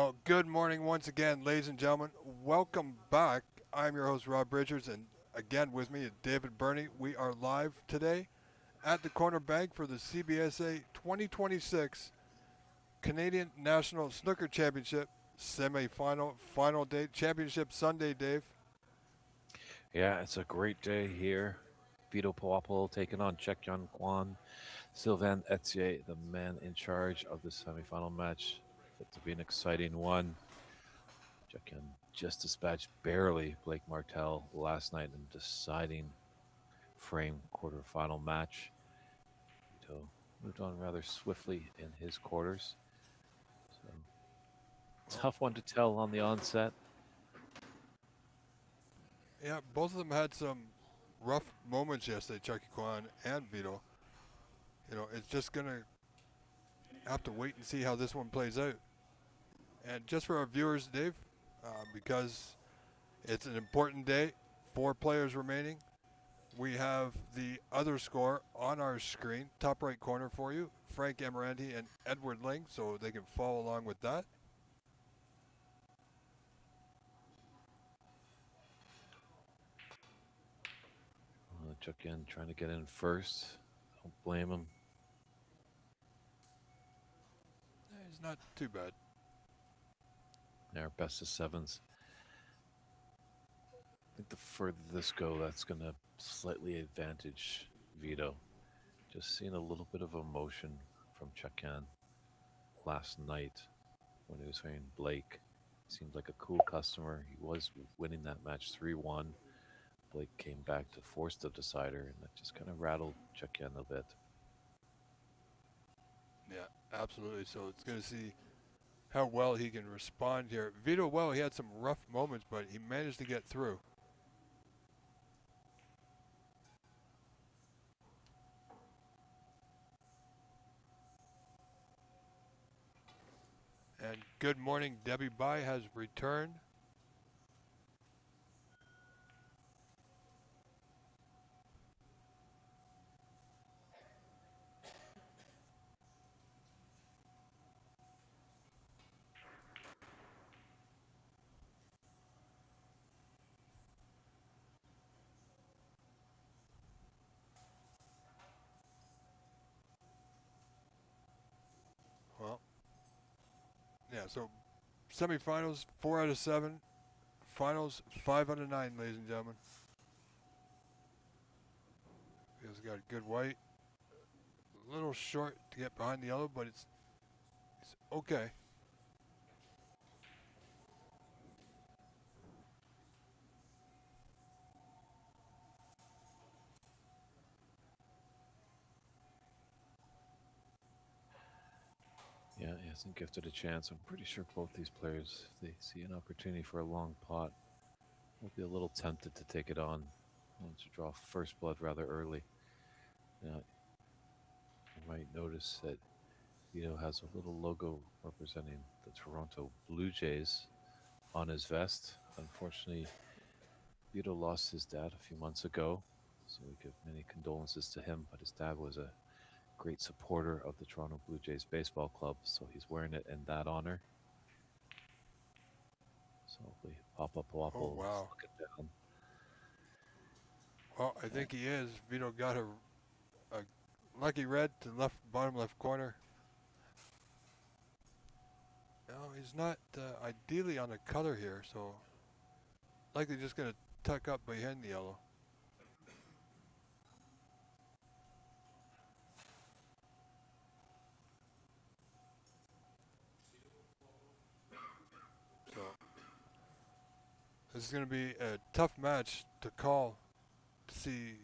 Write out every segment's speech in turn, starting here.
Well, good morning once again, ladies and gentlemen. Welcome back. I'm your host, Rob Bridgers, and again with me is David Burney. We are live today at the corner bank for the CBSA 2026 Canadian National Snooker Championship semi-final final date championship Sunday, Dave. Yeah, it's a great day here. Vito Poapolo taking on Chekyon Kwan. Sylvain Etier, the man in charge of the semifinal match. Fit to be an exciting one. Chekyon just dispatched barely Blake Martel last night in deciding frame quarterfinal match. Vito moved on rather swiftly in his quarters. So Well, tough one to tell on the onset. yeah, both of them had some rough moments yesterday, Chucky Kwan and Vito. It's just gonna have to wait and see how this one plays out. And just for our viewers, Dave, because it's an important day, 4 players remaining. We have the other score on our screen, top right corner for you, Frank Amaranti and Edward Ling, so they can follow along with that. Chekyon trying to get in first. Don't blame him. It's not too bad. Our best of sevens. I think the further this go, that's going to slightly advantage Vito. Just seeing a little bit of emotion from Chakan last night when he was playing Blake. Seemed like a cool customer. He was winning that match 3-1. Blake came back to force the decider, and that just kind of rattled Chakan a bit. Yeah, absolutely. So it's going to see how well he can respond here. Vito, well, he had some rough moments, but he managed to get through. And good morning, Debbie Bai has returned. Well, yeah, so semifinals, 4 out of 7. Finals, 5 out of 9, ladies and gentlemen. He's got good white. A little short to get behind the yellow, but it's okay. Yeah, he hasn't gifted a chance. I'm pretty sure both these players, if they see an opportunity for a long pot, will be a little tempted to take it on. Want to draw first blood rather early. Now, you might notice that Vito has a little logo representing the Toronto Blue Jays on his vest. Unfortunately, Vito lost his dad a few months ago, so we give many condolences to him. But his dad was a great supporter of the Toronto Blue Jays baseball club, so he's wearing it in that honor. So hopefully, Papa Oh, Poapolo is wow. looking down. Well, I think he is. Vito got a lucky red to left bottom left corner. No, he's not ideally on the color here, so likely just going to tuck up behind the yellow. So this is going to be a tough match to call to see.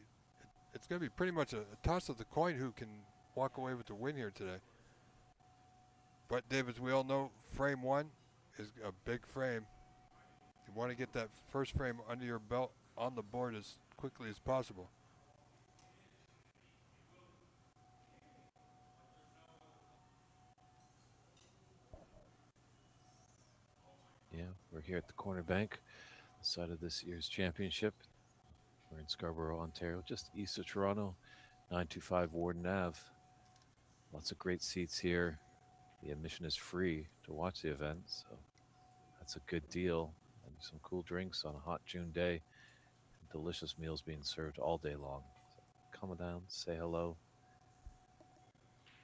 It's going to be pretty much a toss of the coin who can walk away with the win here today. But, Dave, as we all know, frame one is a big frame. You want to get that first frame under your belt on the board as quickly as possible. Yeah, we're here at the corner bank, the site of this year's championship. We're in Scarborough, Ontario, just east of Toronto, 925 Warden Ave. Lots of great seats here. The admission is free to watch the event, so That's a good deal. And some cool drinks on a hot June day. And delicious meals being served all day long. So come down, say hello.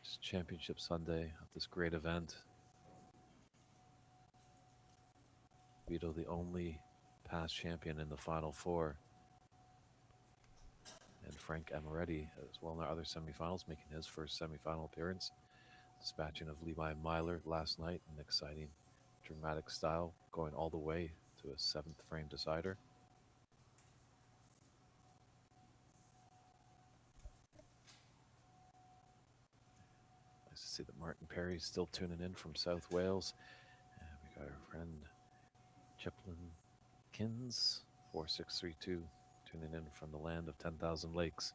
It's Championship Sunday of this great event. Vito, the only past champion in the Final Four. And Frank Amaretti as well in our other semifinals, making his first semifinal appearance. Dispatching of Levi Myler last night in exciting, dramatic style, going all the way to a 7th frame decider. Nice to see that Martin Perry's still tuning in from South Wales. And we got our friend Chaplin Kins, 4632, tuning in from the land of 10,000 lakes,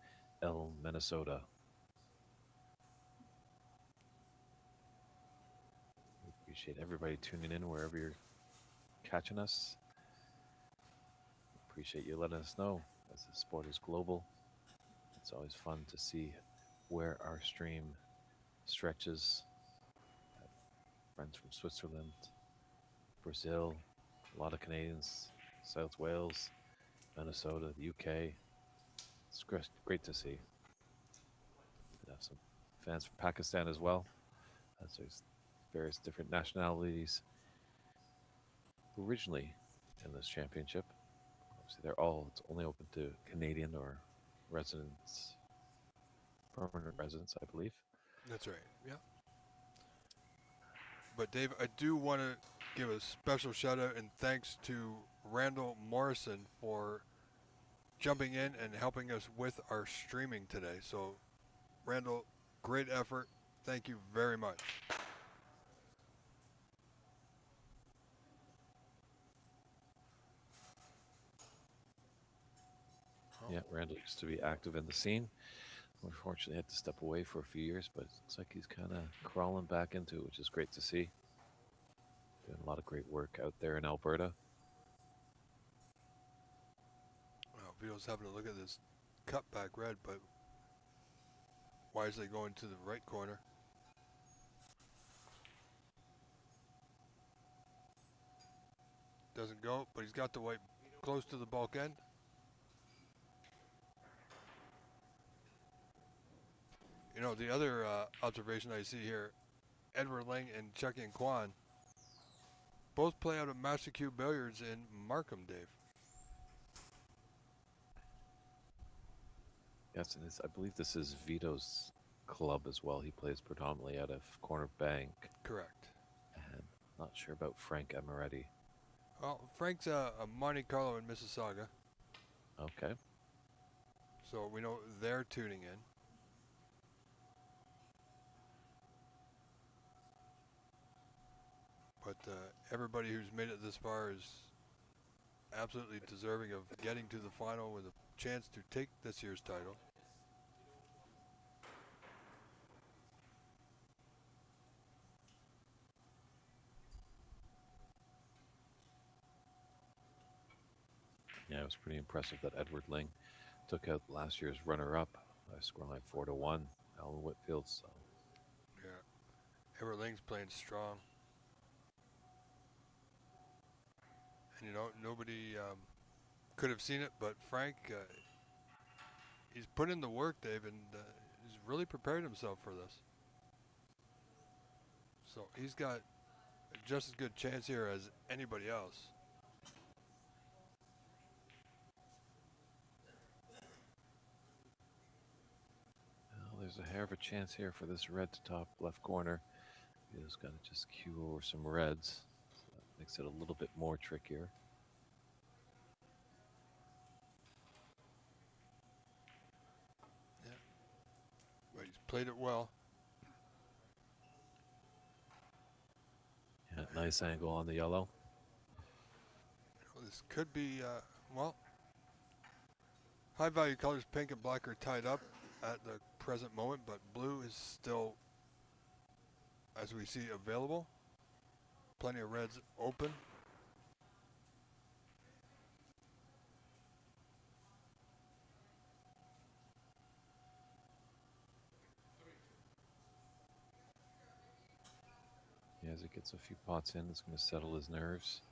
Minnesota. We appreciate everybody tuning in wherever you're catching us. Appreciate you letting us know as the sport is global. It's always fun to see where our stream stretches. Friends from Switzerland, Brazil, a lot of Canadians, South Wales, Minnesota, the UK. It's great to see. We have some fans from Pakistan as well, as there's various different nationalities originally in this championship. Obviously, it's only open to Canadian or residents, permanent residents, I believe. That's right. Yeah. But Dave, I do want to give a special shout out and thanks to Randall Morrison for jumping in and helping us with our streaming today. So, Randall, great effort. Thank you very much. Yeah, Randall used to be active in the scene. Unfortunately, had to step away for a few years, but it looks like he's kind of crawling back into it, which is great to see. Doing a lot of great work out there in Alberta. Well, Vito's having a look at this cutback red, but wisely going to the right corner. Doesn't go, but he's got the white close to the bulk end. You know, the other observation I see here, Edward Ling and Chucky and Kwan both play out of Master Q Billiards in Markham, Dave. Yes, and I believe this is Vito's club as well. He plays predominantly out of Corner Bank. Correct. And not sure about Frank Amaretti. Well, Frank's a Monte Carlo in Mississauga. Okay. So we know they're tuning in. But everybody who's made it this far is absolutely deserving of getting to the final with a chance to take this year's title. Yeah, it was pretty impressive that Edward Ling took out last year's runner-up by scoring like 4-1, Alan Whitfield. So Yeah, Edward Ling's playing strong. And you know, nobody could have seen it, but Frank, he's put in the work, Dave, and he's really prepared himself for this. So he's got just as good chance here as anybody else. well, there's a hair of a chance here for this red to top left corner. He's got to just cue over some reds. So that makes it a little bit more trickier. Yeah, but he's played it well. Yeah, nice angle on the yellow. This could be, well, high value colors pink and black are tied up at the present moment, but blue is still, as we see, available. Plenty of reds open. Yeah, as he gets a few pots in, it's going to settle his nerves.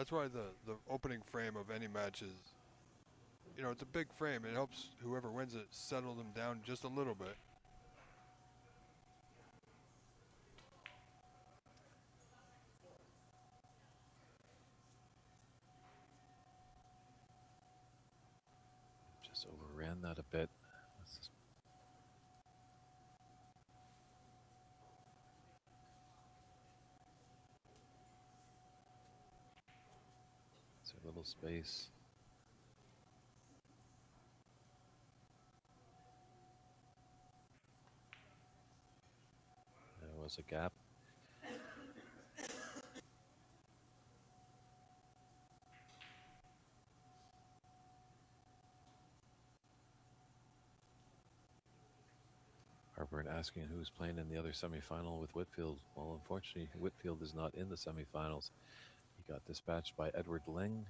That's why the opening frame of any match is, it's a big frame. It helps whoever wins it settle them down just a little bit. Just overran that a bit. It's a little space. There was a gap. Harburn asking who's playing in the other semifinal with Whitfield. Well, unfortunately, Whitfield is not in the semifinals. He got dispatched by Edward Ling,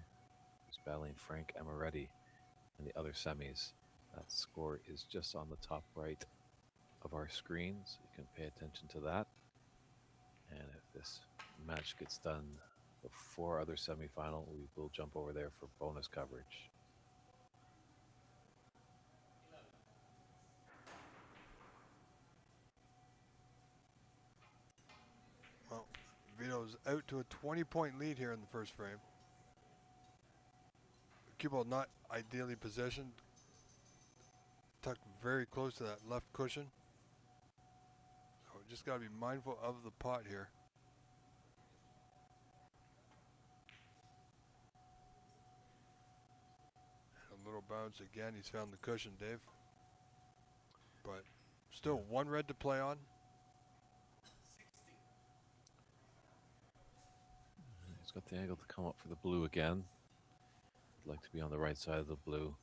who's battling Frank Amoretti in the other semis. That score is just on the top right of our screen, so you can pay attention to that. And if this match gets done before other semifinal, we will jump over there for bonus coverage. Well, Vito's out to a 20-point lead here in the first frame. Cue ball not ideally positioned, tucked very close to that left cushion. So we just got to be mindful of the pot here. And a little bounce again. He's found the cushion, Dave. But still one red to play on. He's got the angle to come up for the blue again. I'd like to be on the right side of the blue.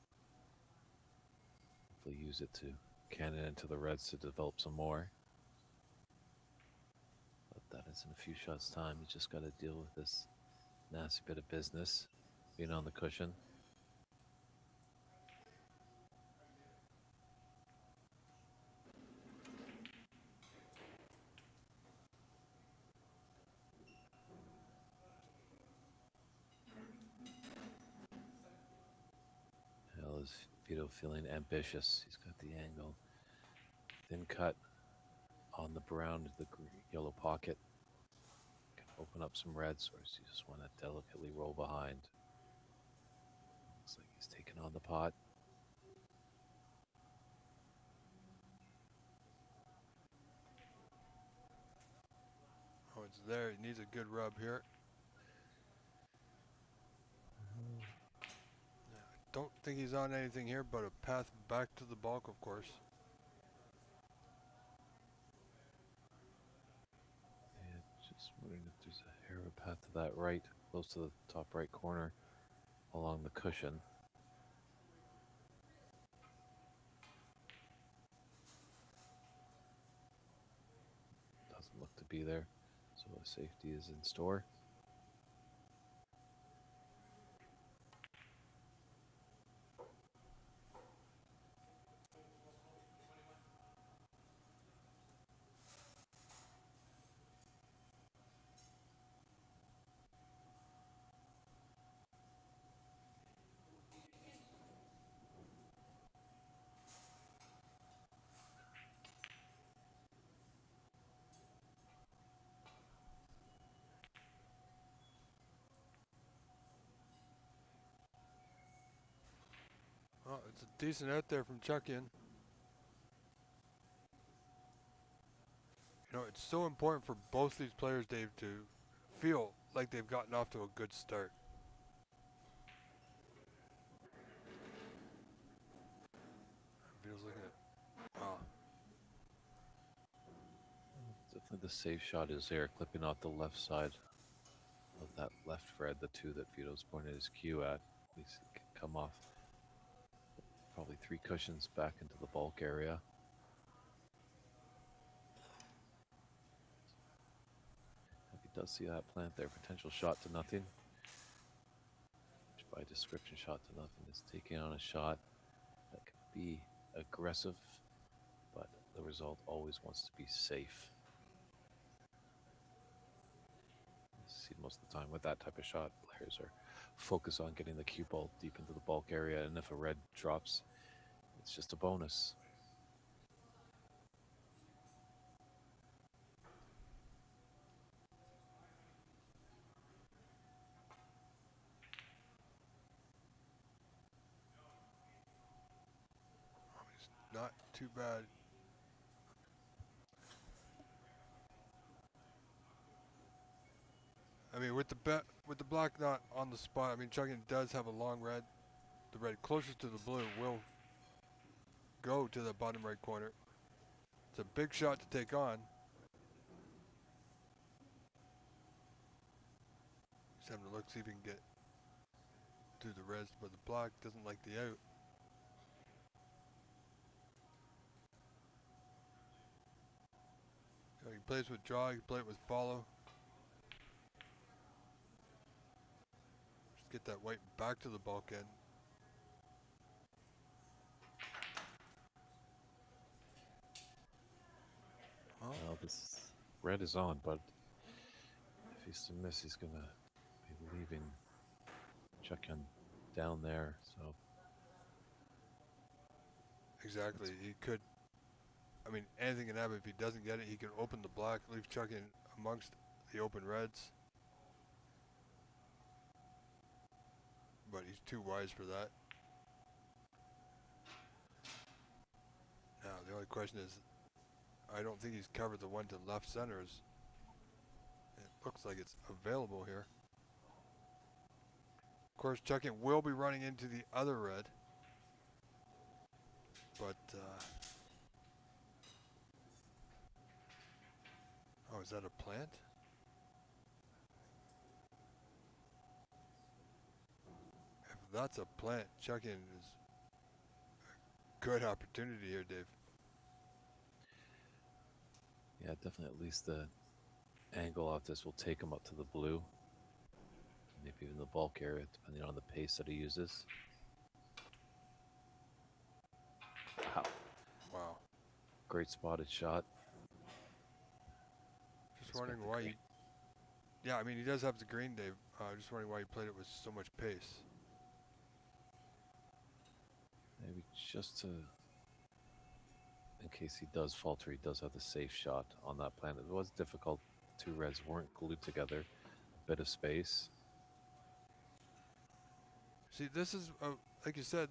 Hopefully use it to cannon into the reds to develop some more. But that is in a few shots time. You just got to deal with this nasty bit of business, being on the cushion. Hell, is Vito feeling ambitious? He's got the angle. Thin cut on the brown to the yellow pocket. Can open up some reds, or does he just want to delicately roll behind? Looks like he's taking on the pot. Oh, it's there. He needs a good rub here. Don't think he's on anything here, but a path back to the bulk, of course. And just wondering if there's a hair of a path to that right, close to the top right corner, along the cushion. Doesn't look to be there, so a safety is in store. Oh, it's a decent out there from Chuck-in. It's so important for both these players, Dave, to feel like they've gotten off to a good start. Feels like it. Oh. Definitely the safe shot is there, clipping off the left side of that left red, the two that Vito's pointed his cue at. At least it can come off probably 3 cushions back into the bulk area. If he does see that plant there, potential shot to nothing, which by description shot to nothing is taking on a shot that could be aggressive, but the result always wants to be safe. See the most of the time with that type of shot. Players are focused on getting the cue ball deep into the bulk area, and if a red drops, it's just a bonus. He's not too bad. I mean, with the black not on the spot, I mean, Chuggin does have a long red. The red closest to the blue will go to the bottom right corner. It's a big shot to take on. He's having to look, see if he can get through the reds, but the black doesn't like the out. So he plays with draw, he can play it with follow. Just get that white back to the bulk end. Well, this red is on, but if he's to miss, he's going to be leaving Chuckin down there. So Exactly. He could, I mean, anything can happen. If he doesn't get it, he can open the black, leave Chuckin amongst the open reds. But he's too wise for that. Now, the only question is, I don't think he's covered the one to left centers. It looks like it's available here. Of course, Chuckin will be running into the other red. But, oh, is that a plant? If that's a plant, Chuckin is a good opportunity here, Dave. yeah, definitely at least the angle off this will take him up to the blue. Maybe even the bulk area, depending on the pace that he uses. Wow. Wow. Great spotted shot. Just wondering why he... Yeah, I mean, he does have the green, Dave. Just wondering why he played it with so much pace. Maybe just to... In case he does falter, he does have the safe shot on that plan. It was difficult. The two reds weren't glued together. A bit of space. See, this is, like you said,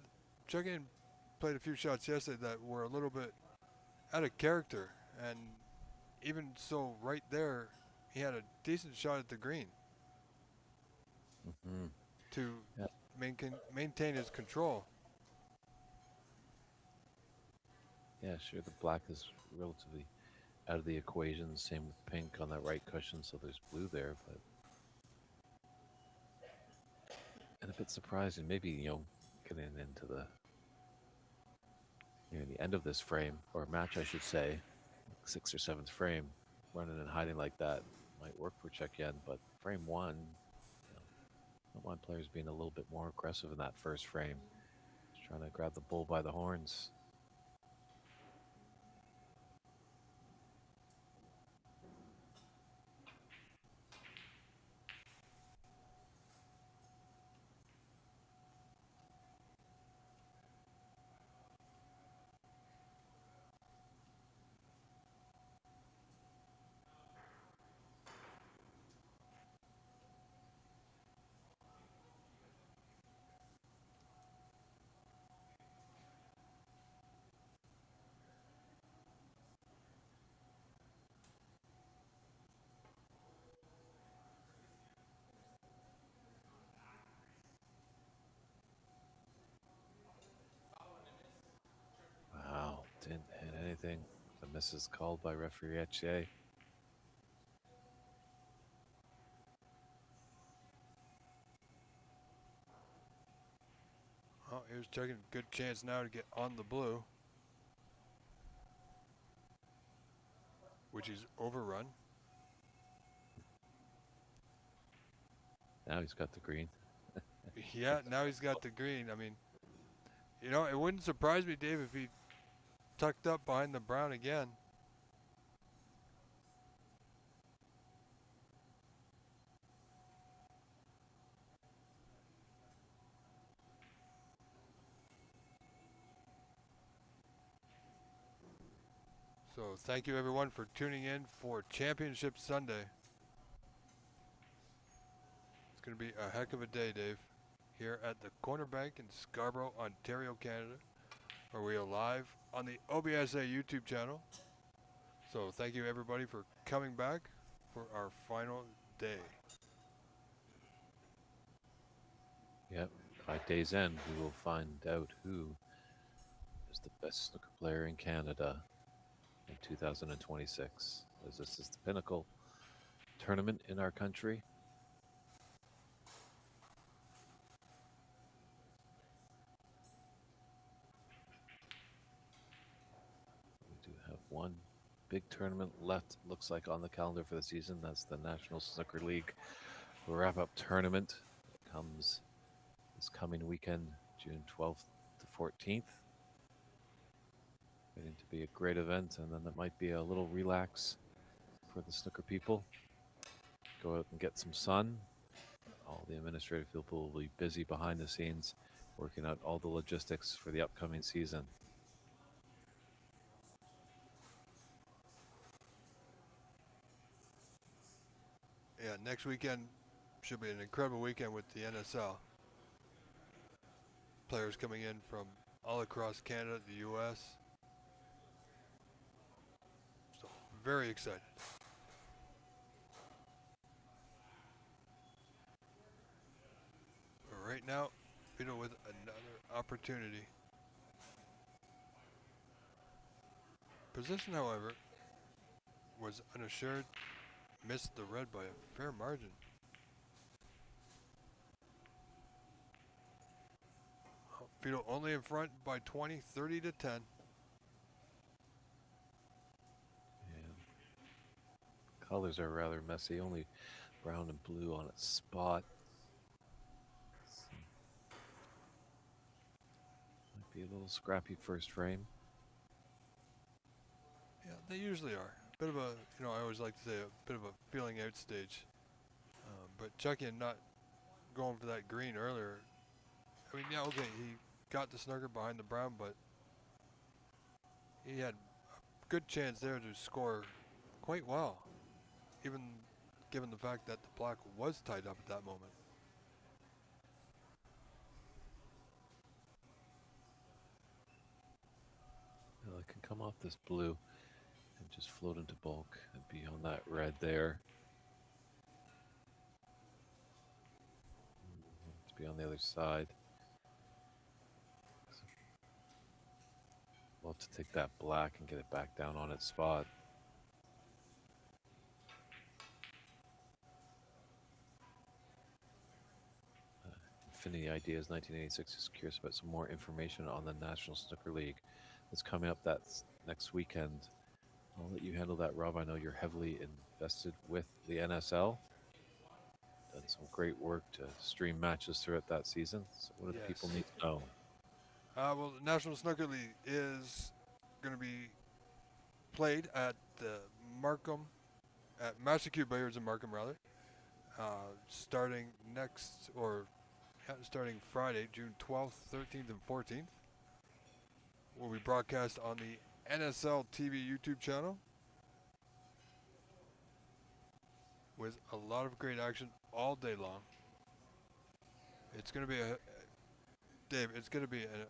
Chuggin played a few shots yesterday that were a little bit out of character. And even so, right there, he had a decent shot at the green to maintain his control. Yeah, sure. The black is relatively out of the equation. Same with pink on that right cushion, so there's blue there. But and a bit surprising. Maybe getting into the the end of this frame or match, I should say, 6th or 7th frame, running and hiding like that might work for Check-Yen. But frame one, I don't mind players being a little bit more aggressive in that first frame, just trying to grab the bull by the horns. Wow, didn't hit anything. The miss is called by referee Etier. Oh, here's Chuggin. Good chance now to get on the blue, which is overrun. Now he's got the green. Yeah, now he's got the green. I mean, it wouldn't surprise me, Dave, if he tucked up behind the brown again. So thank you everyone for tuning in for Championship Sunday. It's going to be a heck of a day, Dave, here at the Corner Bank in Scarborough, Ontario, Canada, where we are live on the Cbsa YouTube channel. So thank you everybody for coming back for our final day. Yep. By day's end, we will find out who is the best snooker player in Canada in 2026. As this is the pinnacle tournament in our country. We do have one big tournament left, looks like, on the calendar for the season. That's the National Snooker League wrap-up tournament. It comes this coming weekend, June 12th to 14th. Going to be a great event, and then it might be a little relax for the snooker people. Go out and get some sun. All the administrative people will be busy behind the scenes, working out all the logistics for the upcoming season. Yeah, next weekend should be an incredible weekend with the NSL. Players coming in from all across Canada, the U.S. So very excited. But right now, Vito with another opportunity. Position, however, was unassured, missed the red by a fair margin. Vito only in front by 20, 30 to 10. And colors are rather messy, only brown and blue on its spot. Might be a little scrappy first frame. Yeah, they usually are. Bit of a, I always like to say a bit of a feeling out stage. But Chucky not going for that green earlier. I mean, yeah, okay, he got the snooker behind the brown, but he had a good chance there to score quite well, even given the fact that the black was tied up at that moment. Well, it can come off this blue and just float into bulk and be on that red there. To be on the other side. We'll have to take that black and get it back down on its spot. Infinity Ideas 1986 is curious about some more information on the National Snooker League that's coming up that next weekend. I'll let you handle that, Rob. I know you're heavily invested with the NSL. Done some great work to stream matches throughout that season. So what do the people need to know? Well, the National Snooker League is going to be played at Markham, at Master Billiards in Markham, rather, starting starting Friday, June 12th, 13th, and 14th. Will be broadcast on the NSL TV YouTube channel with a lot of great action all day long. It's going to be Dave, it's going to be a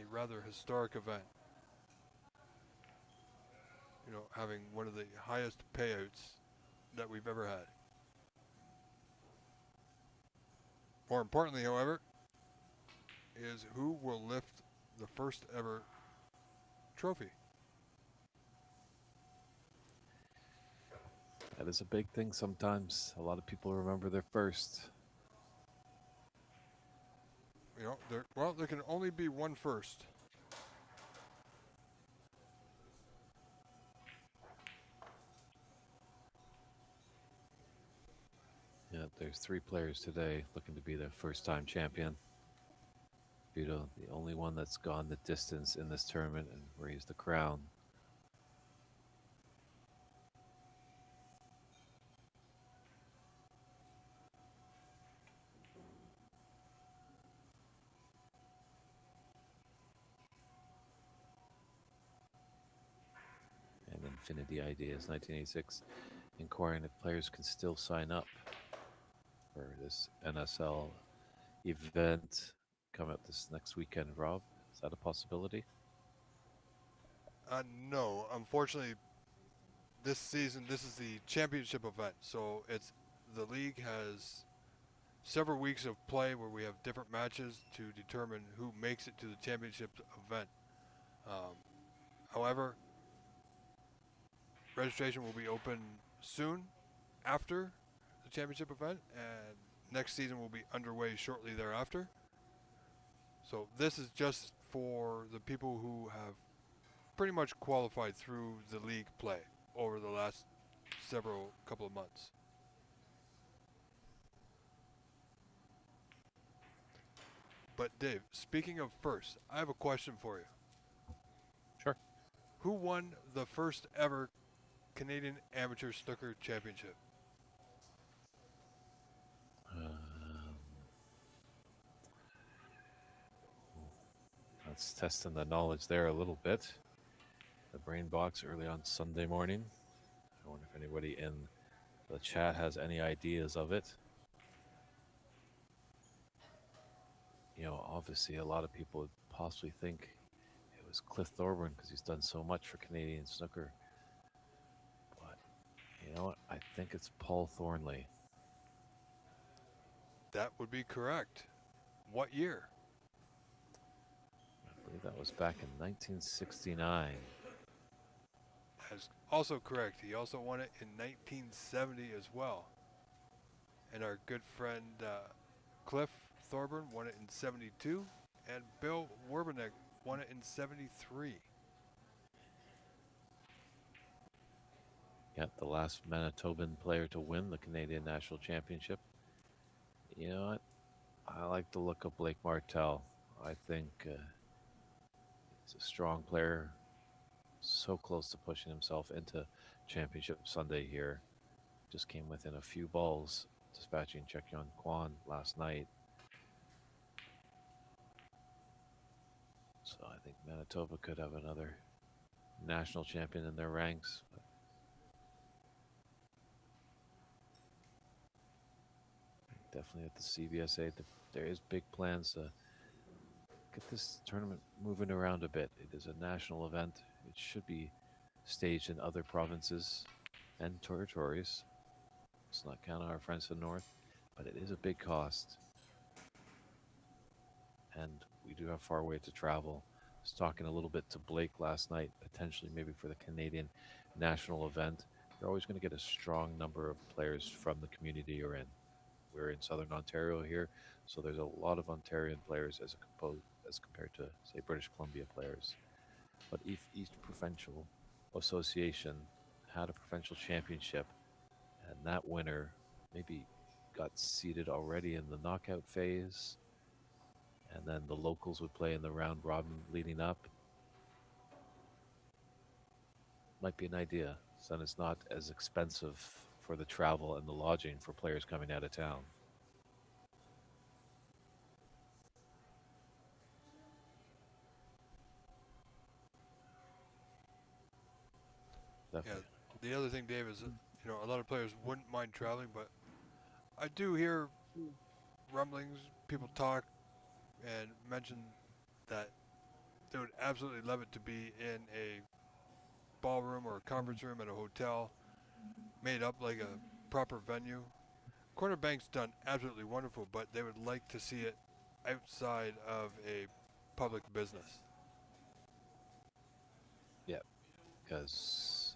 rather historic event. Having one of the highest payouts that we've ever had. More importantly, however, is who will lift the first ever trophy. That is a big thing sometimes. A lot of people remember their first. There can only be one first. Yeah, there's 3 players today looking to be their first-time champion. Vito, the only one that's gone the distance in this tournament and raised the crown. And Opportunity Ideas 1986, inquiring if players can still sign up for this NSL event coming up this next weekend. Rob, is that a possibility? No, unfortunately, this season this is the championship event, so it's the league has several weeks of play where we have different matches to determine who makes it to the championship event. Um, However, registration will be open soon after the championship event, and next season will be underway shortly thereafter. So this is just for the people who have pretty much qualified through the league play over the last several couple of months. But Dave, speaking of first, I have a question for you. Sure. Who won the first ever Canadian Amateur Snooker Championship? Um, that's testing the knowledge there a little bit. The brain box early on Sunday morning. I wonder if anybody in the chat has any ideas of it. Obviously, a lot of people would possibly think it was Cliff Thorburn because he's done so much for Canadian snooker. But you know what? I think it's Paul Thornley. That would be correct. What year? I believe that was back in 1969. That's also correct. He also won it in 1970 as well. And our good friend Cliff Thorburn won it in 72, and Bill Werbenek won it in 73. Yeah, the last Manitoban player to win the Canadian National Championship. You know what? I like the look of Blake Martel. I think he's a strong player, so close to pushing himself into Championship Sunday here. Just came within a few balls dispatching Chekyun Kwan last night. So I think Manitoba could have another national champion in their ranks. But definitely at the CBSA, there is big plans to get this tournament moving around a bit. It is a national event. It should be staged in other provinces and territories. Let's not count on our friends to the north, but it is a big cost. And we do have far way to travel. I was talking a little bit to Blake last night, potentially maybe for the Canadian national event. You're always going to get a strong number of players from the community you're in. We're in Southern Ontario here, so there's a lot of Ontarian players as compared to, say, British Columbia players. But if each provincial association had a provincial championship, and that winner maybe got seeded already in the knockout phase, and then the locals would play in the round robin leading up, might be an idea. So then it's not as expensive for the travel and the lodging for players coming out of town. Yeah. Definitely. The other thing, Dave, is a lot of players wouldn't mind traveling, but I do hear rumblings, people talk and mention that they would absolutely love it to be in a ballroom or a conference room at a hotel, made up like a proper venue. Corner Bank's done absolutely wonderful, but they would like to see it outside of a public business. Yeah, because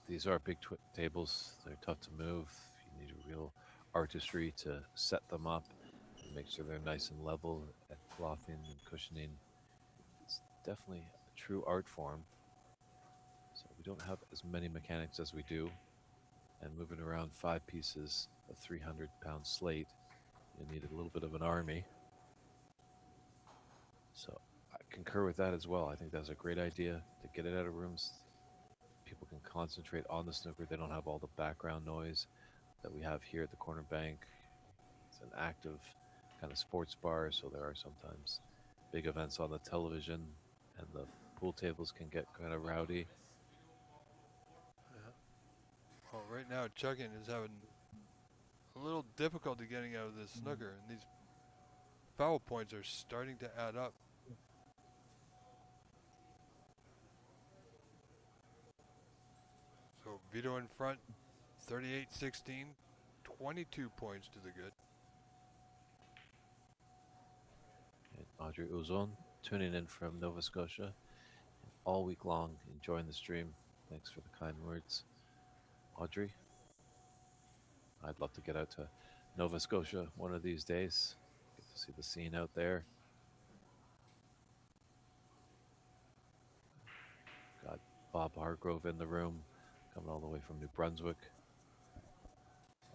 these are big tables. They're tough to move. You need a real artistry to set them up and make sure they're nice and level and clothing and cushioning. It's definitely a true art form. So we don't have as many mechanics as we do. And moving around 5 pieces of 300-pound slate, you need a little bit of an army. So I concur with that as well. I think that's a great idea to get it out of rooms. People can concentrate on the snooker. They don't have all the background noise that we have here at the Corner Bank. It's an active kind of sports bar, so there are sometimes big events on the television, and the pool tables can get kind of rowdy. Well, right now, Chuggin is having a little difficulty getting out of this snooker, and these foul points are starting to add up. So Vito in front, 38-16, 22 points to the good. And Audrey Uzon tuning in from Nova Scotia all week long, enjoying the stream. Thanks for the kind words, Audrey. I'd love to get out to Nova Scotia one of these days. Get to see the scene out there. Got Bob Hargrove in the room, coming all the way from New Brunswick.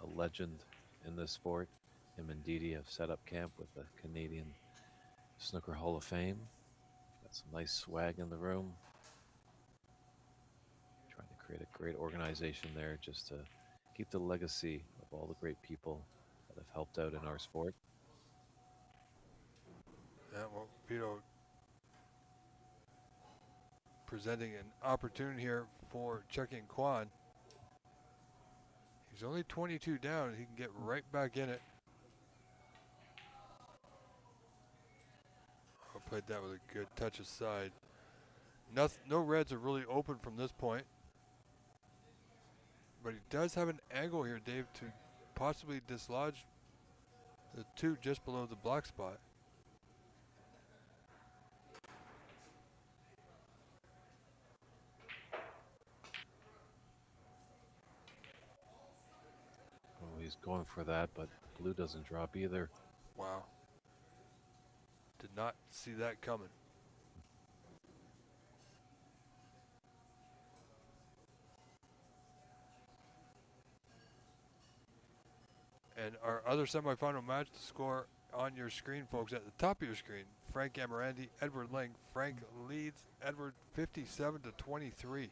A legend in this sport. Him and Didi have set up camp with the Canadian Snooker Hall of Fame. Got some nice swag in the room. Trying to create a great organization there just to keep the legacy of all the great people that have helped out in our sport. Yeah, well, Vito presenting an opportunity here for Chuggin Kwan. He's only 22 down. He can get right back in it. I played that with a good touch aside. No reds are really open from this point. But he does have an angle here, Dave, to possibly dislodge the two just below the black spot. Oh, he's going for that, but blue doesn't drop either. Wow. Did not see that coming. And our other semifinal match, the score on your screen, folks, at the top of your screen. Frank Amarandi, Edward Ling. Frank leads Edward 57-23.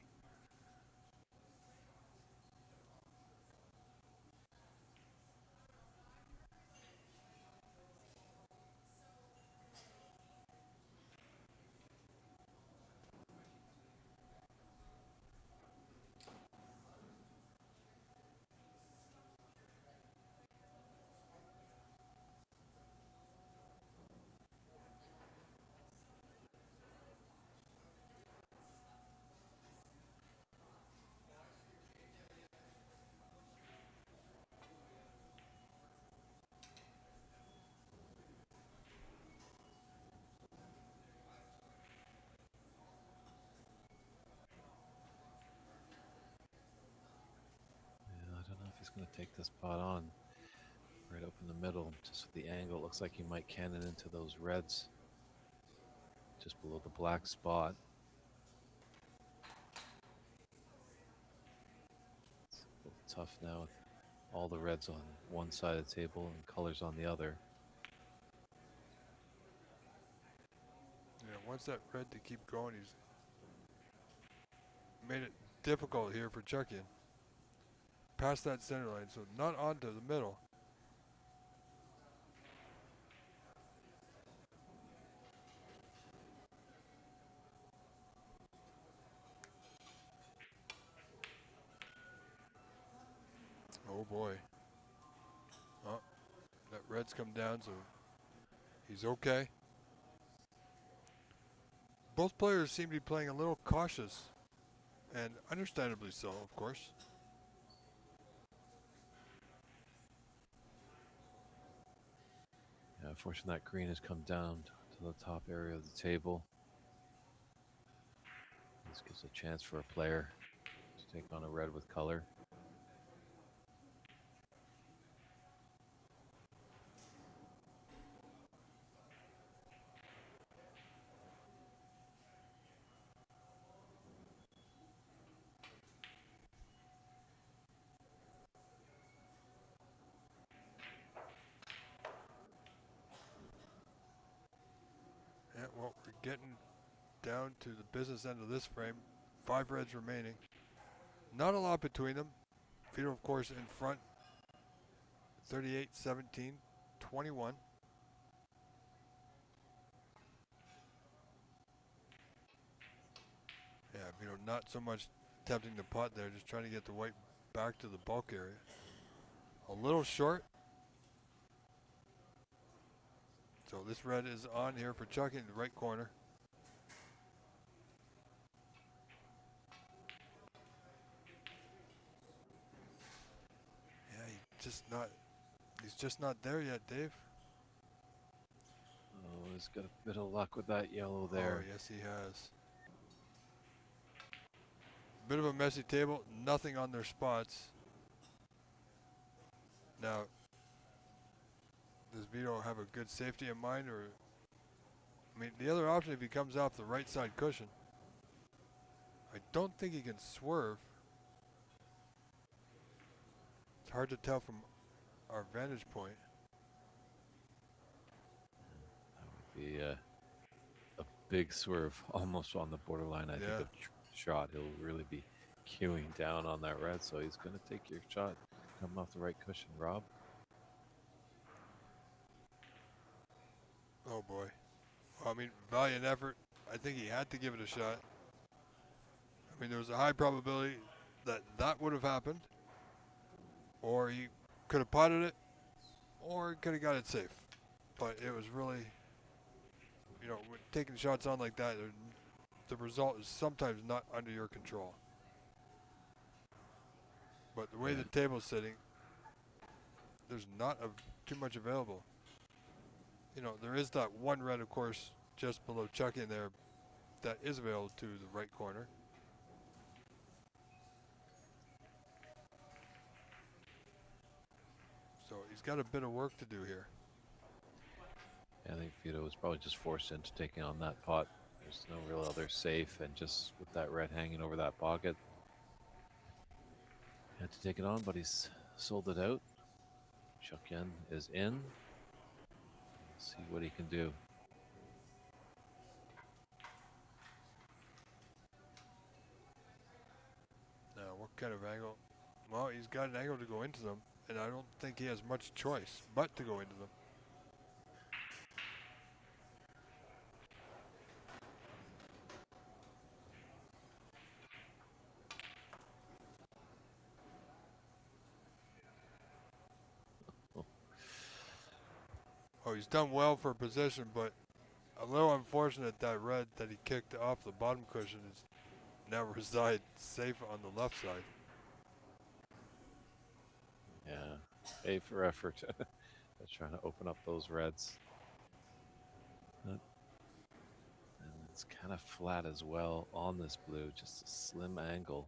Yeah, I don't know if he's going to take this pot on. Right up in the middle, just with the angle. It looks like he might cannon into those reds just below the black spot. It's a little tough now with all the reds on one side of the table and colors on the other. Yeah, wants that red to keep going. He's made it difficult here for Chuggin. Past that center line, so not onto the middle. Oh boy. Oh, that red's come down, so he's okay. Both players seem to be playing a little cautious, and understandably so, of course. Yeah, unfortunately, that green has come down to the top area of the table. This gives a chance for a player to take on a red with color. Yeah, well, we're getting down to the business end of this frame. 5 reds remaining. Not a lot between them. Vito, of course, in front. 38-17, 21. Yeah, Vito not so much tempting the pot there, just trying to get the white back to the bulk area. A little short. So this red is on here for chucking the right corner. Yeah, he's just not there yet, Dave. Oh, he's got a bit of luck with that yellow Oh, there. yes, he has. Bit of a messy table, nothing on their spots. Now, does Vito have a good safety in mind, or I mean, the other option if he comes off the right side cushion, I don't think he can swerve. It's hard to tell from our vantage point. That would be a big swerve, almost on the borderline, I think, of shot. He'll really be queuing down on that red, so he's going to take your shot coming off the right cushion, Rob. Oh boy. Well, I mean, valiant effort. I think he had to give it a shot. I mean, there was a high probability that that would have happened, or he could have potted it, or he could have got it safe. But it was really, you know, taking shots on like that, the result is sometimes not under your control. But the way the table's sitting, there's not too much available. You know, there is that one red, of course, just below chucking there that is available to the right corner. So he's got a bit of work to do here. I think Vito was probably just forced into taking on that pot. There's no real other safe, and just with that red hanging over that pocket, had to take it on, but he's sold it out. Chuck-in is in. Let's see what he can do. Now, what kind of angle? Well, he's got an angle to go into them, and I don't think he has much choice but to go into them. Oh, he's done well for position, but a little unfortunate that red that he kicked off the bottom cushion is now reside safe on the left side. Yeah, A for effort. That's trying to open up those reds. And it's kind of flat as well on this blue, just a slim angle.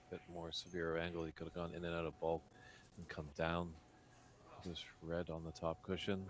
A bit more severe angle, he could have gone in and out of bulk and come down. This red on the top cushion.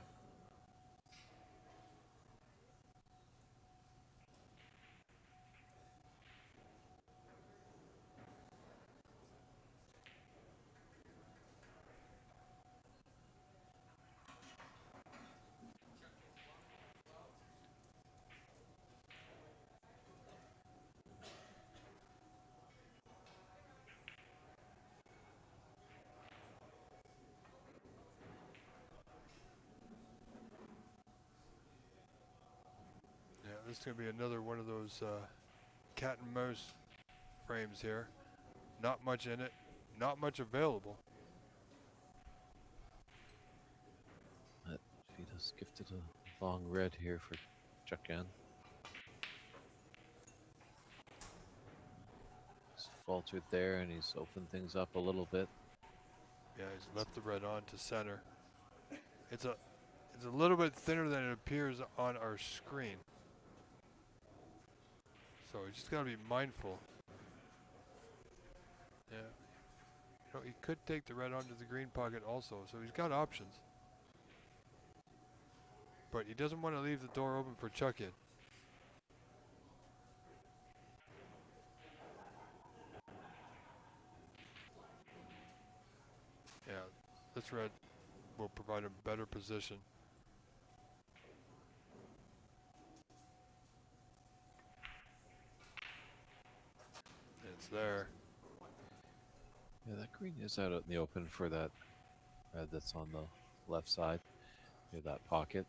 Yeah, this is going to be another one of those cat and mouse frames here. Not much in it, not much available. Vito's gifted a long red here for Chuck-in. He's faltered there, and he's opened things up a little bit. Yeah, he's left the red on to center. It's a little bit thinner than it appears on our screen. So you just got to be mindful. Yeah. You know, he could take the red onto the green pocket also, so he's got options. But he doesn't want to leave the door open for chuck-in. Yeah, this red will provide him better position. It's there. Yeah, that green is out in the open for that red that's on the left side near that pocket.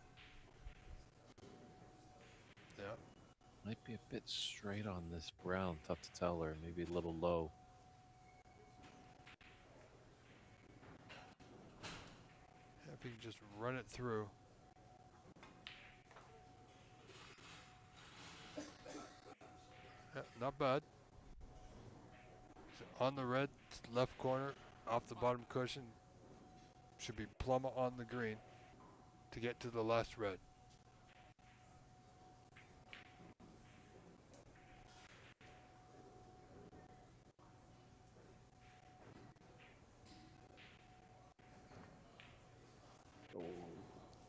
Yeah. Might be a bit straight on this brown, tough to tell, or maybe a little low. If he can just run it through. Yeah, not bad. So on the red left corner, off the bottom cushion, should be plumb on the green to get to the last red.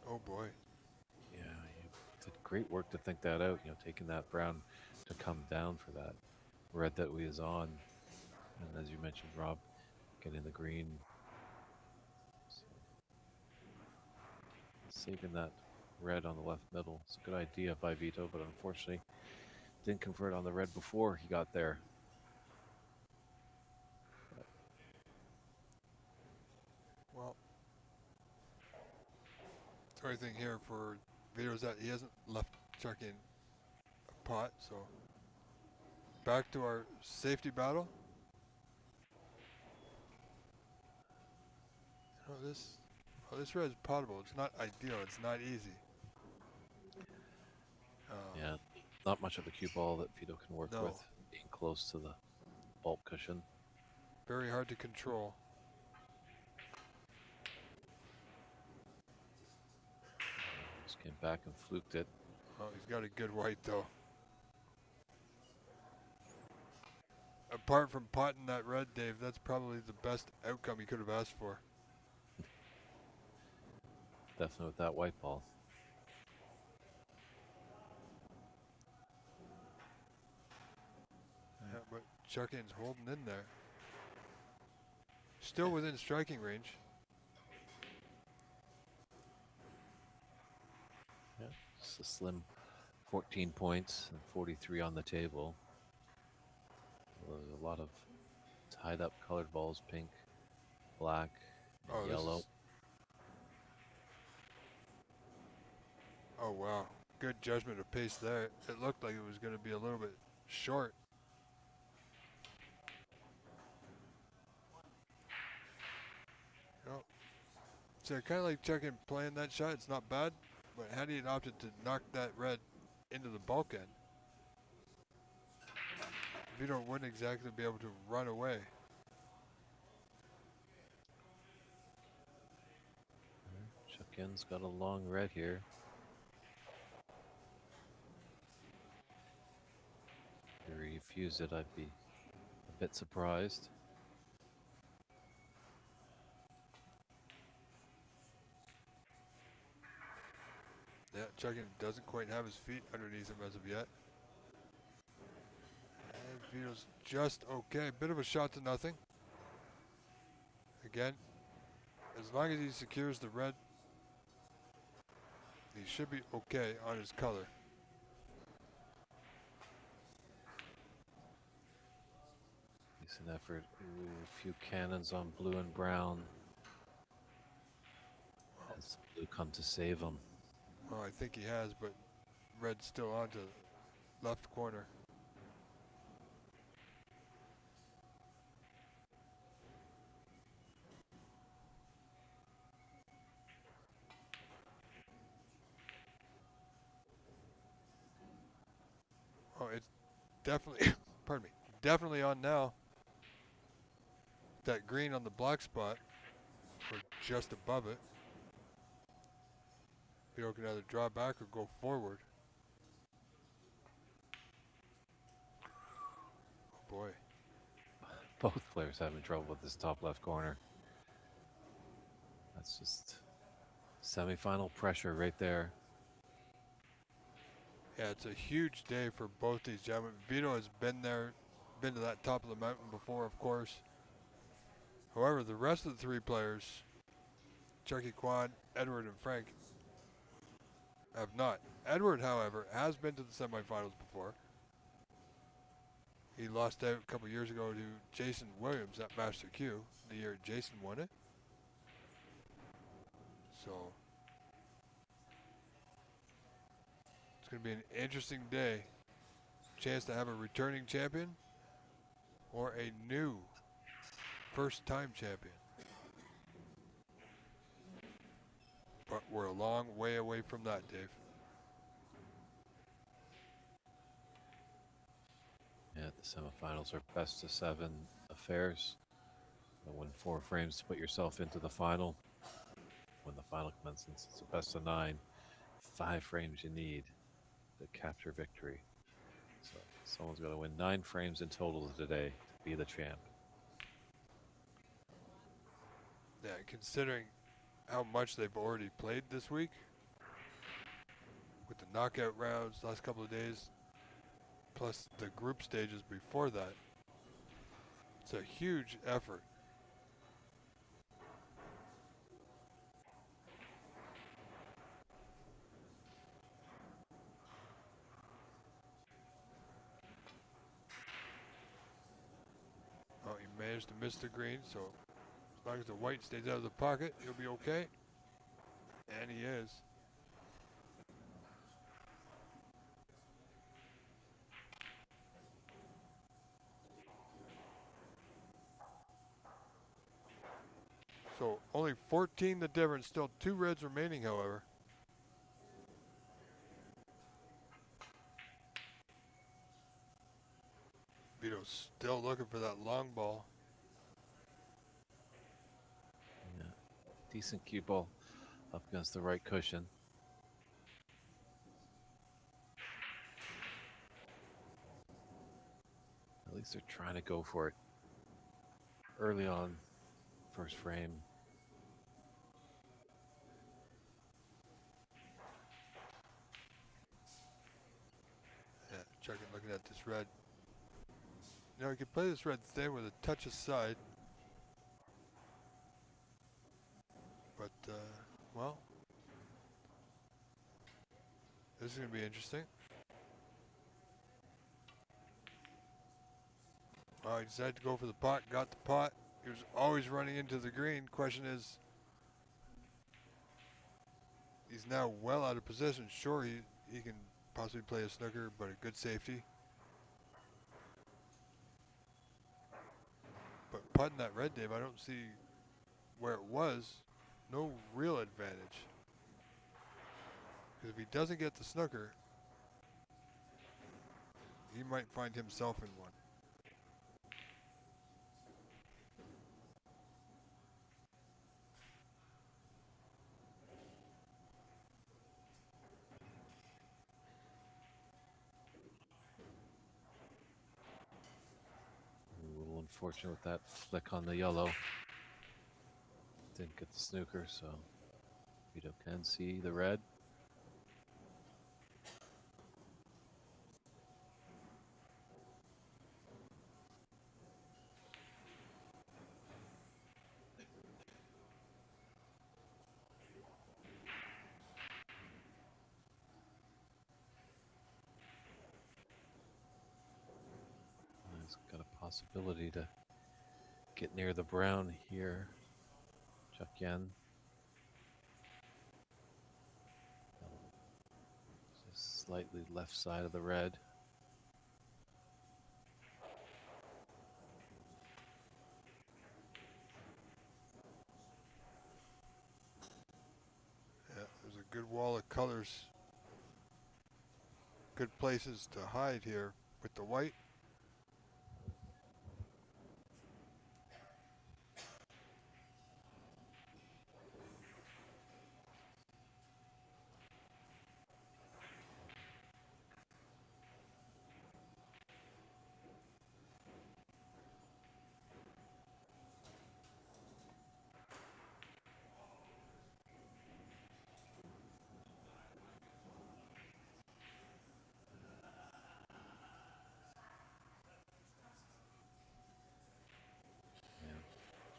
Oh boy. Yeah, you did great work to think that out, taking that brown to come down for that red that we is on. And as you mentioned, Rob, getting the green. So saving that red on the left middle. It's a good idea by Vito, but unfortunately didn't convert on the red before he got there. Well, the only thing here for Vito is that he hasn't left chucking a pot, so back to our safety battle. This red is potable. It's not ideal. It's not easy. Yeah, not much of a cue ball that Vito can work No. with, being close to the bulb cushion. Very hard to control. Just came back and fluked it. Oh, he's got a good white though. Apart from potting that red, Dave, that's probably the best outcome he could have asked for. Definitely with that white ball. Yeah, but Chuckin's holding in there. Still within striking range. Yeah, just a slim 14 points and 43 on the table. There's a lot of tied up colored balls, pink, black, and yellow. Oh wow, good judgment of pace there. It looked like it was going to be a little bit short. Oh. So kind of like Chuckin playing that shot. It's not bad, but had he opted to knock that red into the bulkhead, Vito wouldn't exactly be able to run away. Chuckin's got a long red here. If he refused it, I'd be a bit surprised. Yeah, Chuckin doesn't quite have his feet underneath him as of yet. And Vito's just okay. Bit of a shot to nothing. Again, as long as he secures the red, he should be okay on his color. Decent effort. Ooh, a few cannons on blue and brown. Has blue come to save him? Well, I think he has, but red's still onto left corner. Oh, it's definitely, pardon me, definitely on now. That green on the black spot, or just above it. Vito can either draw back or go forward. Oh boy. Both players having trouble with this top left corner. That's just semifinal pressure right there. Yeah, it's a huge day for both these gentlemen. Vito has been there, been to that top of the mountain before, of course. However, the rest of the three players, Chucky Kwan, Edward, and Frank, have not. Edward, however, has been to the semifinals before. He lost out a couple years ago to Jason Williams at Master Q, the year Jason won it. So it's going to be an interesting day chance to have a returning champion or a new first-time champion. But we're a long way away from that, Dave. Yeah, the semifinals are best of 7 affairs. You'll win 4 frames to put yourself into the final. When the final commences, it's a best of 9. 5 frames you need to capture victory. So someone's got to win 9 frames in total today to be the champ. Yeah, considering how much they've already played this week with the knockout rounds last couple of days, plus the group stages before that, it's a huge effort. Oh, he managed to miss the green, so as long as the white stays out of the pocket, he'll be okay. And he is. So only 14 the difference, still 2 reds remaining, however. Vito's still looking for that long ball. Yeah. Decent cue ball up against the right cushion. At least they're trying to go for it early on, first frame. Yeah, checking, looking at this red. You know, he could play this red thin with a touch aside. But, well, this is going to be interesting. Oh, he decided to go for the pot, got the pot. He was always running into the green. Question is, he's now well out of position. Sure, he can possibly play a snooker, but a good safety. But putting that red, Dave, I don't see where it was. No real advantage. Because if he doesn't get the snooker, he might find himself in one. A little unfortunate with that flick on the yellow. Didn't get the snooker, so Vito can see the red. He's got a possibility to get near the brown here. Chuck Yen. Just slightly left side of the red. Yeah, there's a good wall of colors. Good places to hide here with the white.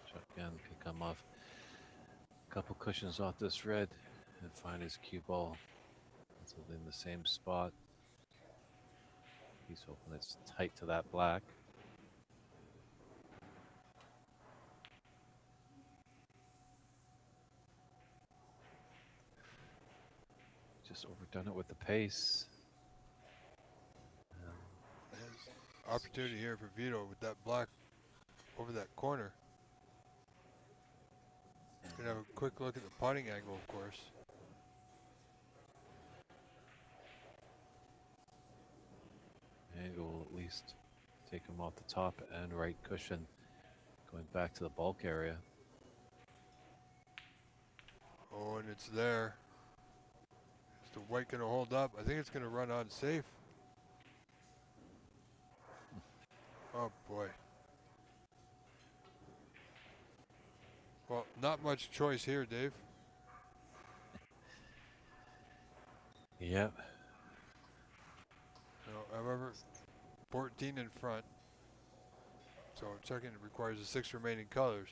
Chuck Yen can come off a couple cushions off this red and find his cue ball. It's in the same spot. He's hoping it's tight to that black. Just overdone it with the pace. opportunity here for Vito with that black over that corner. Gonna have a quick look at the putting angle, of course. Angle will at least take him off the top and right cushion, going back to the bulk area. Oh, and it's there. Is the white gonna hold up? I think it's gonna run on safe. Oh boy. Well, not much choice here, Dave. Yep. However, 14 in front. So checking requires the 6 remaining colors.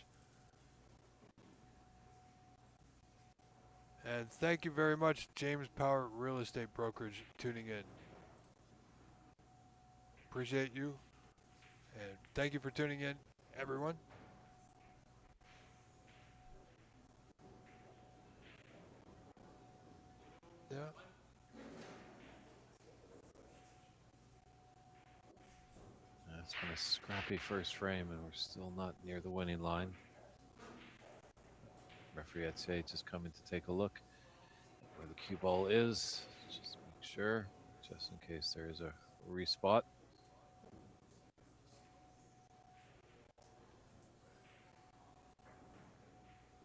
And thank you very much, James Power Real Estate Brokerage, tuning in. Appreciate you. And thank you for tuning in, everyone. Yeah. It's been a scrappy first frame, and we're still not near the winning line. Referee, I'd say, just coming to take a look at where the cue ball is. Just make sure, just in case there is a respot.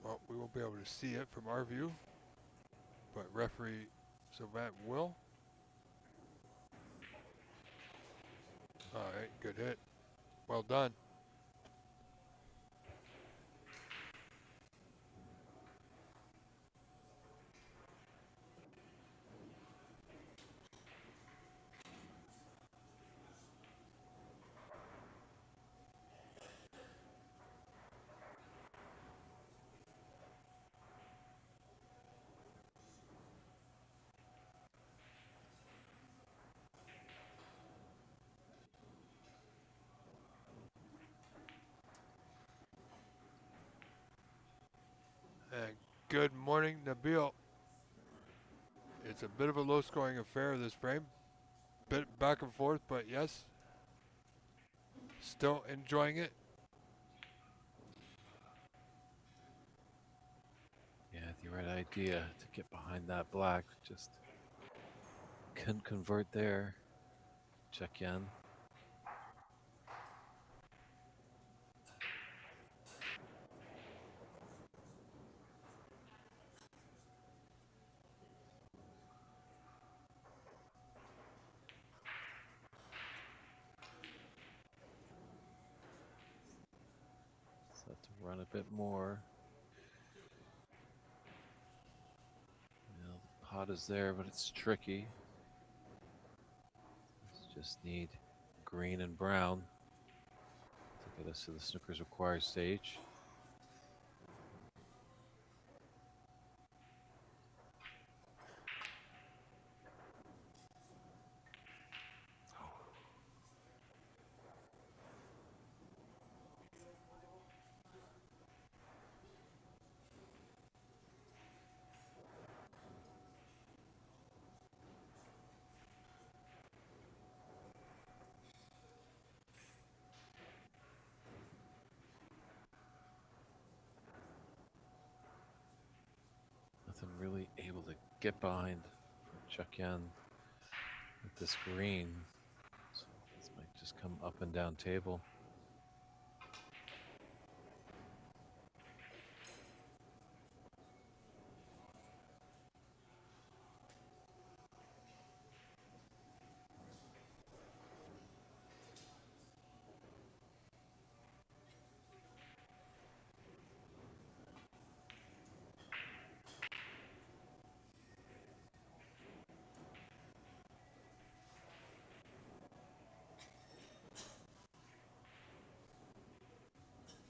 Well, we won't be able to see it from our view, but referee Sylvain will. All right, good hit. Well done. And good morning, Nabil. It's a bit of a low-scoring affair this frame. Bit back and forth, but yes, still enjoying it. Yeah, the right idea to get behind that black. Just couldn't convert there. Check in. Set to run a bit more. You know, the pot is there, but it's tricky. Just need green and brown to get us to the snooker's required stage. Nothing really able to get behind for check in with this green. So this might just come up and down table.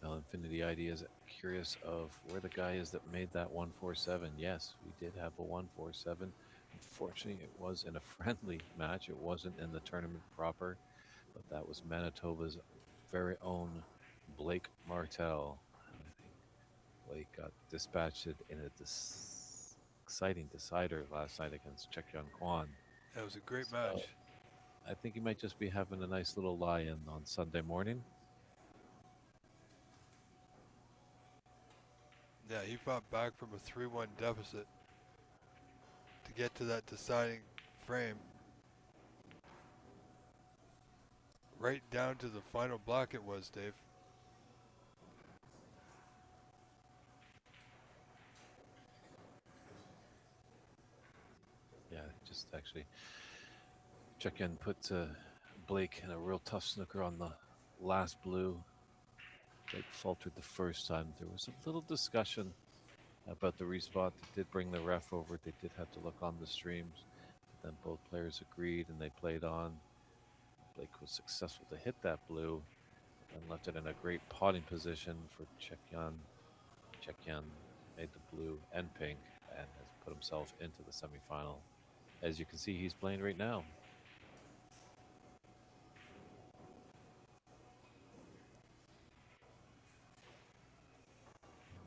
Now Infinity ID is curious of where the guy is that made that 147. Yes, we did have a 147. Unfortunately, it was in a friendly match. It wasn't in the tournament proper, but that was Manitoba's very own Blake Martel. And I think Blake got dispatched in a exciting decider last night against Cheuk Young Kwan. That was a great So, match. I think he might just be having a nice little lie-in on Sunday morning. Yeah, he fought back from a 3-1 deficit to get to that deciding frame. Right down to the final block it was, Dave. Yeah, just actually check in, put Blake in a real tough snooker on the last blue. Blake faltered the first time. There was a little discussion about the respot. They did bring the ref over. They did have to look on the streams. But then both players agreed and they played on. Blake was successful to hit that blue and left it in a great potting position for Chekyan. Chekyan made the blue and pink and has put himself into the semifinal. As you can see, he's playing right now.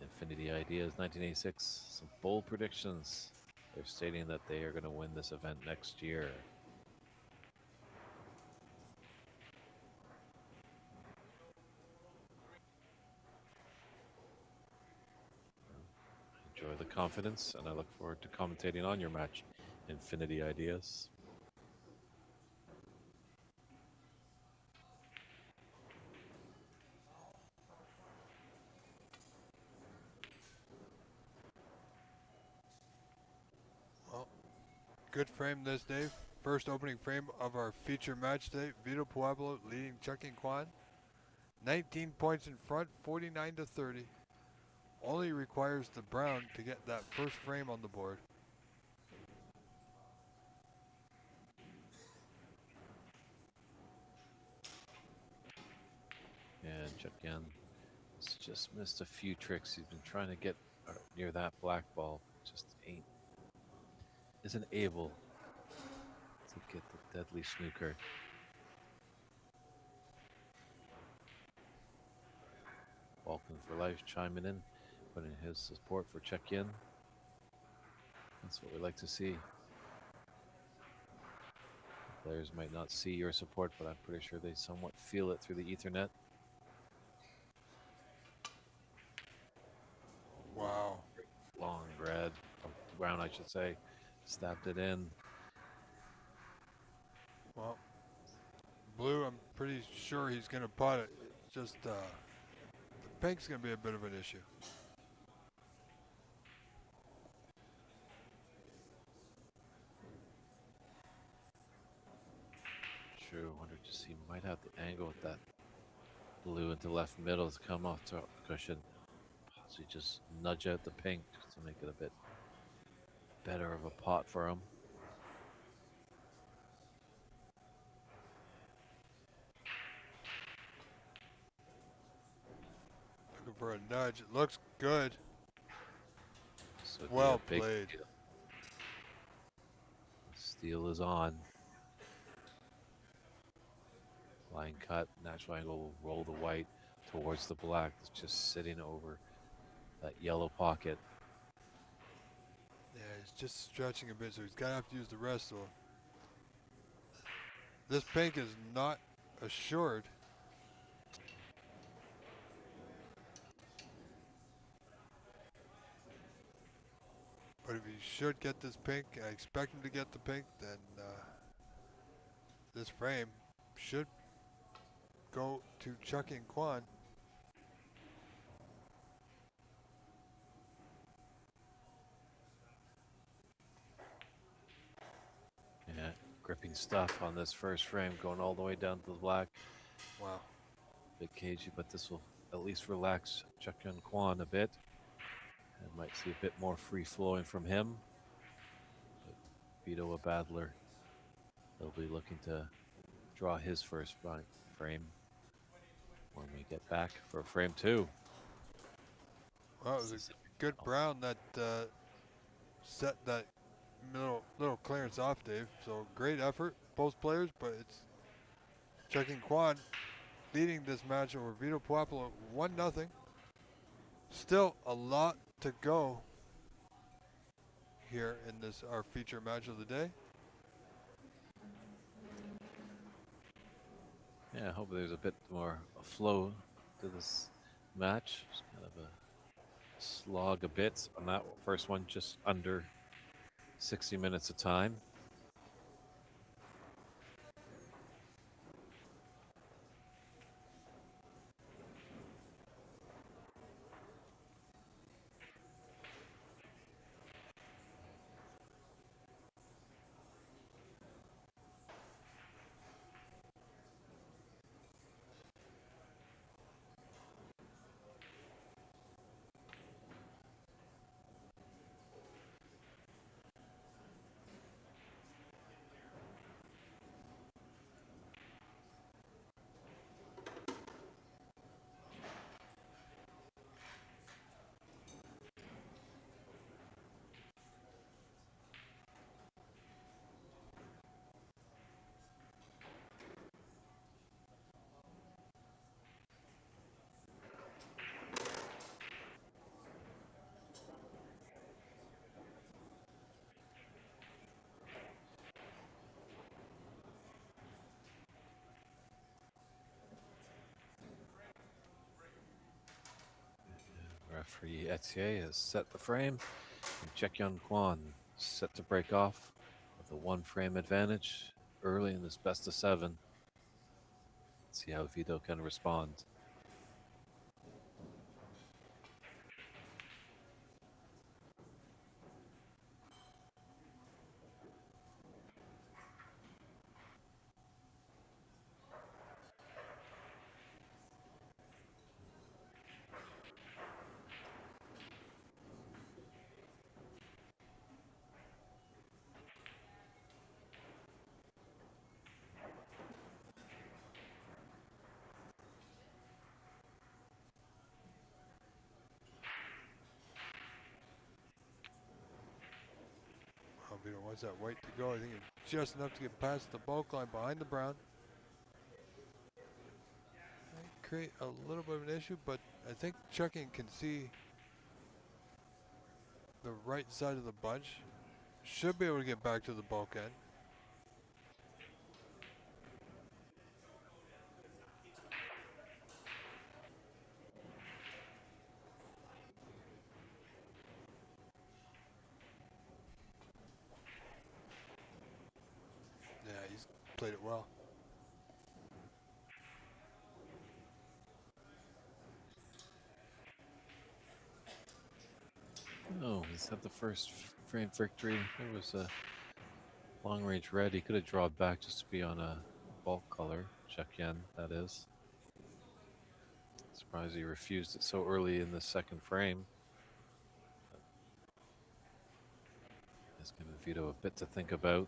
Infinity Ideas 1986, some bold predictions. They're stating that they are going to win this event next year. Enjoy the confidence, and I look forward to commentating on your match, Infinity Ideas. Well, good frame this, Dave. First opening frame of our feature match day. Vito Pueblo leading Chucking Kwan. 19 points in front, 49 to 30. Only requires the brown to get that first frame on the board. And Chekyan has just missed a few tricks. He's been trying to get near that black ball, just isn't able to get the deadly snooker. Balkan for Life chiming in, putting his support for Chekyan. That's what we like to see. Players might not see your support, but I'm pretty sure they somewhat feel it through the Ethernet. Wow. Long red, brown, I should say, stabbed it in. Well, blue, I'm pretty sure he's going to pot it. It's just the pink's going to be a bit of an issue. True, wonder just he might have the angle with that blue into left middle to come off top cushion. Possibly just nudge out the pink just to make it a bit better of a pot for him. Looking for a nudge. It looks good. So Well played. Steal is on. Line cut, natural angle will roll the white towards the black. It's just sitting over that yellow pocket. Yeah, he's just stretching a bit, so he's going to have to use the rest. So this pink is not assured. But if he should get this pink, I expect him to get the pink, then this frame should go to Chucking Kwan. Yeah, gripping stuff on this first frame, going all the way down to the black. Wow. Bit cagey, but this will at least relax Chekyan Kwan a bit. And might see a bit more free flowing from him. But Vito Abadler, he'll be looking to draw his first frame when we get back for frame two. Well, it was a good brown that set that little clearance off, Dave. So great effort, both players, but it's Chucking Kwan leading this match over Vito Pueblo 1-0. Still a lot to go here in this our feature match of the day. Yeah, I hope there's a bit more flow to this match. It's kind of a slog a bit on that first one, just under 60 minutes of time. Referee Etier has set the frame, and Chekyun Kwan set to break off with a one-frame advantage early in this best of 7. See how Vito can respond. Vito wants that white to go. I think it's just enough to get past the bulk line behind the brown. Might create a little bit of an issue, but I think Chucking can see the right side of the bunch. Should be able to get back to the bulk end. Yeah, he's played it well. Oh, he's had the first frame victory. There was a long-range red. He could have drawn back just to be on a bulk color. Check-in, that is. Surprised he refused it so early in the second frame. It's given Vito a bit to think about.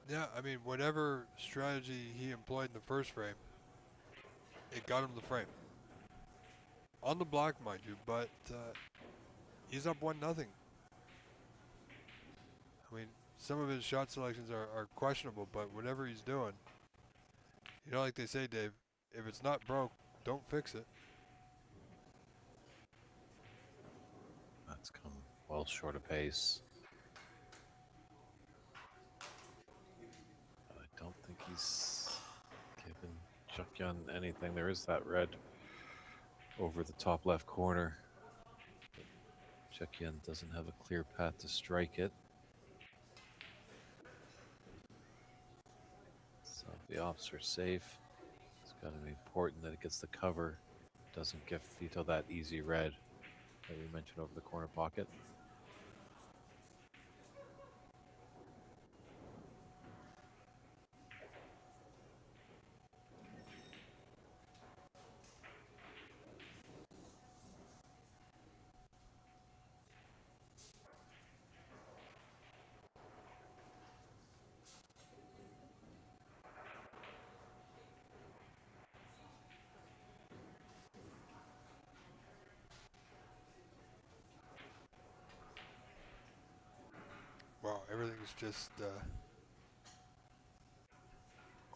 Yeah, I mean, whatever strategy he employed in the first frame, it got him the frame. On the block, mind you, but he's up 1-0. I mean, some of his shot selections are questionable, but whatever he's doing, you know, like they say, Dave, if it's not broke, don't fix it. That's come well short of pace. I don't think he's given Chukyun anything. There is that red over the top left corner. Chukyun doesn't have a clear path to strike it. So if the ops are safe, it's got to be important that it gets the cover. Doesn't give Vito that easy red that we mentioned over the corner pocket. Wow, everything's just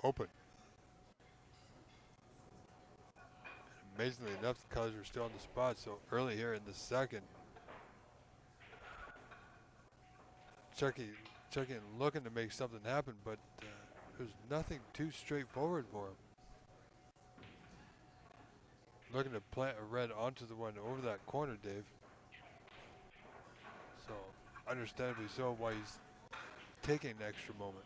open. Amazingly enough, the colors are still on the spot. So early here in the second, Chucky looking to make something happen, but There's nothing too straightforward for him. Looking to plant a red onto the one over that corner, Dave. So, understandably so, why he's taking an extra moment.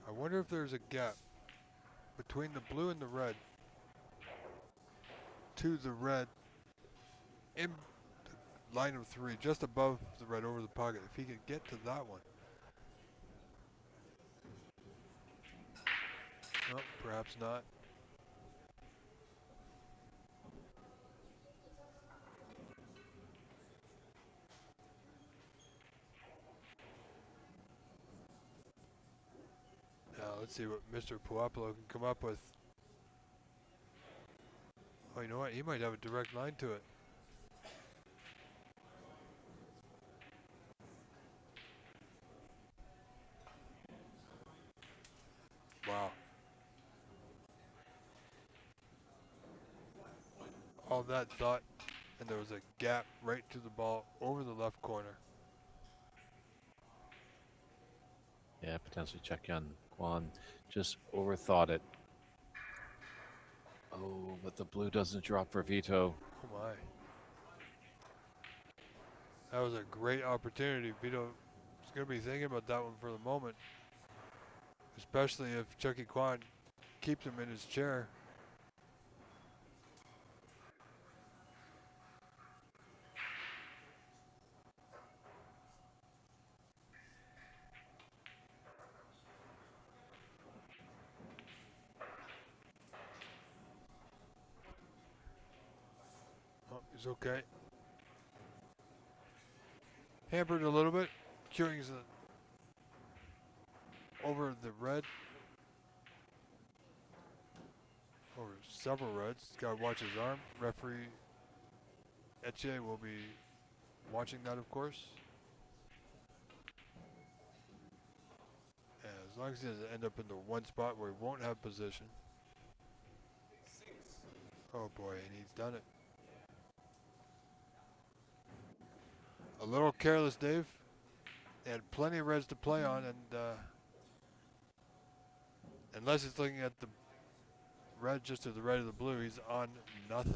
I wonder if there's a gap between the blue and the red to the red in the line of three, just above the red over the pocket. If he could get to that one. No, perhaps not. Now let's see what Mr. Puopolo can come up with. Oh, you know what? He might have a direct line to it. Wow. All that thought, and there was a gap right to the ball over the left corner. Yeah, potentially check in. Kwon just overthought it. Oh, but the blue doesn't drop for Vito. Oh my. That was a great opportunity. Vito is going to be thinking about that one for the moment. Especially if Chucky Kwon keeps him in his chair. Oh, he's okay. Hampered a little bit. Curing's over the red. Over several reds. He's got to watch his arm. Referee Cbsa will be watching that, of course. And as long as he doesn't end up in the one spot where he won't have position. Oh boy, and he's done it. A little careless, Dave. They had plenty of reds to play on, and unless he's looking at the red just to the right of the blue, he's on nothing.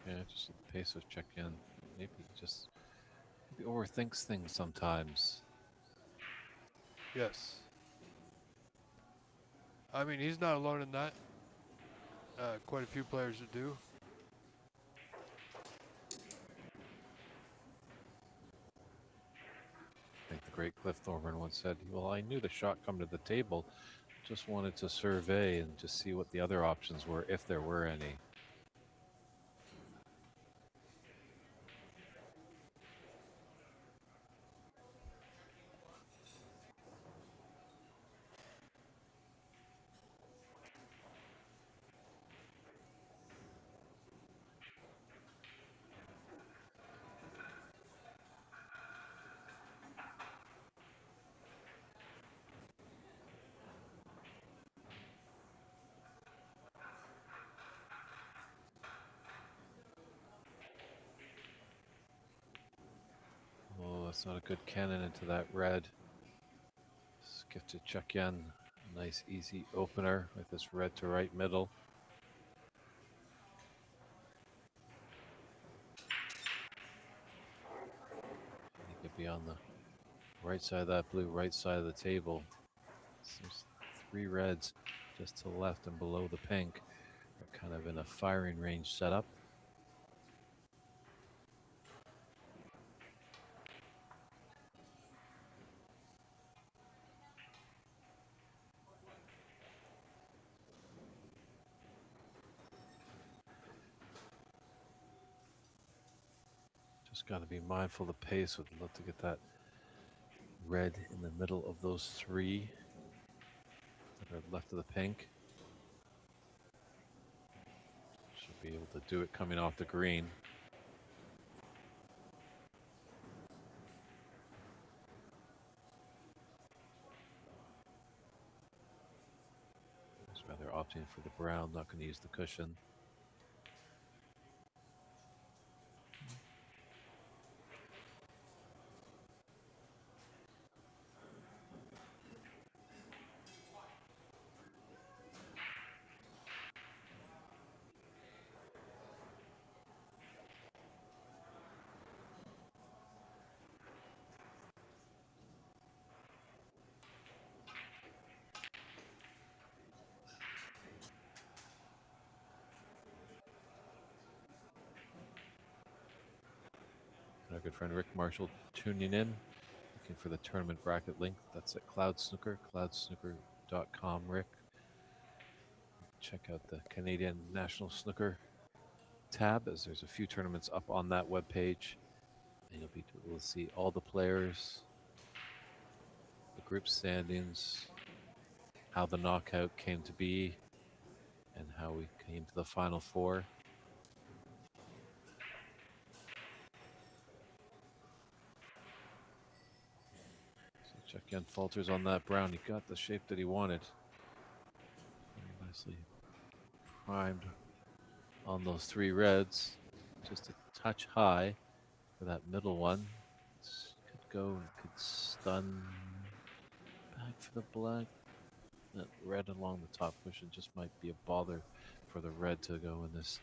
Yeah, just the pace of check in. Maybe he just overthinks things sometimes. Yes. I mean, he's not alone in that. Quite a few players that do. I think the great Cliff Thorburn once said, well, I knew the shot come to the table, just wanted to survey and just see what the other options were, if there were any. Oh, that's not a good cannon into that red. Skip to check in. Nice easy opener with this red to right middle. He could be on the right side of that blue, right side of the table. There's three reds just to the left and below the pink. They're kind of in a firing range setup. Just got to be mindful of the pace. Would love to get that red in the middle of those three that are left of the pink. Should be able to do it coming off the green. He's rather opting for the brown, not going to use the cushion. Our good friend Rick Marshall tuning in, looking for the tournament bracket link. That's at Cloud Snooker, cloudsnooker.com, Rick. Check out the Canadian National Snooker tab, as there's a few tournaments up on that webpage. And you'll be able to see all the players, the group standings, how the knockout came to be, and how we came to the final four. So check in, falters on that brown. He got the shape that he wanted. Very nicely primed on those three reds. Just a touch high for that middle one. Could go, could stun. Back for the black. That red along the top cushion just might be a bother for the red to go in this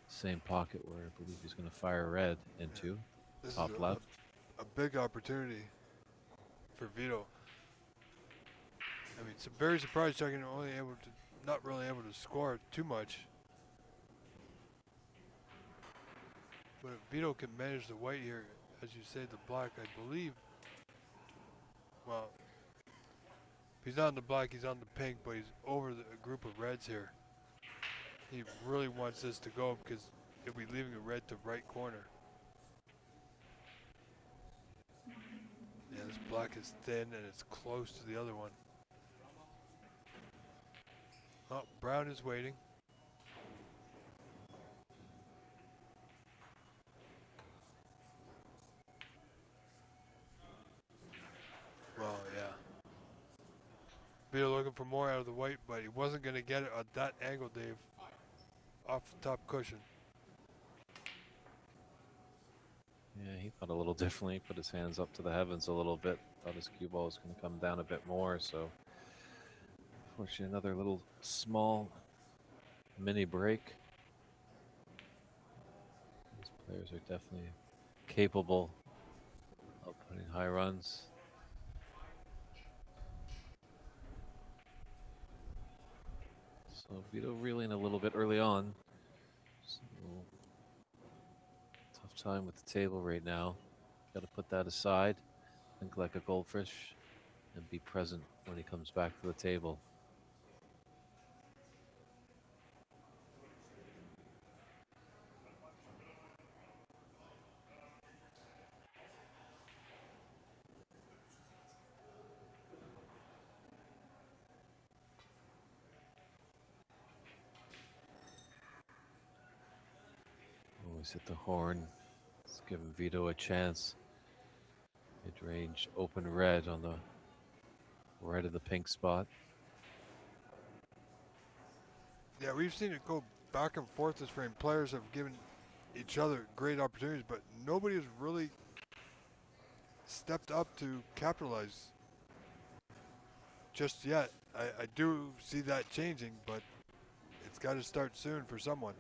same pocket where I believe he's going to fire red into. This Top is left. a big opportunity for Vito. I mean, it's very surprised Chucky not really able to score too much. But if Vito can manage the white here, as you say, the black, I believe. Well, if he's not on the black, he's on the pink, but he's over a group of reds here. He really wants this to go because he'll be leaving a red to right corner. Yeah, this black is thin and it's close to the other one. Oh, brown is waiting. Well, yeah. Vito looking for more out of the white, but he wasn't going to get it at that angle, Dave. Off the top cushion. Yeah, he thought a little differently. Put his hands up to the heavens a little bit. Thought his cue ball was going to come down a bit more. So, unfortunately, another little small mini break. These players are definitely capable of putting high runs. So Vito reeling a little bit early on. So, tough time with the table right now. Got to put that aside, think like a goldfish, and be present when he comes back to the table. Always hit the horn. It's giving Vito a chance. Mid-range open red on the right of the pink spot. Yeah, we've seen it go back and forth this frame. Players have given each other great opportunities, but nobody has really stepped up to capitalize just yet. I do see that changing, but it's got to start soon for someone.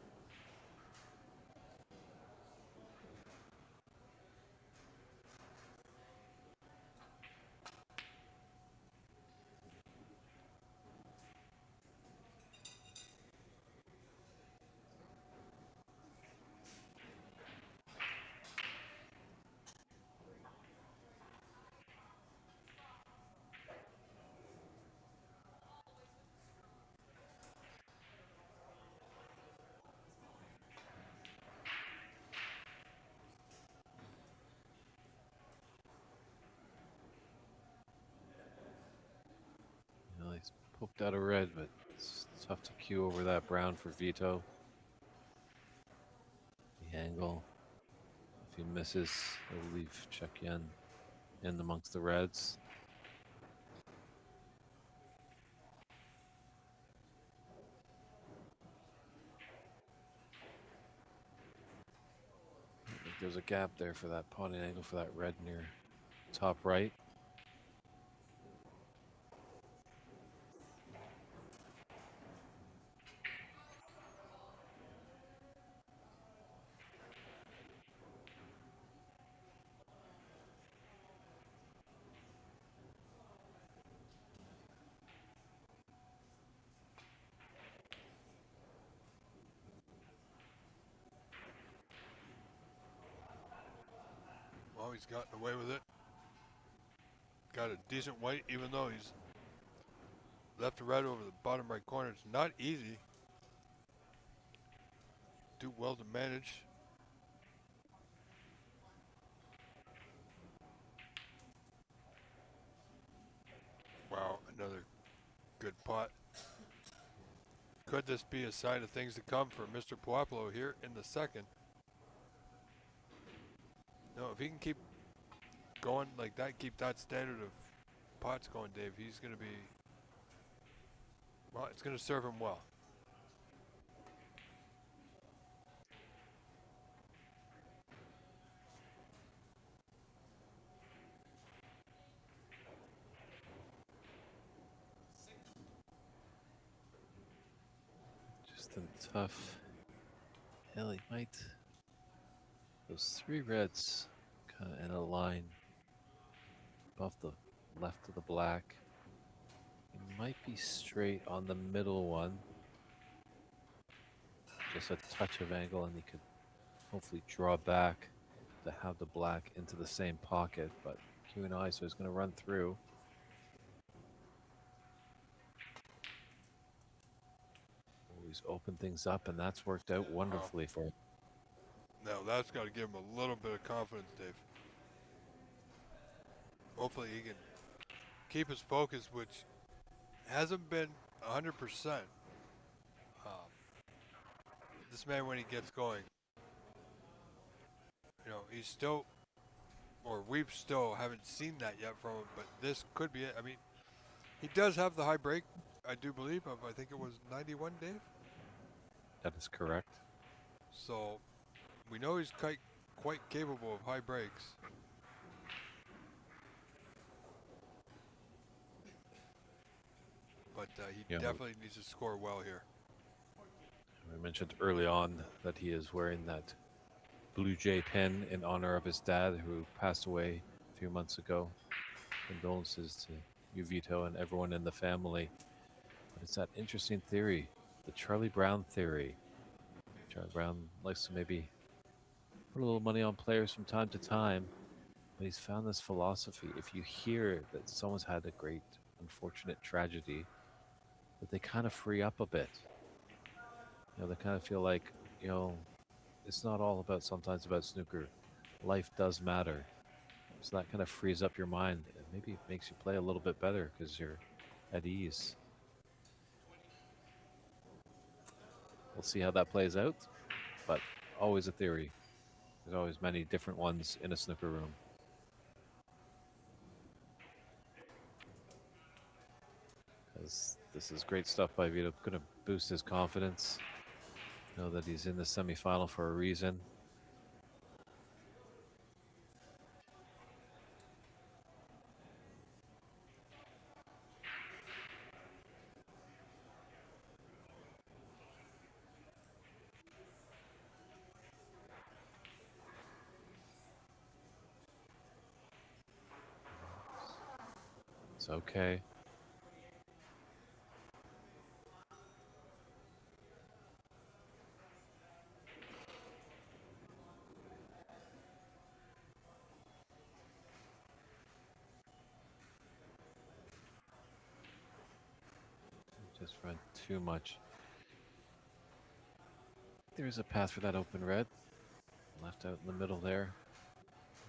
You know, he's poked out a red, but it's tough to cue over that brown for Vito. angle. If he misses, he'll leave Chekyan in amongst the reds. I think there's a gap there for that potting angle for that red near top right. Well, he's gotten away with it. Got a decent white, even though he's left to right over the bottom right corner. It's not easy. Do well to manage. Wow, another good pot. Could this be a sign of things to come for Mr. Puopolo here in the second? No, if he can keep going like that, keep that standard of pots going, Dave, he's going to be, well, it's going to serve him well. Just a tough hill. He might. Those three reds kind of in a line above the left of the black. He might be straight on the middle one. Just a touch of angle, and he could hopefully draw back to have the black into the same pocket. But Q&I, so he's going to run through. Always open things up, and that's worked out wonderfully for him. Now that's got to give him a little bit of confidence, Dave. Hopefully he can keep his focus, which hasn't been 100%. This man, when he gets going, you know, he's still, or we've still haven't seen that yet from him, but this could be it. I mean, he does have the high break, I do believe, of I think it was 91, Dave? That is correct. So we know he's quite capable of high breaks. But he definitely needs to score well here. I mentioned early on that he is wearing that Blue Jay pin in honor of his dad, who passed away a few months ago. Condolences to you, Vito, and everyone in the family. But it's that interesting theory, the Charlie Brown theory. Charlie Brown likes to maybe put a little money on players from time to time, but he's found this philosophy. If you hear that someone's had a great, unfortunate tragedy, that they kind of free up a bit. You know, they kind of feel like, you know, it's not all about sometimes about snooker. Life does matter. So that kind of frees up your mind. And maybe it makes you play a little bit better because you're at ease. We'll see how that plays out, but always a theory. There's always many different ones in a snooker room. Because this is great stuff by Vito. Going to boost his confidence. Know that he's in the semifinal for a reason. It's okay. Just run too much. There's a path for that open red. Left out in the middle there.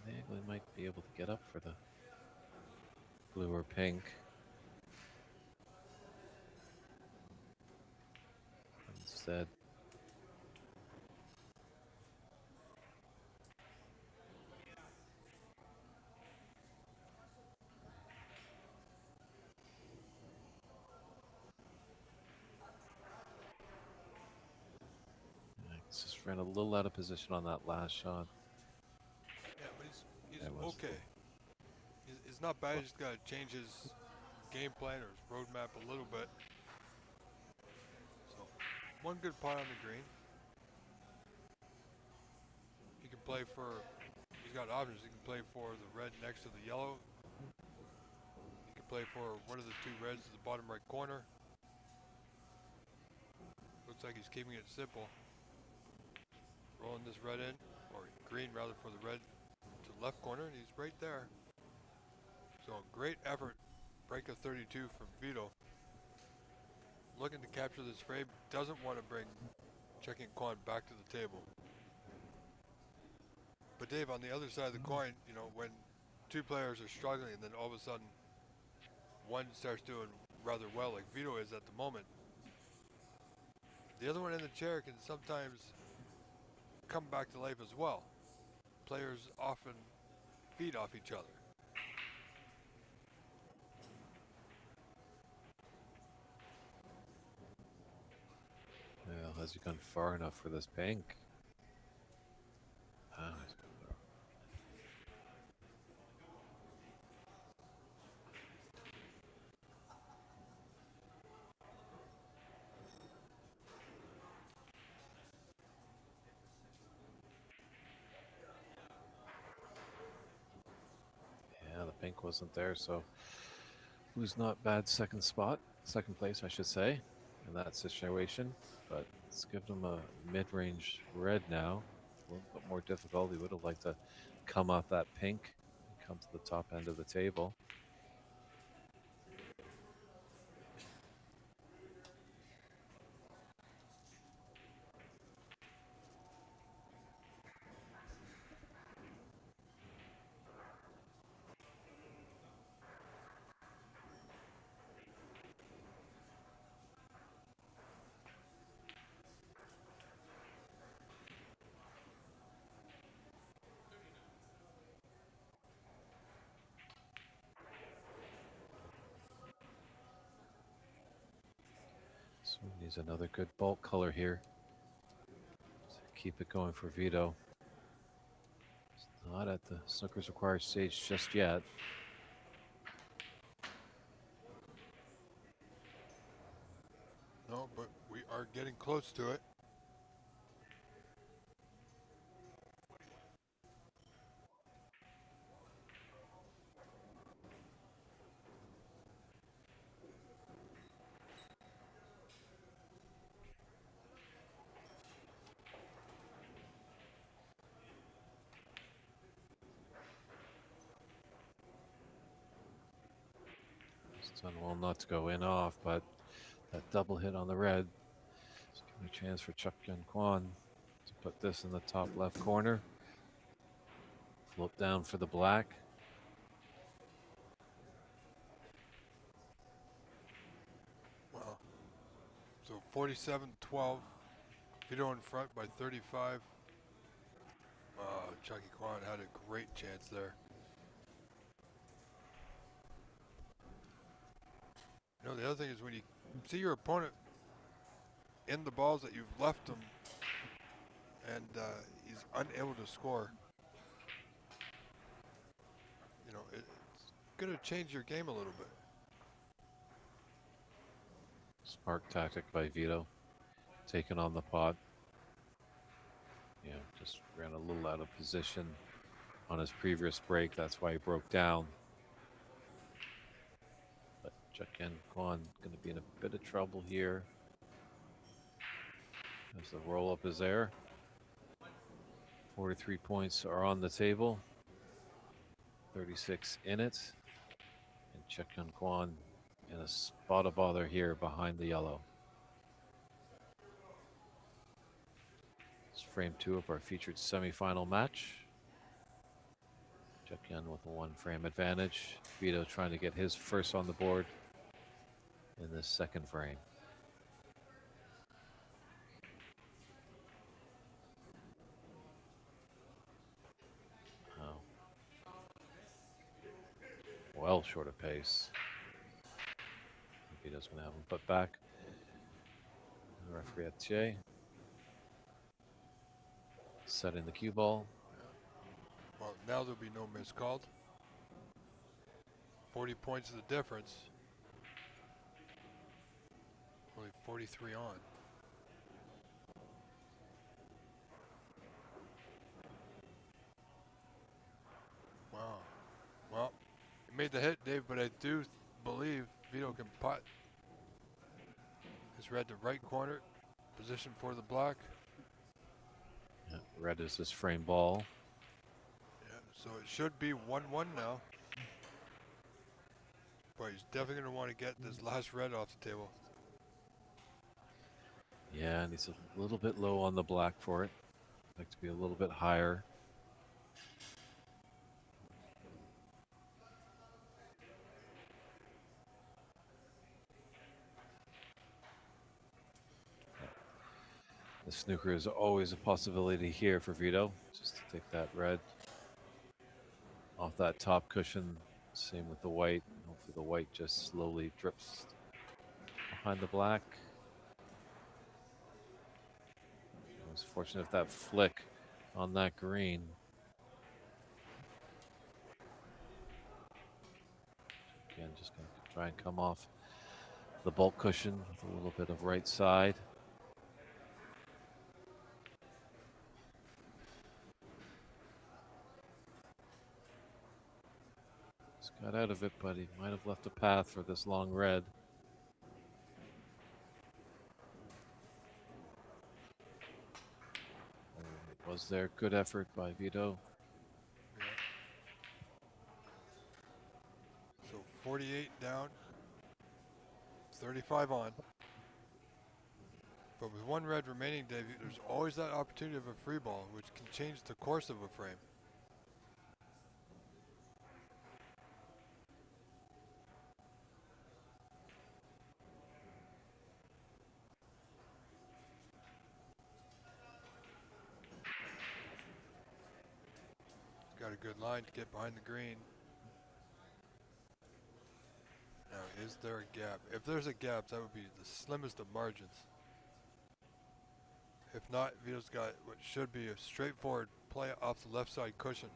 They might be able to get up for the blue or pink. Instead, ran a little out of position on that last shot. Yeah, but he's That was okay. He's not bad. He's just got to change his game plan or his roadmap a little bit. So, one good pot on the green. He can play for. He's got options. He can play for the red next to the yellow. He can play for one of the two reds to the bottom right corner. Looks like he's keeping it simple. Rolling this red in, or green rather, for the red to the left corner, and he's right there. So great effort. Break of 32 from Vito. Looking to capture this frame. Doesn't want to bring checking Kwan back to the table. But Dave, on the other side of the coin, you know, when two players are struggling and then all of a sudden one starts doing rather well, like Vito is at the moment, the other one in the chair can sometimes come back to life as well. Players often feed off each other. Well, has he gone far enough for this pink? Ah, yeah, the pink wasn't there, so who's not bad second place, I should say, in that situation. But it's given him a mid-range red now. A little bit more difficult. He would have liked to come off that pink and come to the top end of the table. So he needs another good bulk color here to keep it going for Vito. It's not at the Snooker's Required stage just yet. No, but we are getting close to it. It's done well not to go in off, but that double hit on the red is giving a chance for Chuck Yun Kwan to put this in the top left corner. Float down for the black. Well, so 47-12. Vito in front by 35. Chucky Kwan had a great chance there. You know, the other thing is when you see your opponent in the balls that you've left him and he's unable to score, you know, it's going to change your game a little bit. Smart tactic by Vito. Taking on the pot. Yeah, just ran a little out of position on his previous break. That's why he broke down. But Chuck Yun Kwan going to be in a bit of trouble here. As the roll up is there. 43 points are on the table. 36 in it. And Chuck Yun Kwan in a spot of bother here behind the yellow. It's frame 2 of our featured semifinal match. Chuck Yun with a 1-frame advantage. Vito trying to get his first on the board in this second frame. Oh. Well short of pace. Vito's going to have him put back. The referee at Jay. setting the cue ball. Well, now there'll be no miss called. 40 points is the difference. Only 43 on. Wow. Well, he made the hit, Dave, but I do believe Vito can putt. He's read the right corner, position for the block. Yeah, red is his frame ball. Yeah, so it should be 1-1 now. But he's definitely going to want to get this last red off the table. Yeah, and he's a little bit low on the black for it. Like to be a little bit higher. The snooker is always a possibility here for Vito. Just to take that red off that top cushion. Same with the white. Hopefully the white just slowly drips behind the black. I was fortunate if that flick on that green. Again, just going to try and come off the bulk cushion with a little bit of right side. Just got out of it, but he might have left a path for this long red. Was there good effort by Vito? Yeah. So 48 down, 35 on. But with one red remaining, Dave, there's always that opportunity of a free ball, which can change the course of a frame. He's got a good line to get behind the green. Now, is there a gap? If there's a gap, that would be the slimmest of margins. If not, Vito's got what should be a straightforward play off the left side cushion.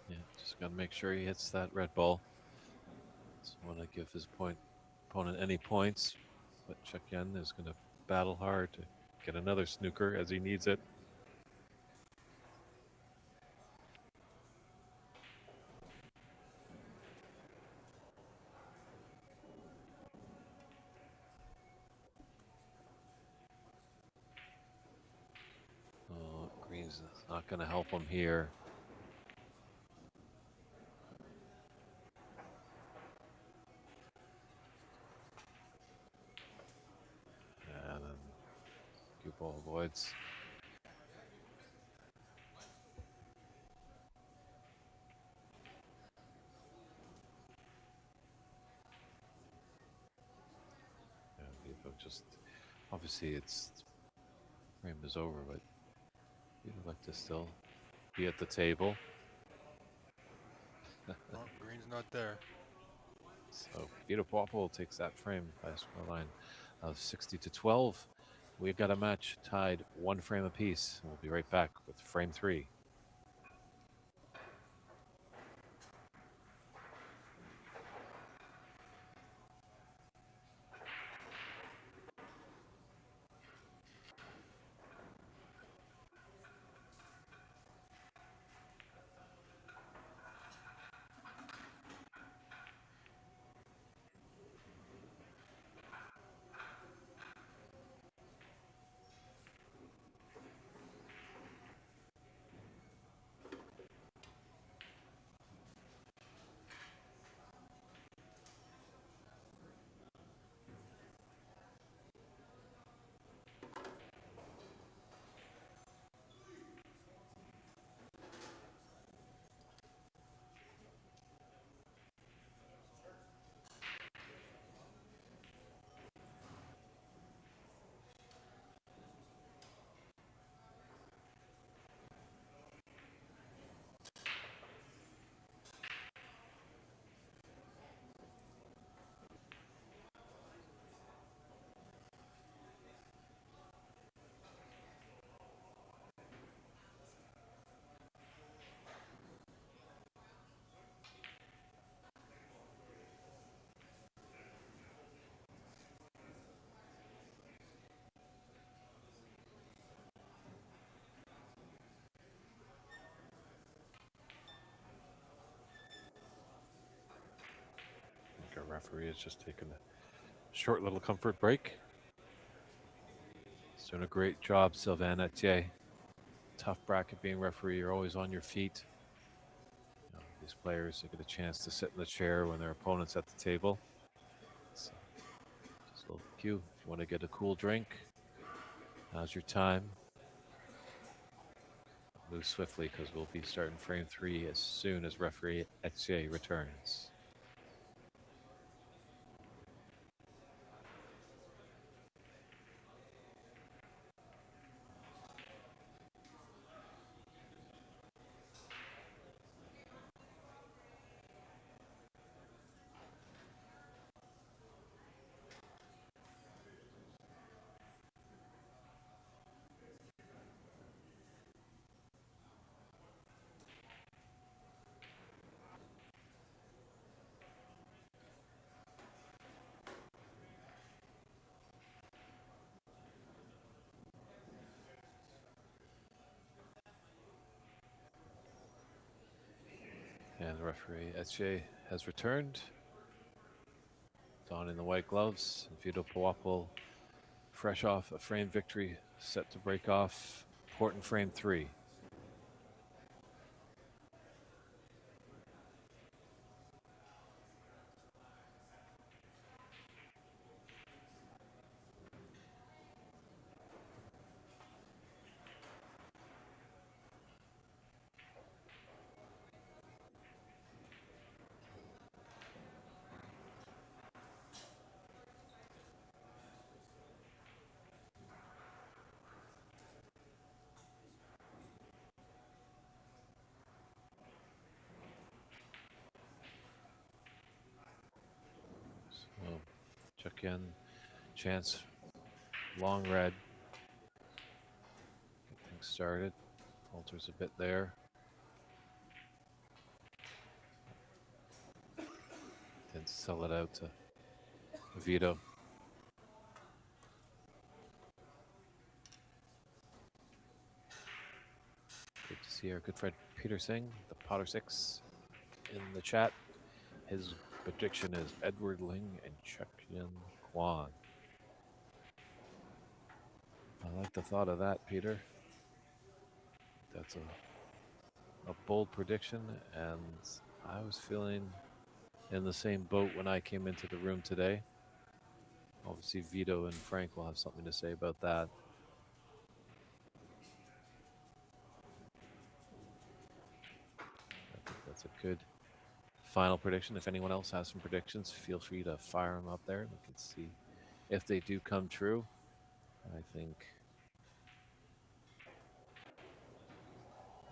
Yeah, just got to make sure he hits that red ball. Doesn't want to give his opponent any points, but Chekyan is going to battle hard to get another snooker as he needs it. Oh, green's not going to help him here. And then cue ball avoids. Yeah, Vito just obviously it's frame is over, but you'd like to still be at the table. Oh, green's not there. So Vito Popple takes that frame by a scoreline of 60-12. We've got a match tied 1 frame apiece. We'll be right back with frame 3. Referee is just taking a short little comfort break. He's doing a great job, Sylvain Etier. Tough bracket being referee. You're always on your feet. These players, they get a chance to sit in the chair when their opponent's at the table. So just a little cue. If you want to get a cool drink, now's your time. Move swiftly because we'll be starting frame 3 as soon as referee Etier returns. And referee Etier has returned, donning the white gloves. And Vito Puopel, fresh off a frame victory, set to break off important frame 3. So check in, chance, long red. Get things started. Falters a bit there. Then sell it out to Vito. Good to see our good friend Peter Singh, the Potter 6, in the chat. His prediction is Edward Ling and Chuk-Yin Kwan. I like the thought of that, Peter. That's a bold prediction, and I was feeling in the same boat when I came into the room today. Obviously, Vito and Frank will have something to say about that. I think that's a good final prediction. If anyone else has some predictions, feel free to fire them up there. We can see if they do come true. I think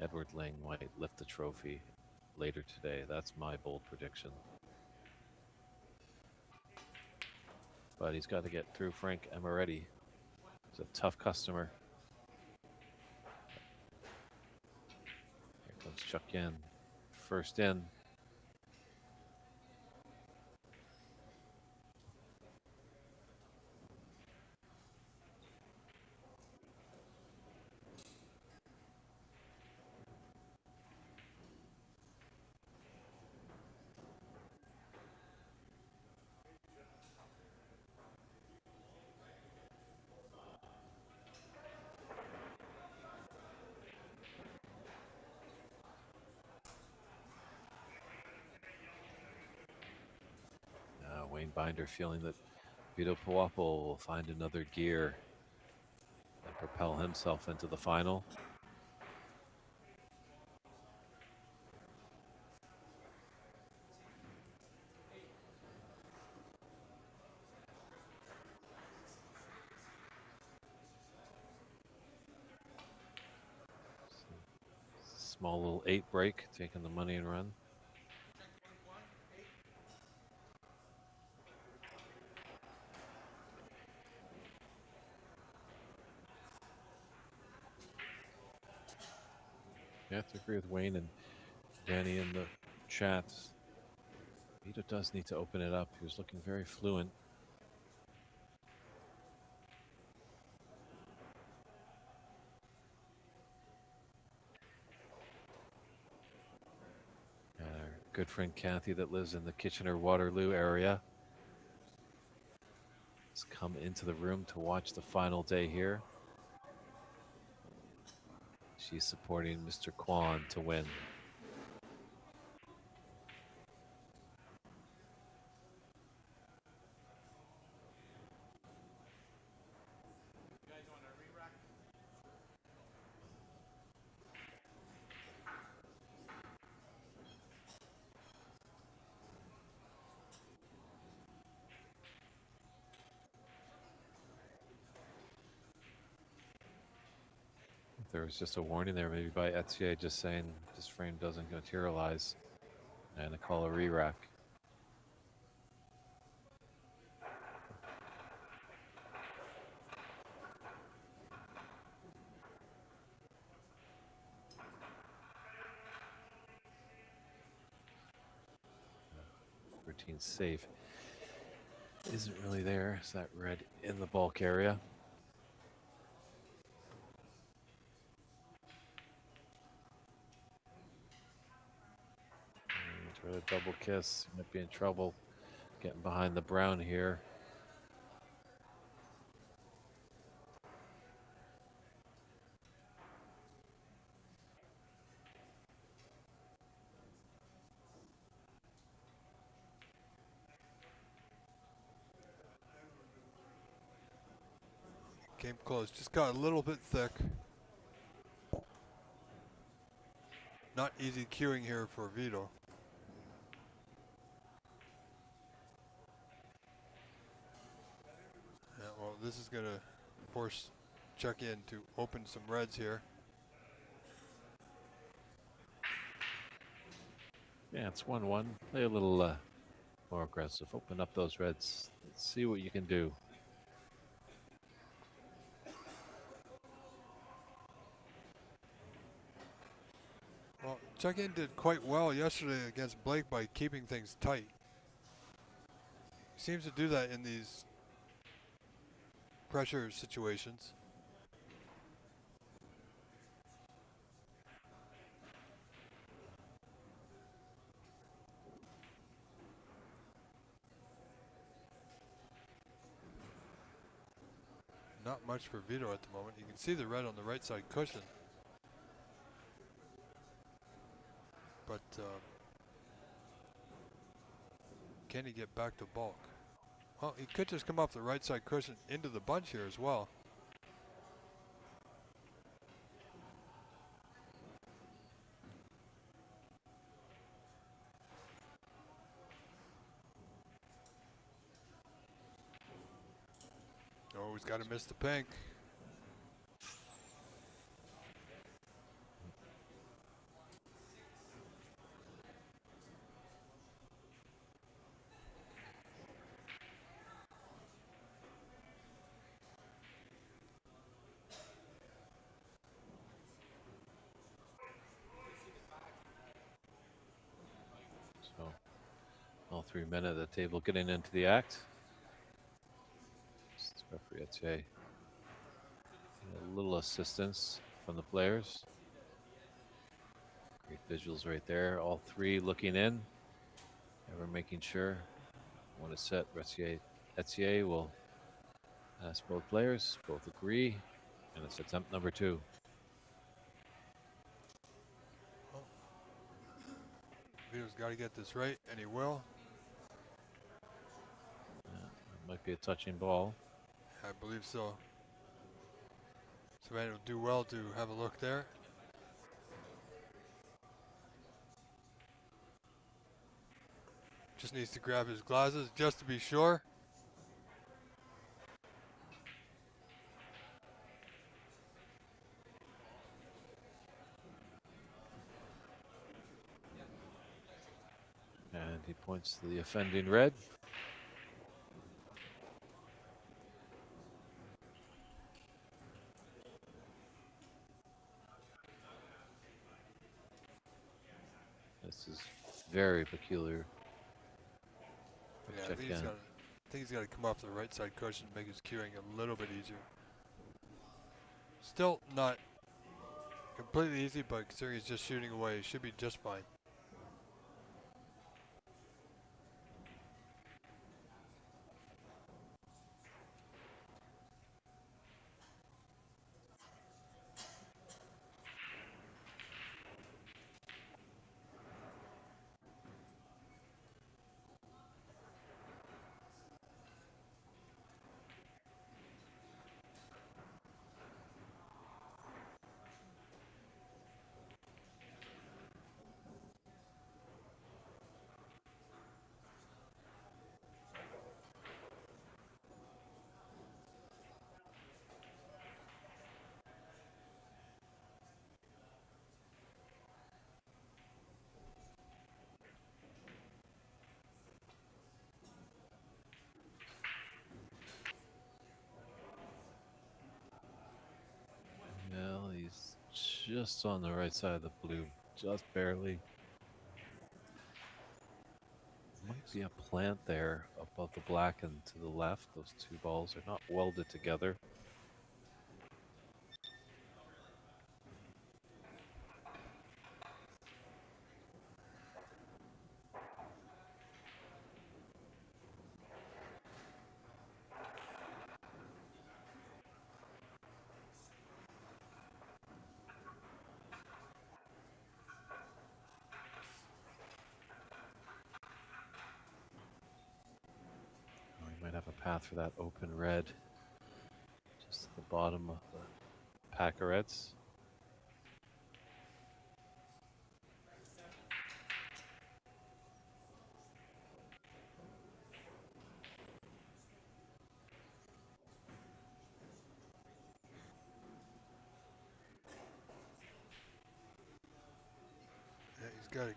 Edward Ling might lift the trophy later today. That's my bold prediction. But he's got to get through Frank Amoretti. He's a tough customer. Here comes Chuk-Yin. First in. Wayne Binder feeling that Vito Puopel will find another gear and propel himself into the final. Small little 8 break, taking the money and run. I have to agree with Wayne and Danny in the chat. Vito does need to open it up. He was looking very fluent. And our good friend Kathy that lives in the Kitchener-Waterloo area has come into the room to watch the final day here. She's supporting Mr. Kwan to win. There was just a warning there, maybe by Etier, just saying this frame doesn't materialize, and a call a re-rack. Routine safe isn't really there. Is that red in the bulk area? Try to double kiss. Might be in trouble getting behind the brown here. Came close, just got a little bit thick. Not easy cueing here for Vito. Yeah, well, this is going to force check-in to open some reds here. Yeah, it's 1-1. Play a little more aggressive. Open up those reds. Let's see what you can do. Well, check-in did quite well yesterday against Blake by keeping things tight. He seems to do that in these pressure situations. Not much for Vito at the moment. You can see the red on the right side cushion. But can he get back to bulk? Well, he could just come off the right side cushion into the bunch here as well. Oh, he's got to miss the pink. So all 3 men at the table getting into the act. Just referee Etier. A little assistance from the players. Great visuals right there. All 3 looking in. And we're making sure. When it's set, Etier will ask both players. Both agree. And it's attempt number 2. Oh. Vito's got to get this right, and he will. Yeah, it might be a touching ball. I believe so. Savannah will do well to have a look there. Just needs to grab his glasses just to be sure. And he points to the offending red. This is very peculiar. Yeah, I think he's got to come off the right side cushion and make his cueing a little bit easier. Still not completely easy, but considering he's just shooting away, he should be just fine. just on the right side of the blue, just barely. Might be a plant there above the black and to the left. Those two balls are not welded together. We might have a path for that open red just at the bottom of the pack of reds. Yeah, he's got a,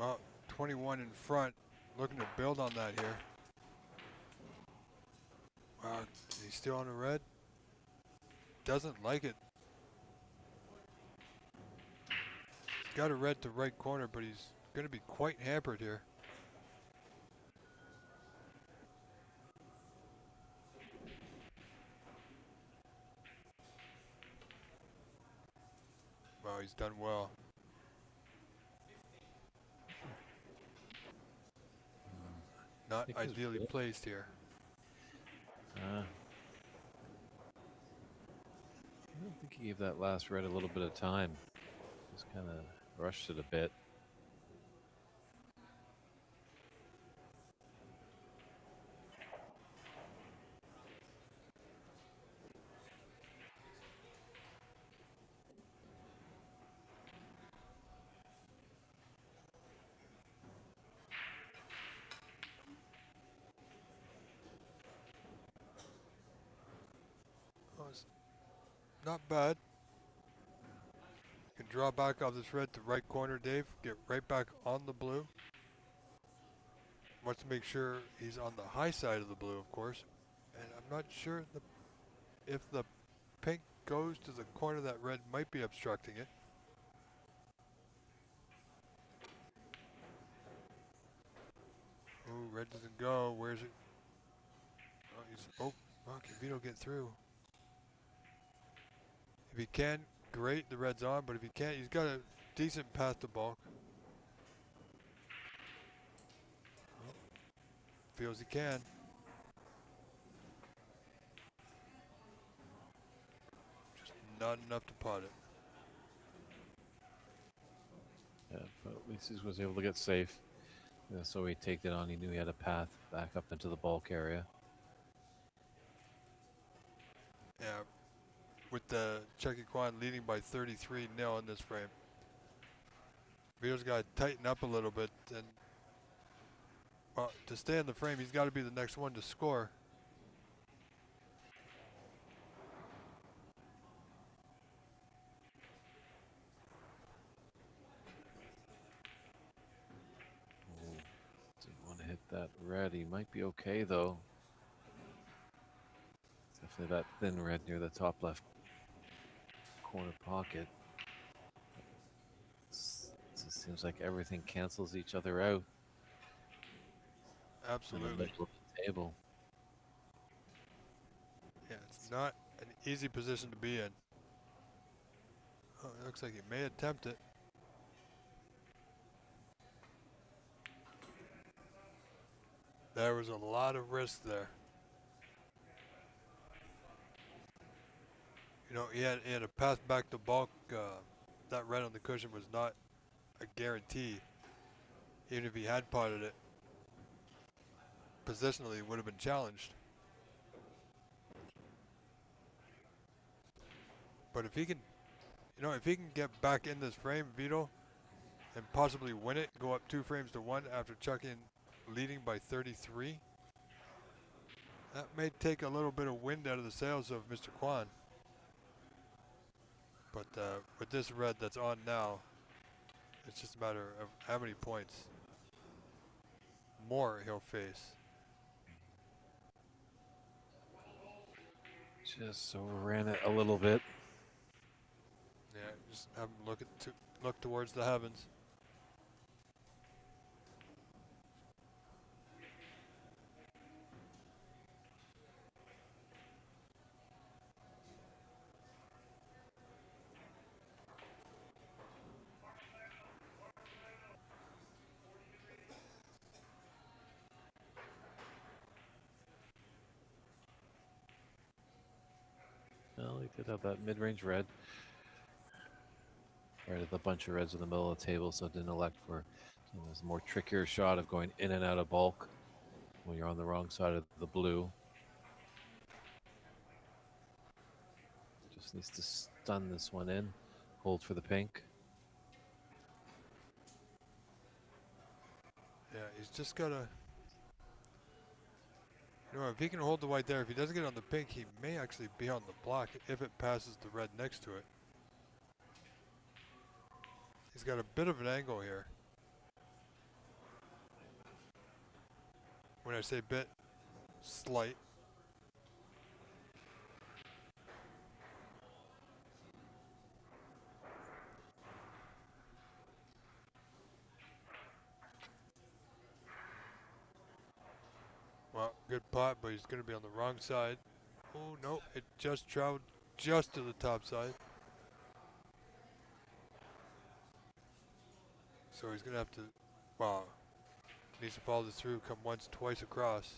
well, 21 in front, looking to build on that here. Wow, he's still on the red. Doesn't like it. He's got a red to right corner, but he's going to be quite hampered here. Wow, he's done well. Not ideally placed here. I don't think he gave that last red a little bit of time. Just kind of rushed it a bit. Oh, it's not bad. Can draw back off this red to right corner, Dave. Get right back on the blue. Wants to make sure he's on the high side of the blue, of course. And I'm not sure if the pink goes to the corner, that red might be obstructing it. Oh, red doesn't go. Where's it? Oh, can Vito get through? If he can, great, the red's on, but if he can't, he's got a decent path to bulk. Oh, feels he can. Just not enough to pot it. Yeah, but at least he was able to get safe. Yeah, so he taked it on. He knew he had a path back up into the bulk area. Yeah, with the Chucky Kwan leading by 33-0 in this frame. Vito's got to tighten up a little bit, and well, to stay in the frame, he's got to be the next one to score. Didn't want to hit that red. He might be okay though. Definitely that thin red near the top left corner pocket. It just seems like everything cancels each other out. Absolutely. In the middle of the table. Yeah, it's not an easy position to be in. Oh, it looks like he may attempt it. There was a lot of risk there. You know, he had a pass back to bulk. That red on the cushion was not a guarantee. Even if he had potted it, positionally would have been challenged. But if he can, you know, if he can get back in this frame, Vito, and possibly win it, go up 2 frames to 1 after chucking leading by 33, that may take a little bit of wind out of the sails of Mr. Kwan. But with this red that's on now, it's just a matter of how many points more he'll face. Just overran it a little bit. Yeah, Just have him look towards the heavens. Well, he did have that mid-range red. Right at the bunch of reds in the middle of the table, so didn't elect for a more trickier shot of going in and out of bulk when you're on the wrong side of the blue. Just needs to stun this one in, hold for the pink. Yeah, he's just gotta. You know, if he can hold the white there, if he doesn't get on the pink, he may actually be on the black if it passes the red next to it. He's got a bit of an angle here. When I say bit, slight. Well, good pot, but he's going to be on the wrong side. Oh, no, it just traveled just to the top side. So he's going to have to, wow, needs to follow this through, come once, twice across.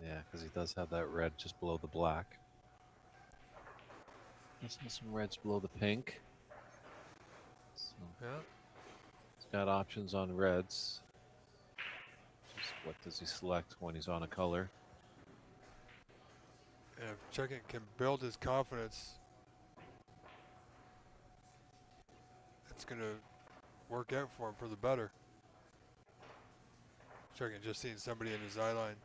Yeah, because he does have that red just below the black. Let's have some reds below the pink. So Yeah. he's got options on reds. Just what does he select when he's on a color? And if Checking can build his confidence, it's going to work out for him for the better. Checking just seeing somebody in his eye line.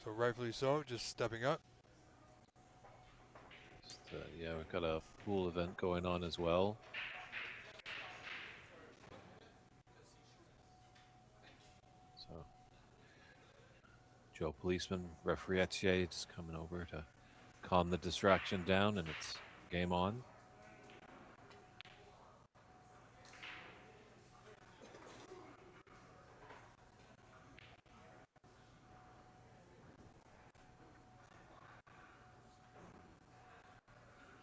So rightfully so, just stepping up. Yeah, we've got a pool event going on as well. So Joe Policeman, referee Etier, is coming over to calm the distraction down, and it's game on.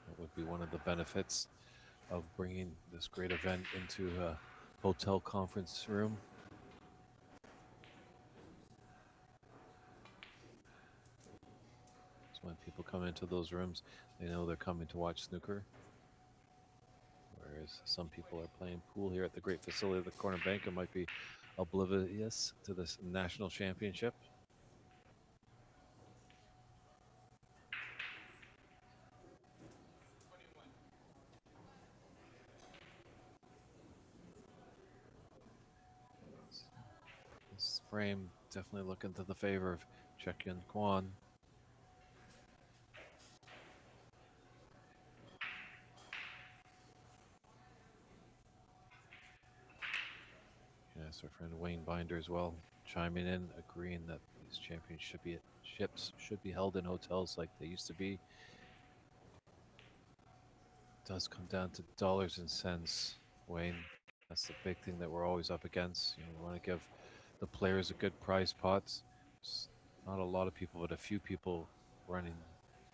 That would be one of the benefits of bringing this great event into a hotel conference room. So when people come into those rooms, they know they're coming to watch snooker. Whereas some people are playing pool here at the great facility of the Corner Bank and might be oblivious to this national championship. This frame definitely looking to the favor of Chekyun Kwan. Yes, our friend Wayne Binder as well, chiming in, agreeing that these championships should be held in hotels like they used to be. It does come down to dollars and cents, Wayne. That's the big thing that we're always up against. You know, we want to give the players a good prize pots. It's not a lot of people, but a few people running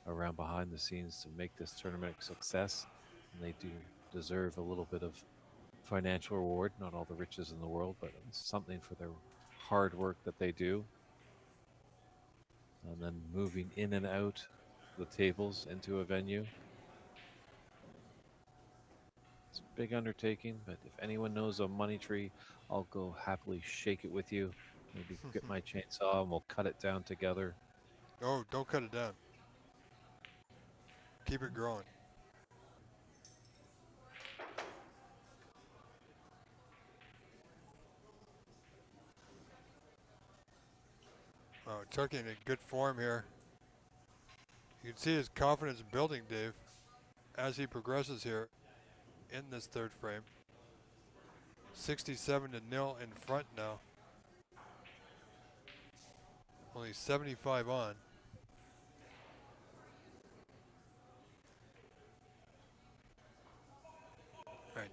around behind the scenes to make this tournament a success. And they do deserve a little bit of financial reward, not all the riches in the world, but something for their hard work that they do. And then moving in and out the tables into a venue. It's a big undertaking, but if anyone knows a money tree, I'll go happily shake it with you. Maybe get my chainsaw and we'll cut it down together. Oh, don't cut it down. Keep it growing. Chucky in good form here. You can see his confidence building, Dave, as he progresses here in this third frame. 67-0 in front now. Only 75 on.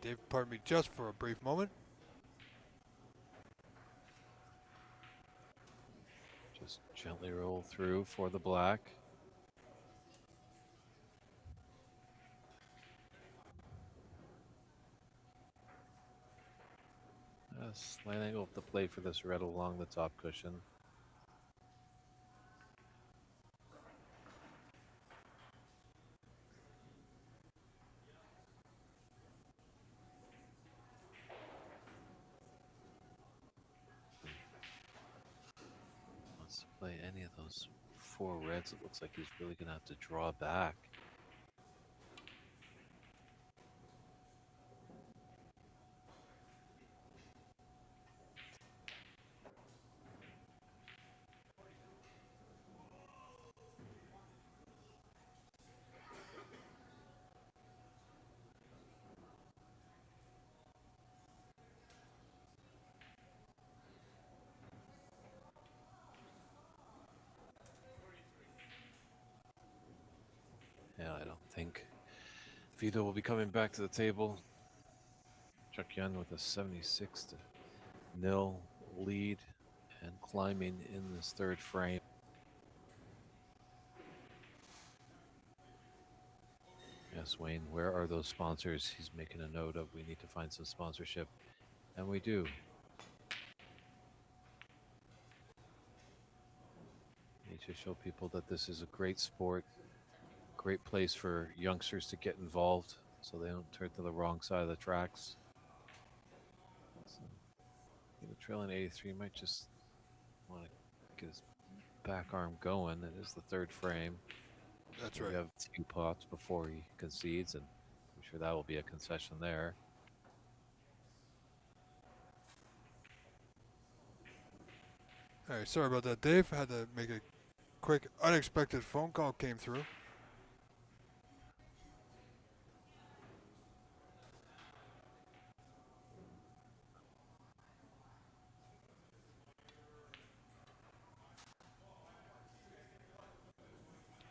Dave, pardon me just for a brief moment. Just gently roll through for the black. Slight angle of the play for this red along the top cushion. Wants to play any of those four reds. It looks like he's really going to have to draw back. Yeah, I don't think Vito will be coming back to the table. Chuck Young with a 76-0 lead and climbing in this third frame. Yes, Wayne, where are those sponsors? He's making a note of we need to find some sponsorship, and we do. Need to show people that this is a great sport, great place for youngsters to get involved so they don't turn to the wrong side of the tracks. So, the trailing 83 might just want to get his back arm going. It is the third frame. That's So right. we have 2 pots before he concedes, and I'm sure that will be a concession there. All right, sorry about that, Dave. Had to make a quick, unexpected phone call came through.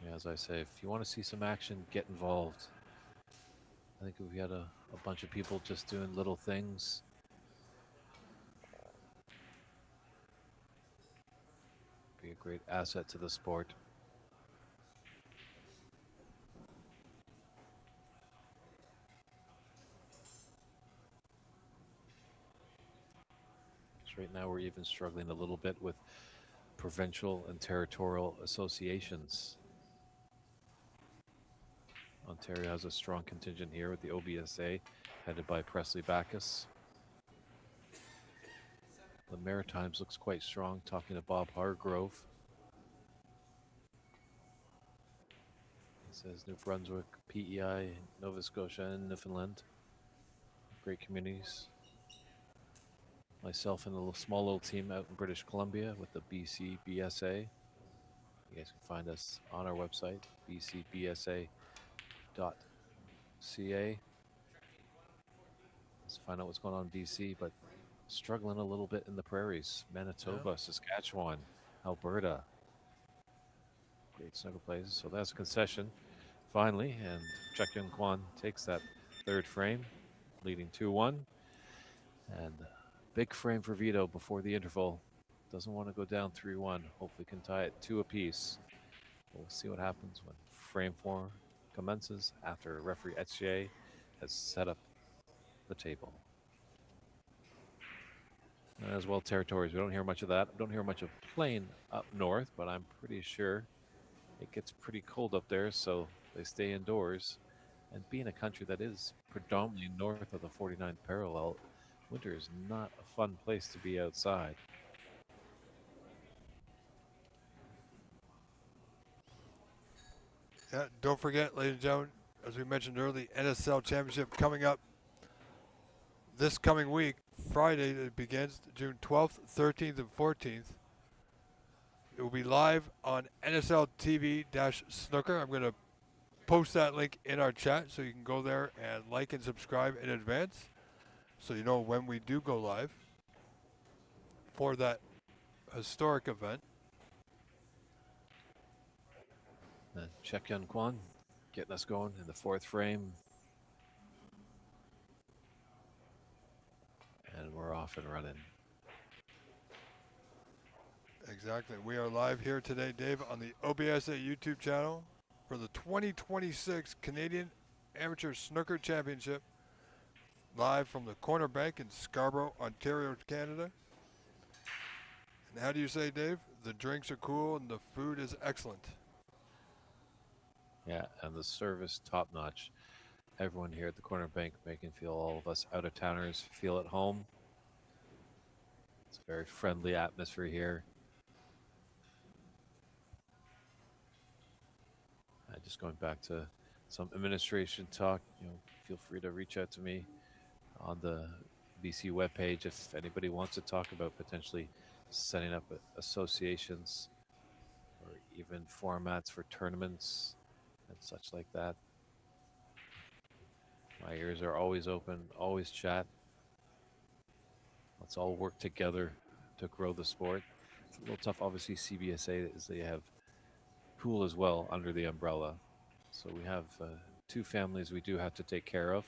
Yeah, as I say, if you want to see some action, get involved. I think if we had a bunch of people just doing little things, be a great asset to the sport. Right now we're even struggling a little bit with provincial and territorial associations. Ontario has a strong contingent here with the OBSA, headed by Presley Backus. The Maritimes looks quite strong, talking to Bob Hargrove. He says New Brunswick, PEI, Nova Scotia, and Newfoundland. Great communities. Myself and a small little team out in British Columbia with the Cbsa. You guys can find us on our website, bcbsa.ca. Let's find out what's going on in BC, but struggling a little bit in the prairies. Manitoba, Saskatchewan, Alberta. Great snuggle places. So that's a concession finally, and Chuck Young Kwan takes that third frame, leading 2-1. And big frame for Vito before the interval. Doesn't want to go down 3-1. Hopefully can tie it 2 apiece. We'll see what happens when frame 4 commences after referee Etier has set up the table. And as well, territories. We don't hear much of that. We don't hear much of playing up north, but I'm pretty sure it gets pretty cold up there, so they stay indoors. And being a country that is predominantly north of the 49th parallel, winter is not a fun place to be outside. Yeah, don't forget, ladies and gentlemen, as we mentioned earlier, NSL Championship coming up this coming week. Friday it begins, June 12th, 13th, and 14th. It will be live on NSL TV-Snooker. I'm going to post that link in our chat so you can go there and like and subscribe in advance so you know when we do go live for that historic event. Check Yun Kwan getting us going in the fourth frame. we're off and running. Exactly. We are live here today, Dave, on the OBSA YouTube channel for the 2026 Canadian Amateur Snooker Championship, live from the Corner Bank in Scarborough, Ontario, Canada. And how do you say, Dave? The drinks are cool and the food is excellent. Yeah, and the service top-notch. Everyone here at the Corner Bank making feel all of us out-of-towners feel at home. It's a very friendly atmosphere here. Just going back to some administration talk, feel free to reach out to me on the BC webpage if anybody wants to talk about potentially setting up associations or even formats for tournaments and such like that. My ears are always open, always chat. Let's all work together to grow the sport. It's a little tough, obviously. Cbsa is they have pool as well under the umbrella, so we have two families we do have to take care of.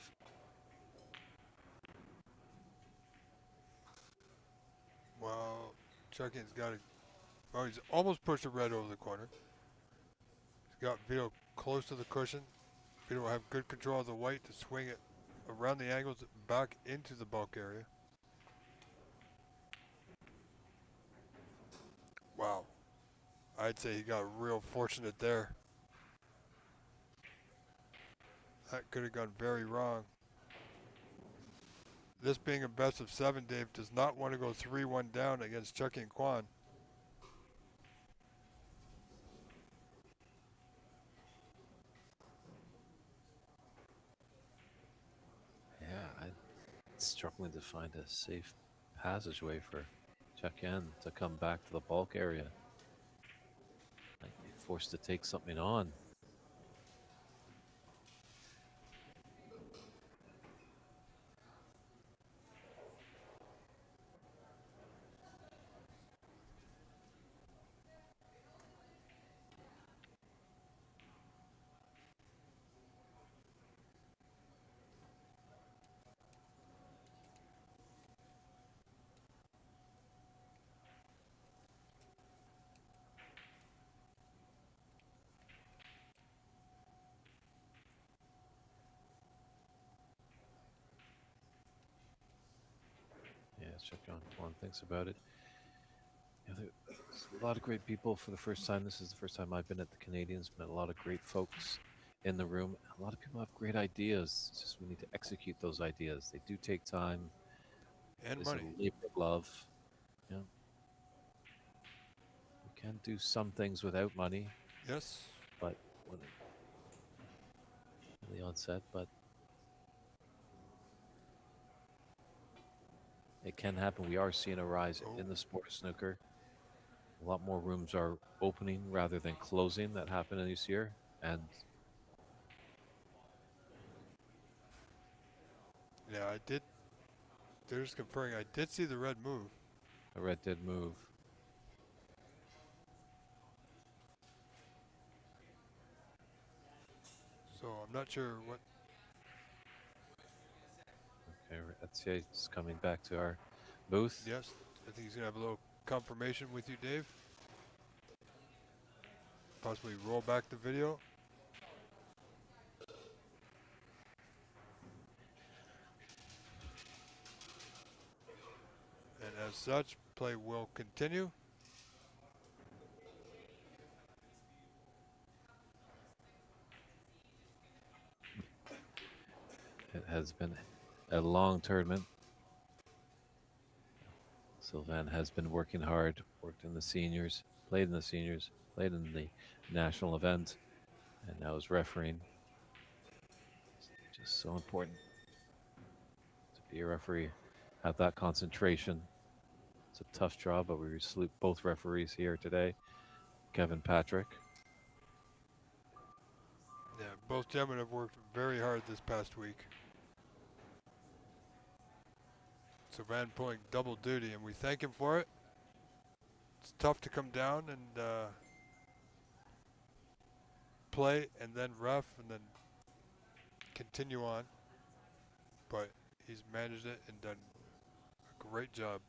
Well, Chucky's got a. Oh, he's almost pushed the red over the corner. He's got Vito close to the cushion. Vito will have good control of the white to swing it around the angles back into the bulk area. Wow. I'd say he got real fortunate there. That could have gone very wrong. This being a best of 7, Dave does not want to go 3-1 down against Chucky and Kwan. Yeah, I'm struggling to find a safe passageway for Check-in to come back to the bulk area. Might be forced to take something on. Yeah, Check-in Kwan thinks about it. Yeah, there's a lot of great people for the first time. This is the first time I've been at the Canadians. Met a lot of great folks in the room. A lot of people have great ideas. It's just we need to execute those ideas. They do take time. And It's a money. labor of love. Yeah. We can do some things without money. Yes. But when in the onset, but it can happen. We are seeing a rise in the sport of snooker. A lot more rooms are opening rather than closing. That happened this year, and yeah, I did. They're just confirming. I did see the red move. the red did move. So I'm not sure what. Okay, Etienne's coming back to our booth. Yes, I think he's gonna have a little confirmation with you, Dave. Possibly roll back the video. And as such, play will continue. It has been a long tournament. Sylvain has been working hard, worked in the seniors, played in the seniors, played in the national event, and now is refereeing. It's just so important to be a referee, have that concentration. It's a tough job, but we salute both referees here today. Kevin Patrick. Yeah, both gentlemen have worked very hard this past week. Sylvain pulling double duty, and we thank him for it. It's tough to come down and play and then ref and then continue on. But he's managed it and done a great job.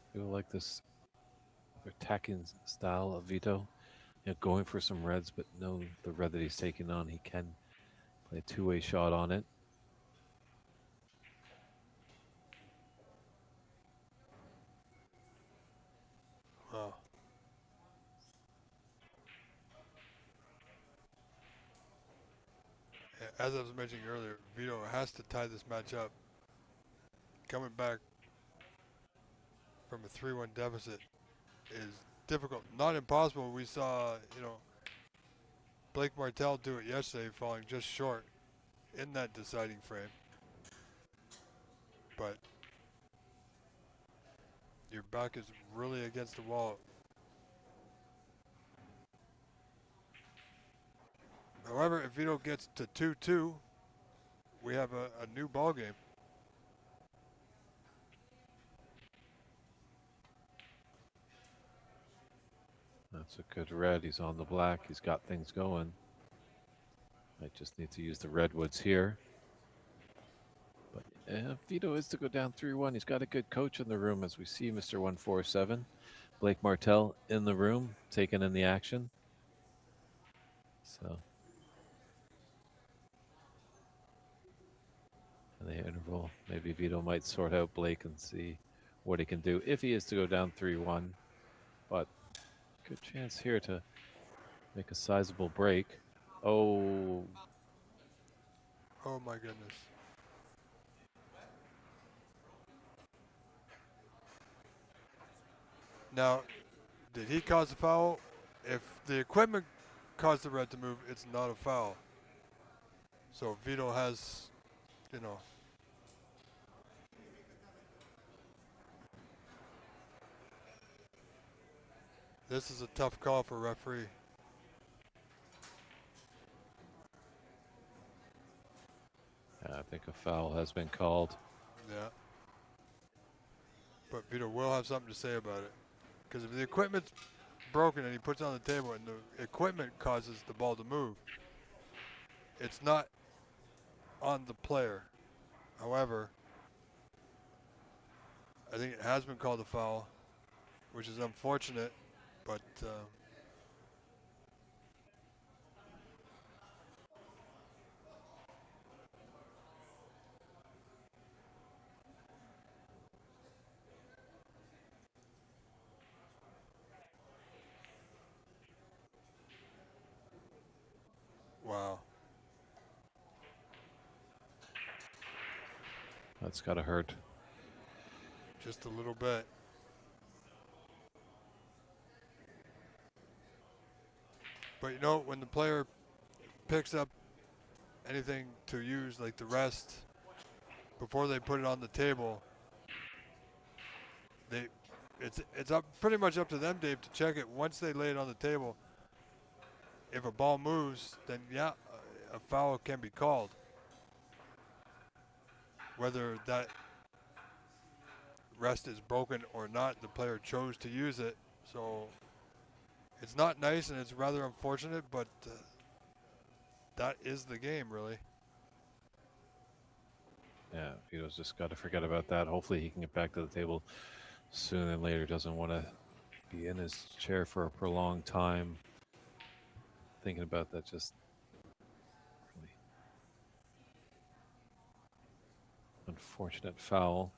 I feel like this attacking style of Vito, going for some reds, but know the red that he's taking on, he can play a two-way shot on it. Wow. As I was mentioning earlier, Vito has to tie this match up. Coming back from a 3-1 deficit is difficult. Not impossible. We saw, Blake Martel do it yesterday, falling just short in that deciding frame. But your back is really against the wall. However, if Vito gets to 2-2, we have a new ball game. That's a good red. He's on the black. He's got things going. Might just need to use the redwoods here. But if Vito is to go down 3-1, he's got a good coach in the room, as we see Mr. 147. Blake Martel in the room, taking in the action. So, in the interval, maybe Vito might sort out Blake and see what he can do if he is to go down 3-1. But good chance here to make a sizable break. Oh. Oh my goodness. Now, did he cause the foul? If the equipment caused the red to move, it's not a foul. So Vito has, this is a tough call for referee. I think a foul has been called. Yeah. But Vito will have something to say about it. Because if the equipment's broken and he puts it on the table and the equipment causes the ball to move, it's not on the player. However, I think it has been called a foul, which is unfortunate, but wow. That's got to hurt. Just a little bit. But when the player picks up anything to use, like the rest, before they put it on the table, it's up pretty much up to them, Dave, to check it. Once they lay it on the table, if a ball moves, then yeah, a foul can be called. Whether that rest is broken or not, the player chose to use it. So it's not nice and it's rather unfortunate, but that is the game, really. Yeah, Vito's just got to forget about that. Hopefully he can get back to the table sooner than later. Doesn't want to be in his chair for a prolonged time thinking about that. Just really unfortunate foul.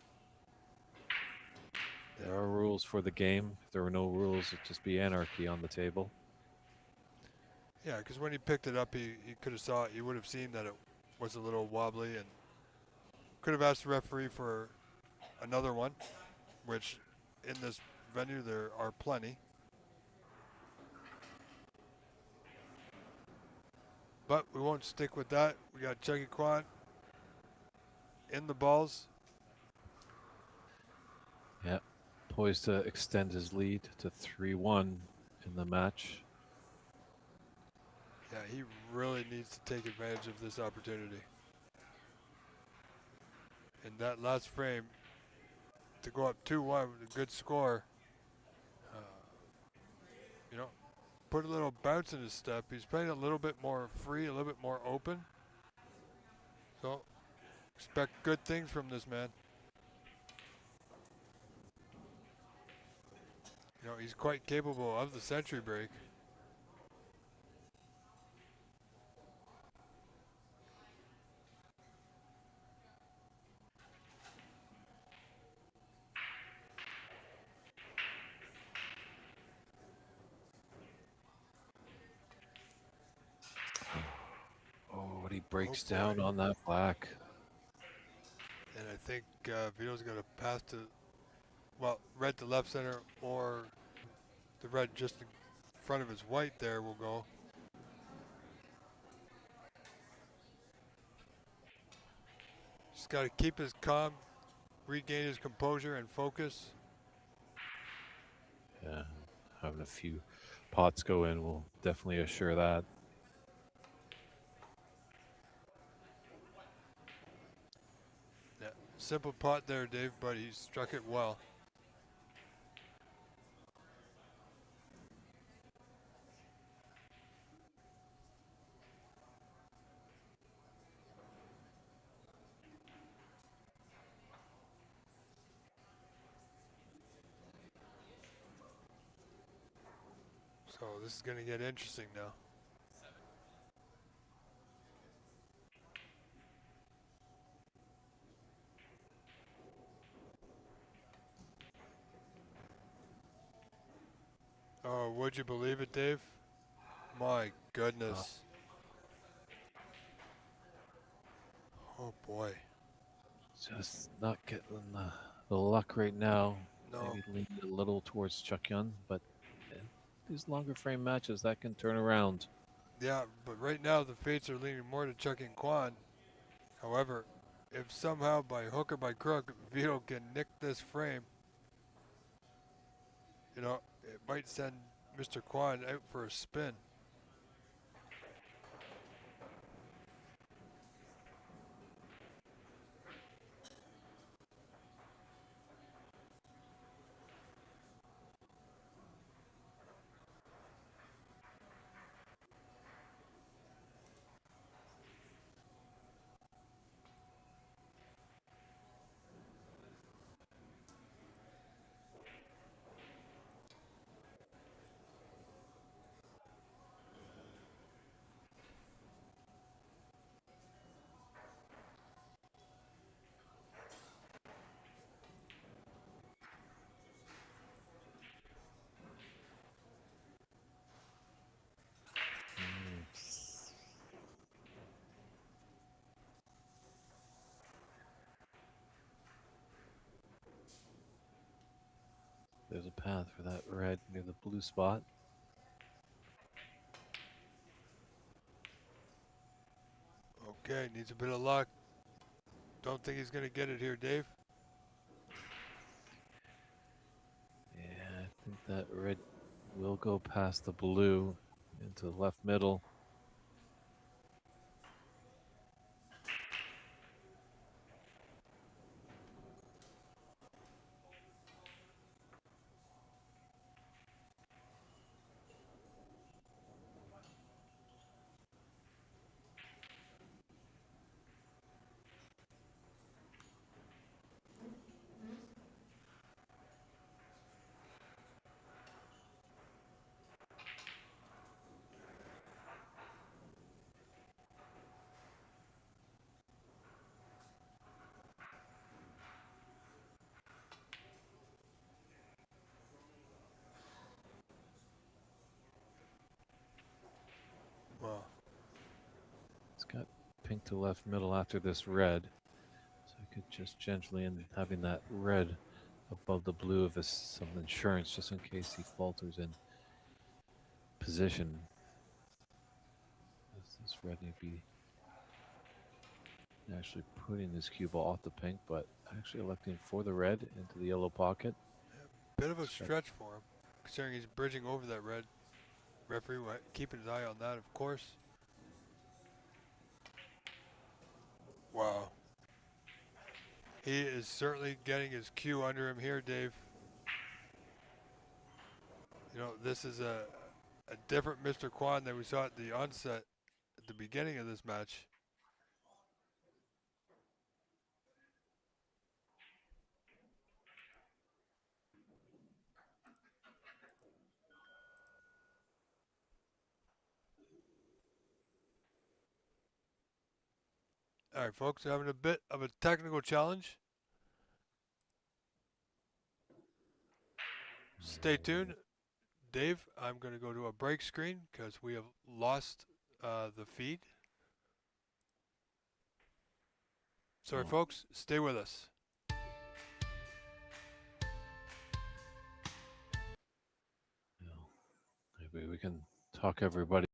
There are rules for the game. If there were no rules, it'd just be anarchy on the table. Yeah, because when he picked it up, he could have saw it. He would have seen that it was a little wobbly and could have asked the referee for another one, which in this venue there are plenty. But we won't stick with that. We got Chucky Kwan in the balls. Yeah, poised to extend his lead to 3-1 in the match. Yeah, he really needs to take advantage of this opportunity. In that last frame, to go up 2-1 with a good score, uh, you know, put a little bounce in his step. He's playing a little bit more free, a little bit more open. So expect good things from this man. You know, he's quite capable of the century break. Oh, but he breaks Oh boy. down on that black. And I think Vito's going to pass to, well, red to left center, or the red just in front of his white there will go. Just got to keep his calm, regain his composure and focus. Yeah, having a few pots go in will definitely assure that. Yeah, simple pot there, Dave, but he struck it well. So this is going to get interesting now. Oh, would you believe it, Dave? My goodness. Oh boy. Just not getting the luck right now. No. Maybe leaning a little towards Chuck Young, but these longer frame matches that can turn around. Yeah, but right now the fates are leaning more to Chuck and Kwan. However, if somehow by hook or by crook Vito can nick this frame, you know, it might send Mr. Kwan out for a spin. There's a path for that red near the blue spot. Okay, needs a bit of luck. Don't think he's going to get it here, Dave. Yeah, I think that red will go past the blue into the left middle. Well, It's got pink to left middle after this red. So I could just gently, and having that red above the blue of some insurance just in case he falters in position. This red may be actually putting this cue ball off the pink, but actually electing for the red into the yellow pocket. bit of a stretch for him, considering he's bridging over that red. Referee keeping his eye on that, of course. Wow. He is certainly getting his cue under him here, Dave. You know, this is a different Mr. Kwan than we saw at the onset, at the beginning of this match. All right, folks, having a bit of a technical challenge. Stay tuned. Dave, I'm going to go to a break screen because we have lost the feed. Sorry, folks, stay with us. Maybe we can talk everybody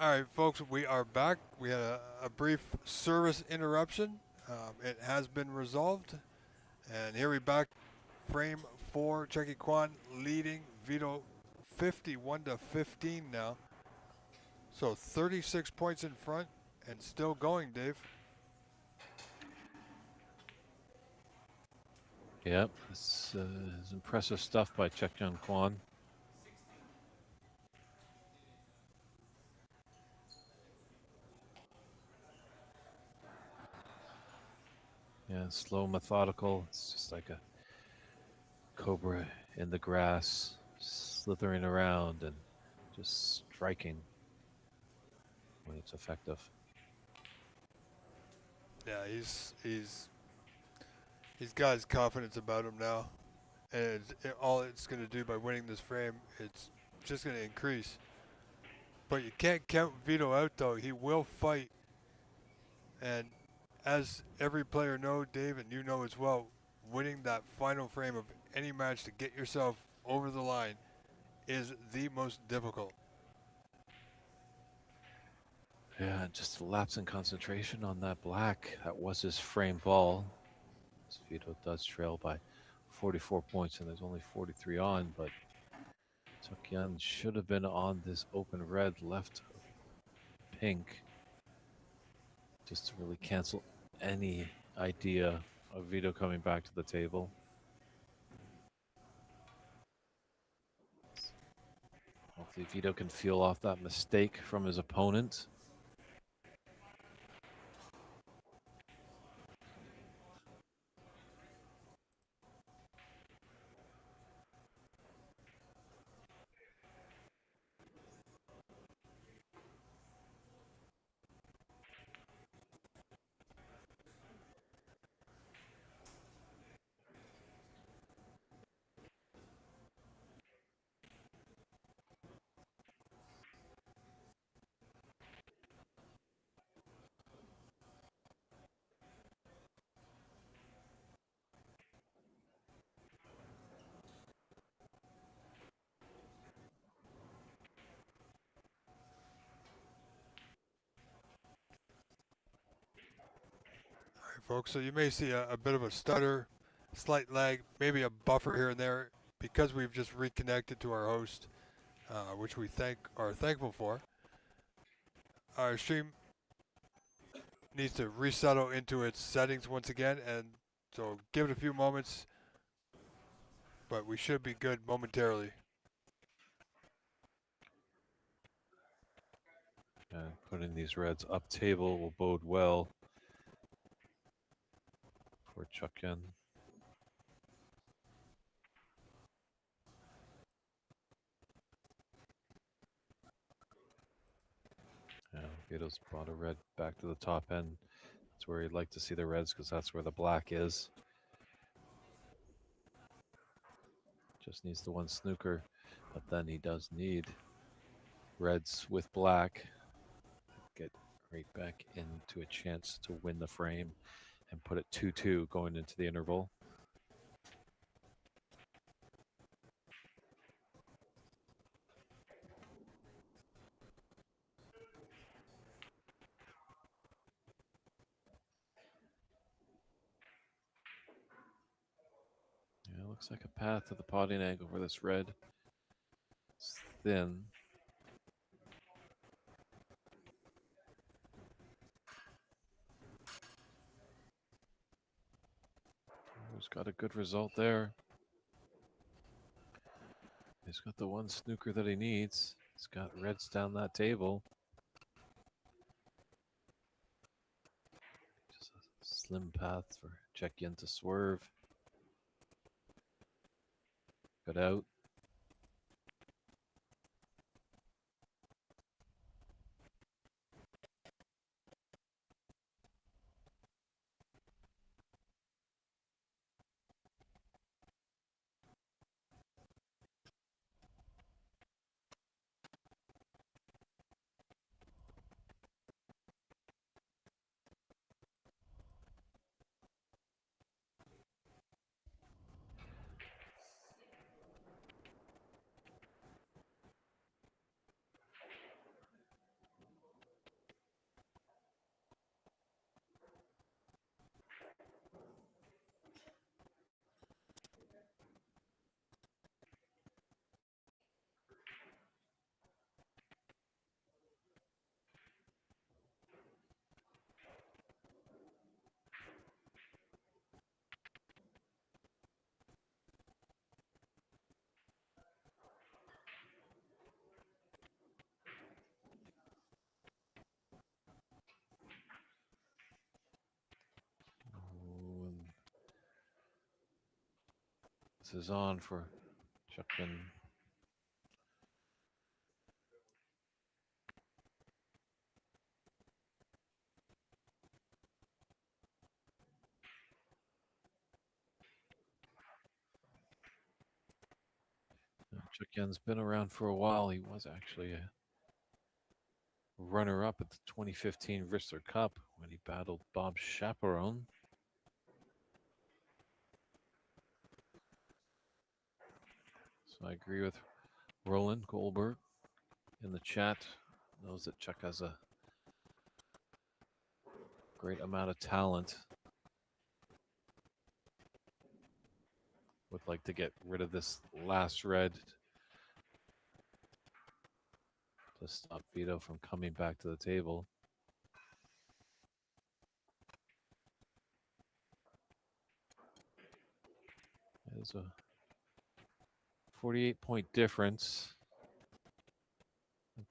All right, folks, we are back. We had a brief service interruption. It has been resolved, and here we back. Frame four, Chucky Kwan leading Vito 51 to 15 now. So 36 points in front and still going, Dave. Yep, this is impressive stuff by Chekyun Kwan. Yeah, slow, methodical. It's just like a cobra in the grass, slithering around and just striking when it's effective. Yeah, he's got his confidence about him now, and all it's going to do by winning this frame, it's just going to increase. But you can't count Vito out, though. He will fight, and as every player knows, Dave, and you know as well, winning that final frame of any match to get yourself over the line is the most difficult. Yeah, just a lapse in concentration on that black. That was his frame ball. Vito does trail by 44 points, and there's only 43 on, but Chekyun should have been on this open red left pink just to really cancel any idea of Vito coming back to the table. Hopefully Vito can feel off that mistake from his opponent. All right, folks, so you may see a bit of a stutter, slight lag, maybe a buffer here and there because we've just reconnected to our host, which we are thankful for. Our stream needs to resettle into its settings once again, and so give it a few moments, but we should be good momentarily. And putting these reds up table will bode well for Chekyun. Yeah, Vito's brought a red back to the top end. That's where he'd like to see the reds because that's where the black is. Just needs the one snooker, but then he does need reds with black. Get right back into a chance to win the frame and put it 2-2 going into the interval. Yeah, looks like a path to the potting egg over this red. It's thin. He's got a good result there. He's got the one snooker that he needs. He's got reds down that table. Just a slim path for Chekyun to swerve. Got out. This is on for Chuckin. Chuckin's been around for a while. He was actually a runner-up at the 2015 Whistler Cup when he battled Bob Chaperone. So I agree with Roland Goldberg in the chat. Knows that Chuck has a great amount of talent. Would like to get rid of this last red to stop Vito from coming back to the table. There's a 48-point difference.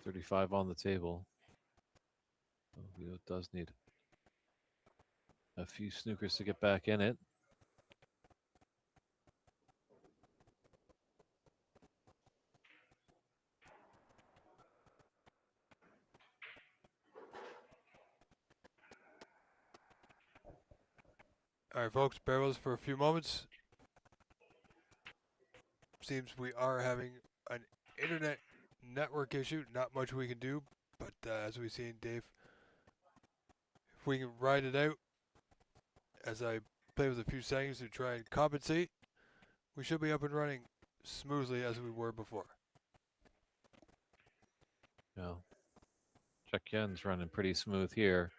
35 on the table. So Vito does need a few snookers to get back in it. All right, folks, bear with us for a few moments. Seems we are having an internet network issue. Not much we can do, but as we've seen, Dave, if we can ride it out as I play with a few settings to try and compensate, we should be up and running smoothly as we were before. Yeah. Chuck Yen's running pretty smooth here.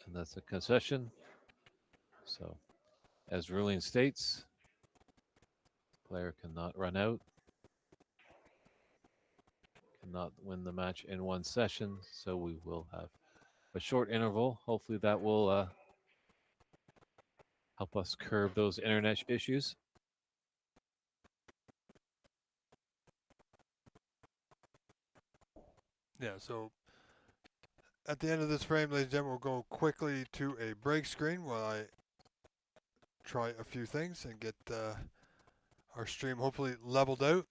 And that's a concession. So, as ruling states, player cannot run out, cannot win the match in one session. So we will have a short interval. Hopefully that will help us curb those internet issues. Yeah, so at the end of this frame, ladies and gentlemen, we'll go quickly to a break screen while I try a few things and get our stream hopefully leveled out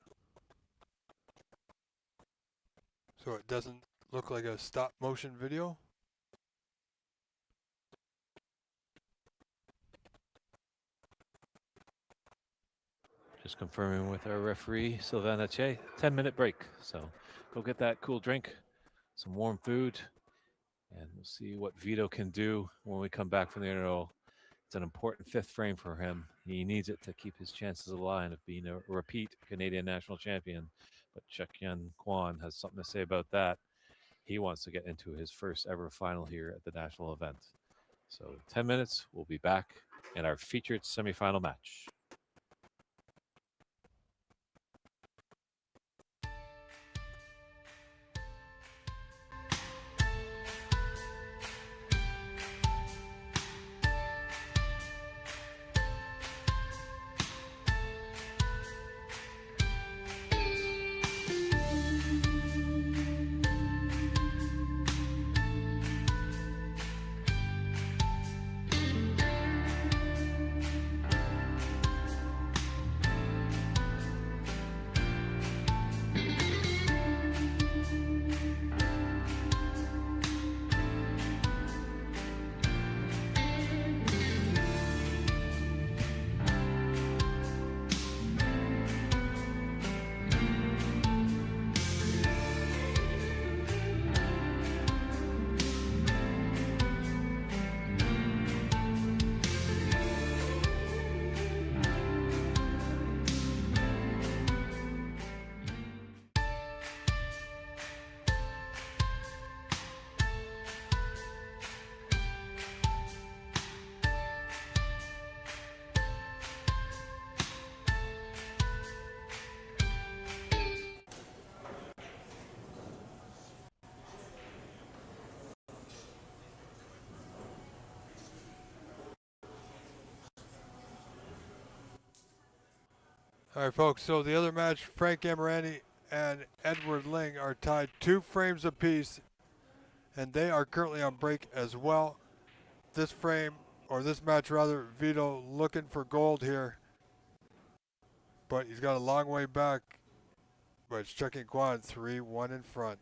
so it doesn't look like a stop motion video. Just confirming with our referee, Sylvana Che, 10-minute break. So go get that cool drink, some warm food, and we'll see what Vito can do when we come back from the interval. It's an important fifth frame for him. He needs it to keep his chances alive of being a repeat Canadian national champion. But Chuck-Yen Kwan has something to say about that. He wants to get into his first ever final here at the national event. So 10 minutes, we'll be back in our featured semifinal match. All right, folks, so the other match, Frank Amorani and Edward Ling are tied 2 frames apiece, and they are currently on break as well. this frame, or this match rather, Vito looking for gold here. But he's got a long way back. But it's checking quad 3-1 in front.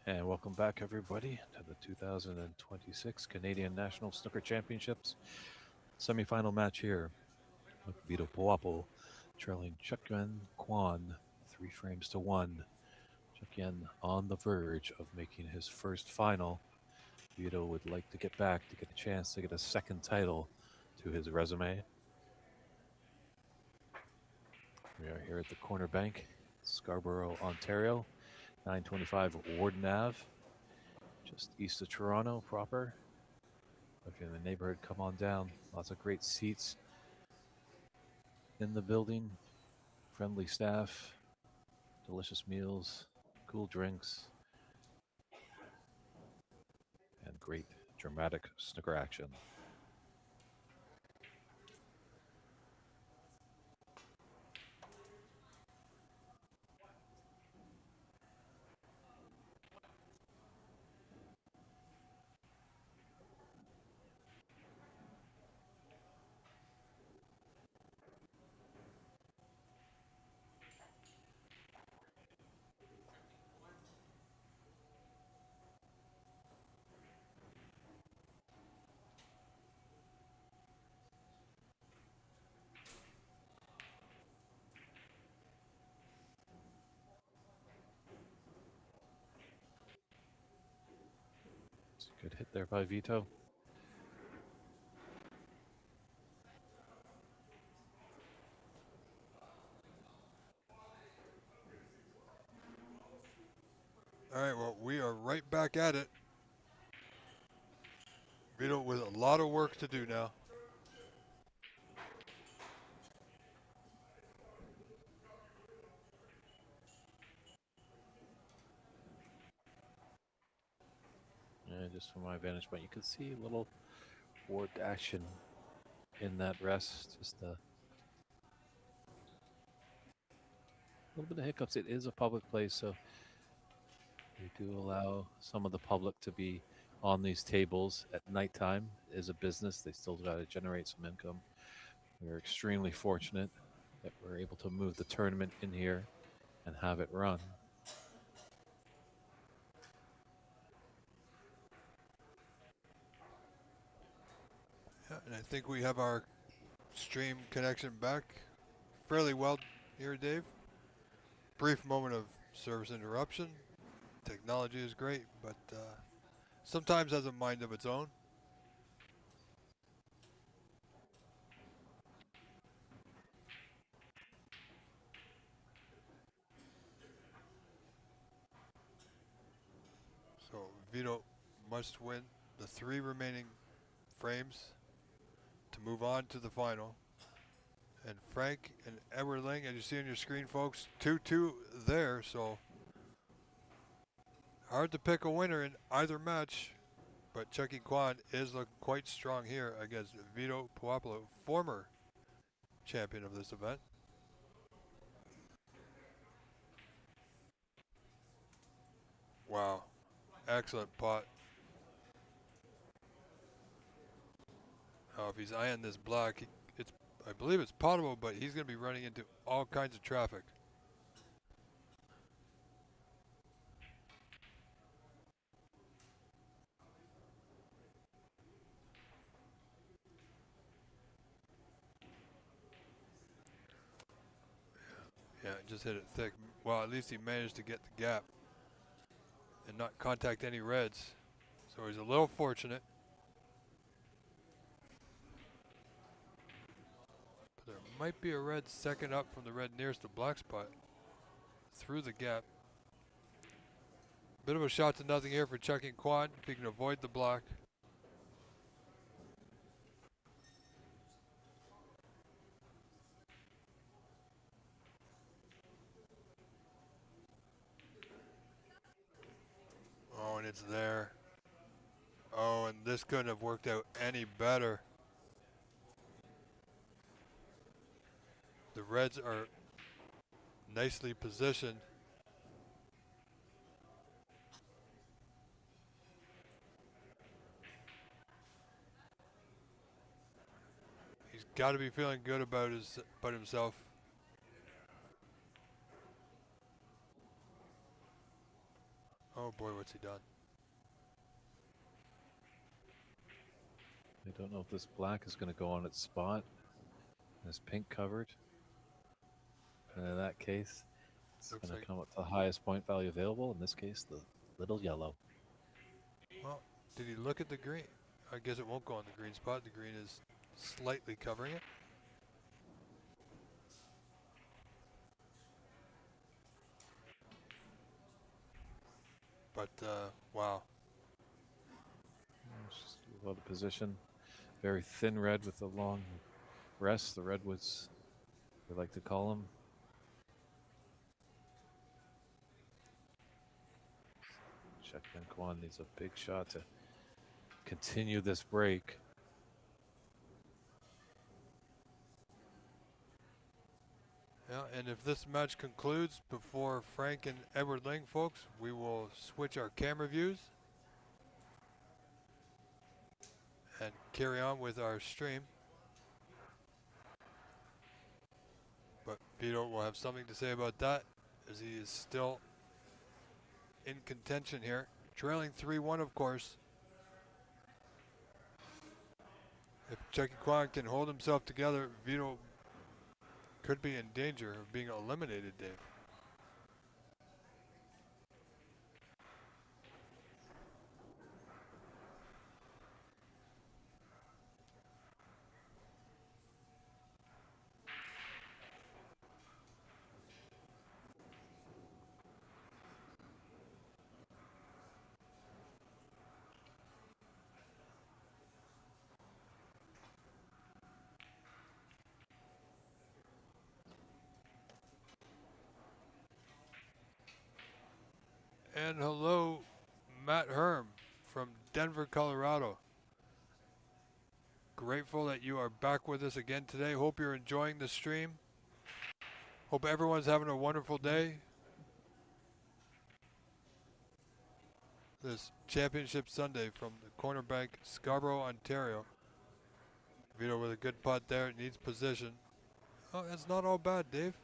And welcome back, everybody, to the 2026 Canadian National Snooker Championships semifinal match here with Vito Puapo trailing Chukyuan Kwan 3 frames to 1. Chukyuan on the verge of making his first final. Vito would like to get back to get a chance to get a second title to his resume. We are here at the corner bank, Scarborough, Ontario, 925 Warden Ave, just east of Toronto proper. If you're in the neighborhood, come on down. Lots of great seats in the building, friendly staff, delicious meals, cool drinks, and great dramatic snooker action. It's a good hit there by Vito. All right, well, we are right back at it. Vito with a lot of work to do now. And just from my vantage point, you can see a little warped action in that rest. Just a little bit of hiccups. It is a public place, so we do allow some of the public to be on these tables at nighttime. It is a business. They still got to generate some income. We're extremely fortunate that we're able to move the tournament in here and have it run. Yeah, and I think we have our stream connection back fairly well here, Dave. Brief moment of service interruption. Technology is great, but sometimes has a mind of its own. So Vito must win the 3 remaining frames to move on to the final. And Frank and Edward Ling, as you see on your screen, folks, 2-2 there. So hard to pick a winner in either match. But Chucky Kwan is looking quite strong here against Vito Puopolo, former champion of this event. Wow, excellent pot. If he's eyeing this black, I believe it's potable, but he's going to be running into all kinds of traffic. Yeah, just hit it thick. Well, at least he managed to get the gap and not contact any reds. So he's a little fortunate. But there might be a red second up from the red nearest the black spot through the gap. Bit of a shot to nothing here for Chucky Kwan if he can avoid the block. Oh, and it's there. Oh, and this couldn't have worked out any better. The reds are nicely positioned. He's got to be feeling good about himself. Oh, boy, what's he done? I don't know if this black is going to go on its spot. Is pink covered? And in that case, it's Looks going to like, come up to the highest point value available. In this case, the little yellow. well, did he look at the green? I guess it won't go on the green spot. The green is slightly covering it. But, wow. It's just a lot of position. Very thin red with a long rest. The redwoods, we like to call them. Check Van Kwan needs a big shot to continue this break. Yeah, and if this match concludes before Frank and Edward Ling, folks, we will switch our camera views and carry on with our stream. But Vito will have something to say about that, as he is still in contention here. Trailing 3-1, of course. If Chucky Kwan can hold himself together, Vito could be in danger of being eliminated, Dave. And hello, Matt Herm from Denver, Colorado. Grateful that you are back with us again today. Hope you're enjoying the stream. Hope everyone's having a wonderful day. This Championship Sunday from the Corner Bank, Scarborough, Ontario. Vito with a good putt there. Needs position. Oh, that's not all bad, Dave.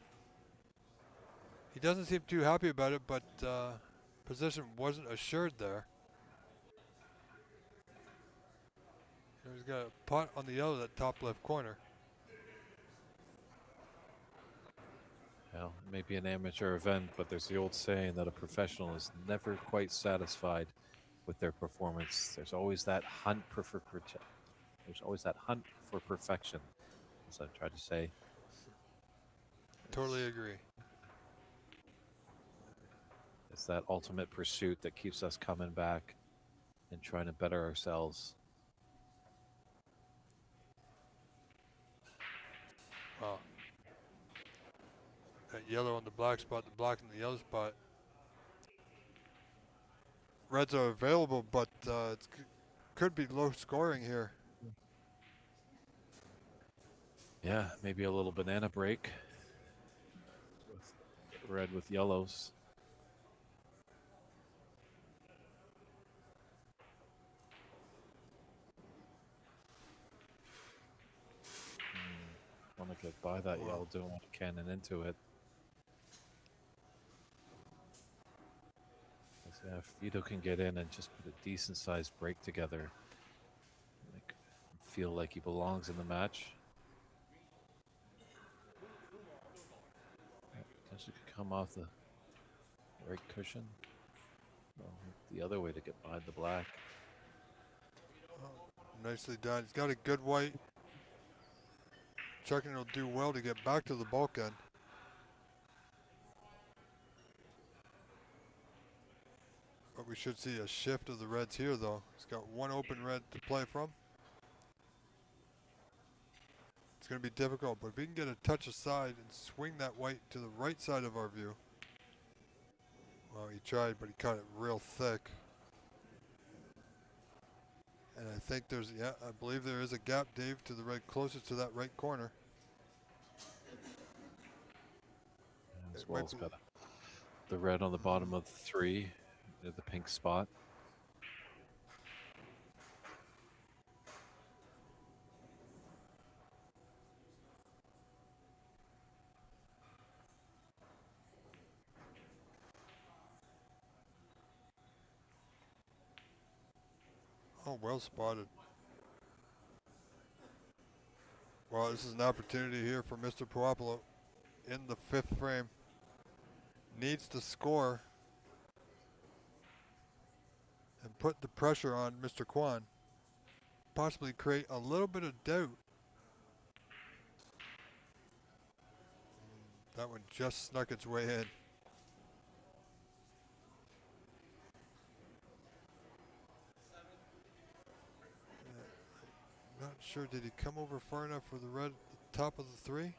He doesn't seem too happy about it, but position wasn't assured there. He's got a putt on the yellow, that top left corner. Well, it may be an amateur event, but there's the old saying that a professional is never quite satisfied with their performance. There's always that hunt for perfection, as I've tried to say. Totally agree. It's that ultimate pursuit that keeps us coming back and trying to better ourselves. Wow. That yellow on the black spot, the black on the yellow spot. Reds are available, but it could be low scoring here. Yeah, maybe a little banana break with red with yellows. Want to get by that yellow, don't want to cannon into it. Yeah, if Vito can get in and just put a decent sized break together, make him feel like he belongs in the match. Potentially could come off the right cushion. Well, the other way to get behind the black. Oh, nicely done. He's got a good white. Chucking will do well to get back to the bulkhead. But we should see a shift of the reds here, though. He's got one open red to play from. It's going to be difficult, but if he can get a touch aside and swing that white to the right side of our view. Well, he tried, but he cut it real thick. And I think there's, yeah, I believe there is a gap, Dave, to the right, closest to that right corner. As well as got the red on the bottom of the 3, near the pink spot. Oh, well spotted. Well, this is an opportunity here for Mr. Puopolo in the 5th frame. Needs to score and put the pressure on Mr. Kwan. Possibly create a little bit of doubt. That one just snuck its way in. Not sure, did he come over far enough for the red at the top of the 3? Yeah,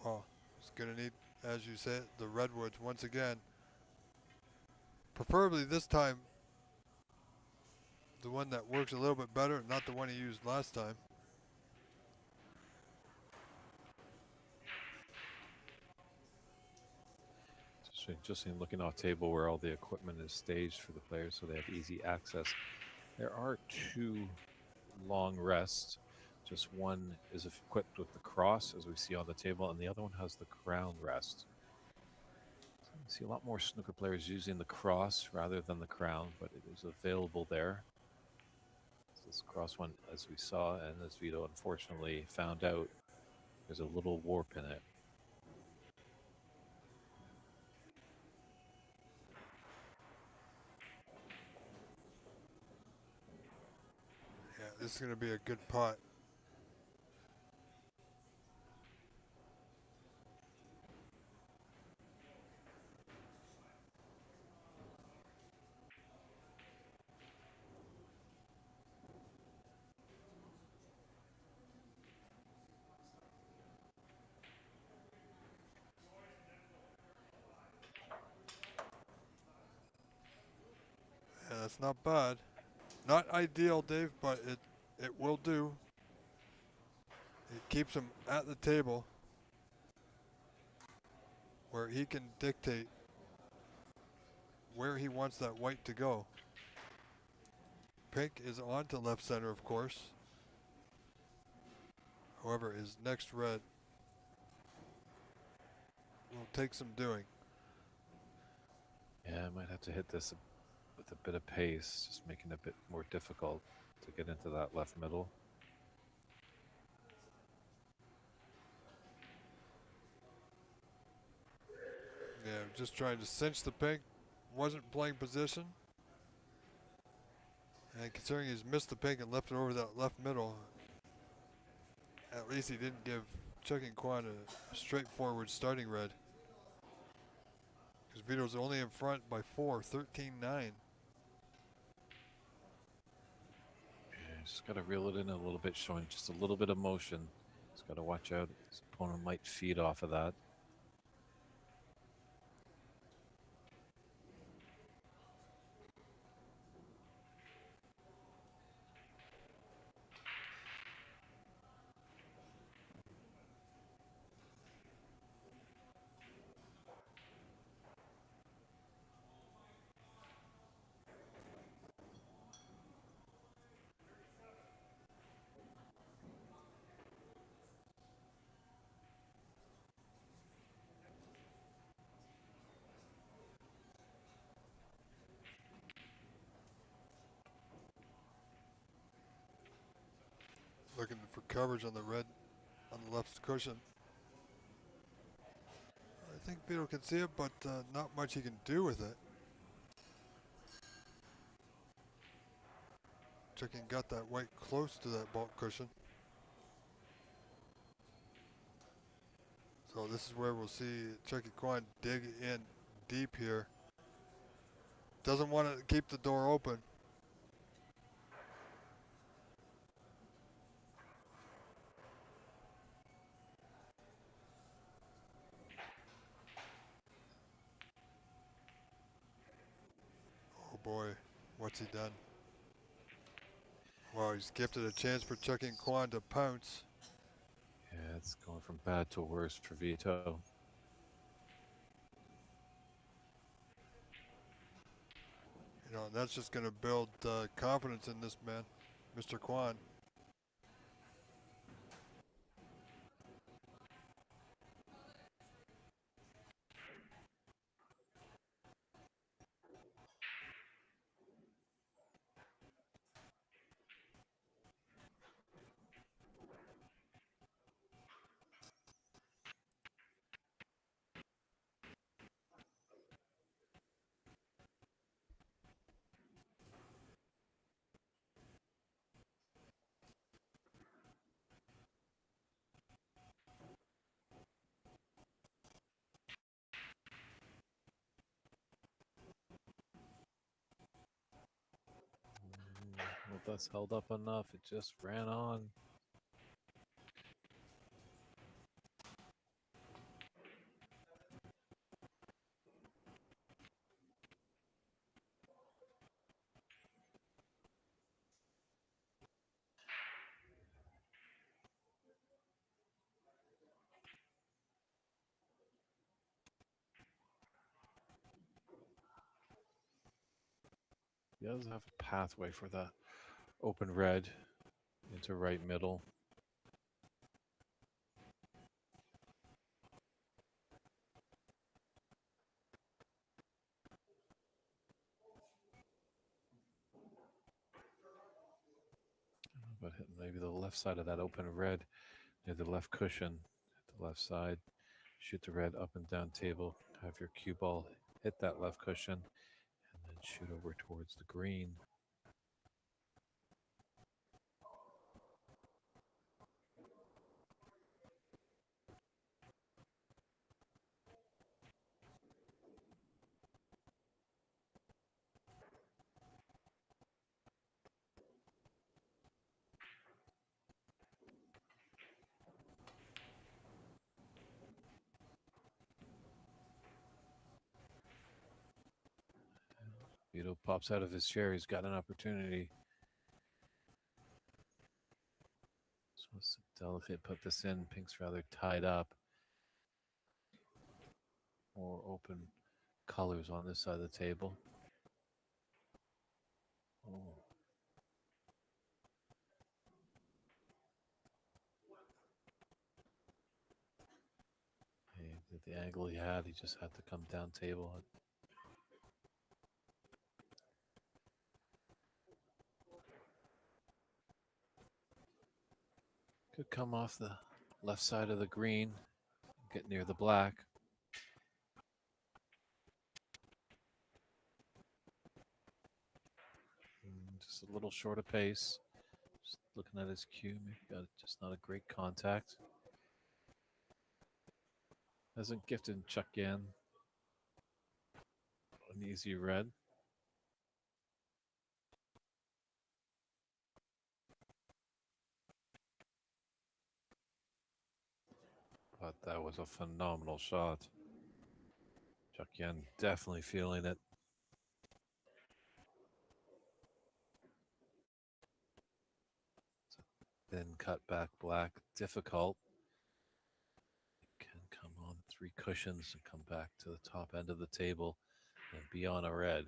well, he's going to need, as you said, the redwoods once again. Preferably this time, the one that works a little bit better, not the one he used last time. Just in looking off table where all the equipment is staged for the players so they have easy access. There are 2 long rests. Just one is equipped with the cross, as we see on the table, and the other one has the crown rest. So you see a lot more snooker players using the cross rather than the crown, but it is available there. So this cross one, as we saw, and as Vito unfortunately found out, there's a little warp in it. Yeah, this is going to be a good pot. Yeah, that's not bad. Not ideal, Dave, but it will do. It keeps him at the table where he can dictate where he wants that white to go. Pink is on to left center, of course. However, his next red will take some doing. Yeah, I might have to hit this with a bit of pace, just making it a bit more difficult to get into that left middle. Yeah, just trying to cinch the pink. Wasn't playing position. And considering he's missed the pink and left it over that left middle, at least he didn't give Chuck and Kwan a straightforward starting red. Because Vito's only in front by 4, 13-9. Just got to reel it in a little bit, showing just a little bit of motion. Just got to watch out. His opponent might feed off of that. Looking for coverage on the red on the left cushion. I think Vito can see it, but not much he can do with it. Chicken got that white close to that bulk cushion. So this is where we'll see Chucky Kwan dig in deep here. Doesn't want to keep the door open. Oh boy, what's he done? Well, he's gifted a chance for Chucky Kwan to pounce. Yeah, it's going from bad to worse for Vito. You know, and that's just going to build confidence in this man, Mr. Kwan. That's held up enough. It just ran on. He does have a pathway for the open red into right middle. But hitting maybe the left side of that open red near the left cushion, hit the left side, shoot the red up and down table, have your cue ball hit that left cushion, and then shoot over towards the green. Vito pops out of his chair. He's got an opportunity. So delicate, put this in. Pink's rather tied up. More open colors on this side of the table. Oh. The angle he had, he just had to come down table. Could come off the left side of the green, get near the black. Just a little short of pace. Just looking at his cue, maybe got just not a great contact. Hasn't gifted Chuck Yan an easy red. But that was a phenomenal shot. Chuck Yan definitely feeling it. Thin cut back black, difficult. It can come on 3 cushions and come back to the top end of the table and be on a red.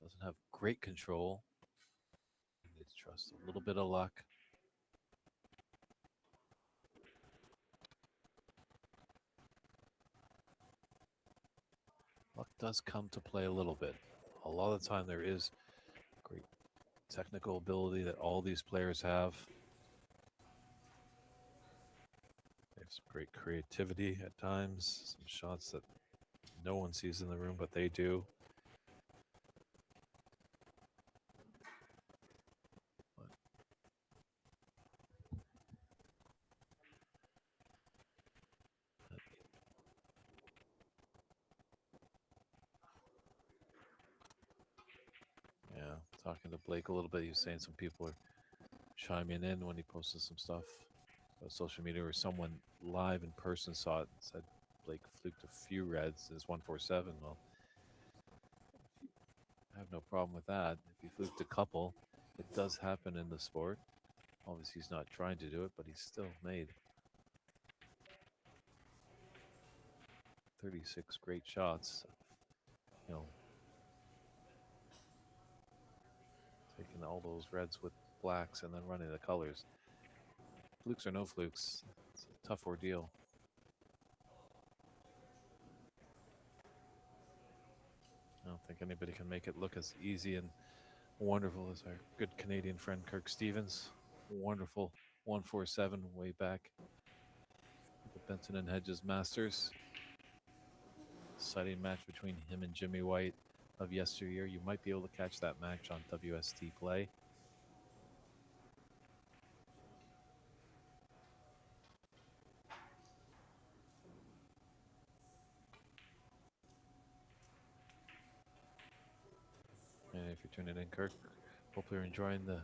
Doesn't have great control. Needs to trust a little bit of luck. Luck does come to play a little bit. A lot of the time there is great technical ability that all these players have. They have some great creativity at times, some shots that no one sees in the room, but they do. Yeah, talking to Blake a little bit, he was saying some people are chiming in when he posted some stuff on social media, or someone live in person saw it and said Blake fluked a few reds as 147. Well, I have no problem with that. If he fluked a couple, it does happen in the sport. Obviously, he's not trying to do it, but he's still made 36 great shots. You know, taking all those reds with blacks and then running the colors. Flukes or no flukes, it's a tough ordeal. I don't think anybody can make it look as easy and wonderful as our good Canadian friend Kirk Stevens. Wonderful 147 way back at the Benson and Hedges Masters. Exciting match between him and Jimmy White of yesteryear. You might be able to catch that match on WST Play. And if you're tuning in, Kirk, Hope you're enjoying the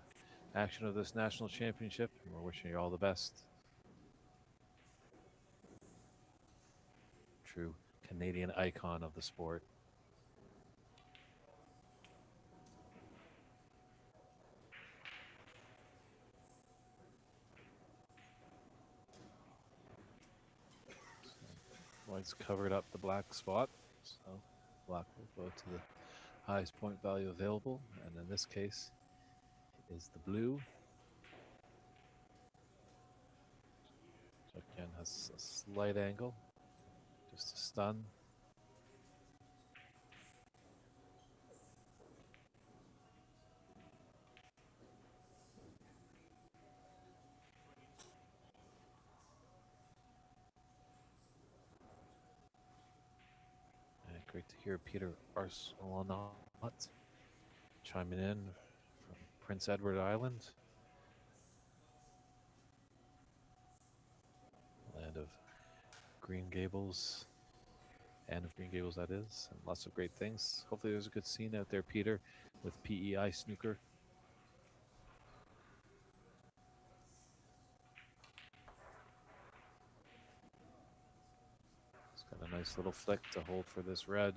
action of this national championship, and we're wishing you all the best. True Canadian icon of the sport. White's covered up the black spot, so black will go to the highest point value available, and in this case is the blue. Again has a slight angle, just a stun. And great to hear Peter Arsenault chiming in from Prince Edward Island, land of Green Gables, and of Green Gables that is, and lots of great things. Hopefully there's a good scene out there, Peter, with PEI snooker. It's got a nice little flick to hold for this red.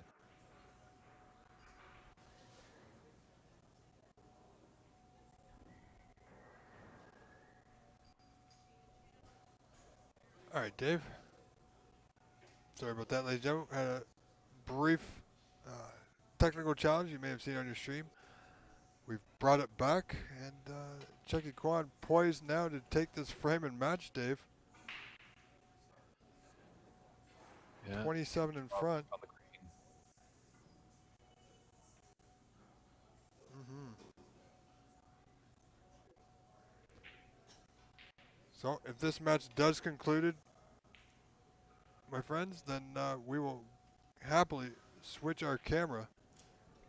All right, Dave. Sorry about that, ladies and gentlemen. Had a brief technical challenge you may have seen on your stream. We've brought it back, and Chucky Kwan poised now to take this frame and match, Dave. Yeah. 27 in front. So if this match does concluded, my friends, then we will happily switch our camera,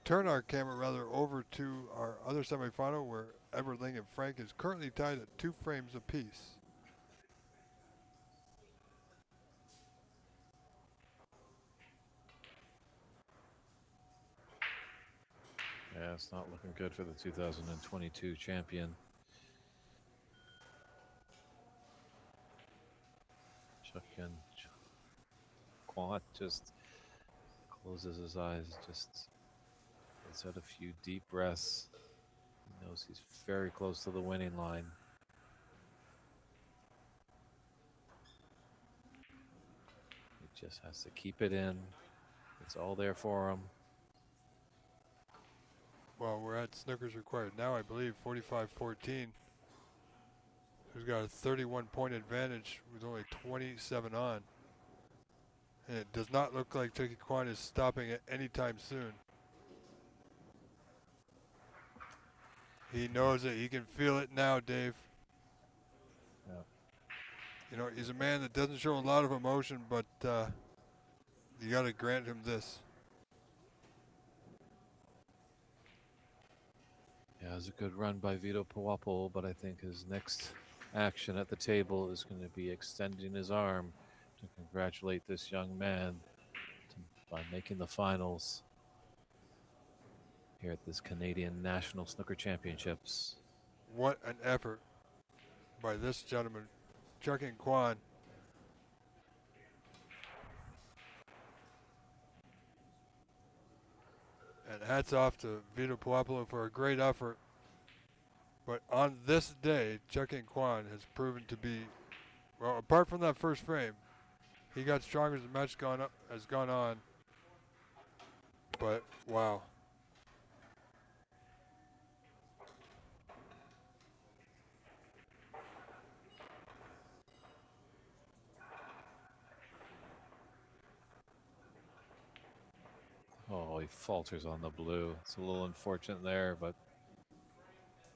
turn our camera rather, over to our other semifinal where Edward Ling and Frank is currently tied at 2 frames apiece. Yeah, it's not looking good for the 2022 champion. Chuck Kwan just closes his eyes, just lets out a few deep breaths. He knows he's very close to the winning line. He just has to keep it in. It's all there for him. Well, we're at Snookers Required now, I believe, 45-14. Who's got a 31-point advantage with only 27 on. And it does not look like Chucky Kwan is stopping it anytime soon. He knows it. He can feel it now, Dave. Yeah. You know, he's a man that doesn't show a lot of emotion, but you got to grant him this. Yeah, it was a good run by Vito Puapo, but I think his next action at the table is going to be extending his arm to congratulate this young man by making the finals here at this Canadian National Snooker Championships. What an effort by this gentleman, Chucky Kwan. And hats off to Vito Puapolo for a great effort. But on this day, Chucky Kwan has proven to be, well, apart from that first frame, he got stronger as the match has gone on. But wow. Oh, he falters on the blue. It's a little unfortunate there, but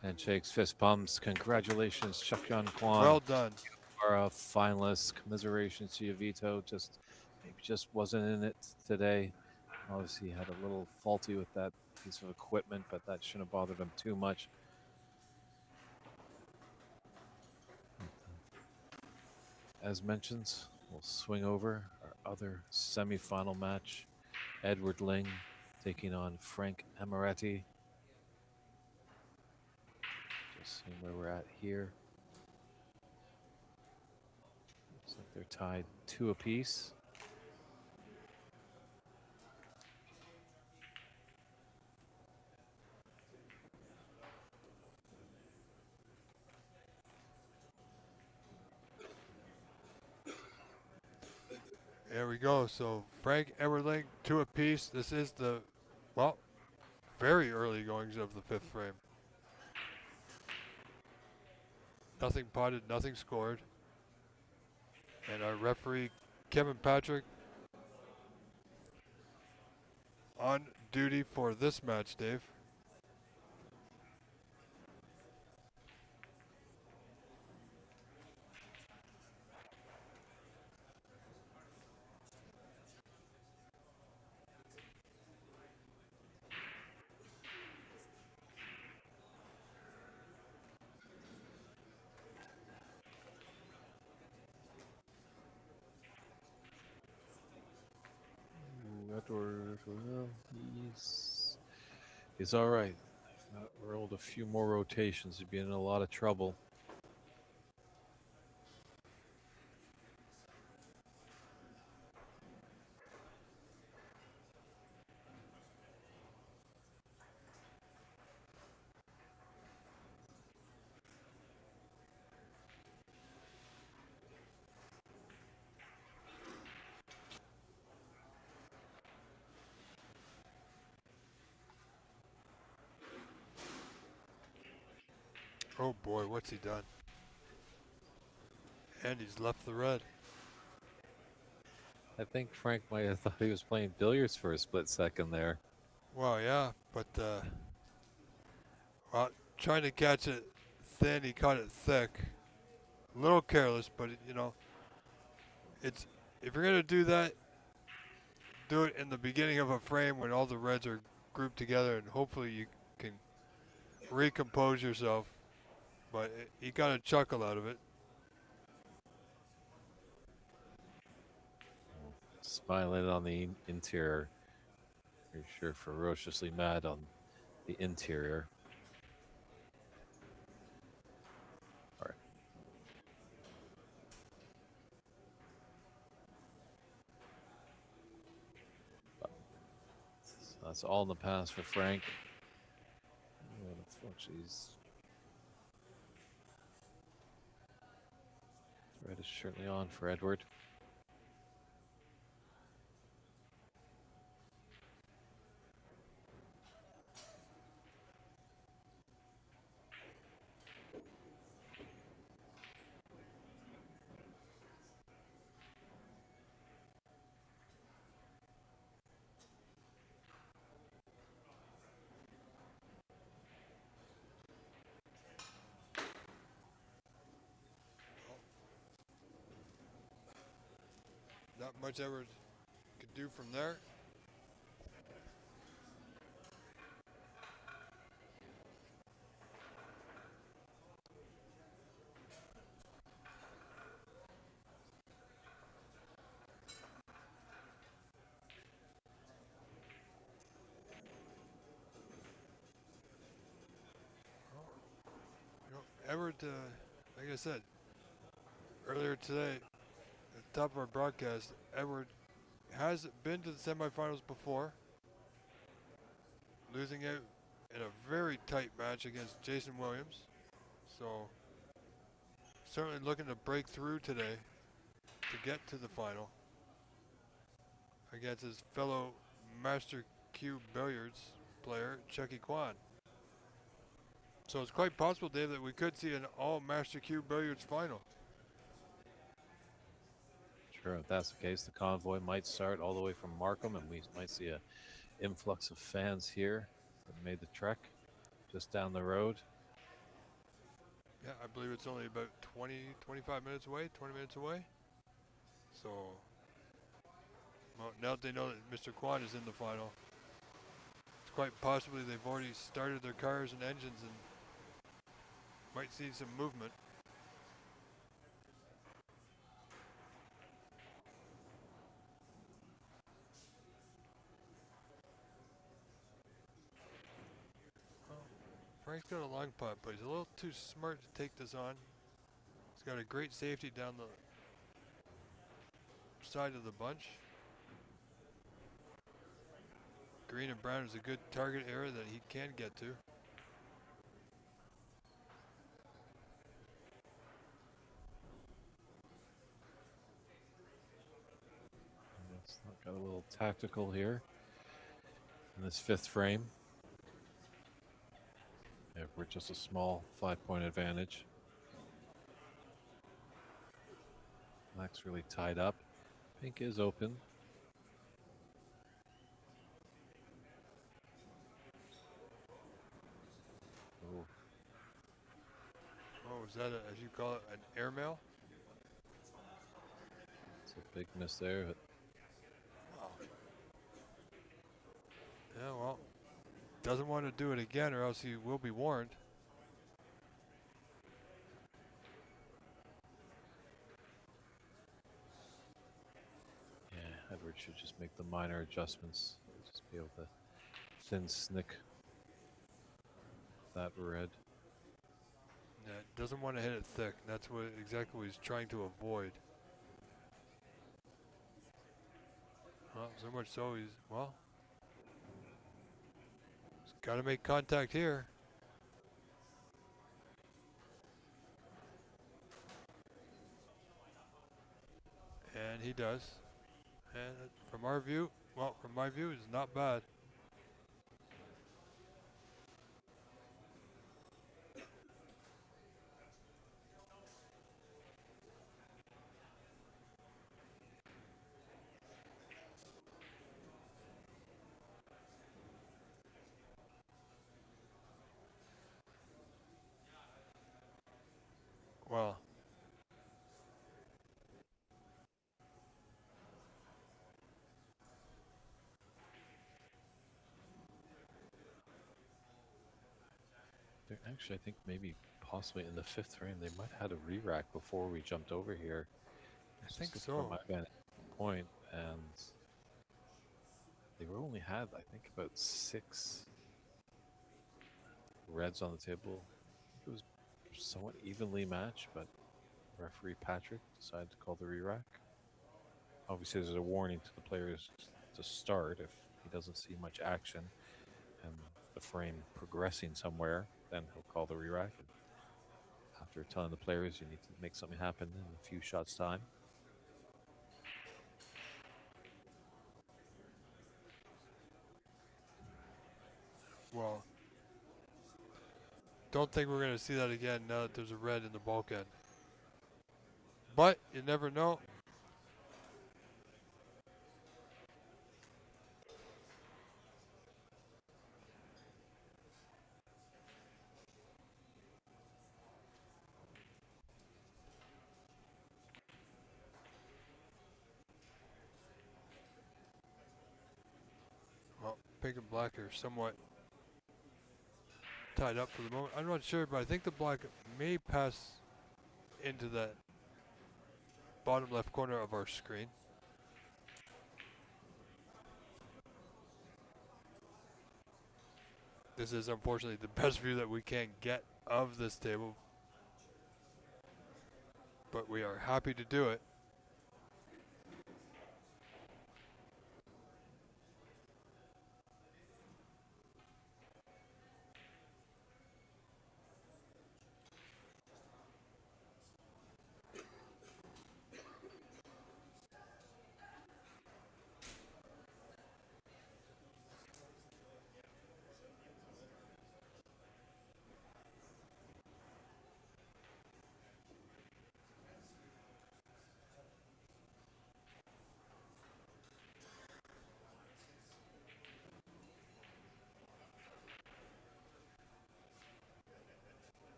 handshakes, fist bumps. Congratulations, Chuck-Yun Kwan. Well done. You are a finalist. Commiserations to you, Vito. Maybe just wasn't in it today. Obviously, he had a little faulty with that piece of equipment, but that shouldn't have bothered him too much. As mentioned, we'll swing over our other semifinal match. Edward Ling taking on Frank Amoretti. Seeing where we're at here. Looks like they're tied 2 apiece. There we go. So Frank Everling, 2 apiece. This is the, well, very early goings of the 5th frame. Nothing potted, nothing scored. And our referee, Kevin Patrick, on duty for this match, Dave. Edward, well, he's all right. If not rolled a few more rotations, he'd be in a lot of trouble. Oh boy, what's he done? And he's left the red. I think Frank might have thought he was playing billiards for a split second there. Well, yeah, but well, trying to catch it thin, he caught it thick. A little careless, but you know, it's if you're gonna do that, do it in the beginning of a frame when all the reds are grouped together, and hopefully you can recompose yourself. But he got a chuckle out of it. Smiling on the interior. Pretty sure ferociously mad on the interior. All right. So that's all in the past for Frank. And unfortunately, red is certainly on for Edward. Not much ever could do from there. You know, Everett, like I said earlier today, at the top of our broadcast, Edward has been to the semifinals before, losing out in a very tight match against Jason Williams. So certainly looking to break through today to get to the final against his fellow Master Q Billiards player, Chucky Kwan. So it's quite possible, Dave, that we could see an all Master Q Billiards final. Sure, if that's the case, the convoy might start all the way from Markham, and we might see an influx of fans here that made the trek just down the road. Yeah, I believe it's only about 25 minutes away, 20 minutes away. So, well, now that they know that Mr. Kwan is in the final, it's quite possibly they've already started their cars and engines and might see some movement. Frank's got a long putt, but he's a little too smart to take this on. He's got a great safety down the side of the bunch. Green and brown is a good target area that he can get to. It's not got a little tactical here in this fifth frame. Yeah, we're just a small 5-point advantage. Black's really tied up. Pink is open. Oh, Oh, is that, as you call it, an airmail? it's a big miss there. But Wow. Yeah, well, doesn't want to do it again or else he will be warned. yeah, Edwards should just make the minor adjustments. Just be able to thin snick that red. Yeah, doesn't want to hit it thick. That's what exactly what he's trying to avoid. Well, so much so he's, well, he's got to make contact here. And he does. And from our view, well, from my view, it's not bad. Well, They're actually, I think maybe possibly in the fifth frame, they might have had a re-rack before we jumped over here. I It's think just from so. my vantage point, and they were only had, I think, about 6 reds on the table. It was somewhat evenly matched, but referee Patrick decided to call the re-rack. Obviously, there's a warning to the players to start if he doesn't see much action and the frame progressing somewhere, then he'll call the re-rack. And after telling the players you need to make something happen in a few shots time. Well, don't think we're going to see that again now that there's a red in the bulkhead. But you never know. Well, pink and black are somewhat tied up for the moment. I'm not sure, but I think the black may pass into that bottom left corner of our screen. This is unfortunately the best view that we can get of this table, but we are happy to do it.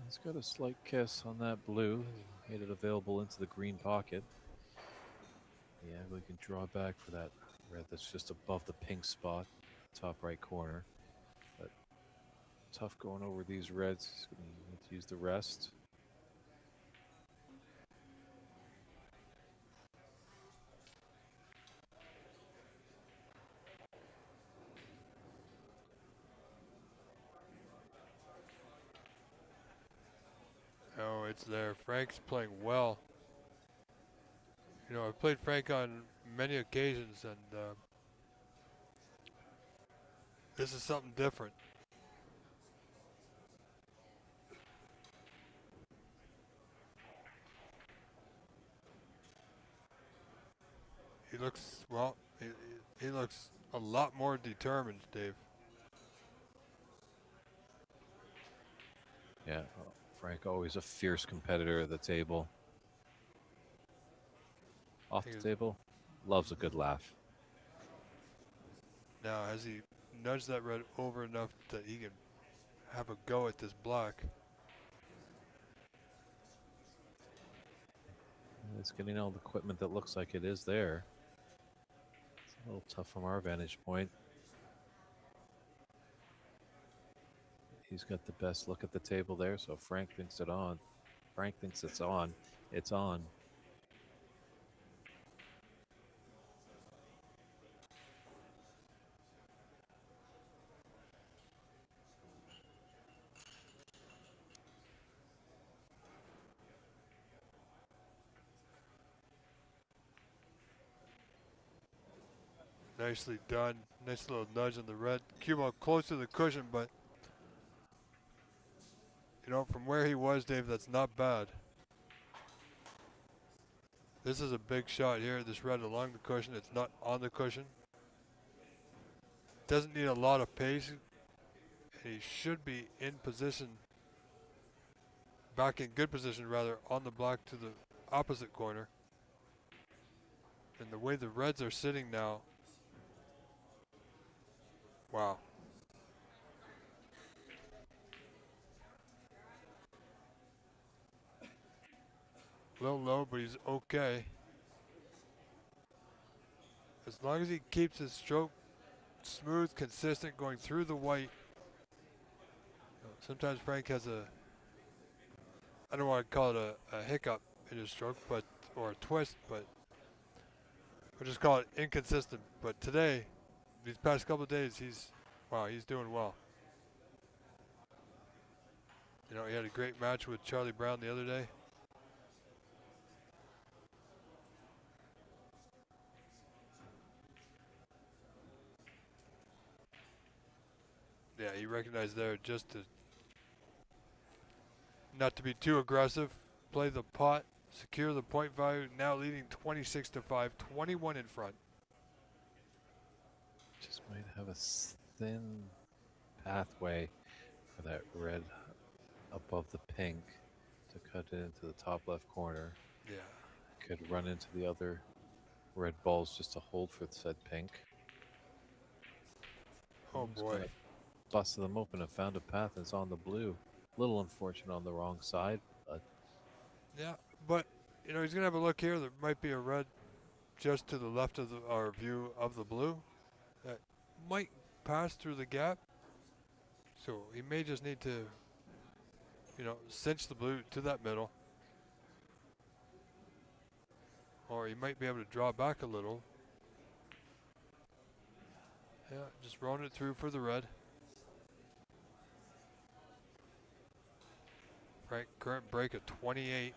He's got a slight kiss on that blue. He made it available into the green pocket. Yeah, we can draw back for that red that's just above the pink spot, top right corner. But tough going over these reds. He's going to need to use the rest. it's there. Frank's playing well. You know, I've played Frank on many occasions, and this is something different. He looks, well, he looks a lot more determined, Dave. Yeah, Frank always a fierce competitor at the table. Off the table, loves a good laugh. Now, has he nudged that red over enough that he can have a go at this black? It's getting all the equipment that looks like it is there. It's a little tough from our vantage point. He's got the best look at the table there, so Frank thinks it on. Frank thinks it's on. It's on. Nicely done. Nice little nudge on the red. Cue ball close to the cushion, but you know, from where he was, Dave, that's not bad. This is a big shot here. This red along the cushion. It's not on the cushion. Doesn't need a lot of pace. He should be in position, back in good position rather, on the black to the opposite corner. And the way the reds are sitting now, wow. A little low, but he's okay. As long as he keeps his stroke smooth, consistent, going through the white. Sometimes Frank has I don't want to call it a hiccup in his stroke, but or a twist, but we'll just call it inconsistent. But today, these past couple of days, he's doing well. You know, he had a great match with Charlie Brown the other day. Yeah, he recognized there just to not to be too aggressive, play the pot, secure the point value. Now leading 26-5, 21 in front. Just might have a thin pathway for that red above the pink to cut it into the top left corner. Yeah. Could run into the other red balls just to hold for said pink. Oh boy. Busted them open and found a path that's on the blue. Little unfortunate on the wrong side, but yeah, but you know, he's gonna have a look here. There might be a red just to the left of our view of the blue that might pass through the gap. So he may just need to, you know, cinch the blue to that middle. Or he might be able to draw back a little. Yeah, just rolling it through for the red. Right, current break at 28.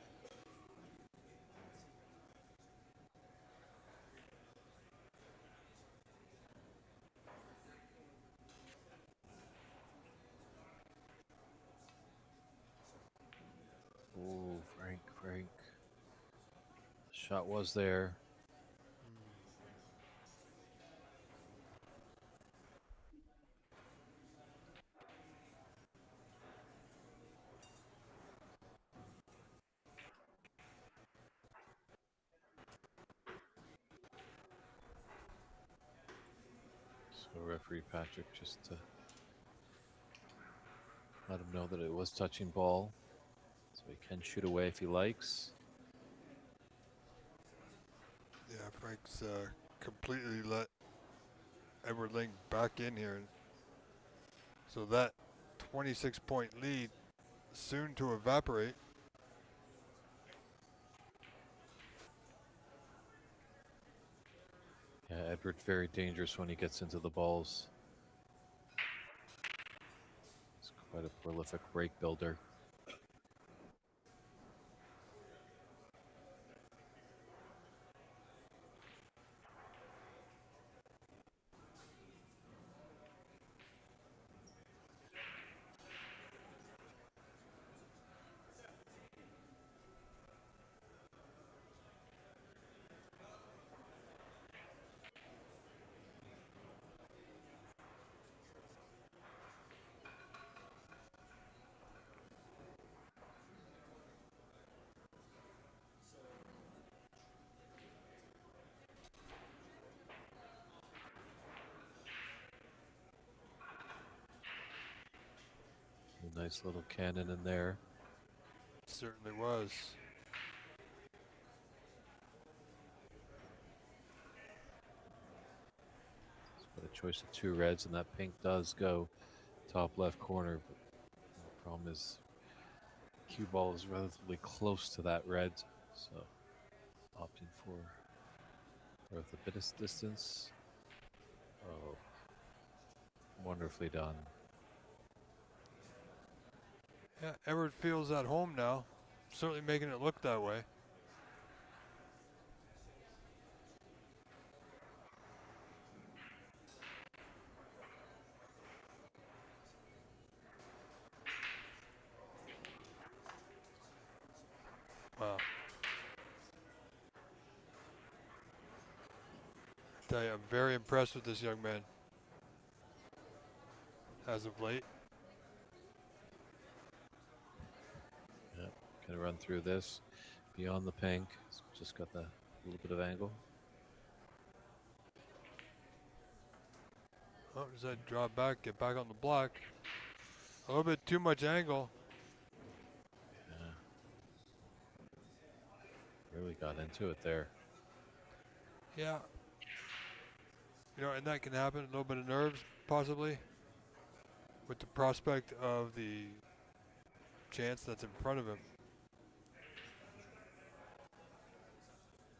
oh, Frank. The shot was there. So referee Patrick just to let him know that it was touching ball. So he can shoot away if he likes. Yeah, Frank's completely let Edward Ling back in here. So that 26-point lead soon to evaporate. Yeah, Edward very dangerous when he gets into the balls. He's quite a prolific break builder. A nice little cannon in there. Certainly was. It's got a choice of 2 reds, and that pink does go top left corner. But the problem is, cue ball is relatively close to that red, so opting for worth a bit of distance. Oh, wonderfully done. Yeah, Everett feels at home now. Certainly making it look that way. Wow. I tell you, I'm very impressed with this young man as of late. Yep, gonna run through this beyond the pink. It's just got the little bit of angle. Oh, does that draw back, get back on the block? A little bit too much angle. Yeah, really got into it there. Yeah. You know, and that can happen. A little bit of nerves, possibly, with the prospect of the chance that's in front of him.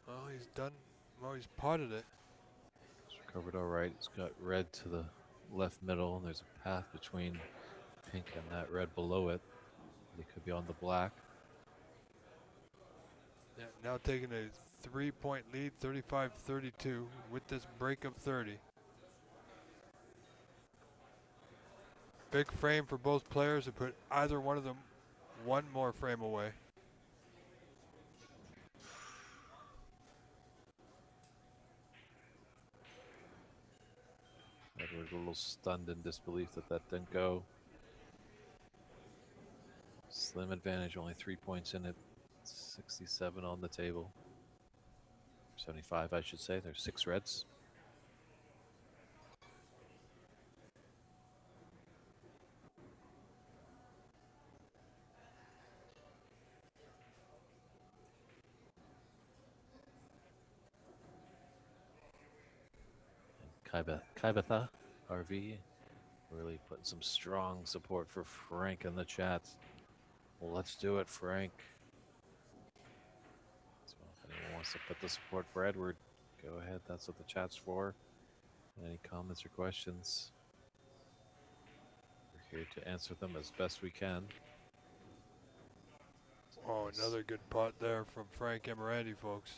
Oh, he's done. Well, he's potted it. It's recovered all right. It's got red to the left middle, and there's a path between pink and that red below it. They could be on the black. Yeah, now taking a 3-point lead, 35-32, with this break of 30. Big frame for both players to put either one of them one more frame away. Edward a little stunned in disbelief that that didn't go. Slim advantage, only 3 points in it. 67 on the table. 75, I should say. There's 6 reds. Cbsa RV really putting some strong support for Frank in the chat. Well, let's do it, Frank. So if anyone wants to put the support for Edward, go ahead. That's what the chat's for. Any comments or questions? We're here to answer them as best we can. Oh, another good pot there from Frank Emirandi, folks.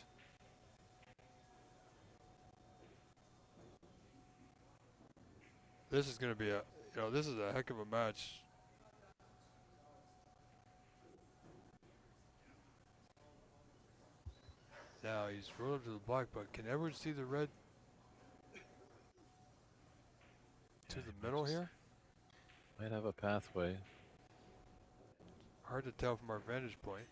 This is going to be this is a heck of a match. Now he's rolled up to the black, but can Edward see the red to the middle here? Might have a pathway. Hard to tell from our vantage point.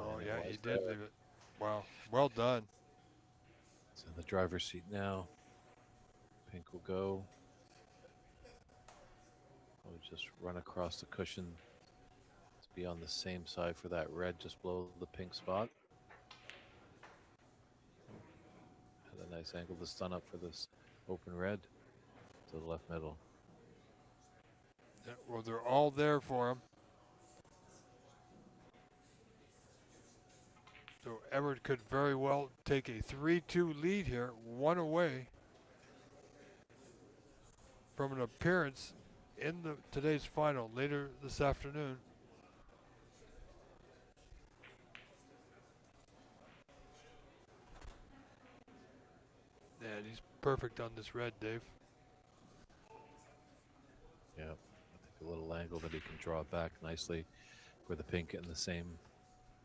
Oh, yeah, he did leave it. Wow, well done. It's in the driver's seat now. Pink will go. We'll just run across the cushion to be on the same side for that red just below the pink spot. Had a nice angle to stun up for this open red to the left middle. Yeah, well, they're all there for him. So Everett could very well take a 3-2 lead here, one away from an appearance in today's final later this afternoon. And he's perfect on this red, Dave. Yeah, I think a little angle that he can draw back nicely for the pink in the same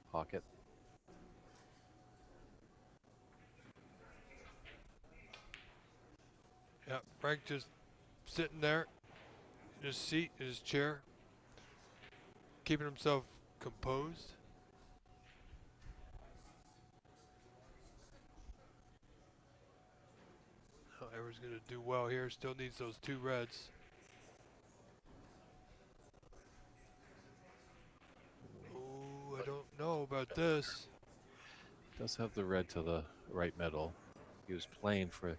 pocket. Yeah, Frank just sitting there in his seat, in his chair, keeping himself composed. Oh, Ever's going to do well here. Still needs those 2 reds. Oh, I don't know about this. Does have the red to the right middle. He was playing for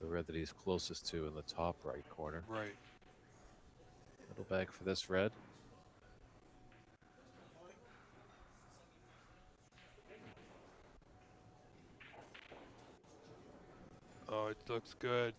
the red that he's closest to in the top right corner. Right. Middle bag for this red. Oh, it looks good.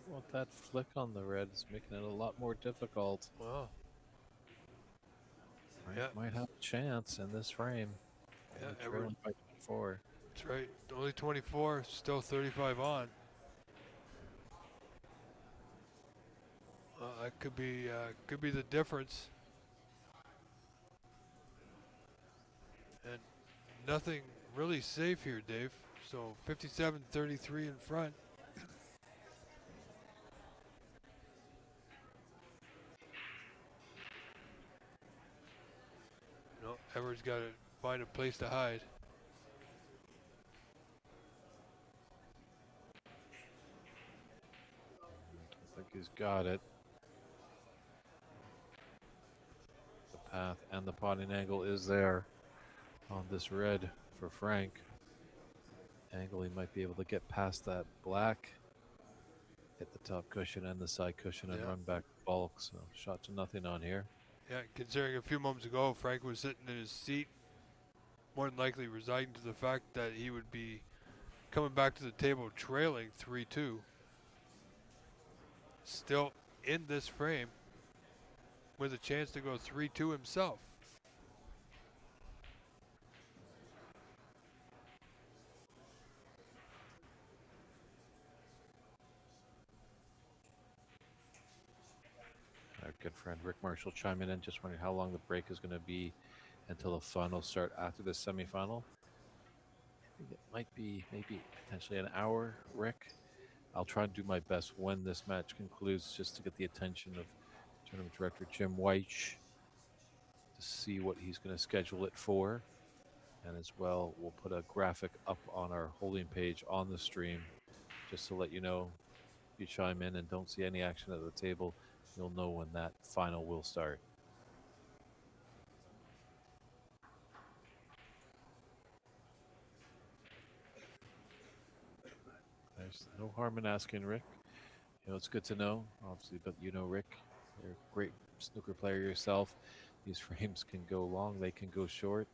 Well, that flick on the red is making it a lot more difficult. Wow. Frank Yeah. might have a chance in this frame. Yeah, Only Ever. trailing by 4. That's right. Only 24, still 35 on. That could be the difference. And nothing really safe here, Dave. So 57-33 in front. No, Ever's got to find a place to hide. I think he's got it. The path and the potting angle is there on this red for Frank. Angle, he might be able to get past that black, hit the top cushion and the side cushion and Yeah. run back bulk. So shot to nothing on here. Yeah, considering a few moments ago Frank was sitting in his seat, more than likely resigning to the fact that he would be coming back to the table trailing 3-2. Still in this frame with a chance to go 3-2 himself. Our good friend Rick Marshall chiming in, just wondering how long the break is going to be until the finals start after the semifinal. I think it might be maybe potentially an hour, Rick. I'll try and do my best when this match concludes just to get the attention of tournament director Jim Weich to see what he's going to schedule it for. And as well, we'll put a graphic up on our holding page on the stream just to let you know. If you chime in and don't see any action at the table, you'll know when that final will start. There's no harm in asking, Rick. You know, it's good to know, obviously, but you know, Rick, you're a great snooker player yourself. These frames can go long, they can go short.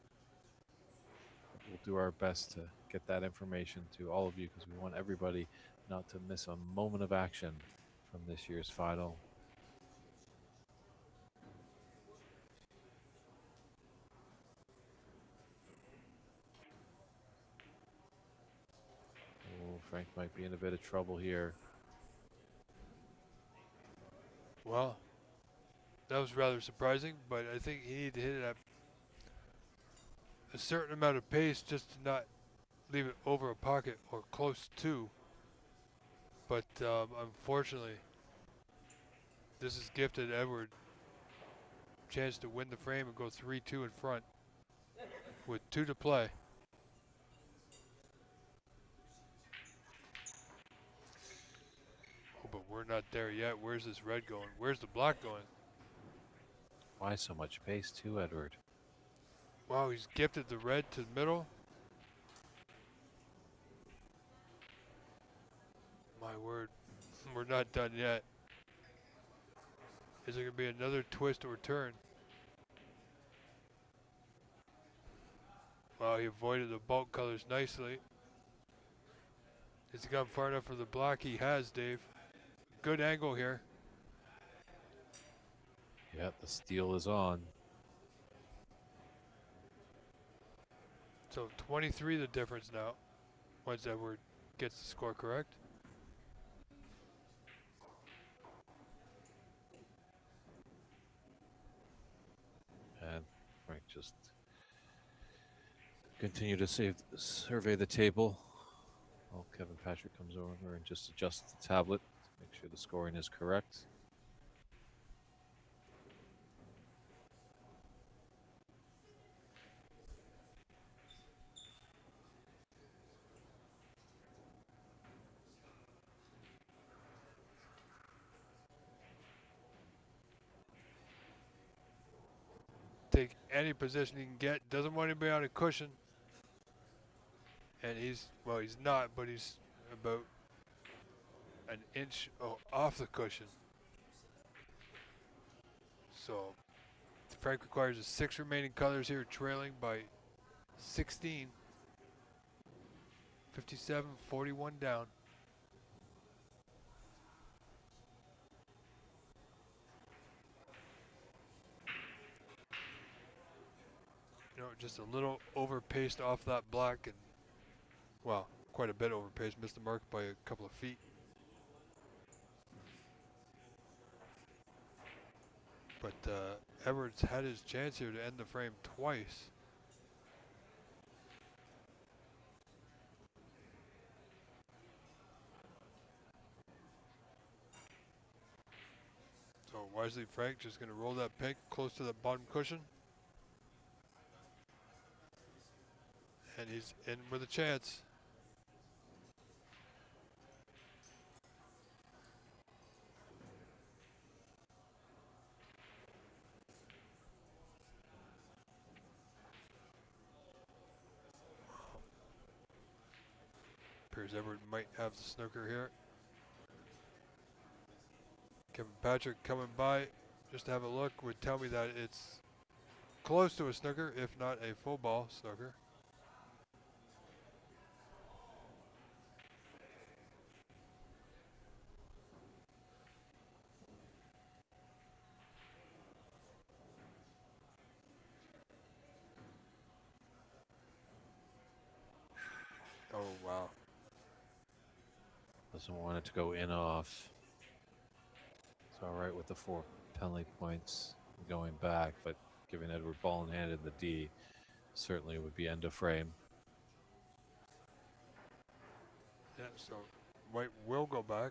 We'll do our best to get that information to all of you because we want everybody not to miss a moment of action from this year's final. Oh, Frank might be in a bit of trouble here. Well, that was rather surprising, but I think he needed to hit it at a certain amount of pace just to not leave it over a pocket or close to. But unfortunately, this is gifted Edward chance to win the frame and go 3-2 in front with 2 to play. Oh, but we're not there yet. Where's this red going? Where's the black going? Why so much pace too, Edward? Wow, he's gifted the red to the middle. My word, we're not done yet. Is there going to be another twist or turn? Wow, he avoided the bulk colors nicely. Has he gone far enough for the black? He has, Dave. good angle here. Yeah, the steal is on. So 23 the difference now. Once Edward gets the score correct. And Frank just continue to survey the table while Kevin Patrick comes over and just adjusts the tablet to make sure the scoring is correct. Take any position he can get. Doesn't want anybody on a cushion. And he's not, but he's about an inch off the cushion. So Frank requires a 6 remaining colors here, trailing by 16. 57-41 down. Just a little overpaced off that black, and well, quite a bit overpaced. Missed the mark by a couple of feet. But Edwards had his chance here to end the frame twice. So wisely, Frank just going to roll that pink close to the bottom cushion. And he's in with a chance. Appears Edward might have the snooker here. Kevin Patrick coming by just to have a look would tell me that it's close to a snooker, if not a full ball snooker. Oh, wow. Doesn't want it to go in off. It's all right with the 4 penalty points going back, but giving Edward ball in hand in the D certainly would be end of frame. Yeah, so White will go back.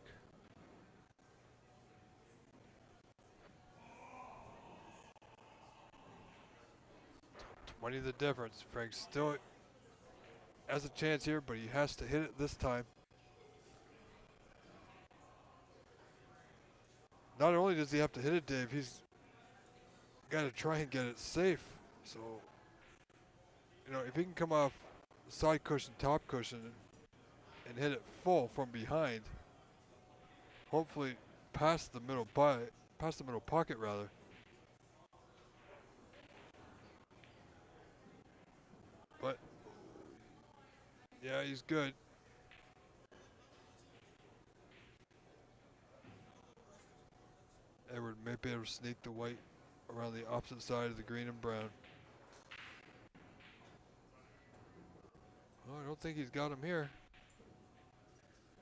So 20 the difference. Frank still has a chance here, but he has to hit it this time. Not only does he have to hit it, Dave, he's got to try and get it safe. So, if he can come off side cushion, top cushion, and hit it full from behind, hopefully past the middle pocket rather. But yeah, he's good. Edward may be able to sneak the white around the opposite side of the green and brown. Oh, I don't think he's got him here.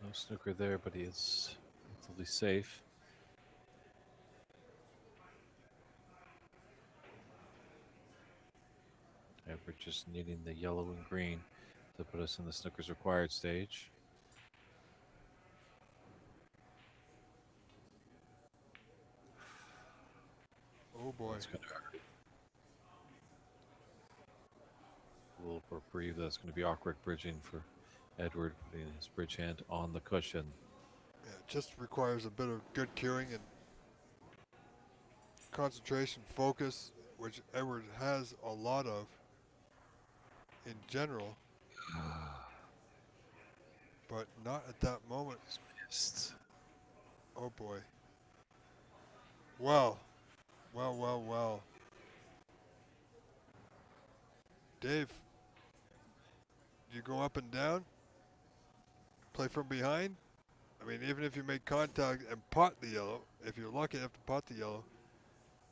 No snooker there, but he is relatively safe. And we're just needing the yellow and green to put us in the snooker's required stage. Oh boy. That's going to hurt. A little reprieve. That's going to be awkward bridging for Edward, putting his bridge hand on the cushion. Yeah, it just requires a bit of good cueing and concentration, focus, which Edward has a lot of in general, but not at that moment. Missed. Oh boy. Wow. Wow. Dave, do you go up and down? Play from behind? I mean, even if you make contact and pot the yellow, if you're lucky enough to pot the yellow,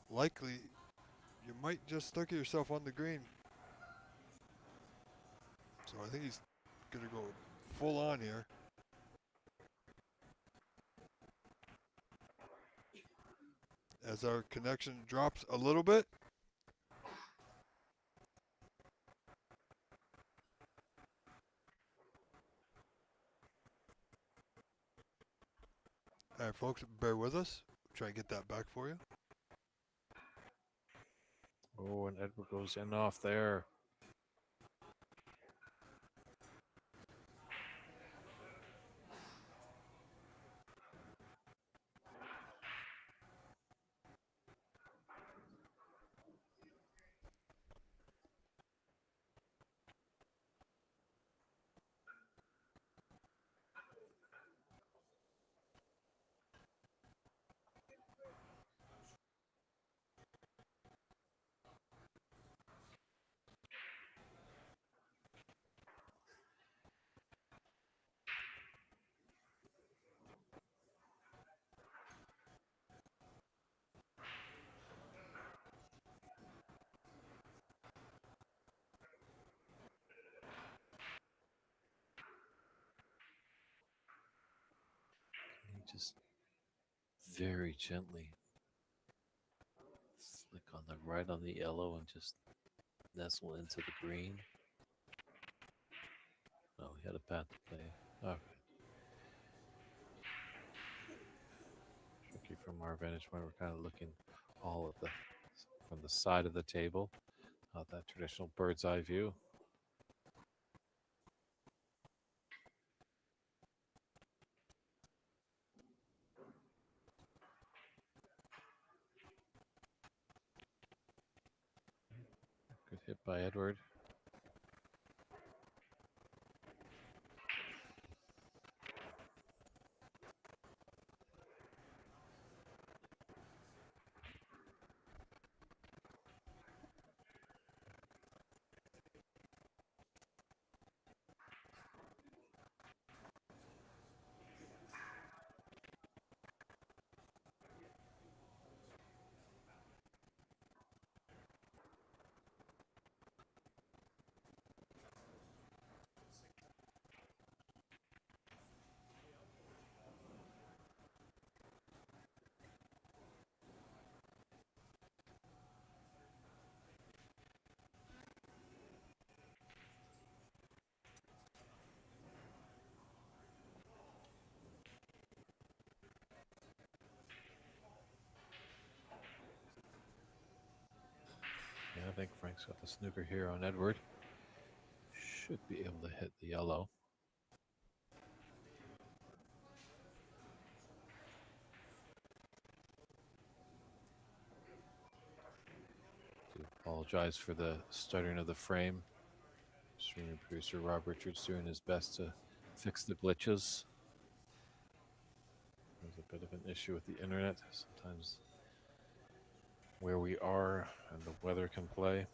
likely you might just stick yourself on the green. So I think he's going to go full on here. As our connection drops a little bit. All right, folks, bear with us. Try and get that back for you. Oh, and Edward goes in off there. He just very gently flick on the right on the yellow and just nestle into the green. Oh, he had a path to play. Okay. Tricky from our vantage point. We're kind of looking all at the from the side of the table, not that traditional bird's eye view. Good hit by Edward. Yeah, I think Frank's got the snooker here on Edward. Should be able to hit the yellow. Do apologize for the stuttering of the frame. Streaming producer Rob Richards doing his best to fix the glitches. There's a bit of an issue with the internet. Sometimes where we are and the weather can play.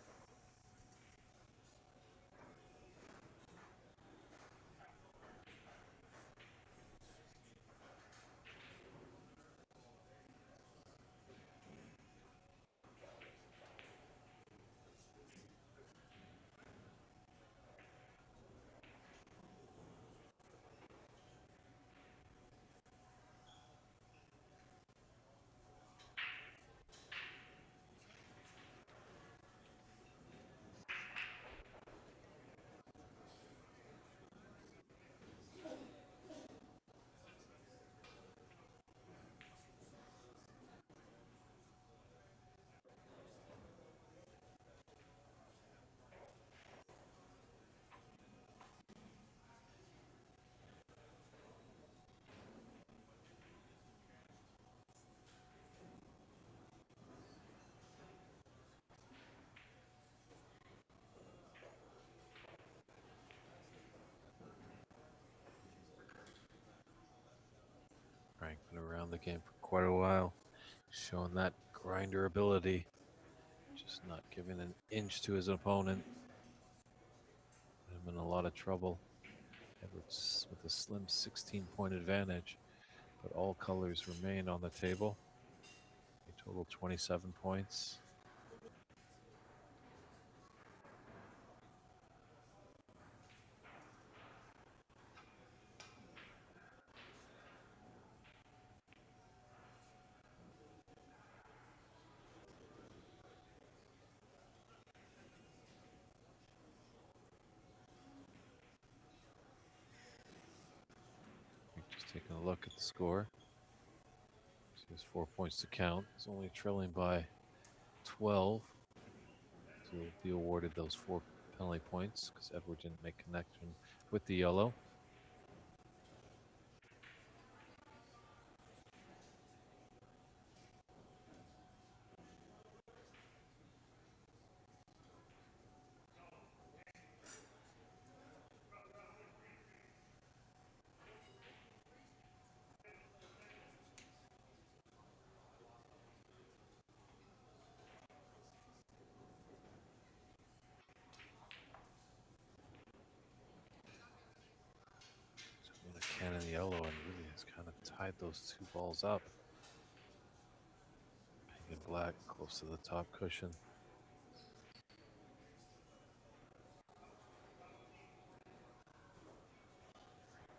Frank been around the game for quite a while, showing that grinder ability, just not giving an inch to his opponent. Put him in a lot of trouble. Edwards with a slim 16-point advantage. But all colors remain on the table. A total 27 points. Just taking a look at the score. So there's 4 points to count. He's only trailing by 12. So he'll be awarded those 4 penalty points because Edward didn't make connection with the yellow. A cannon yellow and really has kind of tied those 2 balls up. Pink and black close to the top cushion.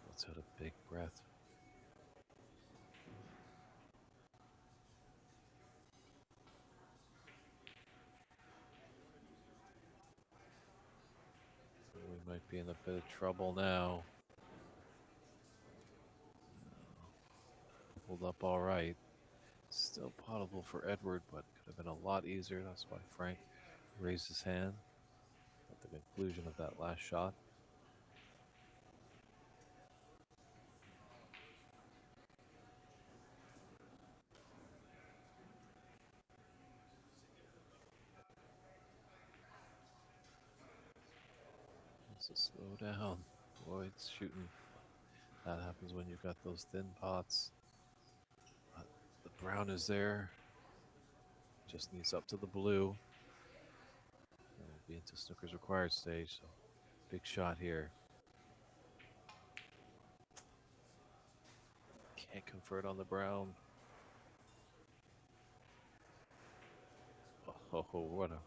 Let's out a big breath. We might be in a bit of trouble now. Pulled up all right. Still potable for Edward, but could have been a lot easier. That's why Frank raised his hand at the conclusion of that last shot. So slow down. Boy, it's shooting. That happens when you've got those thin pots. But the brown is there. Just needs up to the blue. And we'll be into snooker's required stage. So big shot here. Can't convert on the brown. Oh, what a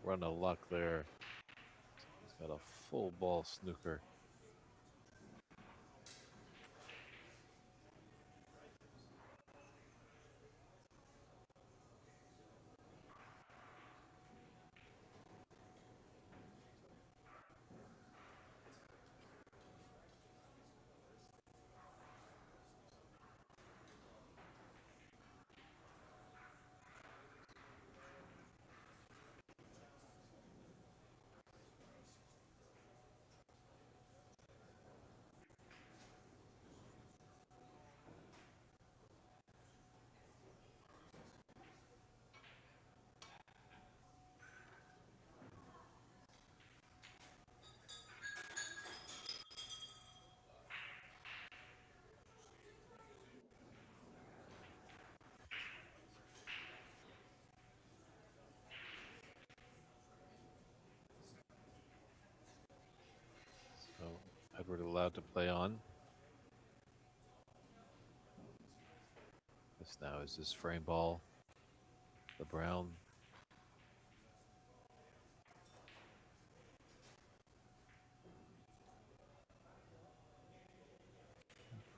run of luck there. He's got a full ball snooker. So Edward allowed to play on. This now is his frame ball. The brown.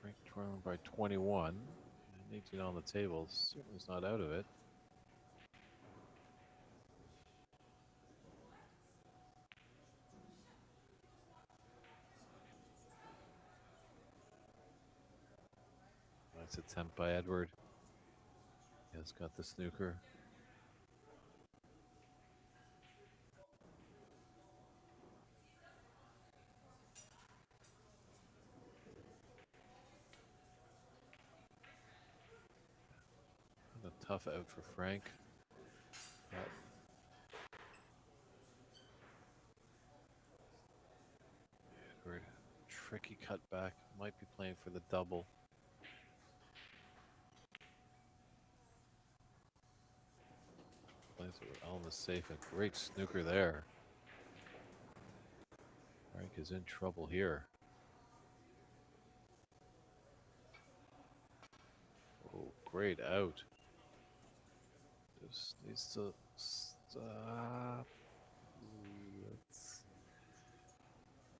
Frank trailing by 21. And 18 on the table. Certainly is not out of it. Nice attempt by Edward. He has got the snooker. And a tough out for Frank. But Edward, tricky cutback. Might be playing for the double. Plays it with Alma's safe. A great snooker there. Frank is in trouble here. great out. Just needs to stop.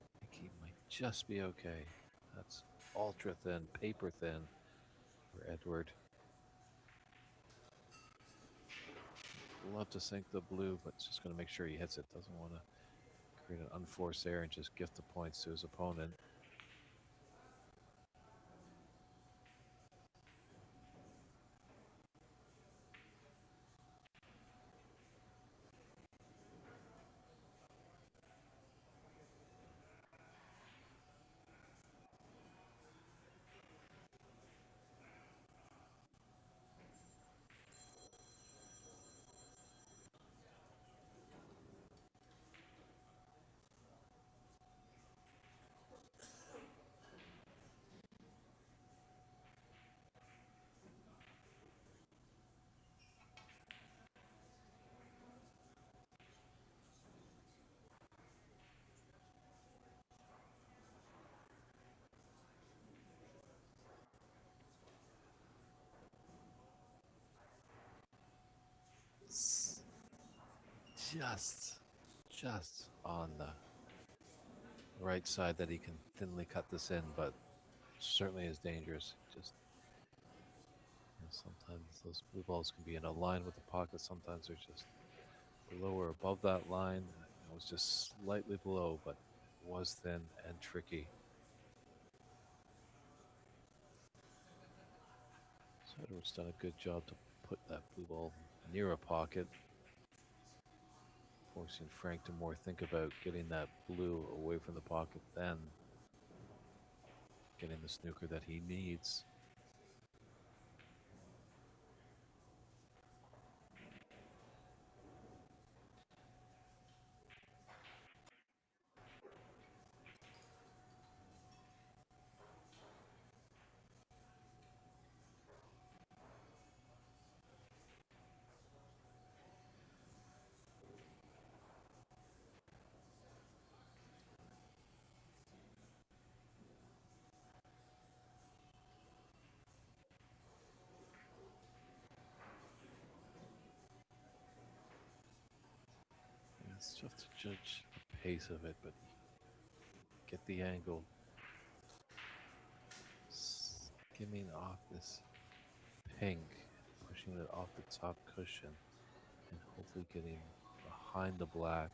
I think he might just be okay. That's ultra thin, paper thin for Edward. Love to sink the blue, but just going to make sure he hits it. Doesn't want to create an unforced error and just gift the points to his opponent. Just on the right side that he can thinly cut this in, but certainly is dangerous. Just sometimes those blue balls can be in a line with the pocket. Sometimes they're just below or above that line. It was just slightly below, but it was thin and tricky. So Edward's done a good job to put that blue ball near a pocket, forcing Frank to more think about getting that blue away from the pocket than getting the snooker that he needs. It's tough to judge the pace of it, but get the angle. Skimming off this pink, pushing it off the top cushion, and hopefully getting behind the black.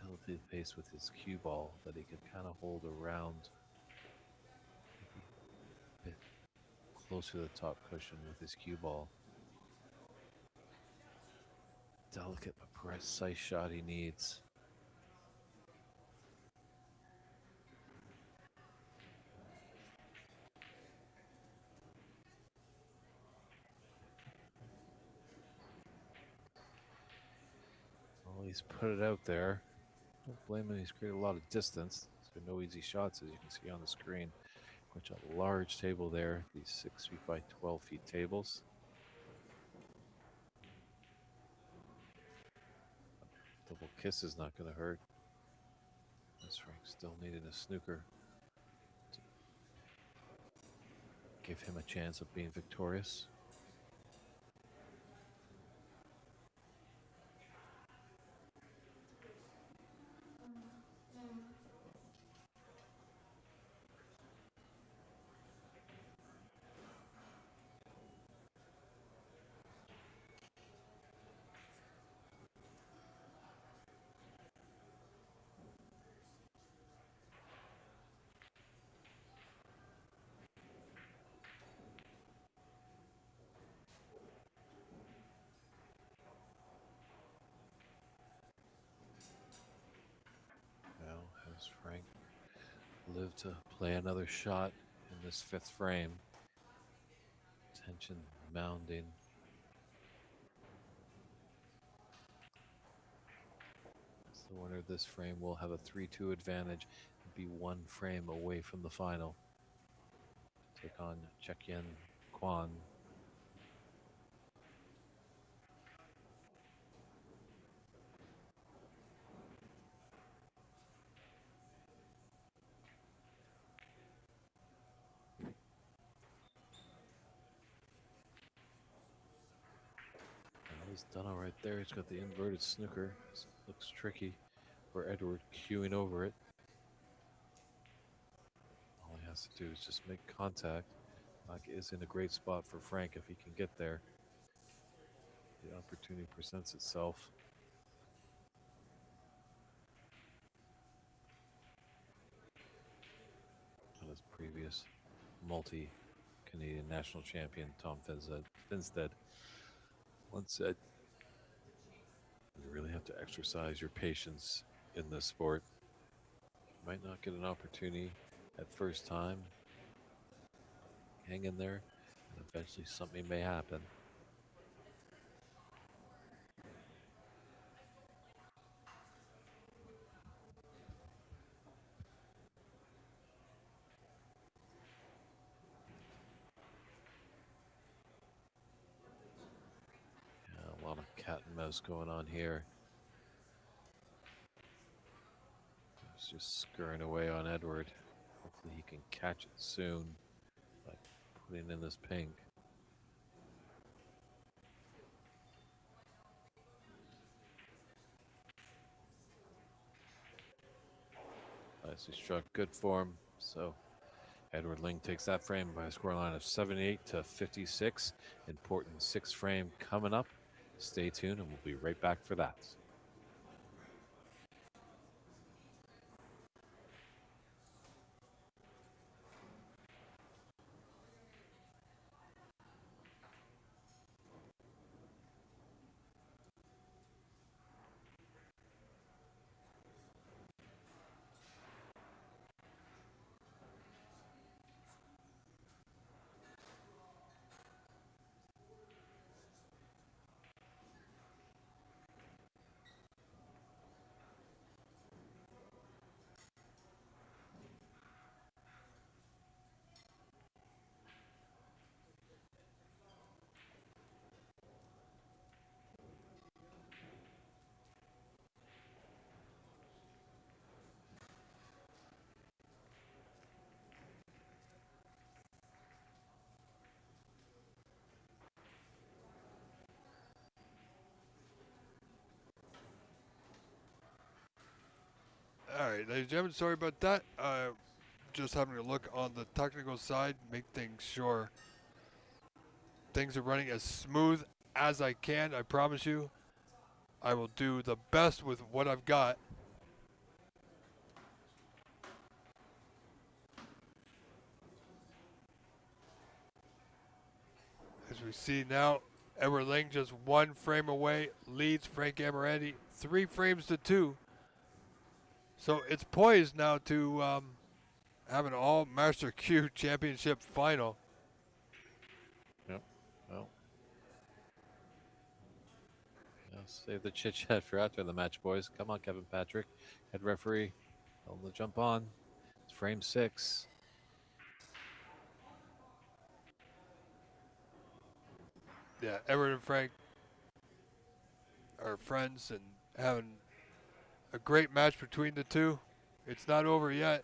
Delicately pace with his cue ball that he can kind of hold around, maybe a bit closer to the top cushion with his cue ball. Delicate but precise shot he needs. Well, he's put it out there. Don't blame him. He's created a lot of distance. So no easy shots, as you can see on the screen. Which a large table there. These 6 feet by 12 feet tables. Double kiss is not going to hurt. As Frank still needed a snooker to give him a chance of being victorious. Now has Frank lived to play another shot in this 5th frame? Tension mounting. As the winner of this frame will have a 3-2 advantage and be 1 frame away from the final. Take on Cheuk-Yin Kwan. He's done all right there. He's got the inverted snooker. Looks tricky for Edward, queuing over it. All he has to do is just make contact. Black is in a great spot for Frank if he can get there. The opportunity presents itself. And his previous multi-Canadian national champion, Tom Finstead, once said, you really have to exercise your patience in this sport. You might not get an opportunity at first time. Hang in there, and eventually something may happen. Yeah, a lot of cat and mouse going on here. He's just scurrying away on Edward. Hopefully he can catch it soon by putting in this pink. Nicely struck, good form. So Edward Ling takes that frame by a scoreline of 78 to 56. Important sixth frame coming up. Stay tuned and we'll be right back for that. All right, ladies and gentlemen, sorry about that. Just having a look on the technical side, make things sure things are running as smooth as I can. I promise you, I will do the best with what I've got. As we see now, Edward Ling just one frame away, leads Frank Amoretti 3 frames to 2. So it's poised now to have an all Master Q Championship final. Yep. Well, yeah, save the chit chat for after the match, boys. Come on, Kevin Patrick, head referee. Tell him to jump on. It's frame 6. Yeah, Edward and Frank are friends and having a great match between the two. It's not over yet.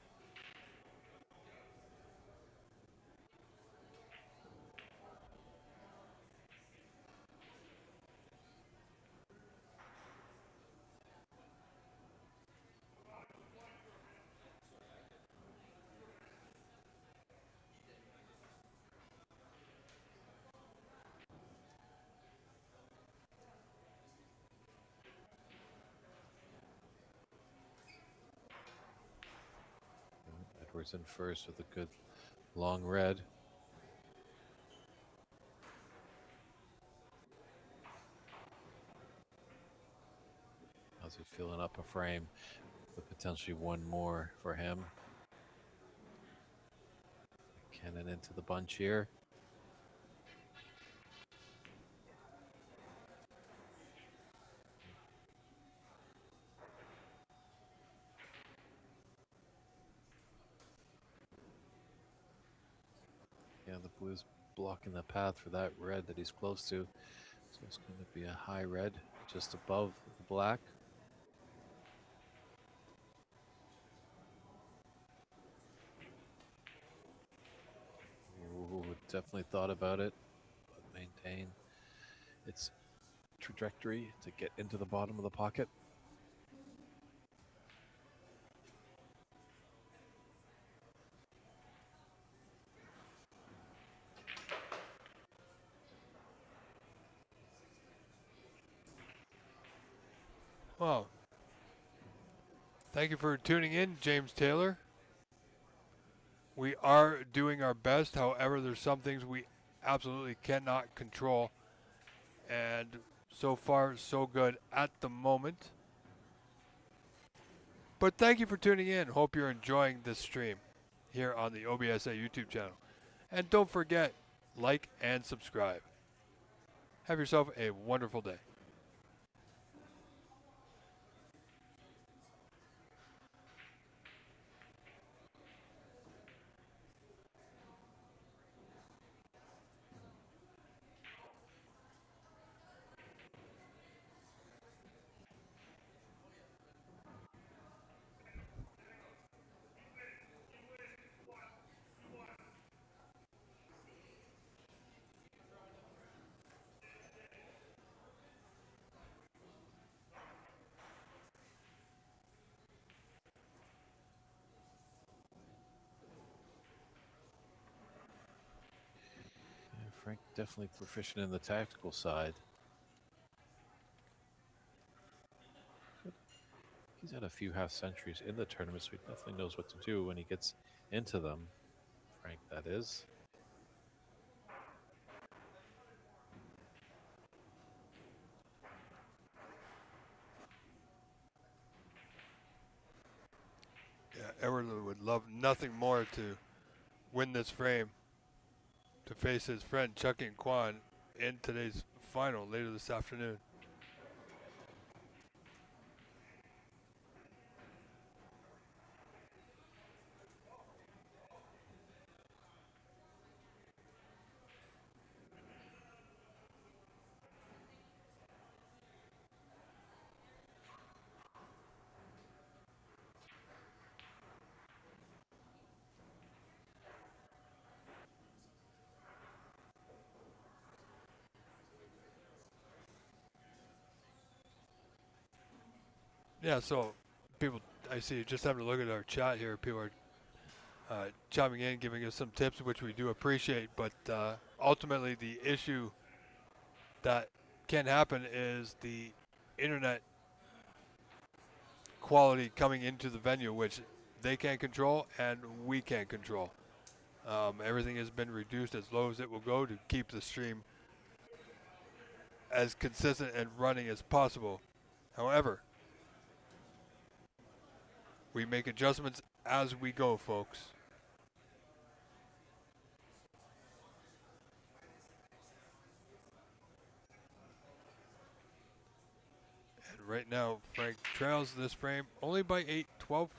Edwards in first with a good long red. How's he filling up a frame with potentially one more for him? Cannon into the bunch here. Yeah, the blue's blocking the path for that red that he's close to. So it's going to be a high red just above the black. Ooh, definitely thought about it, but maintain. It's trajectory to get into the bottom of the pocket. Well, thank you for tuning in, James Taylor. We are doing our best. However, there's some things we absolutely cannot control. And so far, so good at the moment. But thank you for tuning in. Hope you're enjoying this stream here on the OBSA YouTube channel. And don't forget, like and subscribe. Have yourself a wonderful day. Yeah, Frank definitely proficient in the tactical side. But he's had a few half centuries in the tournament, so he definitely knows what to do when he gets into them. Frank, that is. Yeah, Everly would love nothing more to win this frame to face his friend Chucky and Kwan in today's final later this afternoon. Yeah, so people, I see, just having a look at our chat here. People are chiming in, giving us some tips, which we do appreciate. But ultimately, the issue that can happen is the internet quality coming into the venue, which they can't control and we can't control. Everything has been reduced as low as it will go to keep the stream as consistent and running as possible. However, we make adjustments as we go, folks. And right now, Frank trails this frame only by 8, 12-4.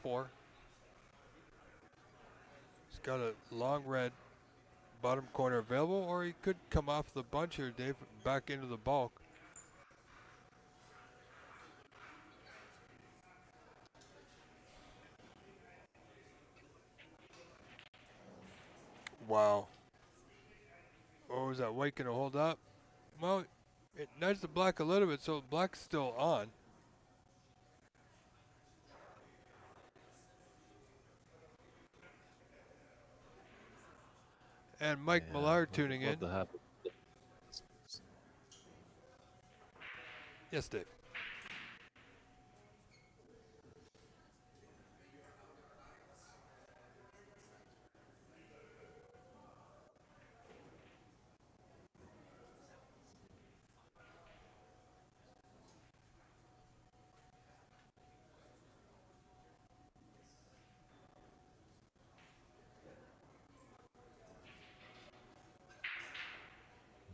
He's got a long red bottom corner available, or he could come off the bunch here, Dave, back into the bulk. Wow. Oh, is that white going to hold up? Well, it nudged the black a little bit, so black's still on. And Mike Yeah, Millard tuning love in. to have. Yes, Dave.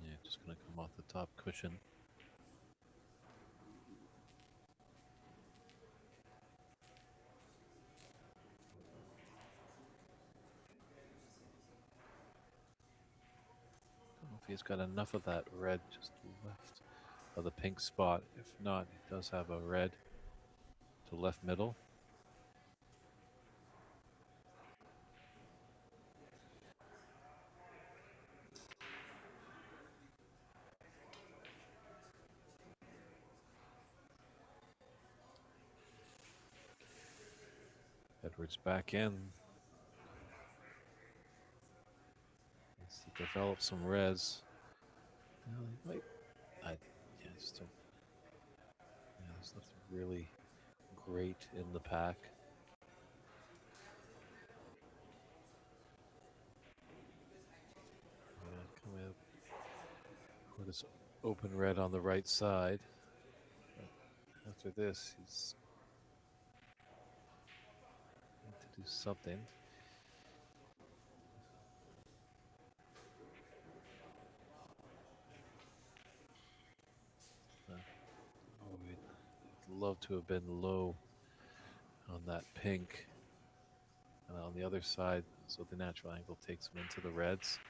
Yeah, just gonna come off the top cushion. Don't know if he's got enough of that red just left of the pink spot. If not, he does have a red to left middle. Edwards back in. Needs to develop some res. Well, he might. Yeah, still. Yeah, there's nothing really great in the pack. Coming up with this open red on the right side. But after this, he's going to do something. We'd love to have been low on that pink. And on the other side, so the natural angle takes him into the reds.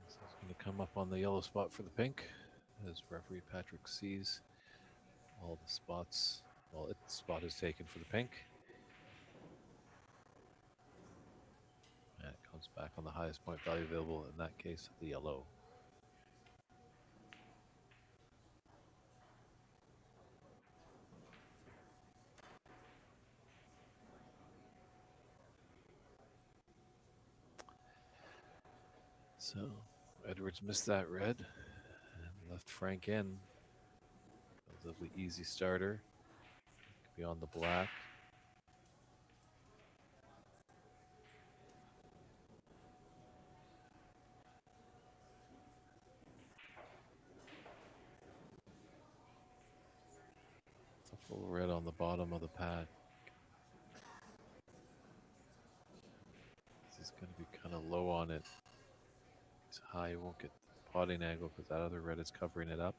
So he's going to come up on the yellow spot for the pink as referee Patrick sees all the spots. Well, its spot is taken for the pink. And it comes back on the highest point value available, in that case, the yellow. So Edwards missed that red and left Frank in. Relatively easy starter. Could be on the black. It's a full red on the bottom of the pad. This is going to be kind of low on it. It's high, you won't get the potting angle because that other red is covering it up.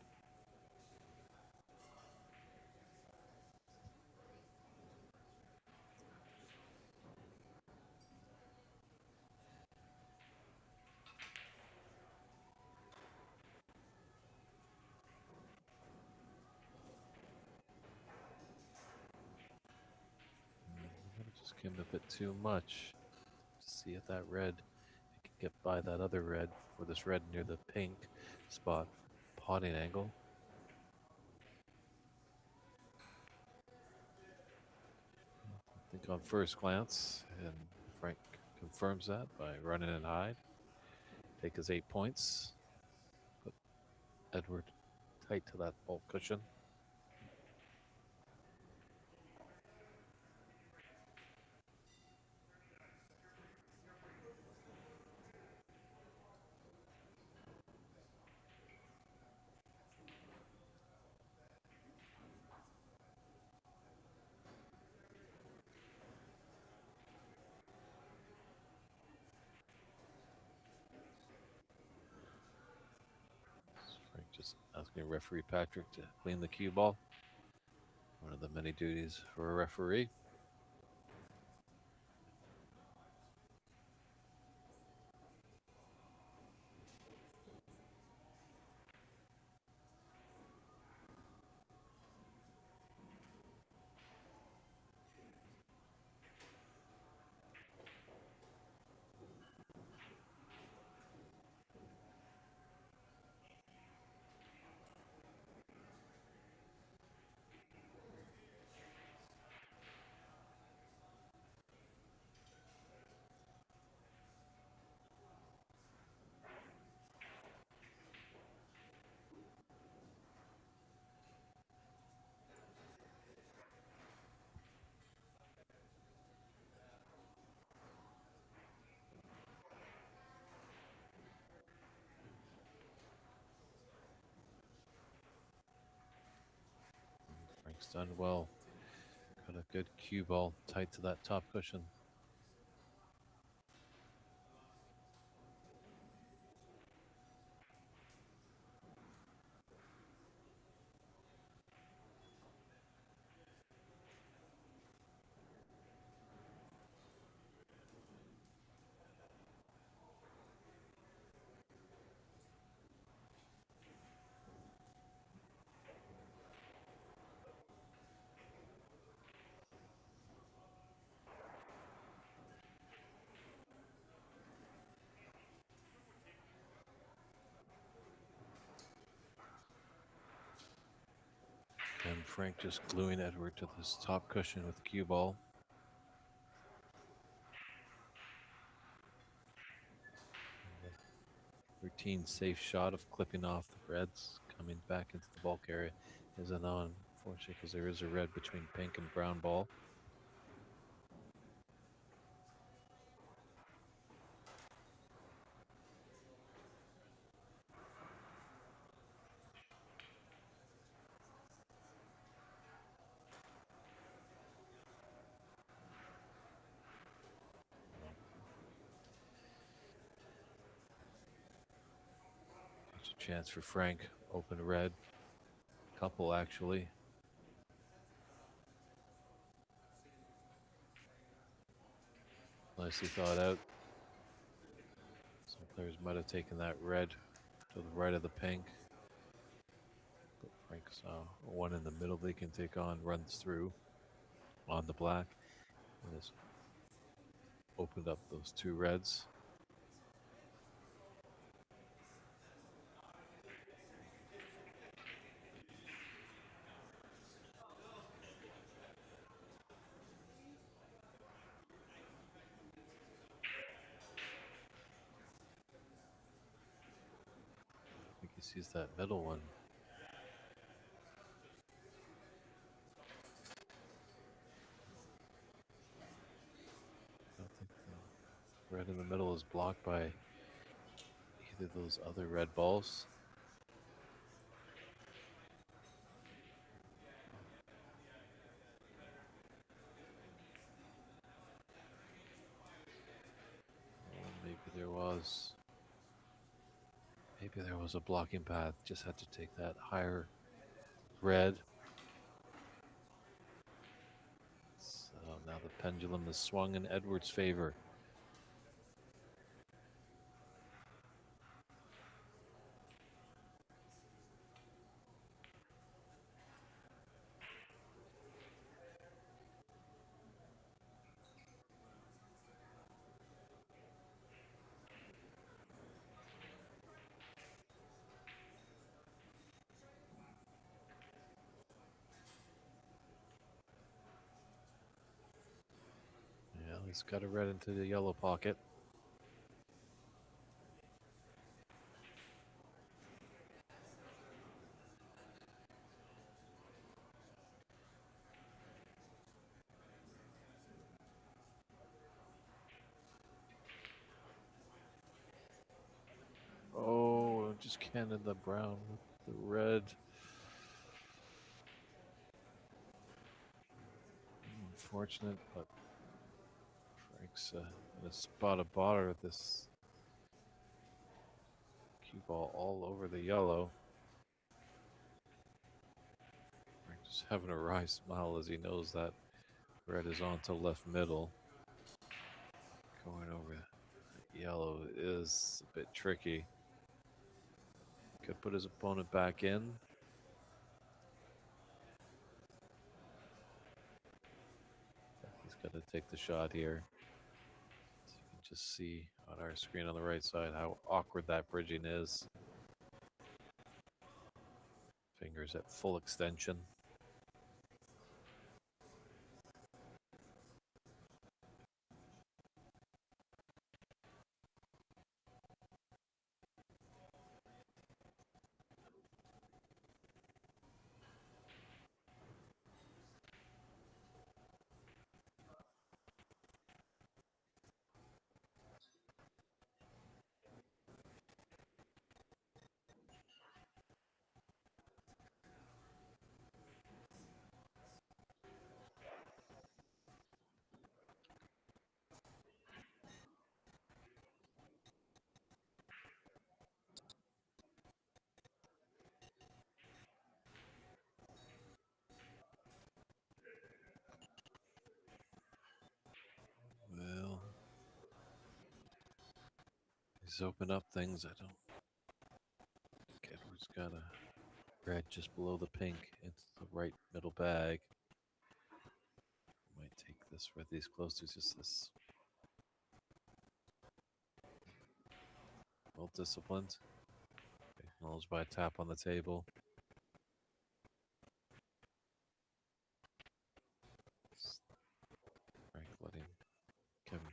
Just came a bit too much. See if that red can get by that other red for this red near the pink spot. Potting angle. I think on first glance, and Frank confirms that by running and hide. Take his 8 points. Put Edward tight to that bulk cushion. Frank just asking referee Patrick to clean the cue ball. One of the many duties for a referee. Frank's done well. Got a good cue ball tight to that top cushion. Frank just gluing Edward to this top cushion with the cue ball. Routine safe shot of clipping off the reds coming back into the bulk area is a non, unfortunately, because there is a red between pink and brown ball. It's a chance for Frank. Open red. Couple, actually. Nicely thought out. Some players might have taken that red to the right of the pink. But Frank's one in the middle they can take on, runs through on the black. And has opened up those two reds. I think he sees that middle one. I don't think the red in the middle is blocked by either of those other red balls. Oh, maybe there was a blocking path. Just had to take that higher red. So now the pendulum is swung in Edward's favor. Yeah, he's got a red into the yellow pocket. Oh, just cannoned the brown with the red. Unfortunate, but Frank's in a spot of bother with this cue ball all over the yellow. Frank just having a wry smile as he knows that red is on to left middle. Going over yellow is a bit tricky. Could put his opponent back in. He's got to take the shot here. So you can just see on our screen on the right side how awkward that bridging is. Fingers at full extension. Well, he's opened up things. I don't think Edward's got a red just below the pink into the right middle bag. Might take this red these close to just this. Well disciplined. Acknowledged by a tap on the table.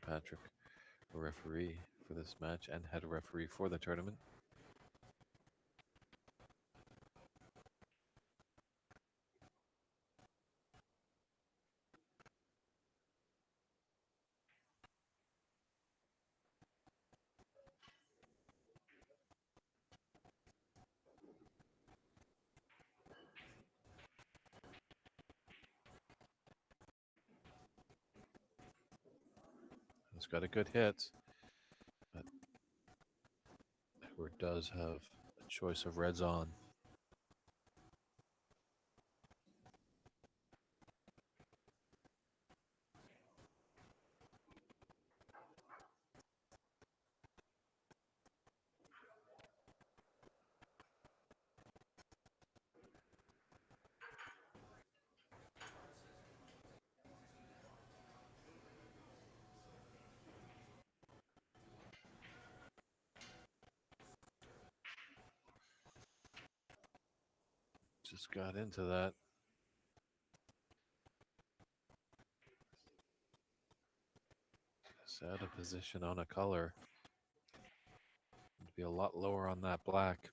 Patrick, a referee for this match and head referee for the tournament. It's got a good hit, but Edward does have a choice of reds on. Just got into that. Just out of position on a color. It'd be a lot lower on that black.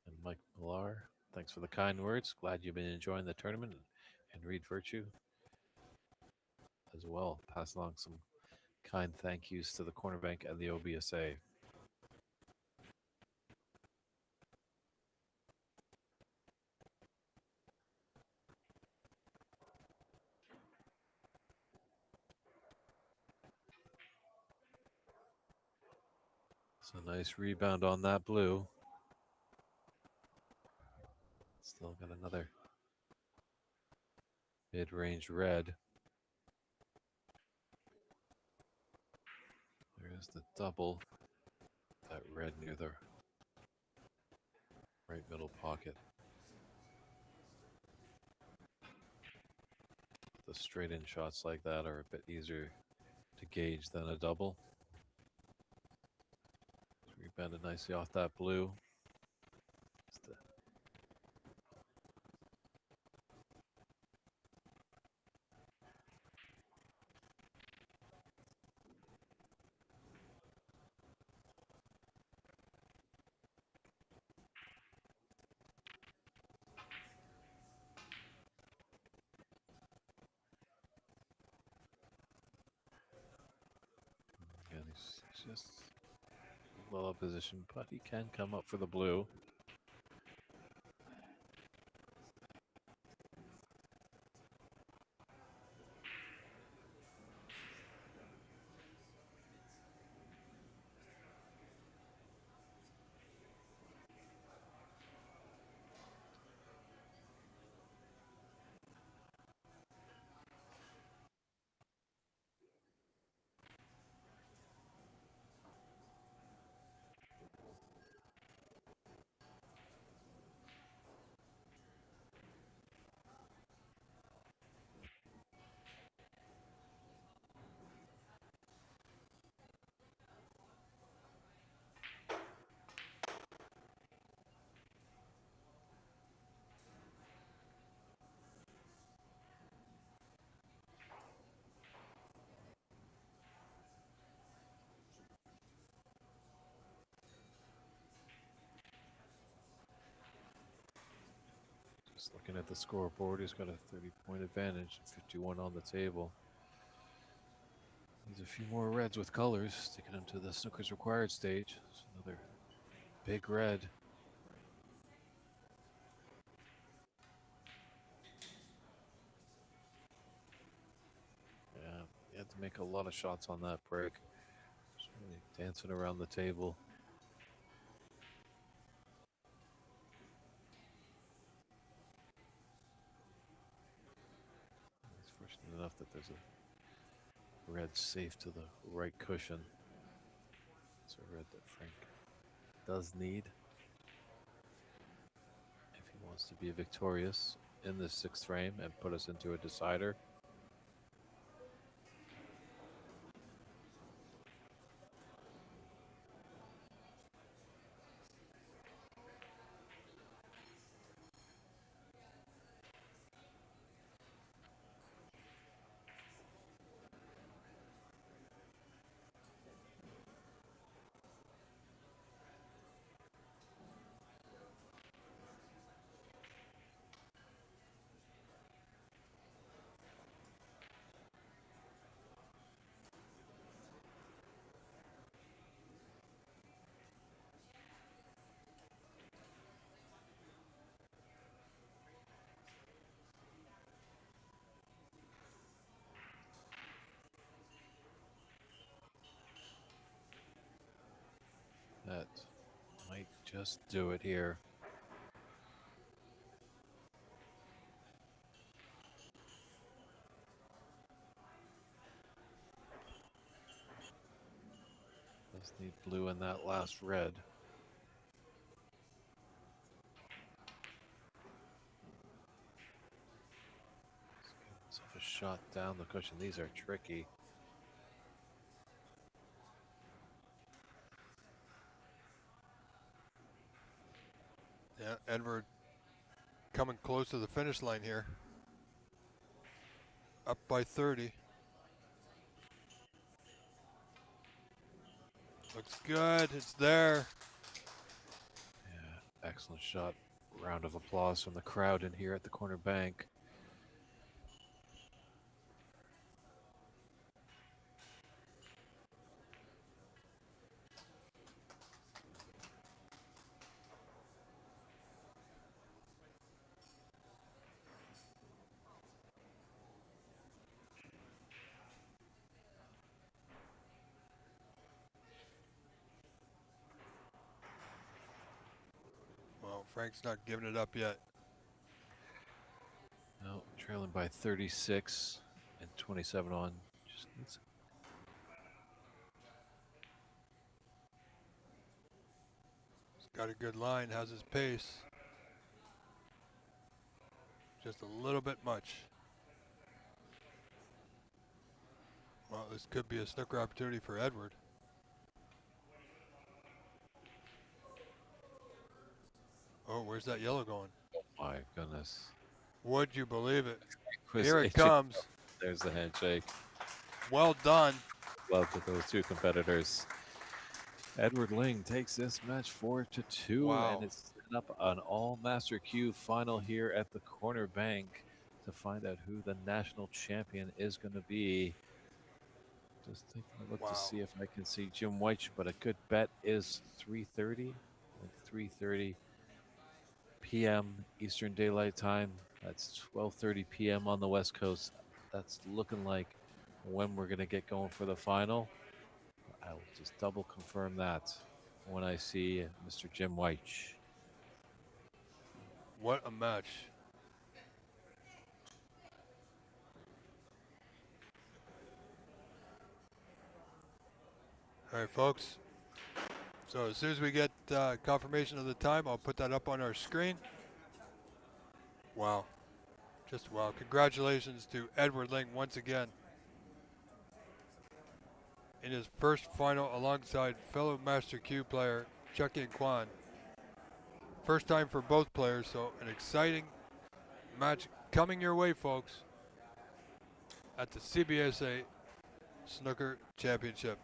And Mike Millar, thanks for the kind words. Glad you've been enjoying the tournament. And Reed Virtue as well. Pass along some kind thank yous to the corner bank and the OBSA. It's a nice rebound on that blue. Still got another mid-range red. There's the double. That red near the right middle pocket. The straight-in shots like that are a bit easier to gauge than a double. Rebounded nicely off that blue. And he's just well up position, but he can come up for the blue. Just looking at the scoreboard, he's got a 30-point advantage, 51 on the table. Needs a few more reds with colors, taking him to the snooker's required stage. It's another big red. Yeah, he had to make a lot of shots on that break. Just really dancing around the table. It's fortunate enough that there's a red safe to the right cushion. It's a red that Frank does need if he wants to be victorious in this sixth frame and put us into a decider. set. Might just do it here. Does need blue in that last red. Let's have a shot down the cushion. These are tricky. Yeah, Edward coming close to the finish line here. Up by 30. Looks good. It's there. Yeah, excellent shot. Round of applause from the crowd in here at the corner bank. Well, Frank's not giving it up yet. No, trailing by 36 and 27 on. Just needs He's got a good line, has his pace. Just a little bit much. Well, this could be a snooker opportunity for Edward. Oh, where's that yellow going? oh my goodness. Would you believe it? Was Here it itching. comes. There's the handshake. Well done. Love to those two competitors. Edward Ling takes this match 4-2, Wow. and it's set up an all Master Q final here at the corner bank to find out who the national champion is going to be. Just taking a look Wow. to see if I can see Jim White, but a good bet is 3:30, like 3:30 p.m. Eastern Daylight Time. That's 12:30 p.m. on the West Coast. That's looking like when we're going to get going for the final. I will just double confirm that when I see Mr. Jim White. What a match. All right, folks. So as soon as we get confirmation of the time, I'll put that up on our screen. Wow. Just wow. Congratulations to Edward Ling once again in his first final alongside fellow Master Q player Chucky and Kwan. First time for both players, so an exciting match coming your way, folks, at the Cbsa Snooker Championship.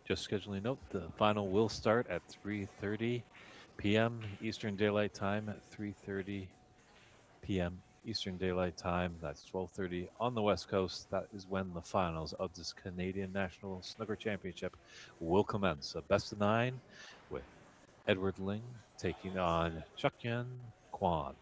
Just scheduling note, the final will start at 3:30 p.m. Eastern Daylight Time at 3:30 p.m. Eastern Daylight Time. That's 12:30 on the West Coast. That is when the finals of this Canadian National Snooker Championship will commence. A best of 9 with Edward Ling taking on Chukyan Kwan.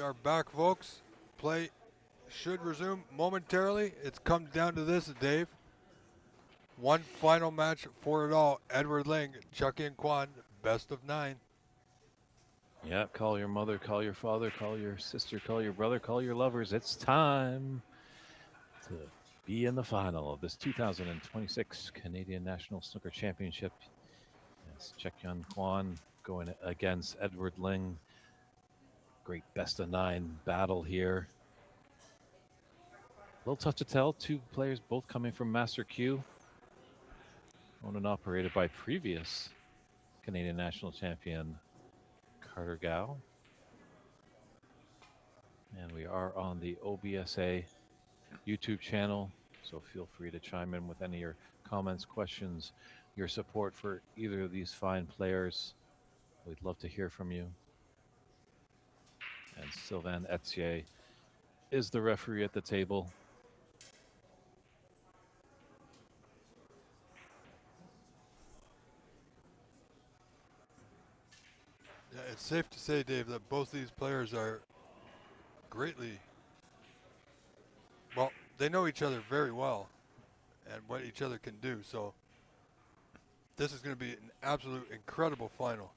are back, folks. Play should resume momentarily. It's come down to this, Dave. One final match for it all. Edward Ling, Chucky and Kwan, best of 9. Yeah, call your mother, call your father, call your sister, call your brother, call your lovers. It's time to be in the final of this 2026 Canadian National Snooker Championship. Yes, Chekyun Kwan going against Edward Ling. Great best of 9 battle here. A little tough to tell. Two players both coming from Master Q. Owned and operated by previous Canadian National Champion Carter Gow. And we are on the OBSA YouTube channel, so feel free to chime in with any of your comments, questions, your support for either of these fine players. We'd love to hear from you. And Sylvain Etier is the referee at the table. Yeah, it's safe to say, Dave, that both these players are greatly, well, they know each other very well and what each other can do. So this is going to be an absolute incredible final.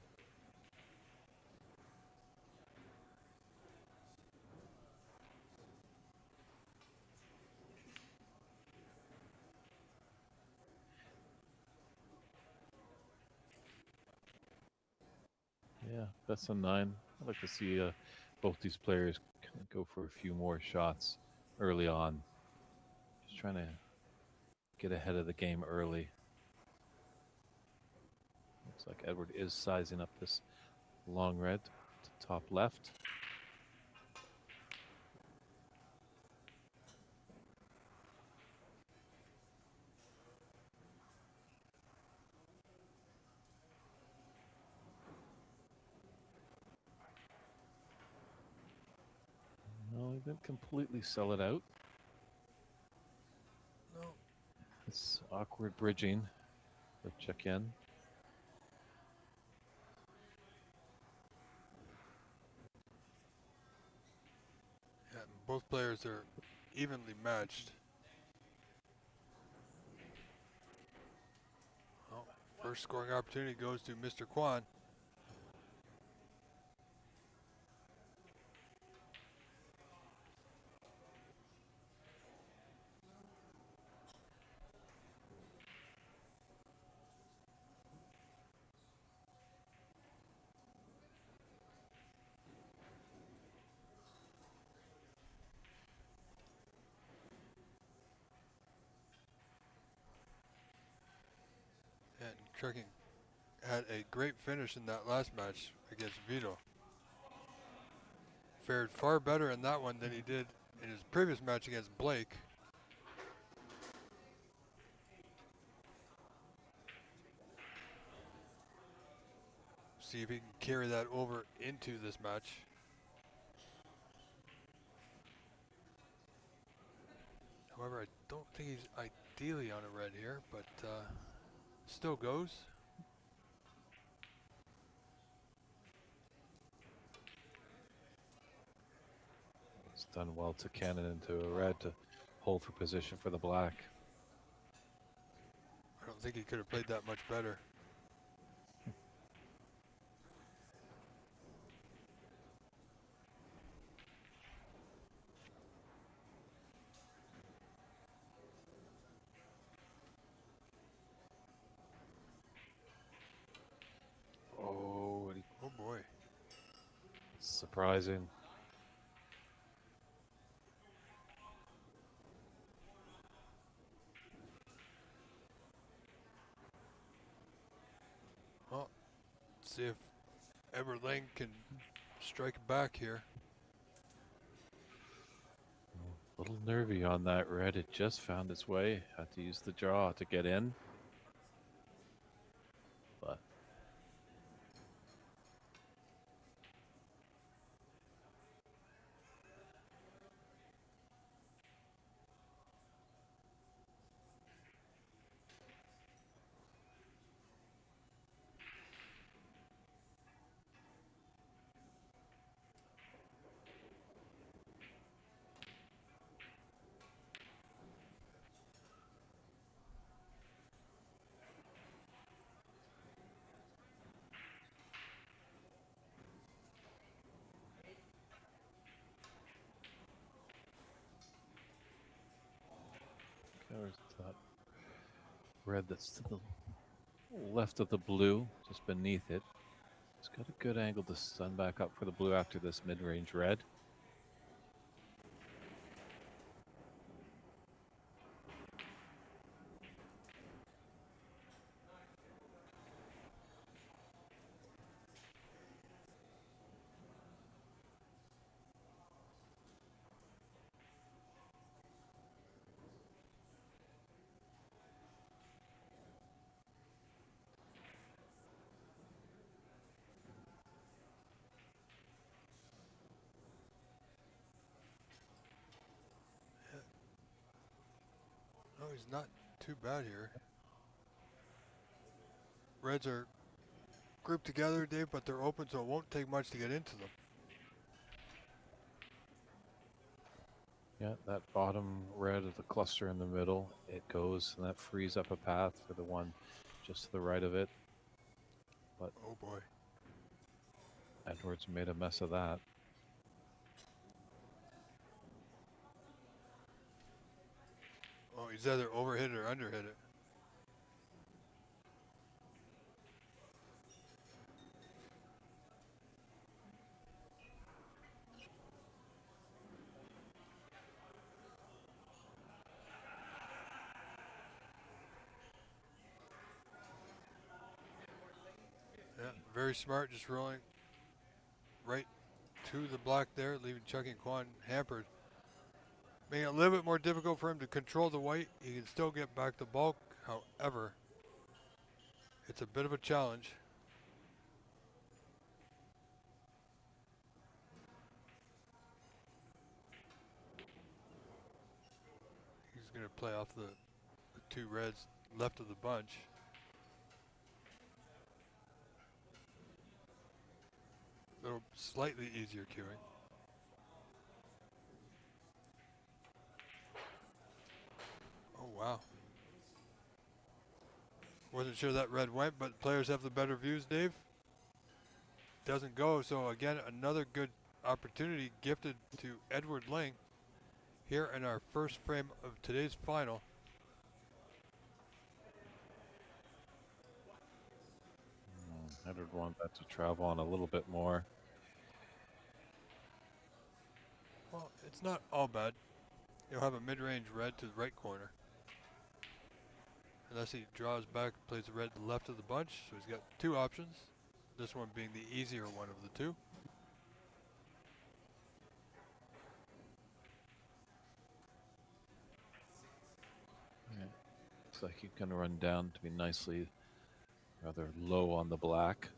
Yeah, best of 9. I'd like to see both these players kind of go for a few more shots early on. Just trying to get ahead of the game early. Looks like Edward is sizing up this long red to top left. No, he didn't completely sell it out. No. It's awkward bridging with check-in. Yeah, both players are evenly matched. Well, first scoring opportunity goes to Mr. Kwan. And Trekking had a great finish in that last match against Vito. Fared far better in that one than he did in his previous match against Blake. See if he can carry that over into this match. However, I don't think he's ideally on a red here, but still goes. It's done well to cannon into a red to hold for position for the black. I don't think he could have played that much better. Oh, Oh boy. surprising. Well, see if Edward Ling can strike back here. A little nervy on that red. It just found its way. Had to use the draw to get in. But There's that red that's to the left of the blue, just beneath it. It's got a good angle to sun back up for the blue after this mid-range red. No, he's not too bad here. Reds are grouped together, Dave, but they're open, so it won't take much to get into them. Yeah, that bottom red of the cluster in the middle, it goes, and that frees up a path for the one just to the right of it. But oh boy, Edwards made a mess of that. oh, he's either overhit or underhit it. Yeah, very smart, just rolling right to the black there, leaving Chucky and Kwan hampered. Making it a little bit more difficult for him to control the white. He can still get back the bulk, however, it's a bit of a challenge. He's going to play off the two reds left of the bunch. A little slightly easier queuing. Oh, wow. Wasn't sure that red went, but players have the better views, Dave. Doesn't go, so again, another good opportunity gifted to Edward Ling here in our first frame of today's final. Edward wanted that to travel on a little bit more. Well, it's not all bad. He'll have a mid-range red to the right corner. Unless he draws back and plays the red to the left of the bunch, so he's got two options. This one being the easier one of the two. Yeah. Looks like he's going to run down to be nicely rather low on the black.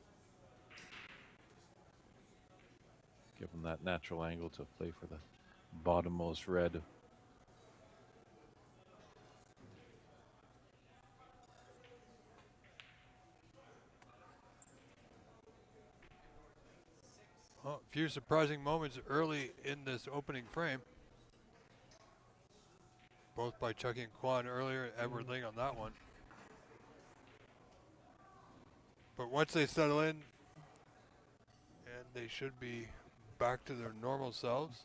Give him that natural angle to play for the bottommost red. Well, a few surprising moments early in this opening frame. Both by Chucky and Kwan earlier, Edward Ling on that one. But once they settle in, and they should be back to their normal selves.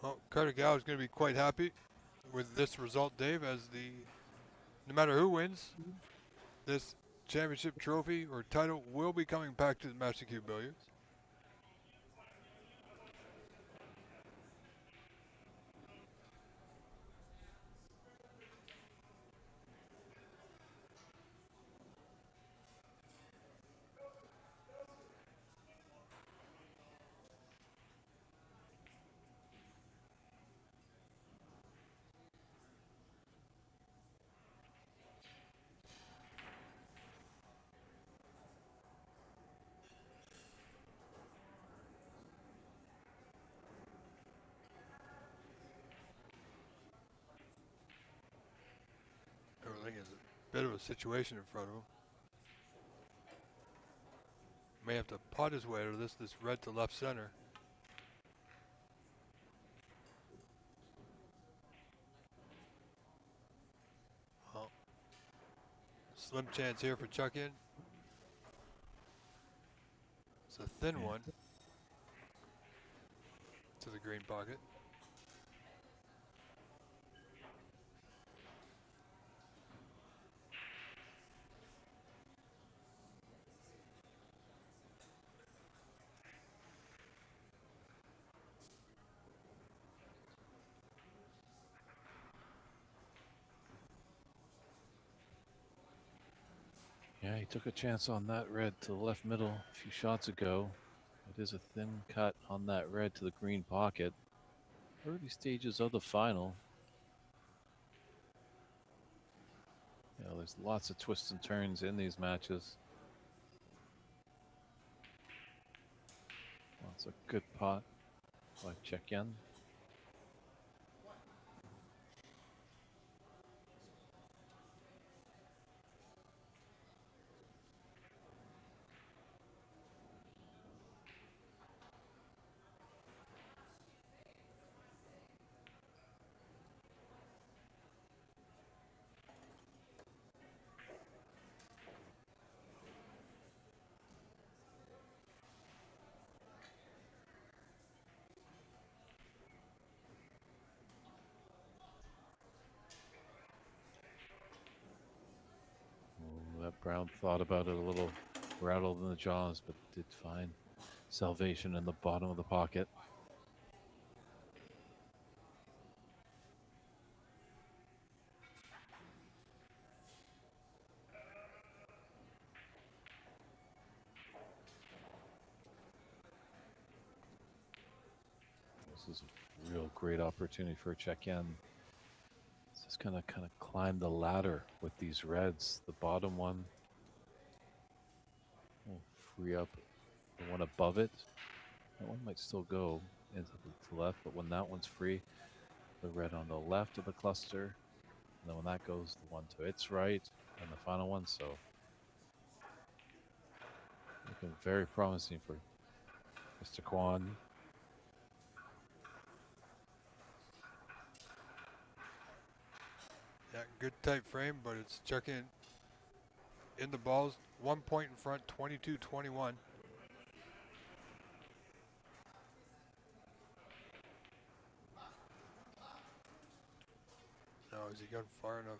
Well, Carter Gow is going to be quite happy with this result, Dave, as no matter who wins, this championship trophy or title will be coming back to the Master Q Billiards. Everything is a bit of a situation in front of him. May have to pot his way out of this red to left center. Well, slim chance here for Chuck in. It's a thin one to the green pocket. Yeah, he took a chance on that red to the left middle a few shots ago. It is a thin cut on that red to the green pocket. Early stages of the final. You know, there's lots of twists and turns in these matches. Lots of good pot by Check-in. That Brown thought about it a little, rattled in the jaws, but did find salvation in the bottom of the pocket. This is a real great opportunity for a Check-in. Just kind of climb the ladder with these reds. The bottom one will free up the one above it. That one might still go into the left, but when that one's free, the red on the left of the cluster, and then when that goes, the one to its right, and the final one. So looking very promising for Mr. Kwan. Yeah, good tight frame, but it's checking in the balls. 1 point in front, 22-21. Now, has he got far enough?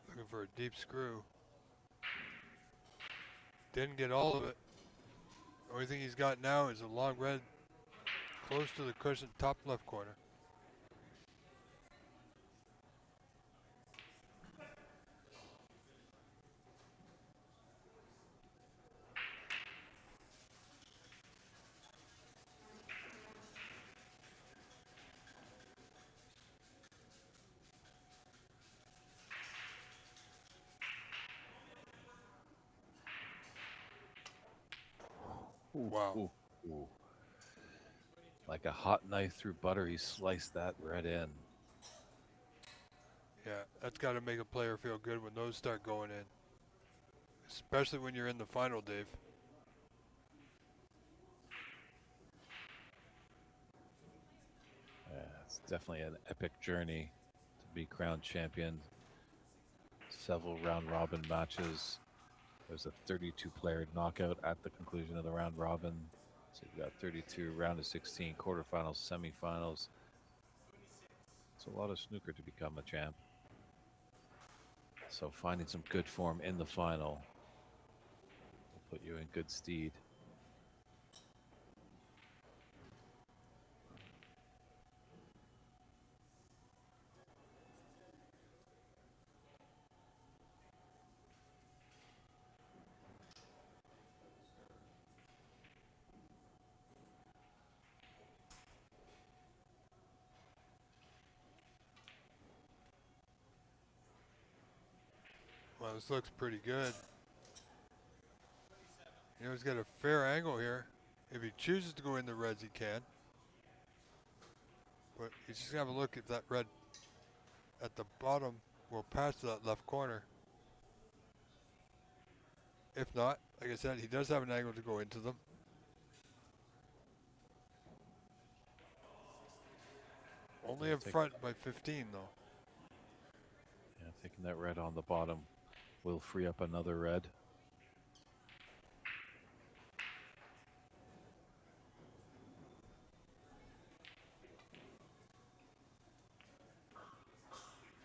Looking for a deep screw. Didn't get all of it. The only thing he's got now is a long red close to the cushion, top left corner. Ooh, Wow. ooh, ooh. Like a hot knife through butter, he sliced that red in. Yeah, that's got to make a player feel good when those start going in. Especially when you're in the final, Dave. Yeah, it's definitely an epic journey to be crowned champion. Several round robin matches. There's a 32 player knockout at the conclusion of the round robin. So you've got 32 round of 16 quarterfinals, semifinals. It's a lot of snooker to become a champ. So finding some good form in the final will put you in good stead. Well, this looks pretty good. You know, he's got a fair angle here. If he chooses to go in the reds, he can. But he's just going to have a look if that red at the bottom will pass to that left corner. If not, like I said, he does have an angle to go into them. Only in front by 15, though. Yeah, taking that red on the bottom will free up another red.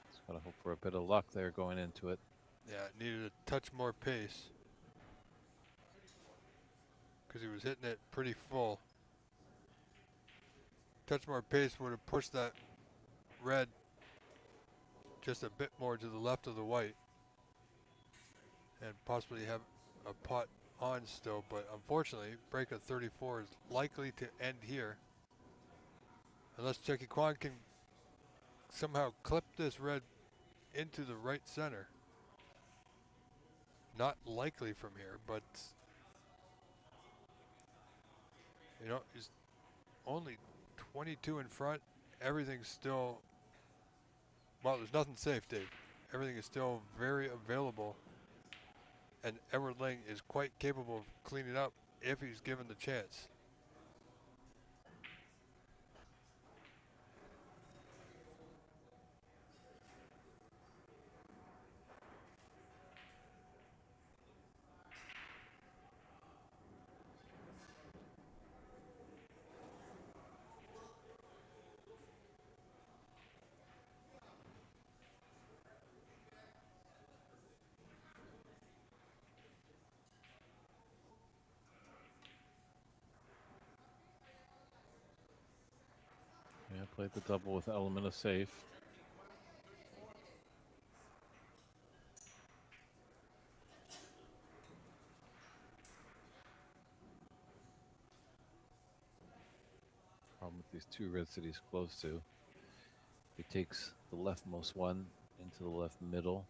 Just gotta hope for a bit of luck there going into it. Yeah, it needed a touch more pace because he was hitting it pretty full. Touch more pace would have pushed that red just a bit more to the left of the white and possibly have a pot on still, but unfortunately break of 34 is likely to end here unless Chucky Kwan can somehow clip this red into the right center. Not likely from here, but you know, he's only 22 in front. Everything's still, well, there's nothing safe, Dave. Everything is still very available, and Edward Ling is quite capable of cleaning up if he's given the chance. Yeah, played the double with element of safe. Problem with these two reds that he's close to. He takes the leftmost one into the left middle.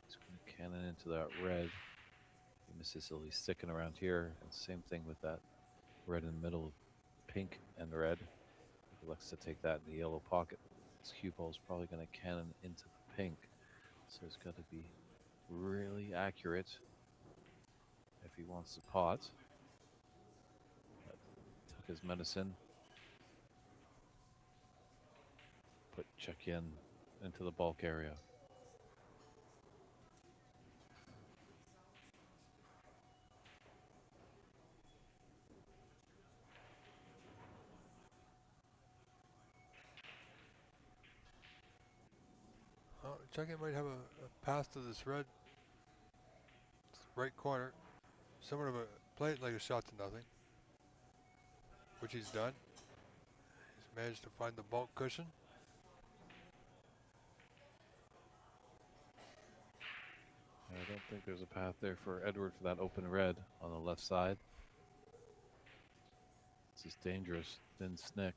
He's going to cannon into that red. He misses, so he's sticking around here. And same thing with that red in the middle, pink and red. He elects to take that in the yellow pocket. His cue ball is probably going to cannon into the pink. So he's got to be really accurate if he wants the pot. But took his medicine. Put check in into the bulk area. Oh, Chucky might have a pass to this red right corner. Somewhat of a play it like a shot to nothing, which he's done. He's managed to find the bulk cushion. I don't think there's a path there for Edward for that open red on the left side. This is dangerous. Thin snick.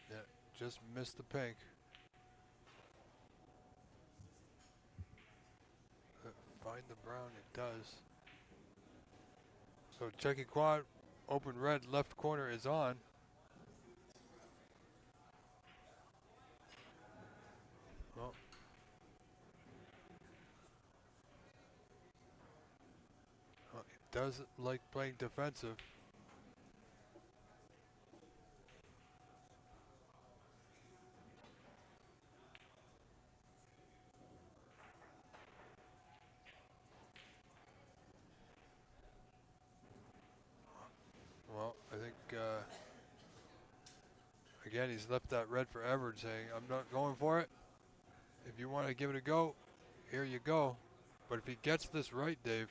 Yeah, just missed the pink. Find the brown, it does. So Chucky Quad, open red, left corner is on. Well, it does like playing defensive. Well, I think, again, he's left that red for Everett, saying, I'm not going for it. If you want to give it a go, here you go. But if he gets this right, Dave,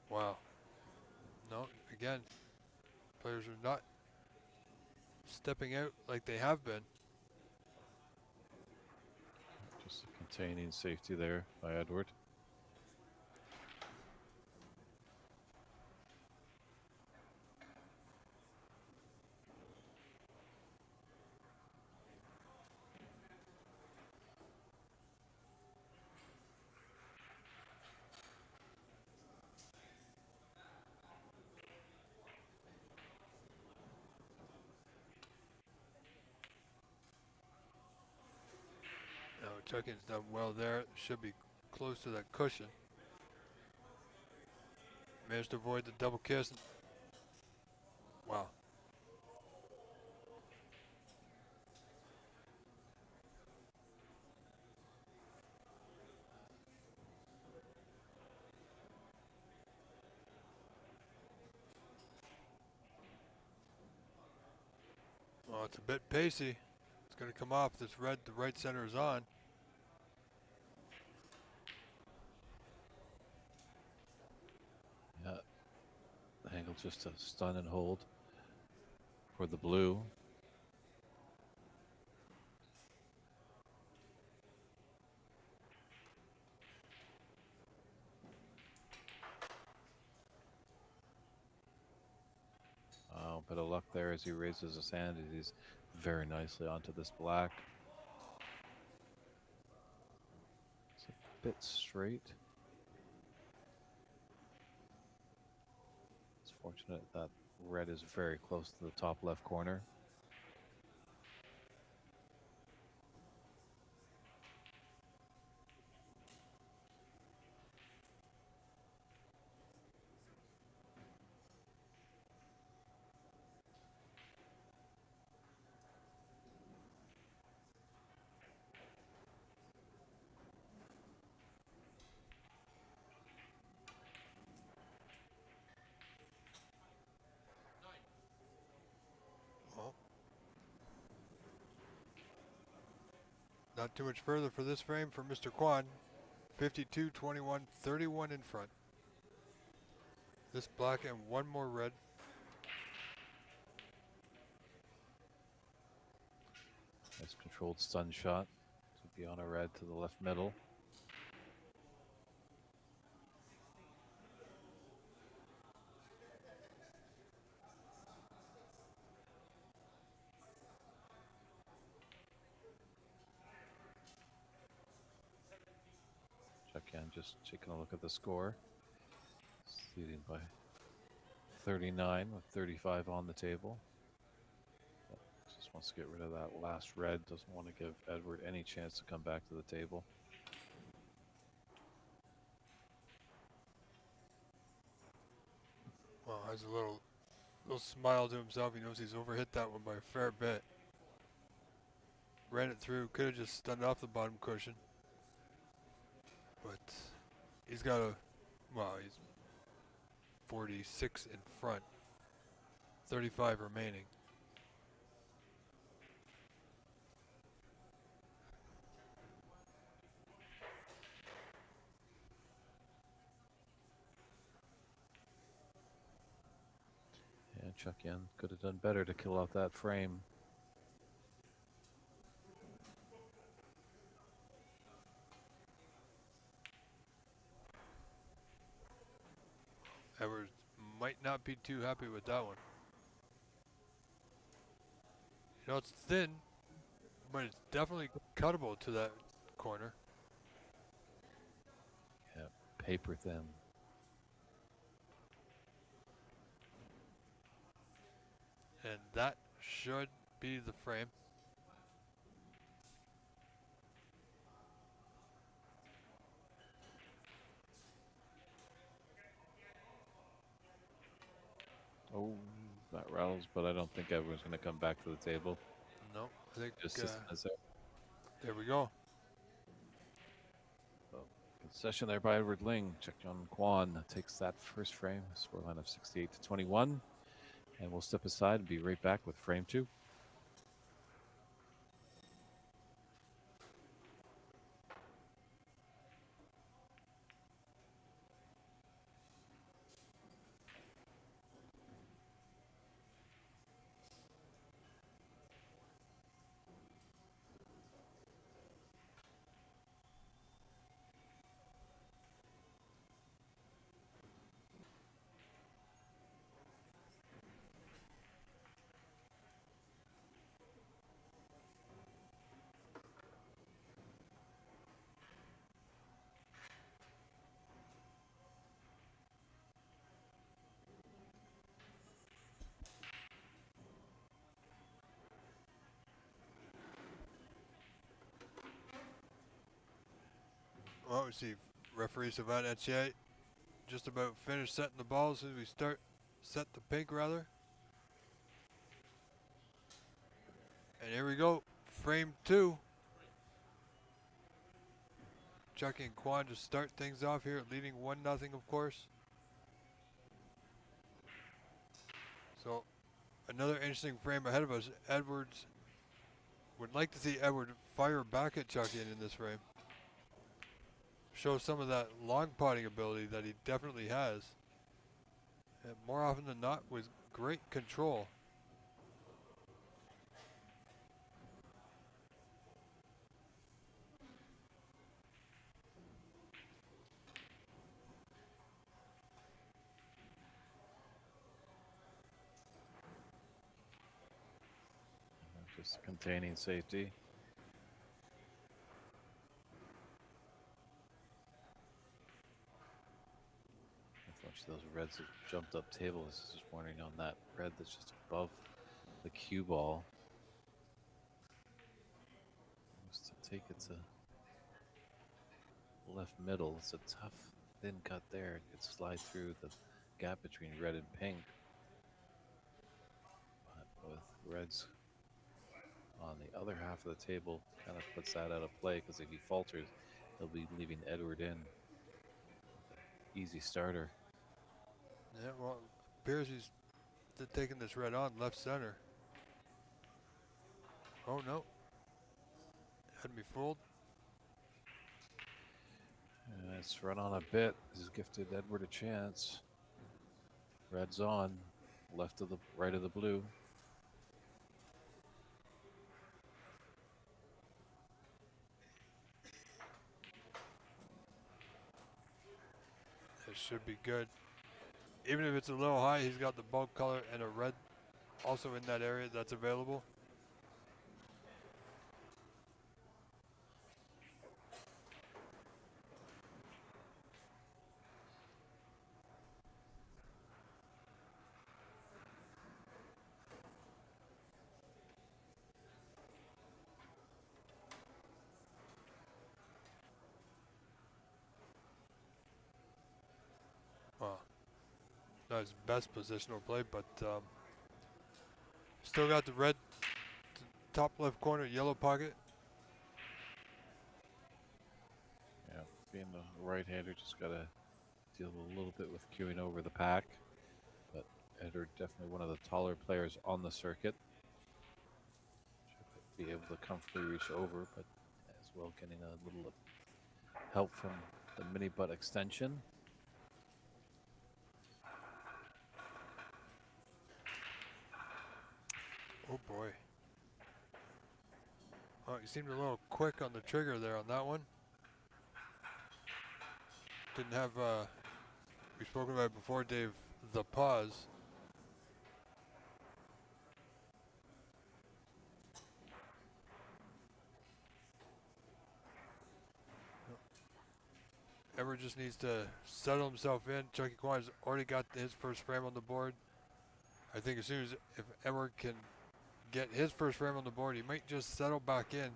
wow. No, again, players are not stepping out like they have been. Just containing safety there by Edward. check-in's done well there. Should be close to that cushion. Managed to avoid the double kiss. Wow. Well, it's a bit pacey. It's going to come off. This red, the right center is on. Yeah, angle just a stun and hold for the blue. Oh, bit of luck there as he raises his hand. He's very nicely onto this black. It's a bit straight. It's fortunate that red is very close to the top left corner. Well, not too much further for this frame for Mr. Kwan. 52, 21, 31 in front. This black and one more red. Nice controlled stun shot to be on a red to the left middle. Check in, just taking a look at the score. It's leading by 39 with 35 on the table. But just wants to get rid of that last red. Doesn't want to give Edward any chance to come back to the table. Well, has a little smile to himself. He knows he's overhit that one by a fair bit. Ran it through. Could have just stunned off the bottom cushion. But he's got a, well, he's 46 in front. 35 remaining. Yeah, Chuck Yen could have done better to kill out that frame. Edwards might not be too happy with that one. You know, it's thin, but it's definitely cuttable to that corner. Yeah, paper thin. And that should be the frame. Oh, that rattles, but I don't think everyone's going to come back to the table. No, I think Just as there. there we go. So, concession there by Edward Ling. Cheuk-Jon Kwon takes that first frame, scoreline of 68 to 21. And we'll step aside and be right back with frame two. Well, we see referee Savant Etier just about finished setting the ball as soon as we set the pink rather. And here we go, frame 2. Chucky and Kwan to start things off here, leading 1-0 of course. So another interesting frame ahead of us. Edwards would like to see Edward fire back at Chucky in this frame. Show some of that long potting ability that he definitely has. And more often than not with great control. Just containing safety. Watch those reds that jumped up tables this morning on that red that's just above the cue ball. Just to take it to left middle. It's a tough thin cut there. It could slide through the gap between red and pink. But with reds on the other half of the table, kind of puts that out of play because if he falters, he'll be leaving Edward in. Easy starter. Yeah, well, appears he's taking this red on left center. Oh no. Had me fooled. It's run on a bit. This has gifted Edward a chance. Red's on. Left of the right of the blue. It should be good. Even if it's a little high, he's got the bulk color and a red also in that area that's available. Well, not his best positional play, but still got the red top left corner, yellow pocket. Yeah, being the right-hander, just got to deal a little bit with queuing over the pack. But Edward, definitely one of the taller players on the circuit. Should be able to comfortably reach over, but as well getting a little help from the mini butt extension. Oh boy. Oh, he seemed a little quick on the trigger there on that one. Didn't have, we spoke about it before, Dave, the pause. Edward just needs to settle himself in. Chucky Kwan's already got his first frame on the board. I think as soon as if Edward can get his first frame on the board, he might just settle back in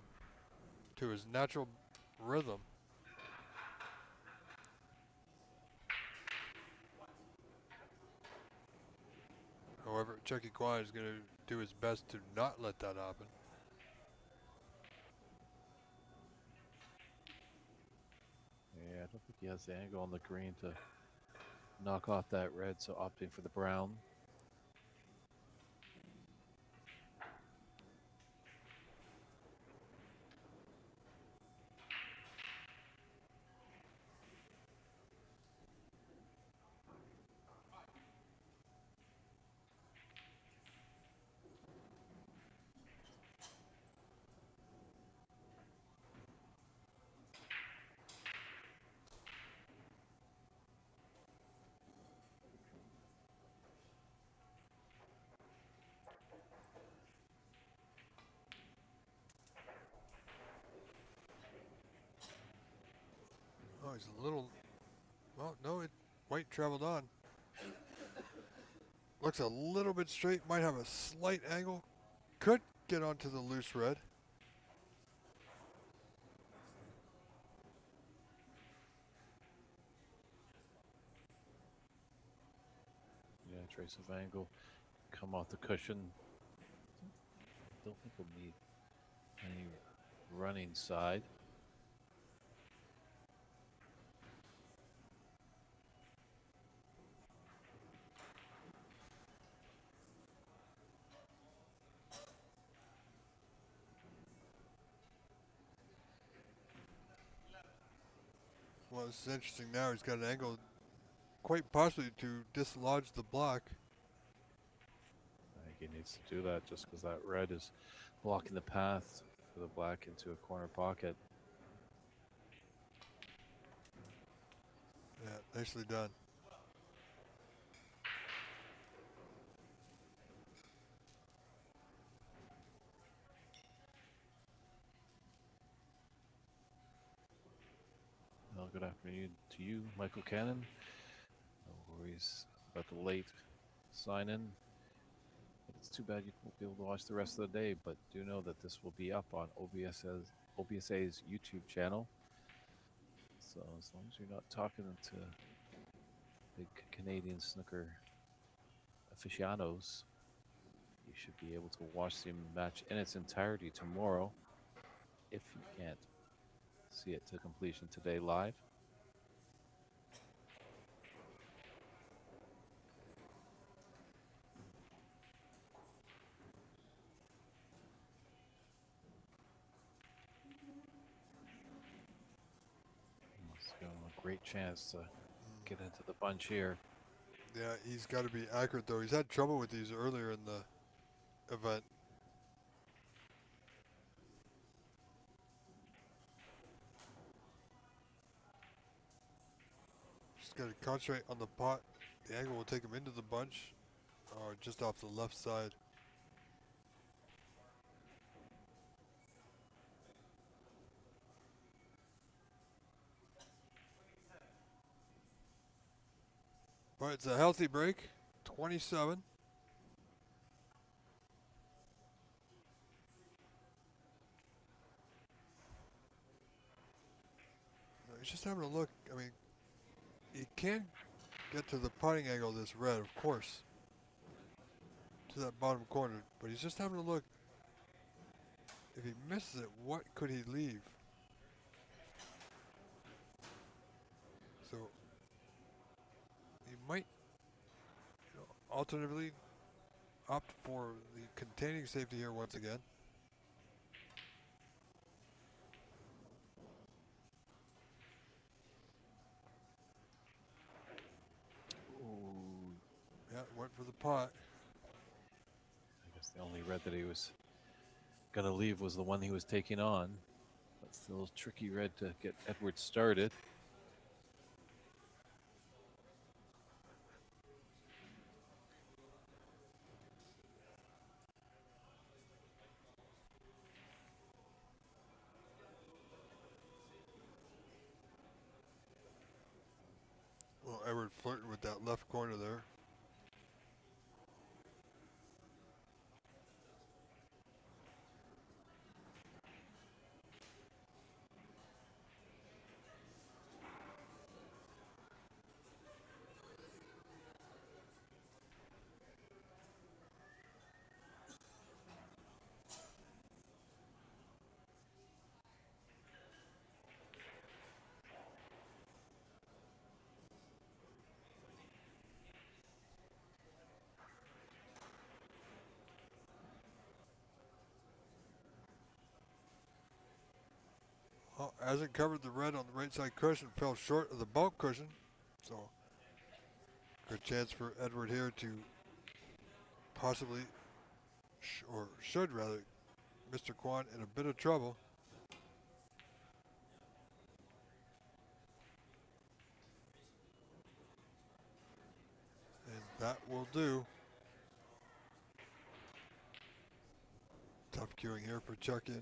to his natural rhythm. However, Chucky Kwan is going to do his best to not let that happen. Yeah, I don't think he has the angle on the green to knock off that red, so opting for the brown. Oh, he's a little, well, no, white traveled on. Looks a little bit straight, might have a slight angle. Could get onto the loose red. trace of angle. Come off the cushion. Don't think we'll need any running side. Well, this is interesting now. He's got an angle quite possibly to dislodge the block. I think he needs to do that just because that red is blocking the path for the black into a corner pocket. Yeah, nicely done. Well, good afternoon to you, Michael Cannon. No worries about the late sign-in. It's too bad you won't be able to watch the rest of the day, but do know that this will be up on OBSA's YouTube channel. So as long as you're not talking to big Canadian snooker aficionados, you should be able to watch the match in its entirety tomorrow if you can't see it to completion today live. Let's give him a great chance to get into the bunch here. Yeah, he's got to be accurate, though. He's had trouble with these earlier in the event. Just got to concentrate on the pot. The angle will take him into the bunch, or just off the left side. But it's a healthy break, 27. He's just having a look. I mean, he can get to the putting angle of this red, of course, to that bottom corner, but he's just having a look. If he misses it, what could he leave? So he might, alternatively opt for the containing safety here once again. Ooh. Yeah, went for the pot. I guess the only red that he was going to leave was the one he was taking on. But still a tricky red to get Edwards started. Well, Edward flirting with that left corner there. Well, hasn't covered the red on the right side cushion, fell short of the bulk cushion. So, good chance for Edward here to possibly, or should rather, Mr. Kwan in a bit of trouble. And that will do. Tough queuing here for check-in.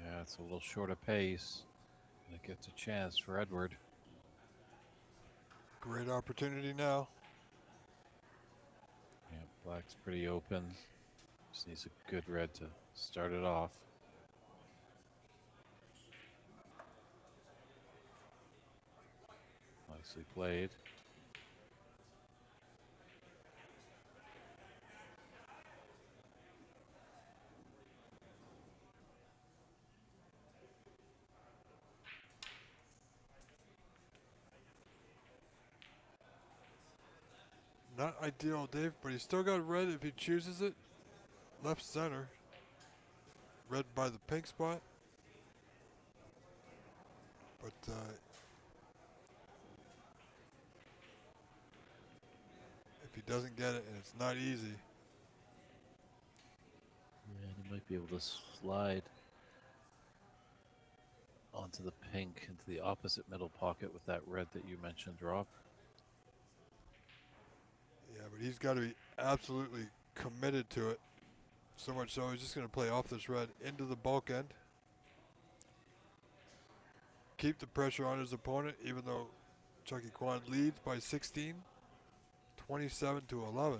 Yeah, it's a little short of pace. That gets a chance for Edward. Great opportunity now. Yeah, Black's pretty open. Just needs a good red to start it off. Nicely played. Not ideal, Dave, but he's still got red if he chooses it. Left center. Red by the pink spot. But if he doesn't get it, and it's not easy. And he might be able to slide onto the pink, into the opposite middle pocket with that red that you mentioned, Rob. Yeah, but he's got to be absolutely committed to it. So much so he's just going to play off this red into the bulk end. Keep the pressure on his opponent, even though Chucky Kwan leads by 16, 27 to 11.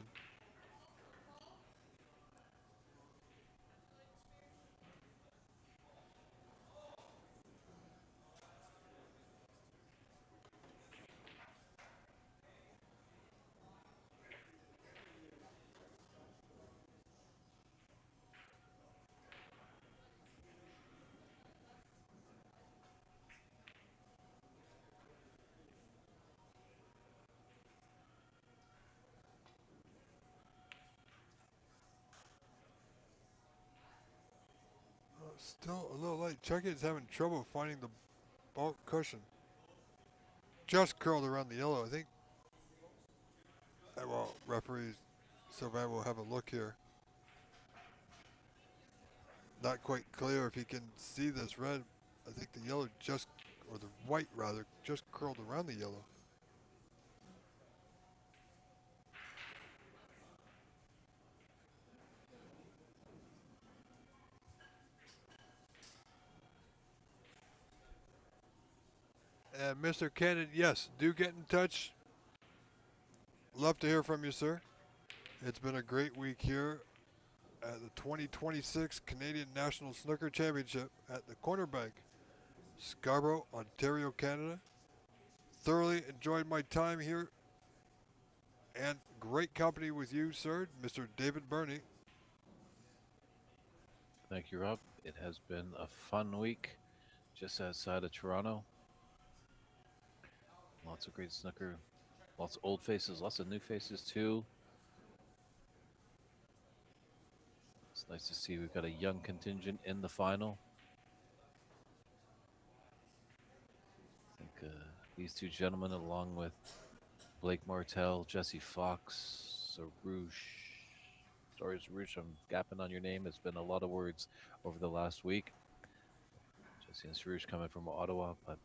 Still a little light. Chucky is having trouble finding the bulk cushion. Just curled around the yellow, I think. Well, referee Sylvain will have a look here. Not quite clear if he can see this red. I think the yellow just, or the white rather, just curled around the yellow. And Mr. Cannon, yes, do get in touch. Love to hear from you, sir. It's been a great week here at the 2026 Canadian National Snooker Championship at the Corner Bank, Scarborough, Ontario, Canada. Thoroughly enjoyed my time here and great company with you, sir, Mr. David Burney. Thank you, Rob. It has been a fun week just outside of Toronto. Lots of great snooker. Lots of old faces, lots of new faces too. It's nice to see we've got a young contingent in the final. I think these two gentlemen, along with Blake Martell, Jesse Fox, Doris Rouge, I'm gapping on your name. It's been a lot of words over the last week. Jesse and Sarouche coming from Ottawa, but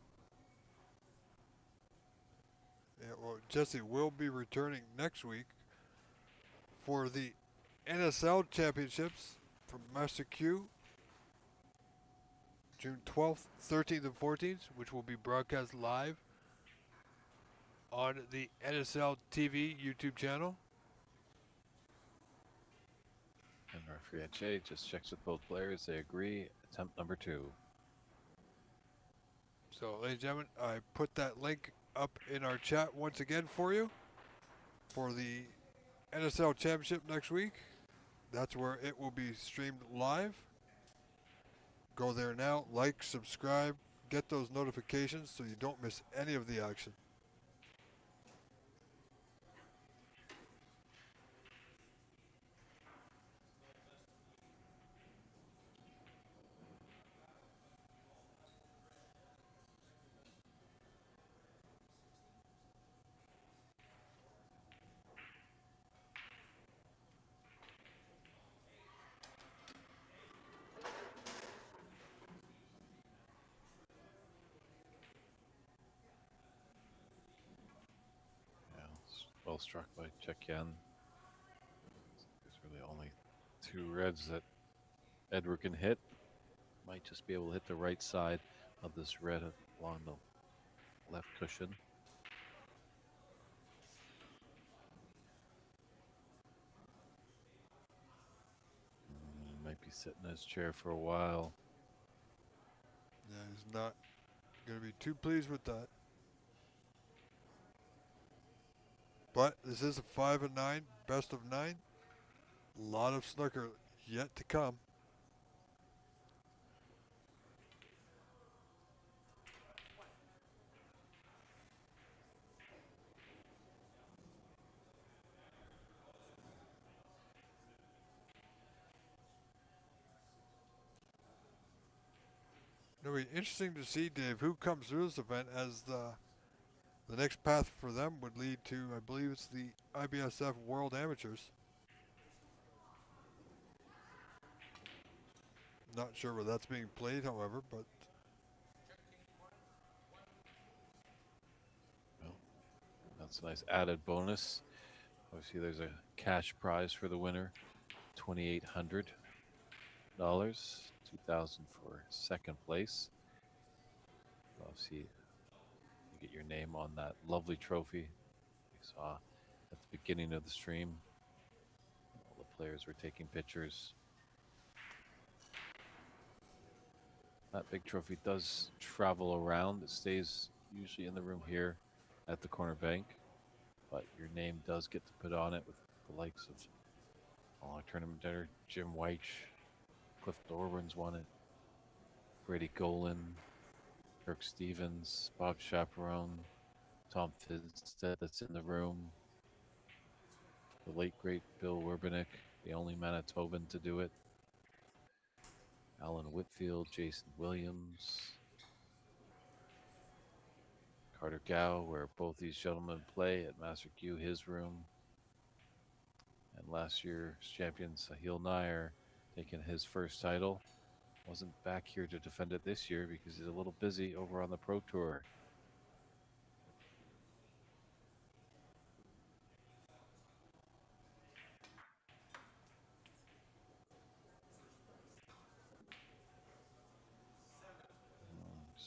Yeah, well, Jesse will be returning next week for the NSL Championships from Master Q, June 12th, 13th, and 14th, which will be broadcast live on the NSL TV YouTube channel. and referee H just checks with both players. They agree. Attempt number 2. So, ladies and gentlemen, I put that link up in our chat once again for you for the NSL Championship next week. That's where it will be streamed live. Go there now, like, subscribe, get those notifications so you don't miss any of the action. Yeah, well struck by Chekian. There's really only 2 reds that Edward can hit. Might just be able to hit the right side of this red along the left cushion. sit in his chair for a while. Yeah, he's not going to be too pleased with that. But this is a 5 and 9, best of 9. A lot of snooker yet to come. It'll be interesting to see, Dave, who comes through this event, as the next path for them would lead to, I believe it's the IBSF World Amateurs. Not sure where that's being played, however, but Well, that's a nice added bonus. Obviously, there's a cash prize for the winner, $2,800, $2,000 for second place. Obviously, you get your name on that lovely trophy we saw at the beginning of the stream. All the players were taking pictures. That big trophy does travel around. It stays usually in the room here at the corner bank, but your name does get to put on it with the likes of all our tournament dinner. Jim Weich, Cliff Dorwin's won it, Brady Golan, Kirk Stevens, Bob Chaperone, Tom Fizdstead that's in the room, the late great Bill Werbenick, the only Manitoban to do it, Alan Whitfield, Jason Williams, Carter Gow, where both these gentlemen play at Master Q, his room. And last year's champion Sahil Nair taking his first title. Wasn't back here to defend it this year because he's a little busy over on the Pro Tour.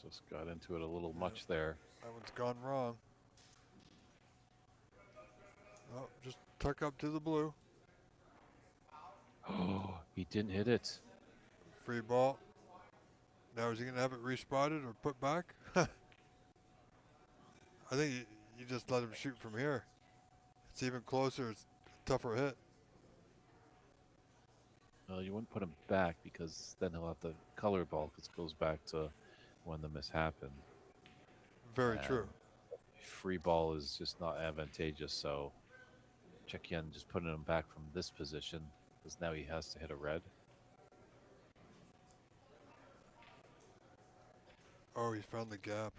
Just got into it a little much there. that one's gone wrong. Oh, just tuck up to the blue. Oh, he didn't hit it. Free ball. Now is he going to have it respotted or put back? I think you just let him shoot from here. It's even closer. It's a tougher hit. Well, you wouldn't put him back because then he'll have to color ball because it goes back to when the miss happened. Very And true. free ball is just not advantageous, so Chekyan just putting him back from this position because now he has to hit a red. Oh, he found the gap.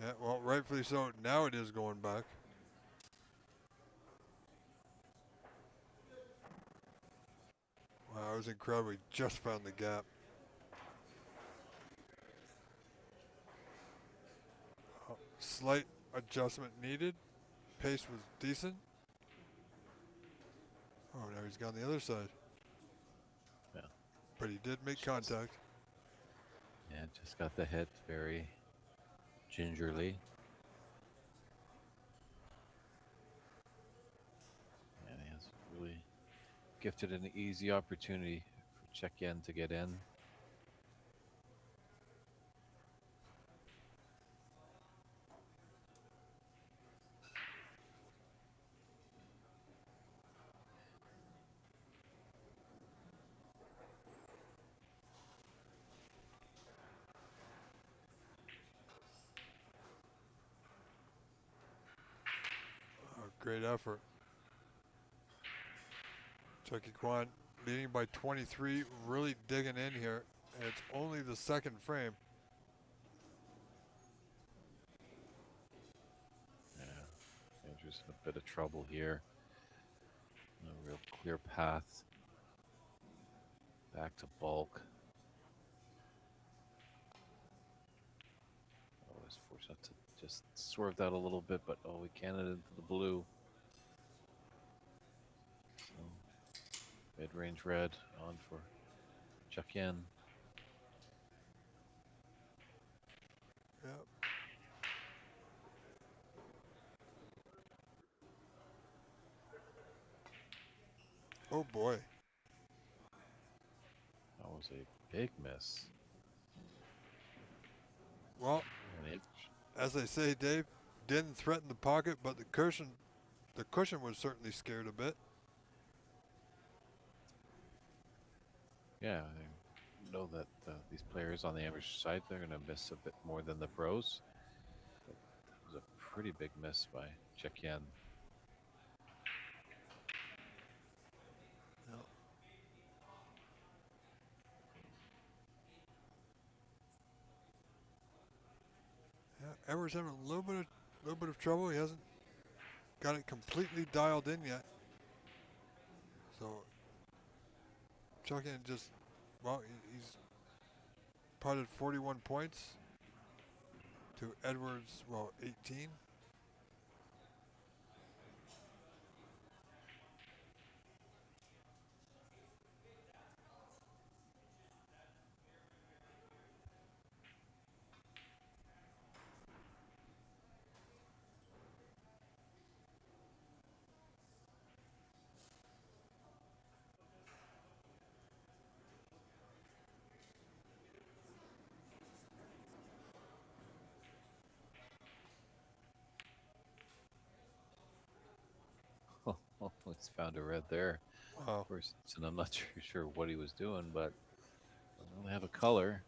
Yeah, well, rightfully so. Now it is going back. Wow, that was incredible. He just found the gap. Oh, slight adjustment needed. Pace was decent. Oh, now he's gone the other side. Yeah. But he did make contact. Yeah, just got the hit very gingerly. And he has really gifted an easy opportunity for Chekyan to get in. Oh, great effort. Chucky Kwan leading by 23, really digging in here. And it's only the second frame. Yeah, Andrew's in a bit of trouble here. No real clear path back to bulk. Always fortunate to just swerve that a little bit, but oh, we can it into the blue. So mid-range red on for Chekyan. Yep. Oh boy. That was a big miss. Well, And it, as they say, Dave, didn't threaten the pocket, but the cushion was certainly scared a bit. yeah, I know that these players on the amateur side, they're going to miss a bit more than the pros. But that was a pretty big miss by Chekian. Yeah. Yeah, Edwards having a little bit of trouble. He hasn't got it completely dialed in yet. So Chuckin just, well, he's putted 41 points to Edwards, well, 18. Oh, he's found a red there. Wow. Of course, and I'm not too sure what he was doing, but I only have a color.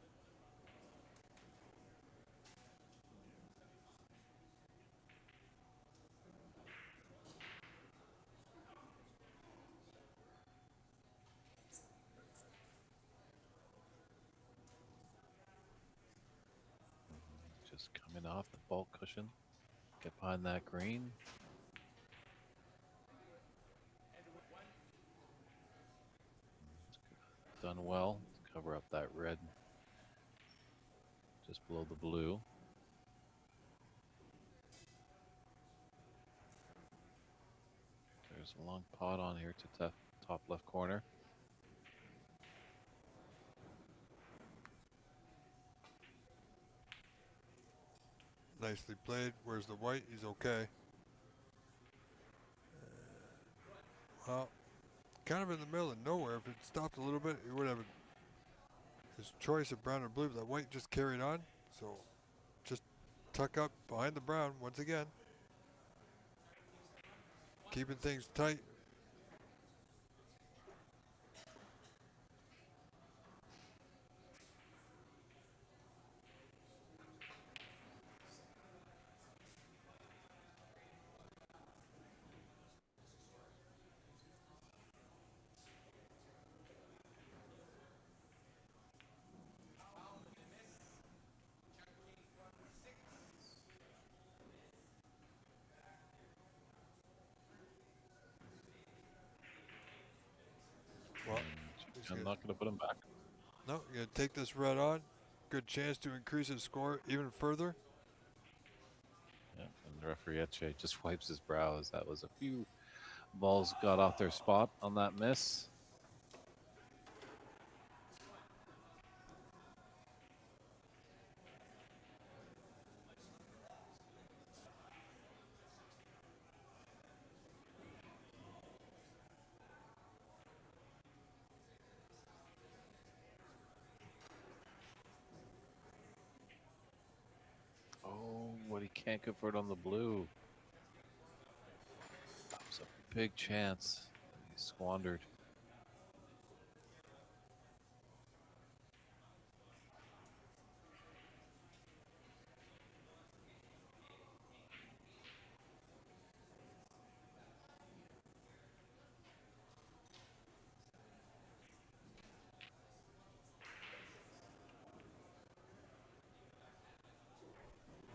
Just coming off the ball cushion. Get behind that green. Done well. Cover up that red just below the blue. There's a long pot on here to top left corner. Nicely played. Where's the white? He's okay. Well, kind of in the middle of nowhere. If it stopped a little bit, he would have his choice of brown or blue, but the white just carried on. So just tuck up behind the brown once again. Keeping things tight. Well, I'm not going to put him back. no, you're going to take this red on. Good chance to increase his score even further. Yeah, and the referee Etche just wipes his brows. That was a few balls got off their spot on that miss. Oh, what he can't convert on the blue. That was a big chance. He squandered.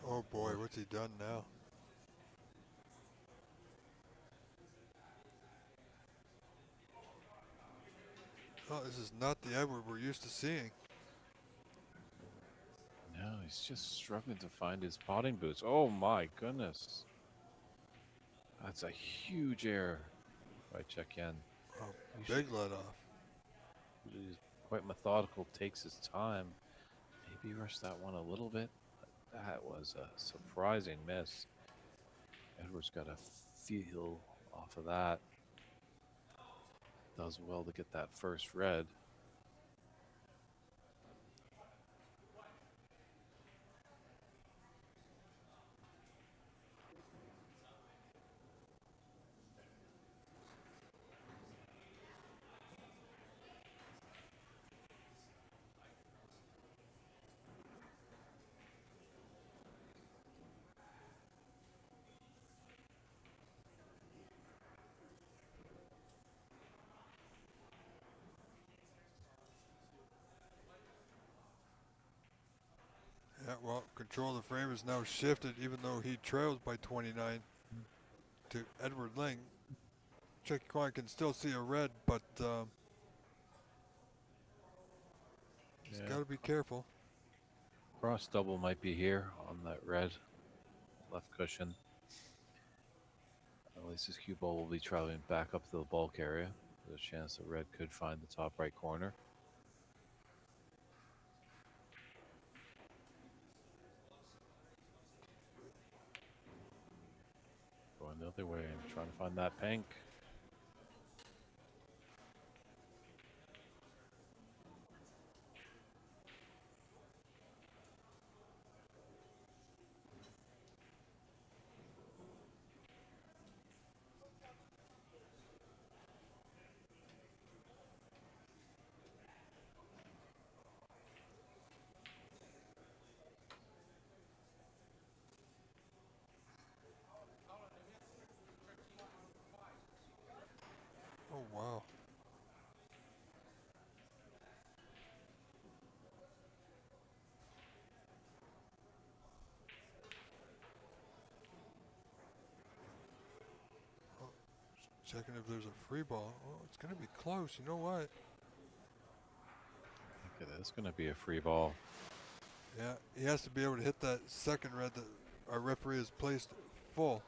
Oh boy, what's he done now? Oh, this is not the Edward we're used to seeing. No, he's just struggling to find his potting boots. Oh my goodness. That's a huge error by Chekian. Oh, big let off. He's quite methodical, takes his time. Maybe rushed that one a little bit. But that was a surprising miss. Edwards got a feel off of that. does well to get that first red. Yeah, well, control of the frame is now shifted, even though he trails by 29 to Edward Ling. Chucky Kwan can still see a red, but he's got to be careful. Cross double might be here on that red left cushion. At least his cue ball will be traveling back up to the bulk area. There's a chance that red could find the top right corner. Going the other way and trying to find that pink. Oh, wow. Oh, checking if there's a free ball. Oh, it's going to be close. You know what? I think it is going to be a free ball. Yeah, he has to be able to hit that second red that our referee has placed full.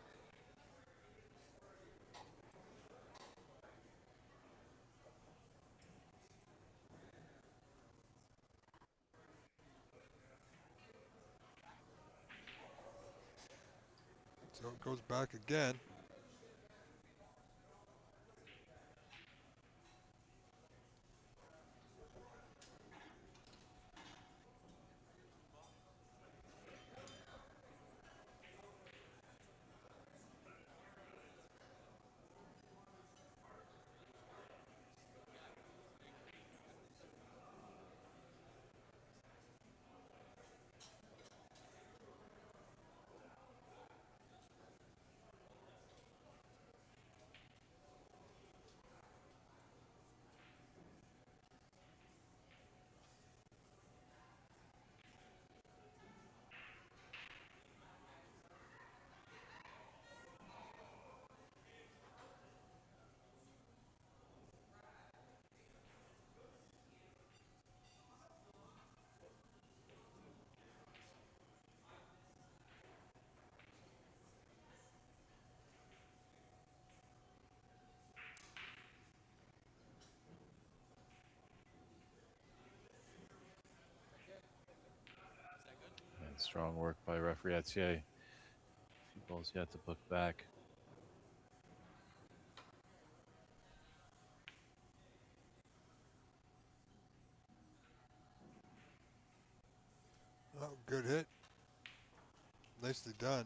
So it goes back again. And strong work by referee Etier. A few balls yet to book back. Oh, good hit. Nicely done.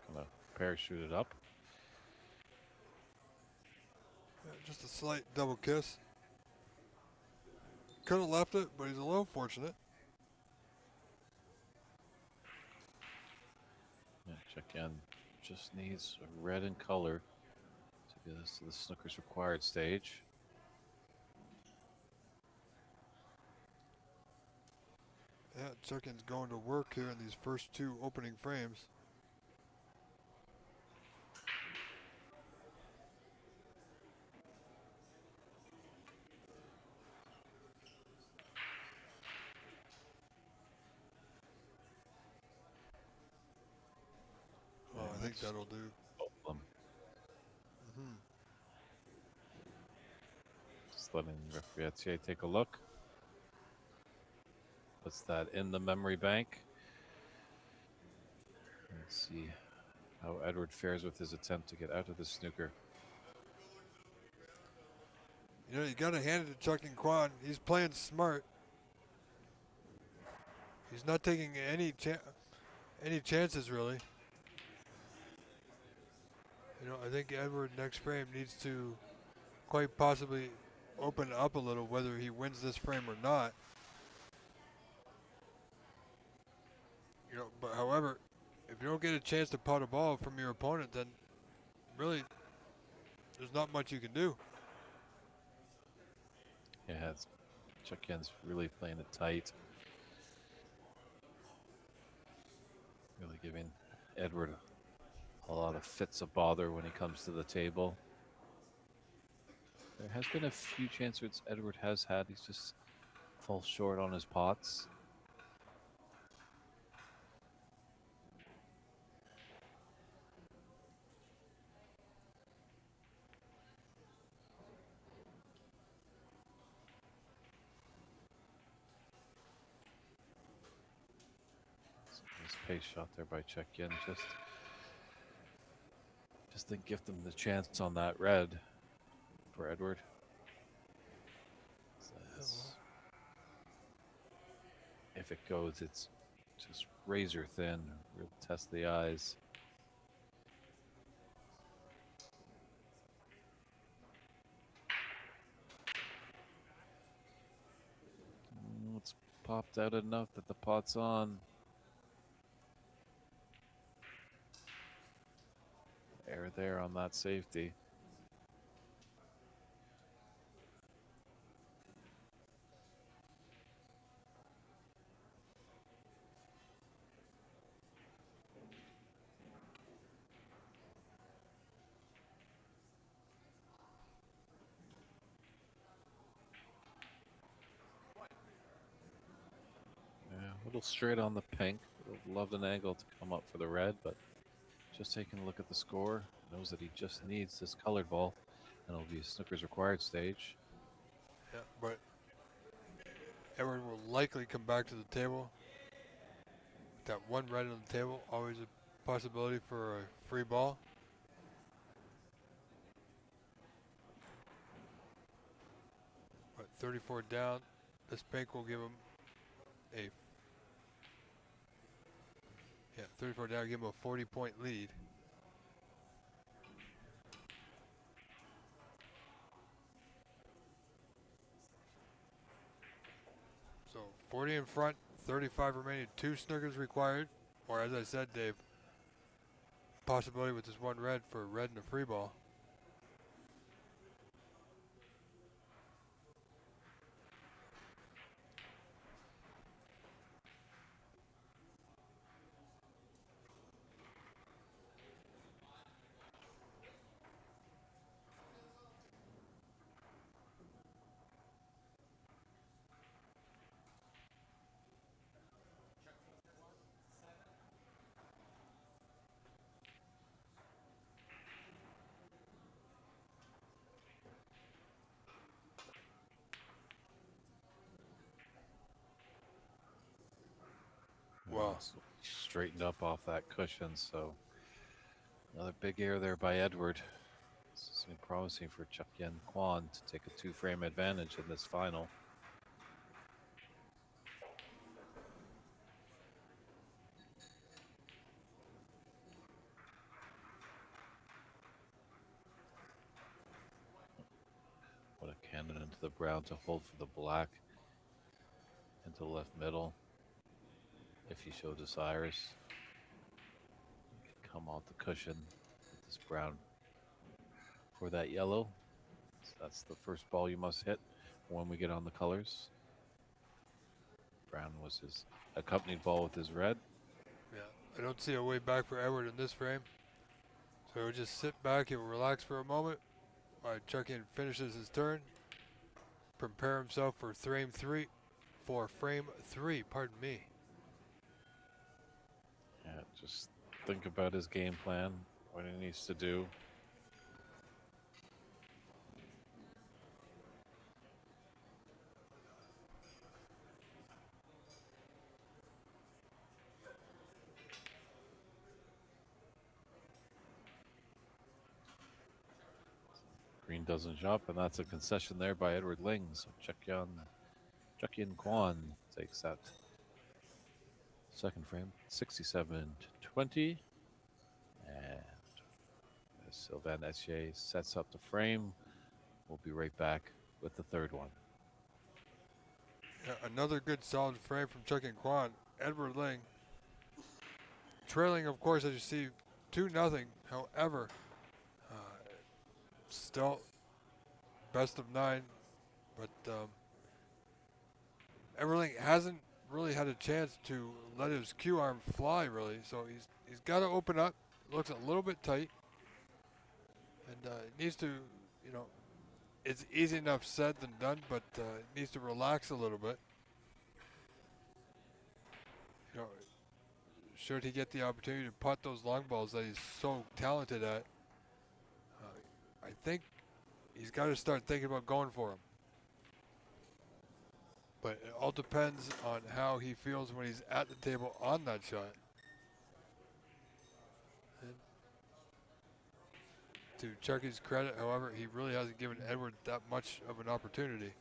Kind of parachute it up. Yeah, just a slight double kiss. Could have left it, but he's a little fortunate. Yeah, check in. Just needs a red in color to get us to the snooker's required stage. Yeah, Chuckin's going to work here in these first two opening frames. Oh, I think that'll do. Both of them. Just letting referee Etier take a look. Puts that in the memory bank. Let's see how Edward fares with his attempt to get out of the snooker. You know, you got to hand it to Chuck and Quan. He's playing smart. He's not taking any chances, really. You know, I think Edward next frame needs to quite possibly open up a little, whether he wins this frame or not. You know, but however, if you don't get a chance to pot a ball from your opponent, then really there's not much you can do. Yeah, Chuck Yen's really playing it tight. Really giving Edward a lot of fits of bother when he comes to the table. There has been a few chances Edward has had. He's just falls short on his pots. Nice pace shot there by Chuck Yen. Just didn't give them the chance on that red for Edward. If it goes, it's just razor thin. We'll test the eyes. It's popped out enough that the pot's on. Air there on that safety. Yeah, a little straight on the pink. Would have loved an angle to come up for the red, but just taking a look at the score, knows that he just needs this colored ball, and it'll be a snooker's required stage. Yeah, but Edward will likely come back to the table. That one red on the table, always a possibility for a free ball. But 34 down, this bank will give him a 34 down, give him a 40-point lead. So 40 in front, 35 remaining, 2 snookers required, or as I said, Dave, possibility with this one red for a red and a free ball. Wow. Straightened up off that cushion, so another big air there by Edward. This is promising for Chuck Yen Kwan to take a 2-frame advantage in this final. What a cannon into the brown to hold for the black. Into the left middle. If he so desires. He can come off the cushion with this brown for that yellow. So that's the first ball you must hit when we get on the colors. Brown was his accompanied ball with his red. Yeah, I don't see a way back for Edward in this frame. So he'll just sit back, he'll relax for a moment while Chuck Yen finishes his turn. Prepare himself for frame 3. Pardon me. Yeah, just think about his game plan, what he needs to do. Green doesn't shop, and that's a concession there by Edward Ling. So Chukyan Kwan takes that second frame, 67-20. And as Sylvain Etier sets up the frame, we'll be right back with the third one. Yeah, another good solid frame from Chuck and Kwan. Edward Ling trailing, of course, as you see, 2-0. However, still best of 9. But Edward Ling hasn't really had a chance to let his Q arm fly, really. So he's got to open up. Looks a little bit tight. And needs to, you know, it's easy enough said than done, but needs to relax a little bit. You know, should he get the opportunity to putt those long balls that he's so talented at, I think he's got to start thinking about going for them. But it all depends on how he feels when he's at the table on that shot. And to Chucky's credit, however, he really hasn't given Edward that much of an opportunity.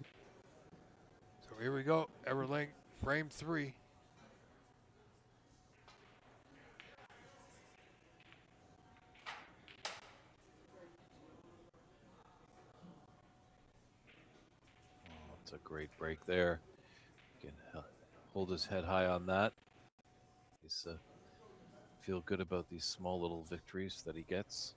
So here we go, Edward Ling, frame 3. Oh, it's a great break there. He can hold his head high on that. He's feel good about these small little victories that he gets.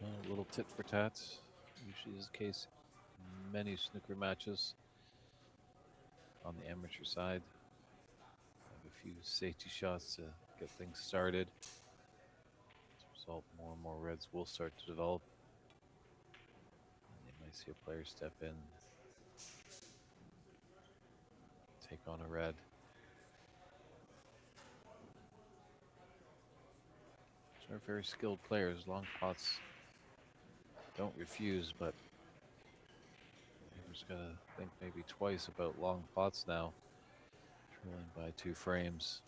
So a little tit for tat, usually is the case in many snooker matches on the amateur side. Have a few safety shots to get things started. As a result, more and more reds will start to develop. And you might see a player step in, take on a red. These are very skilled players. Long pots don't refuse, but you're just gotta think maybe twice about long pots now. Trailing by 2 frames.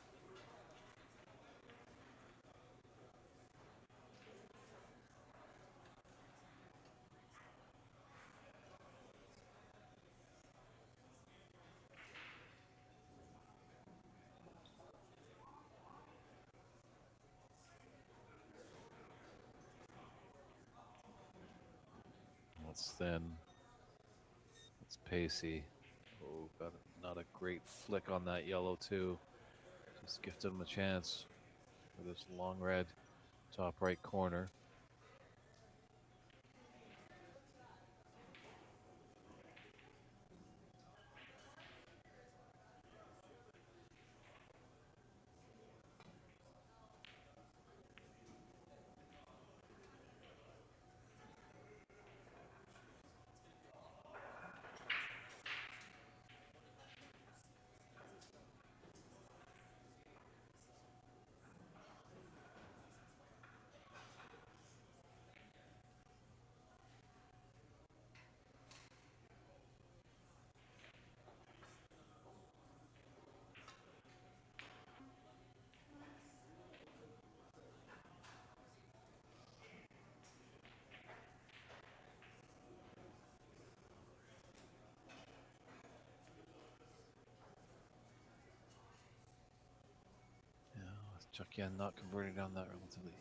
That's thin. It's pacey. Oh, got not a great flick on that yellow too. Just gifted him a chance for this long red top right corner. Chukyan not converting down that relatively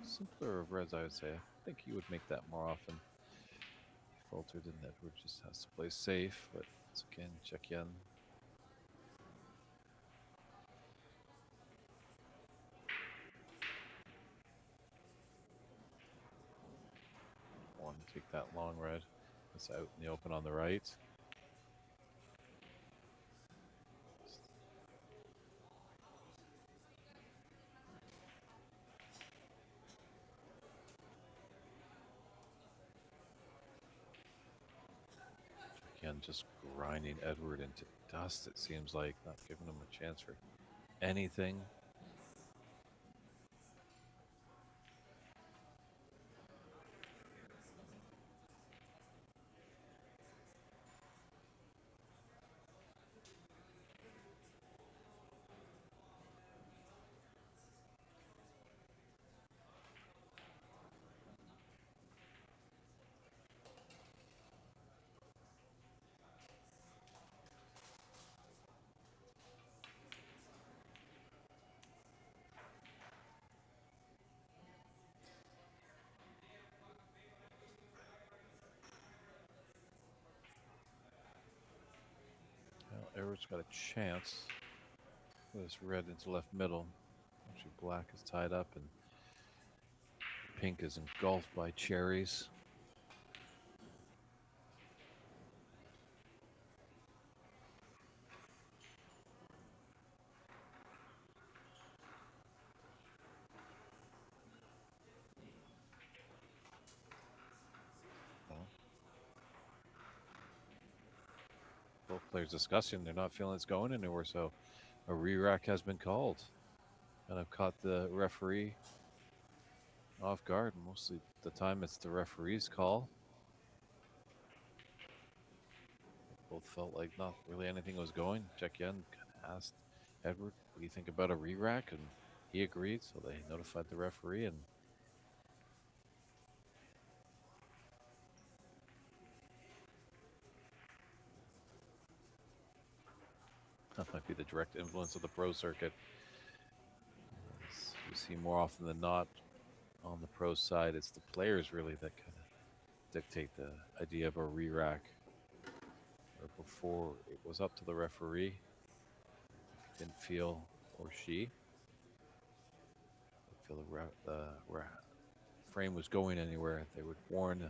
simpler of reds, I would say. I think he would make that more often. He faltered and Edward just has to play safe, but once again, Chukyan. Take that long red. It's out in the open on the right. Again, just grinding Edward into dust, it seems like, not giving him a chance for anything. Well, Edward's got a chance. This red into left middle. Actually, black is tied up and pink is engulfed by cherries. Well, both players discussing, they're not feeling it's going anywhere, so a re-rack has been called. And I've caught the referee off guard. Mostly the time it's the referee's call. Both felt like not really anything was going. Check in, kind of asked Edward, what do you think about a re-rack? And he agreed, so they notified the referee. And that might be the direct influence of the pro circuit. As we see more often than not on the pro side, it's the players really that kind of dictate the idea of a re-rack. Or before, it was up to the referee. If he didn't feel, or she, feel the frame was going anywhere, they would warn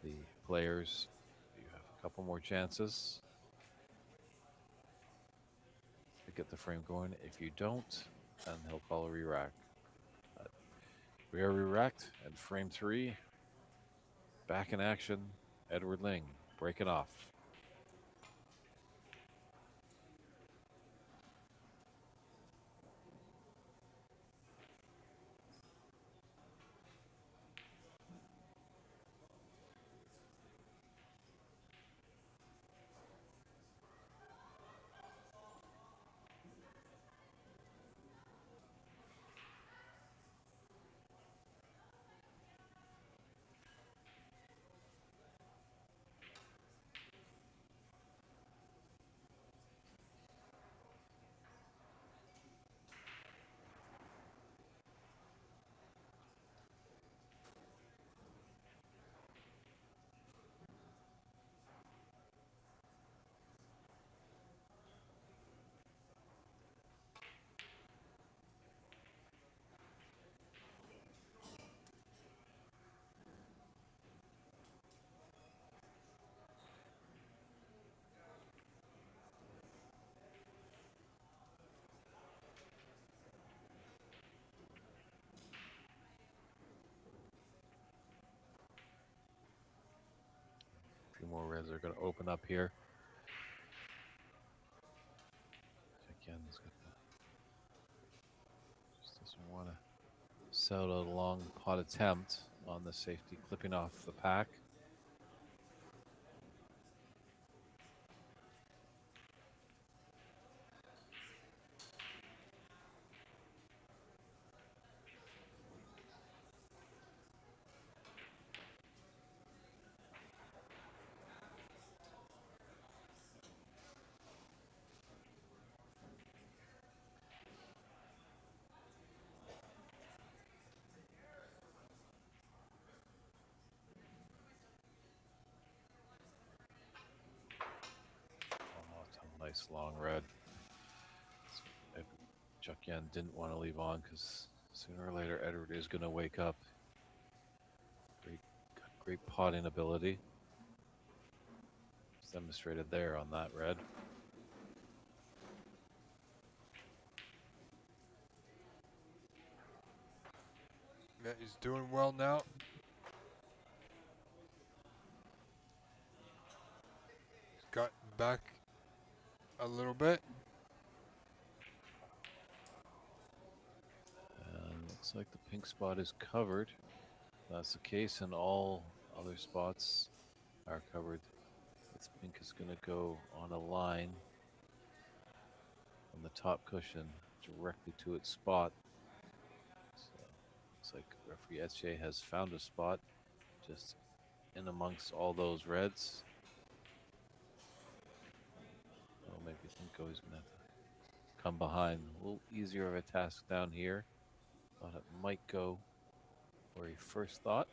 the players, you have a couple more chances to get the frame going. If you don't, then he'll call a re-rack. We are re-racked, and frame 3, back in action. Edward Ling breaking off. A few more reds are going to open up here. Again, he's got the, just doesn't want to settle a long pot attempt on the safety, clipping off the pack. Oh, it's a nice long red. Chuck Yen didn't want to leave on because sooner or later Edward is going to wake up. Great gut Great potting ability. It's demonstrated there on that red. Yeah, he's doing well now. He's got back a little bit. And looks like the pink spot is covered. That's the case, and all other spots are covered. This pink is going to go on a line on the top cushion directly to its spot. So looks like referee Etier has found a spot just in amongst all those reds. Oh, maybe Pinko is going to have to come behind. A little easier of a task down here. Thought it might go where he first thought.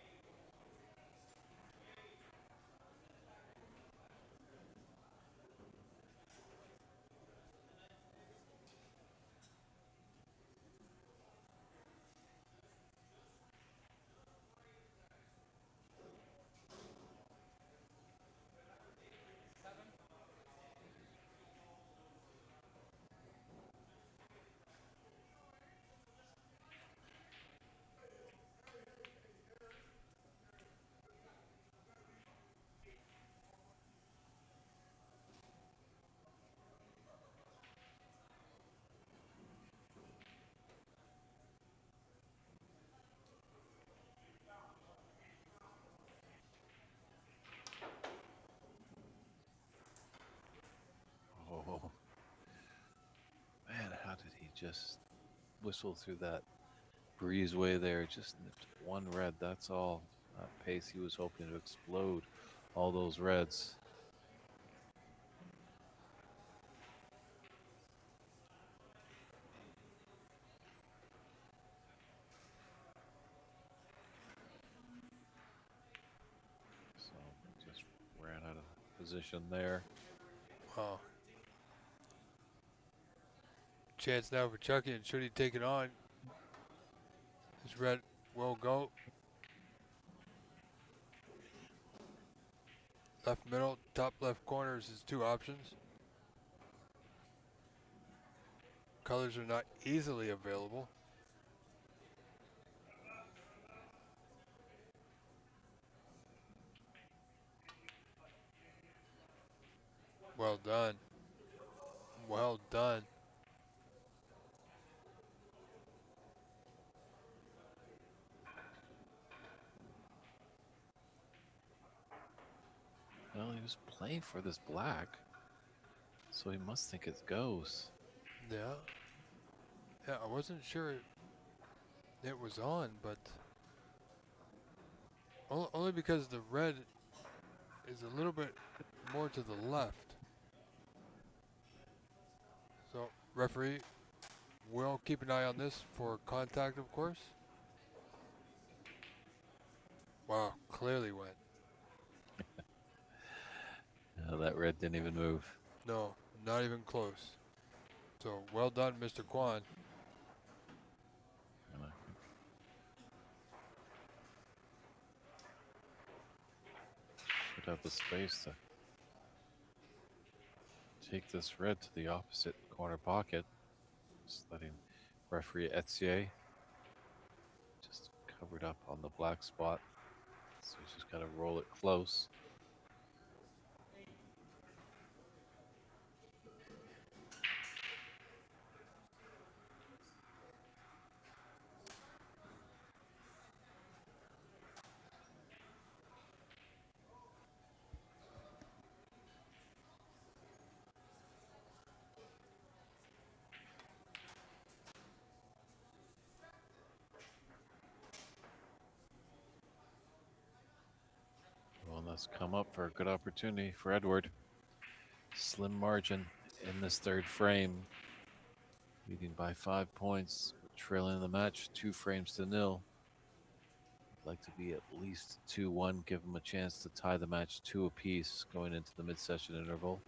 Oh, man, how did he just whistle through that breezeway there? Just nipped one red, that's all. That pace, he was hoping to explode all those reds. So just ran out of position there. Wow. Chance now for Chucky, and should he take it on? This red will go. Left middle, top left corner is his two options. Colors are not easily available. Well done. Well done. Well, he was playing for this black, so he must think it goes. Yeah. Yeah, I wasn't sure it was on, but only because the red is a little bit more to the left. So, referee will keep an eye on this for contact, of course. Wow, clearly went. That red didn't even move. No, not even close. So, well done, Mr. Kwan. Should have the space to take this red to the opposite corner pocket. Just letting referee Etier just covered up on the black spot. So he's just got to roll it close. Well, that's come up for a good opportunity for Edward. Slim margin in this third frame. Leading by 5 points, trailing the match 2 frames to nil. I'd like to be at least 2-1, give him a chance to tie the match 2 apiece going into the mid-session interval.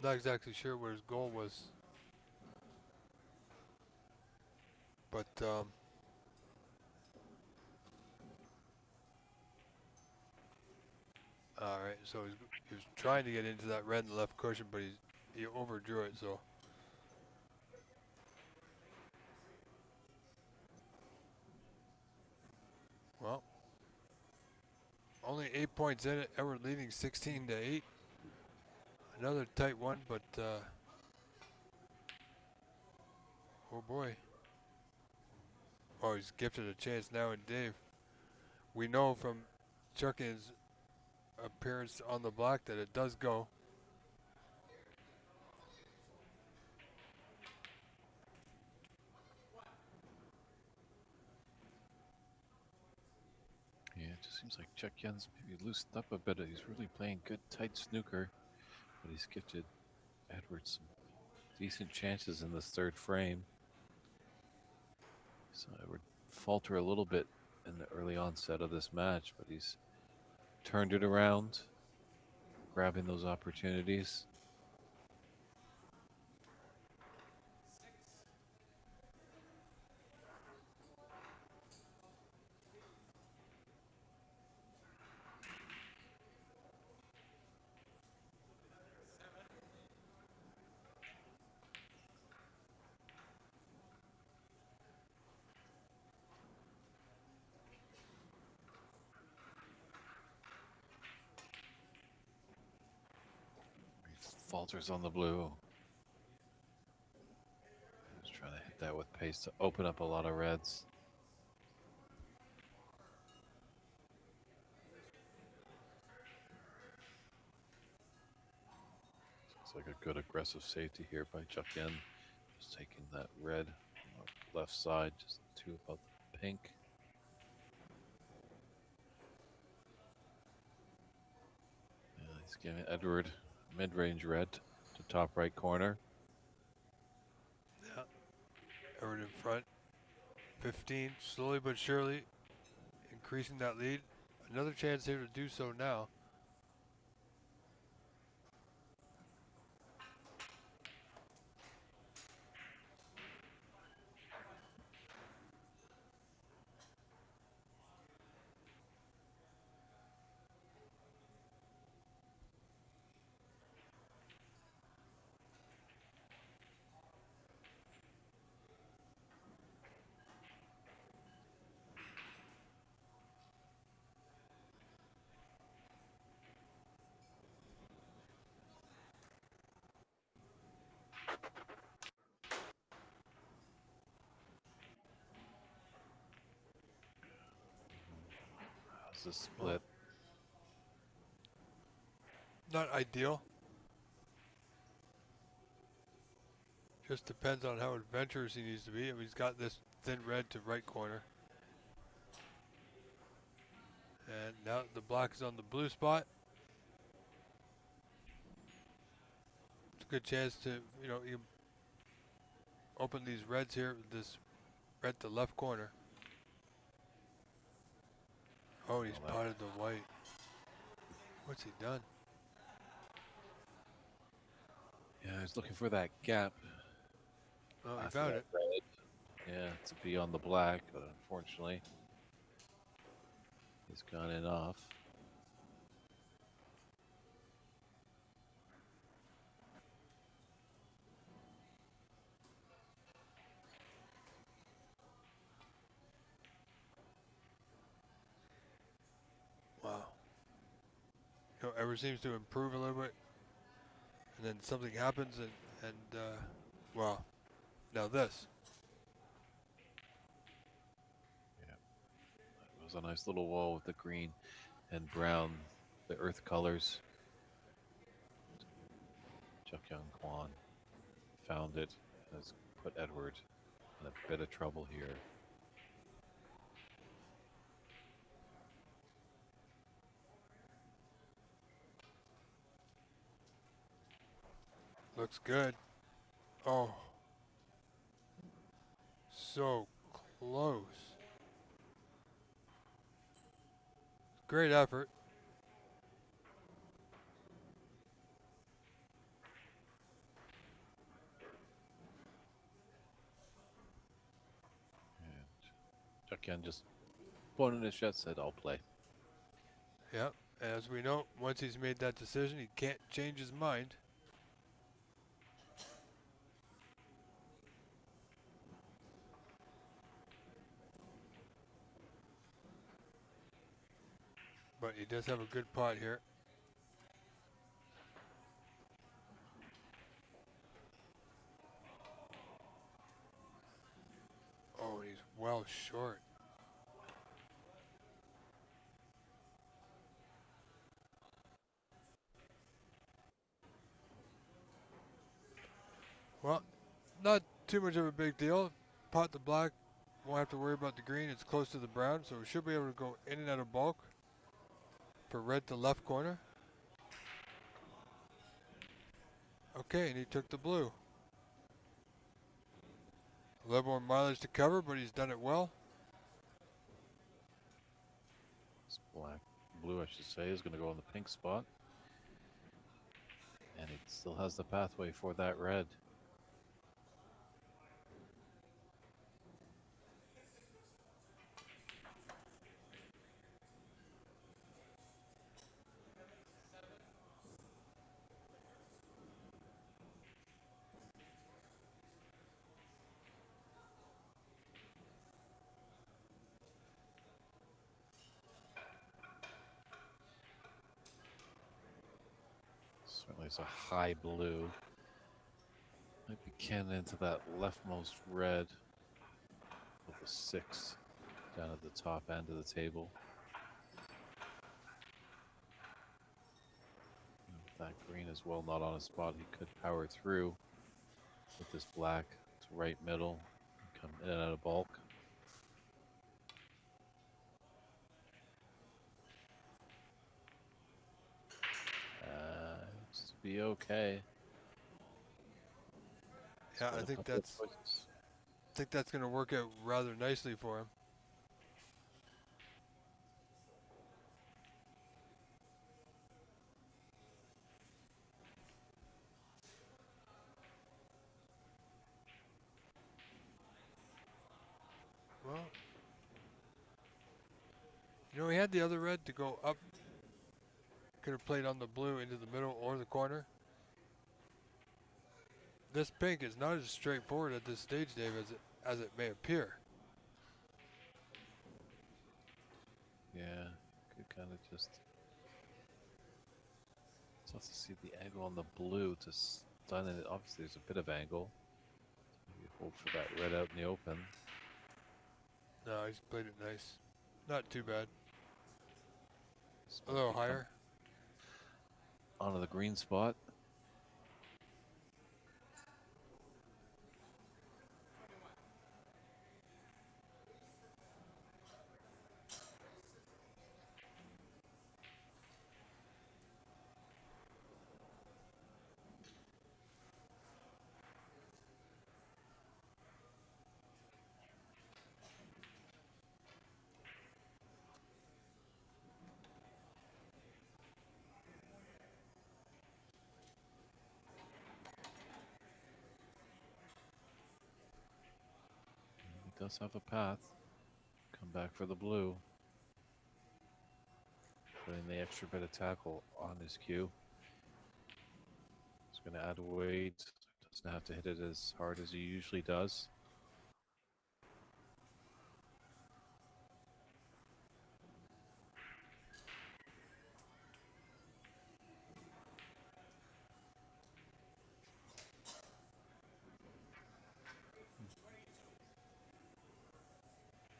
Not exactly sure what his goal was, but all right. So he was trying to get into that red and left cushion, but he overdrew it. So well, only 8 points in it. Edward leading 16-8. Another tight one, but oh boy. Oh, he's gifted a chance now, and Dave. We know from Chuckin's appearance on the block that it does go. Yeah, it just seems like Chuck Yen's maybe loosened up a bit. He's really playing good, tight snooker, but he's gifted Edwards some decent chances in this third frame. So Edward falter a little bit in the early onset of this match, but he's turned it around, grabbing those opportunities. He falters on the blue. He's trying to hit that with pace to open up a lot of reds. Looks like a good aggressive safety here by Chuck Yen. Just taking that red on the left side, just two above the pink. And he's giving Edward mid-range red to top right corner. Yeah. Edward in front. 15, slowly but surely increasing that lead. Another chance here to do so now. How's this split? Not ideal. Just depends on how adventurous he needs to be. I mean, he's got this thin red to right corner. And now the black is on the blue spot. It's a good chance to, you open these reds here, this red to left corner. Oh, he's potted the white. What's he done? Yeah, he's looking for that gap. Oh, he After found that it. red. Yeah, to be on the black, but unfortunately, he's gone in off. Wow. Ever seems to improve a little bit, and then something happens, and well, now this. Yeah, it was a nice little wall with the green and brown, the earth colors. Chuck Young Kwan found it, has put Edward in a bit of trouble here. Looks good. Oh, so close. Great effort. Again, just opponent in shot said, I'll play. Yep. As we know, once he's made that decision, he can't change his mind. But he does have a good pot here. Oh, he's well short. Well, not too much of a big deal. Pot the black, won't have to worry about the green. It's close to the brown, so we should be able to go in and out of bulk for red to left corner. Okay, and he took the blue. A little more mileage to cover, but he's done it well. This blue, I should say, is going to go on the pink spot. And it still has the pathway for that red. Certainly it's a high blue. Might be cannon into that leftmost red with a 6 down at the top end of the table. And with that green as well, not on a spot, he could power through with this black to right middle, come in and out of bulk. Looks to be okay. Yeah, I think that's going to work out rather nicely for him. Well, you know, he had the other red to go up. Could have played on the blue into the middle or the corner. This pink is not as straightforward at this stage, Dave, as it may appear. Yeah, could kind of just. It's tough to see the angle on the blue to stun it. Obviously, there's a bit of angle. You hold for that red out in the open. No, he's played it nice. Not too bad. A little higher. Onto the green spot. He does have a path. Come back for the blue. Putting the extra bit of tackle on his cue. He's going to add weight. Doesn't have to hit it as hard as he usually does.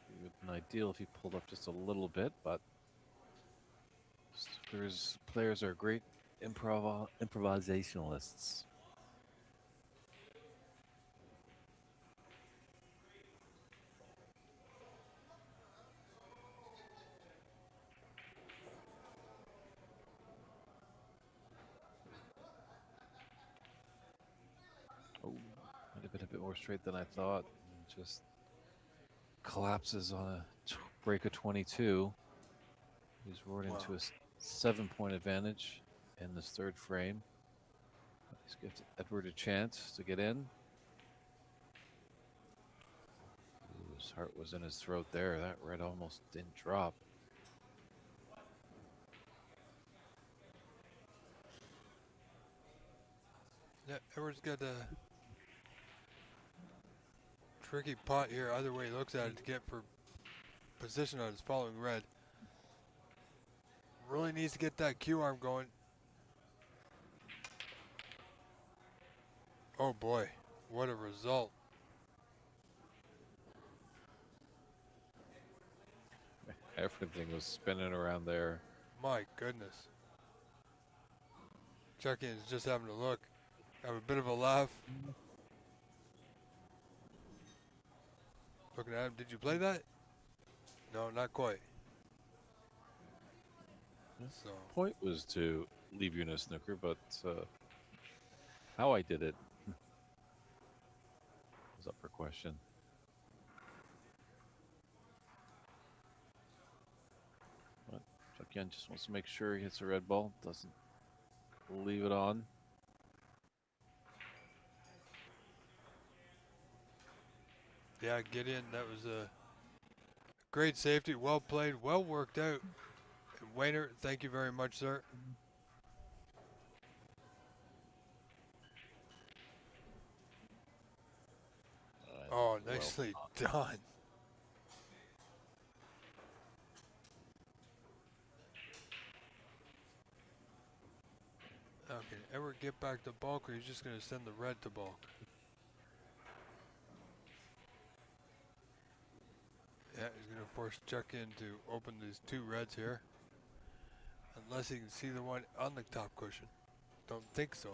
It would have been ideal if he pulled up just a little bit, but players are great improvisationalists. Oh, might have been a bit more straight than I thought. Just collapses on a break of 22. He's roared into a 7-point advantage in this third frame. He's gives Edward a chance to get in. Ooh, His heart was in his throat there. That red almost didn't drop. Yeah, Edward's got a tricky pot here. Either way he looks at it to get for position on his following red. Really needs to get that Q arm going. Oh boy, what a result. Everything was spinning around there. My goodness. Chuck-in is just having a look. Have a bit of a laugh. Looking at him, did you play that? No, not quite. So, Point was to leave you in a snooker, but how I did it was up for question. But Chuck just wants to make sure he hits a red ball, doesn't leave it on. yeah, get in. That was a great safety. Well played, well worked out. And Wayner, thank you very much, sir. Oh, nicely done. Okay, Edward get back to bulk, or he's just going to send the red to bulk? Yeah, he's going to force Chuck-in to open these two reds here. Unless he can see the one on the top cushion. Don't think so.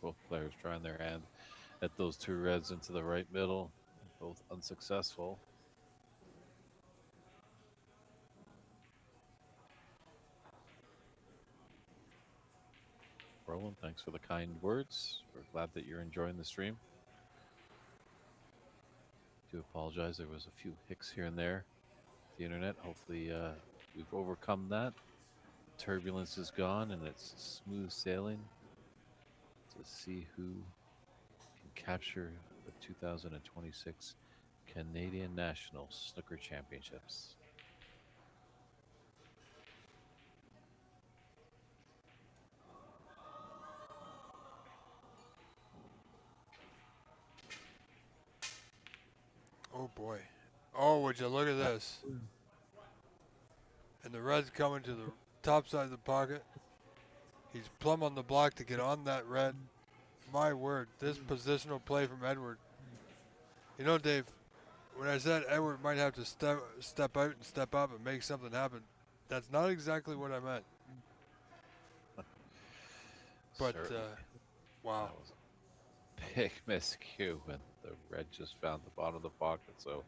Both players trying their hand at those two reds into the right middle, both unsuccessful. Roland, thanks for the kind words. We're glad that you're enjoying the stream. Do apologize, there was a few hicks here and there. The internet, hopefully we've overcome that. Turbulence is gone and it's smooth sailing to see who can capture the 2026 Canadian National Snooker Championships. Oh boy. Oh, would you look at this. And the red's coming to the top side of the pocket. He's plumb on the block to get on that red. My word, this positional play from Edward. You know, Dave, when I said Edward might have to step out and step up and make something happen, that's not exactly what I meant. But, wow. That was a big miscue, and the red just found the bottom of the pocket, so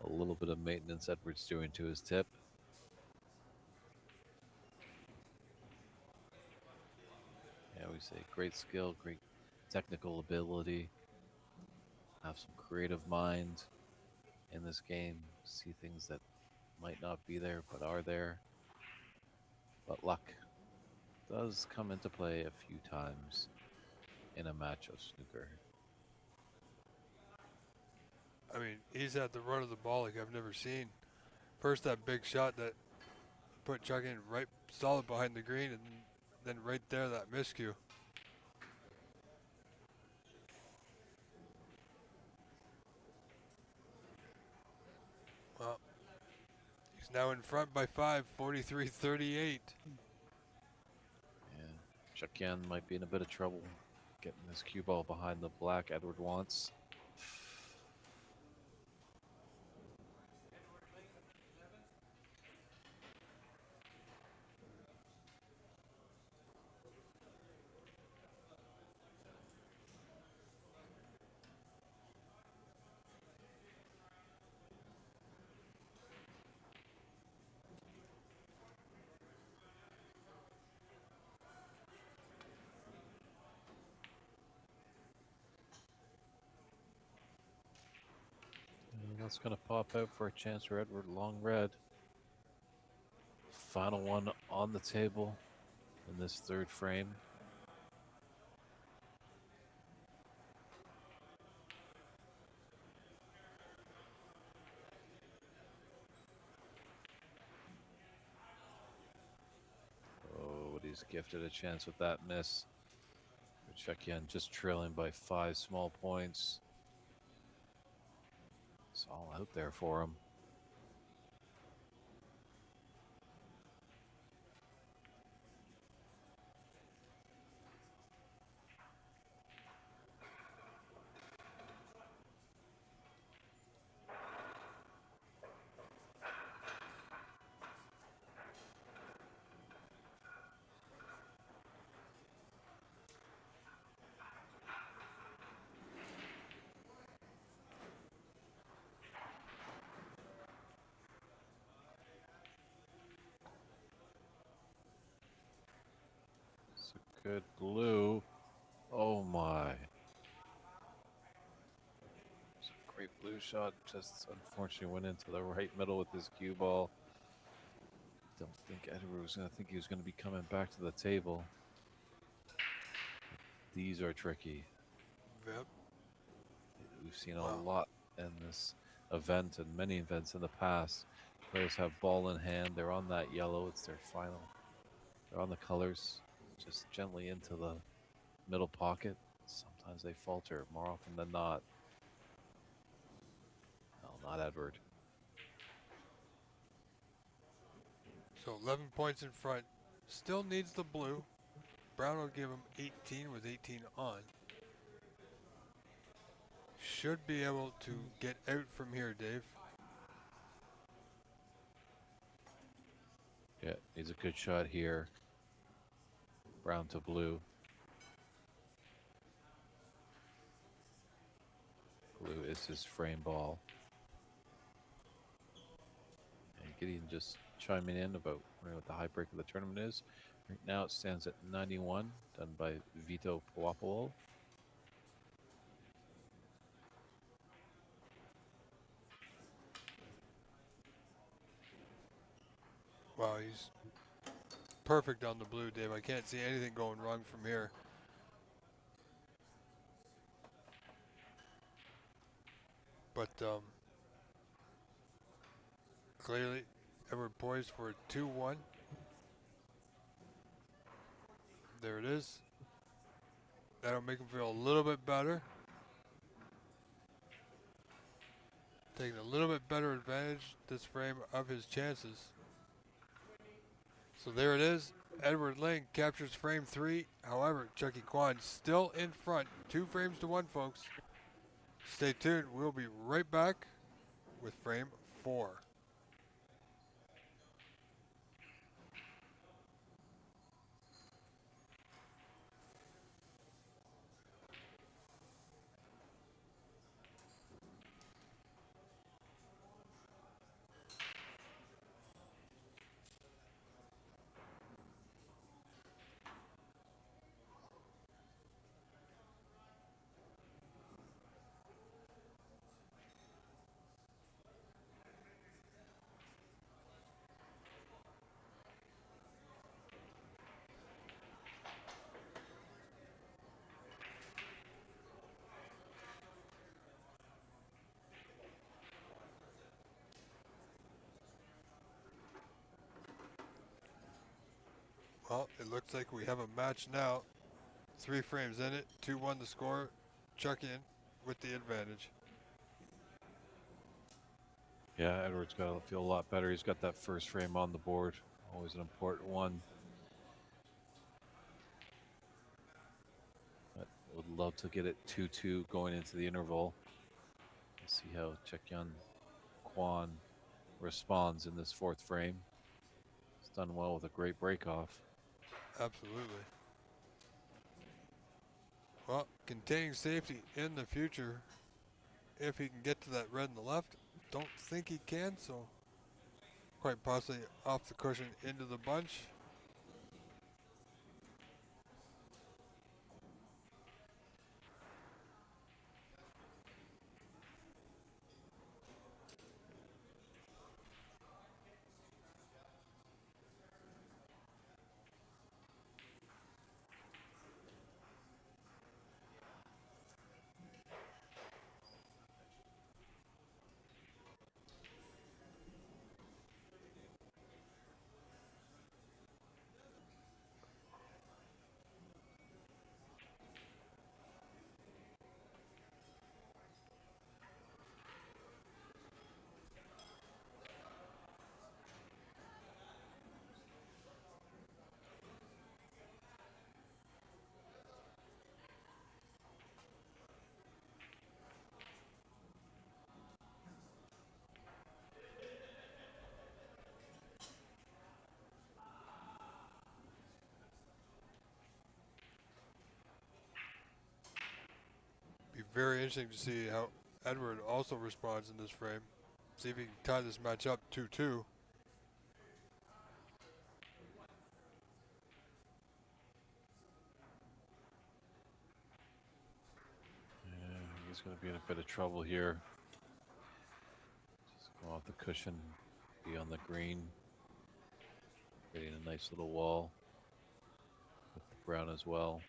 a little bit of maintenance Edward's doing to his tip. Yeah, we say great skill, great technical ability, have some creative mind in this game, see things that might not be there but are there. But luck does come into play a few times in a match of snooker. I mean, he's had the run of the ball like I've never seen. First, that big shot that put Chuck-in right solid behind the green, and then right there, that miscue. Well, he's now in front by 5, 43-38. And Chuck-in might be in a bit of trouble getting this cue ball behind the black Edward wants. That's going to pop out for a chance for Edward. Long red. Final one on the table in this third frame. Oh, but he's gifted a chance with that miss. Chekian just trailing by 5 small points. It's all out there for him. It's a good blue. Oh my. It's a great blue shot. Just unfortunately went into the right middle with his cue ball. Don't think Edward was going to think he was going to be coming back to the table. These are tricky. Yep. We've seen a lot in this event and many events in the past. Players have ball in hand. They're on that yellow. It's their final. They're on the colors. Just gently into the middle pocket. Sometimes they falter. More often than not. No, not Edward. So 11 points in front. Still needs the blue. Brown will give him 18 with 18 on. Should be able to get out from here, Dave. Yeah, he's a good shot here. Brown to blue. Blue is his frame ball. And Gideon just chiming in about what the high break of the tournament is. Right now it stands at 91, done by Vito Puopolo. Wow, he's perfect on the blue, Dave. I can't see anything going wrong from here. But clearly, Edward poised for a 2-1. There it is. That'll make him feel a little bit better. Taking a little bit better advantage this frame of his chances. So there it is. Edward Ling captures frame 3. However, Chucky Kwan still in front. 2 frames to 1, folks. Stay tuned. We'll be right back with frame 4. Well, it looks like we have a match now. 3 frames in it, 2-1 the score. Chuck in with the advantage. Yeah, Edward's got to feel a lot better. He's got that first frame on the board. Always an important one. But would love to get it 2-2 going into the interval. Let's see how Chekyun Kwan responds in this 4th frame. He's done well with a great break off. Absolutely. Well, containing safety in the future. If he can get to that red on the left, don't think he can, so quite possibly off the cushion into the bunch. very interesting to see how Edward also responds in this frame. See if he can tie this match up 2-2. Yeah, he's going to be in a bit of trouble here. Just go off the cushion, be on the green, creating a nice little wall with the brown as well.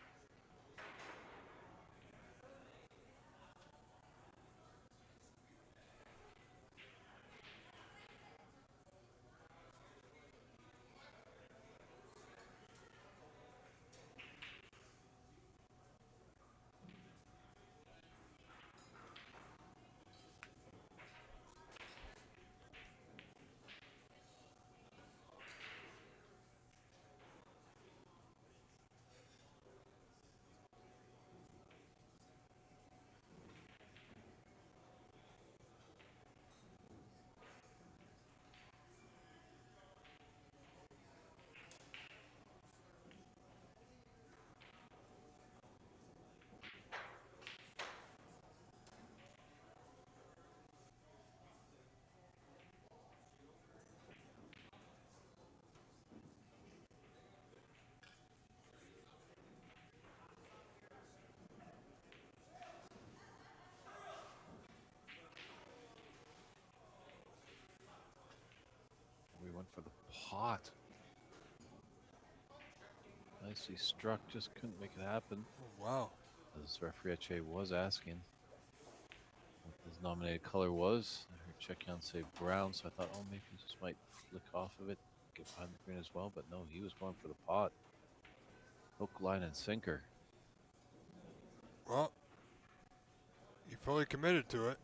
We went for the pot. Nicely struck, just couldn't make it happen. Oh, wow. As referee Eche was asking what his nominated color was. I heard Chekian say brown, so I thought, oh, maybe he just might flick off of it, get behind the green as well. But no, he was going for the pot. Hook, line, and sinker. Well, he fully committed to it.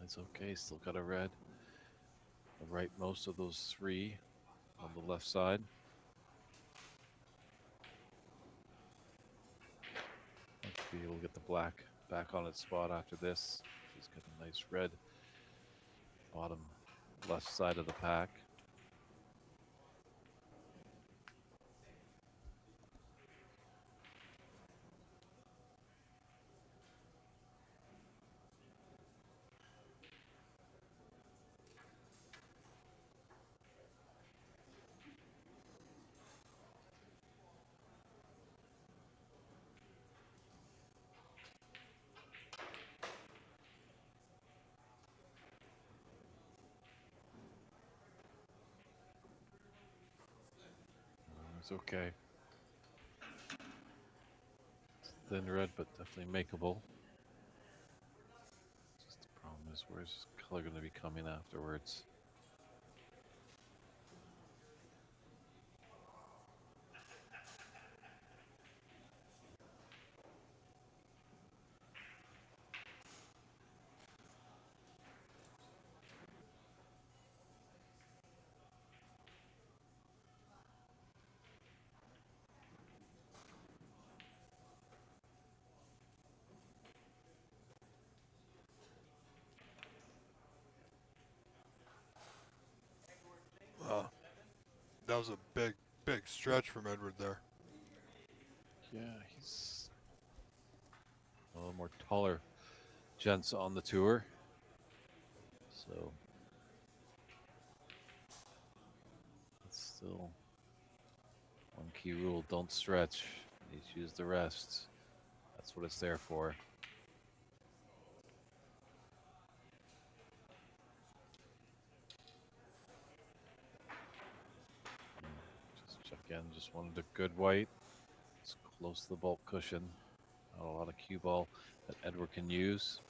It's okay, still got a red. I'll write most of those three on the left side. Let's be able to get the black back on its spot after this. He's got a nice red bottom left side of the pack. It's okay. Thin red, but definitely makeable. Just the problem is, where's this color going to be coming afterwards? Wow. That was a big, big stretch from Edward there. Yeah, he's a little more taller gents on the tour. So it's still one key rule: don't stretch. You need to use the rest. That's what it's there for. Just check in. Just wanted a good white. It's close to the bulk cushion. Not a lot of cue ball that Edward can use.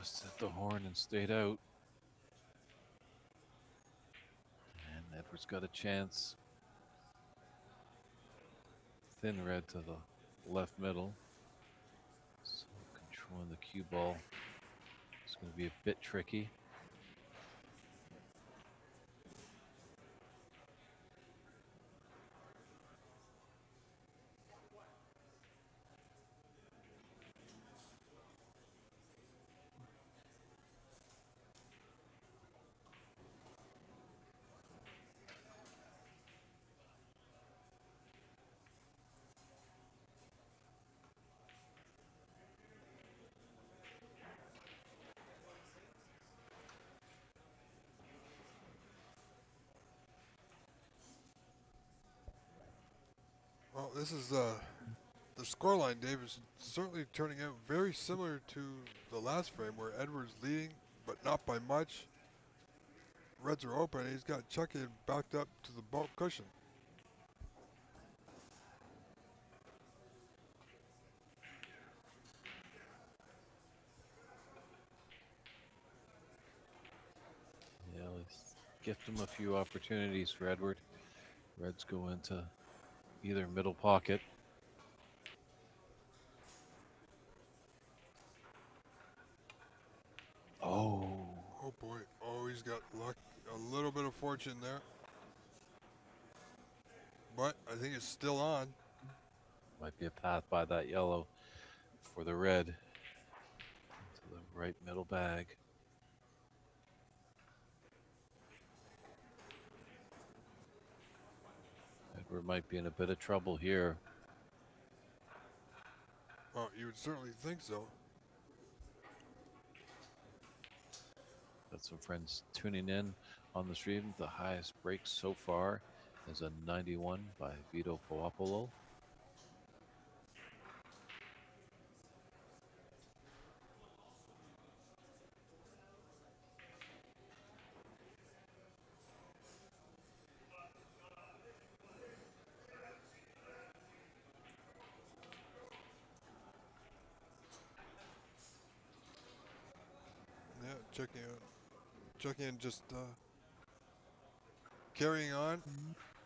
Just hit the horn and stayed out. And Edwards got a chance. Thin red to the left middle. So controlling the cue ball is going to be a bit tricky. Well, this is the scoreline, Dave, is certainly turning out very similar to the last frame where Edwards leading, but not by much. Reds are open. He's got Chucky backed up to the bulk cushion. Yeah, let's gift him a few opportunities for Edward. Reds go into either middle pocket. Oh. Oh boy. Oh, he's got luck. A little bit of fortune there. But I think it's still on. Might be a path by that yellow for the red. To the right middle bag. Edward might be in a bit of trouble here. Oh, you would certainly think so. Got some friends tuning in on the stream. The highest break so far is a 91 by Vito Poapolo. Yeah, checking in, just carrying on.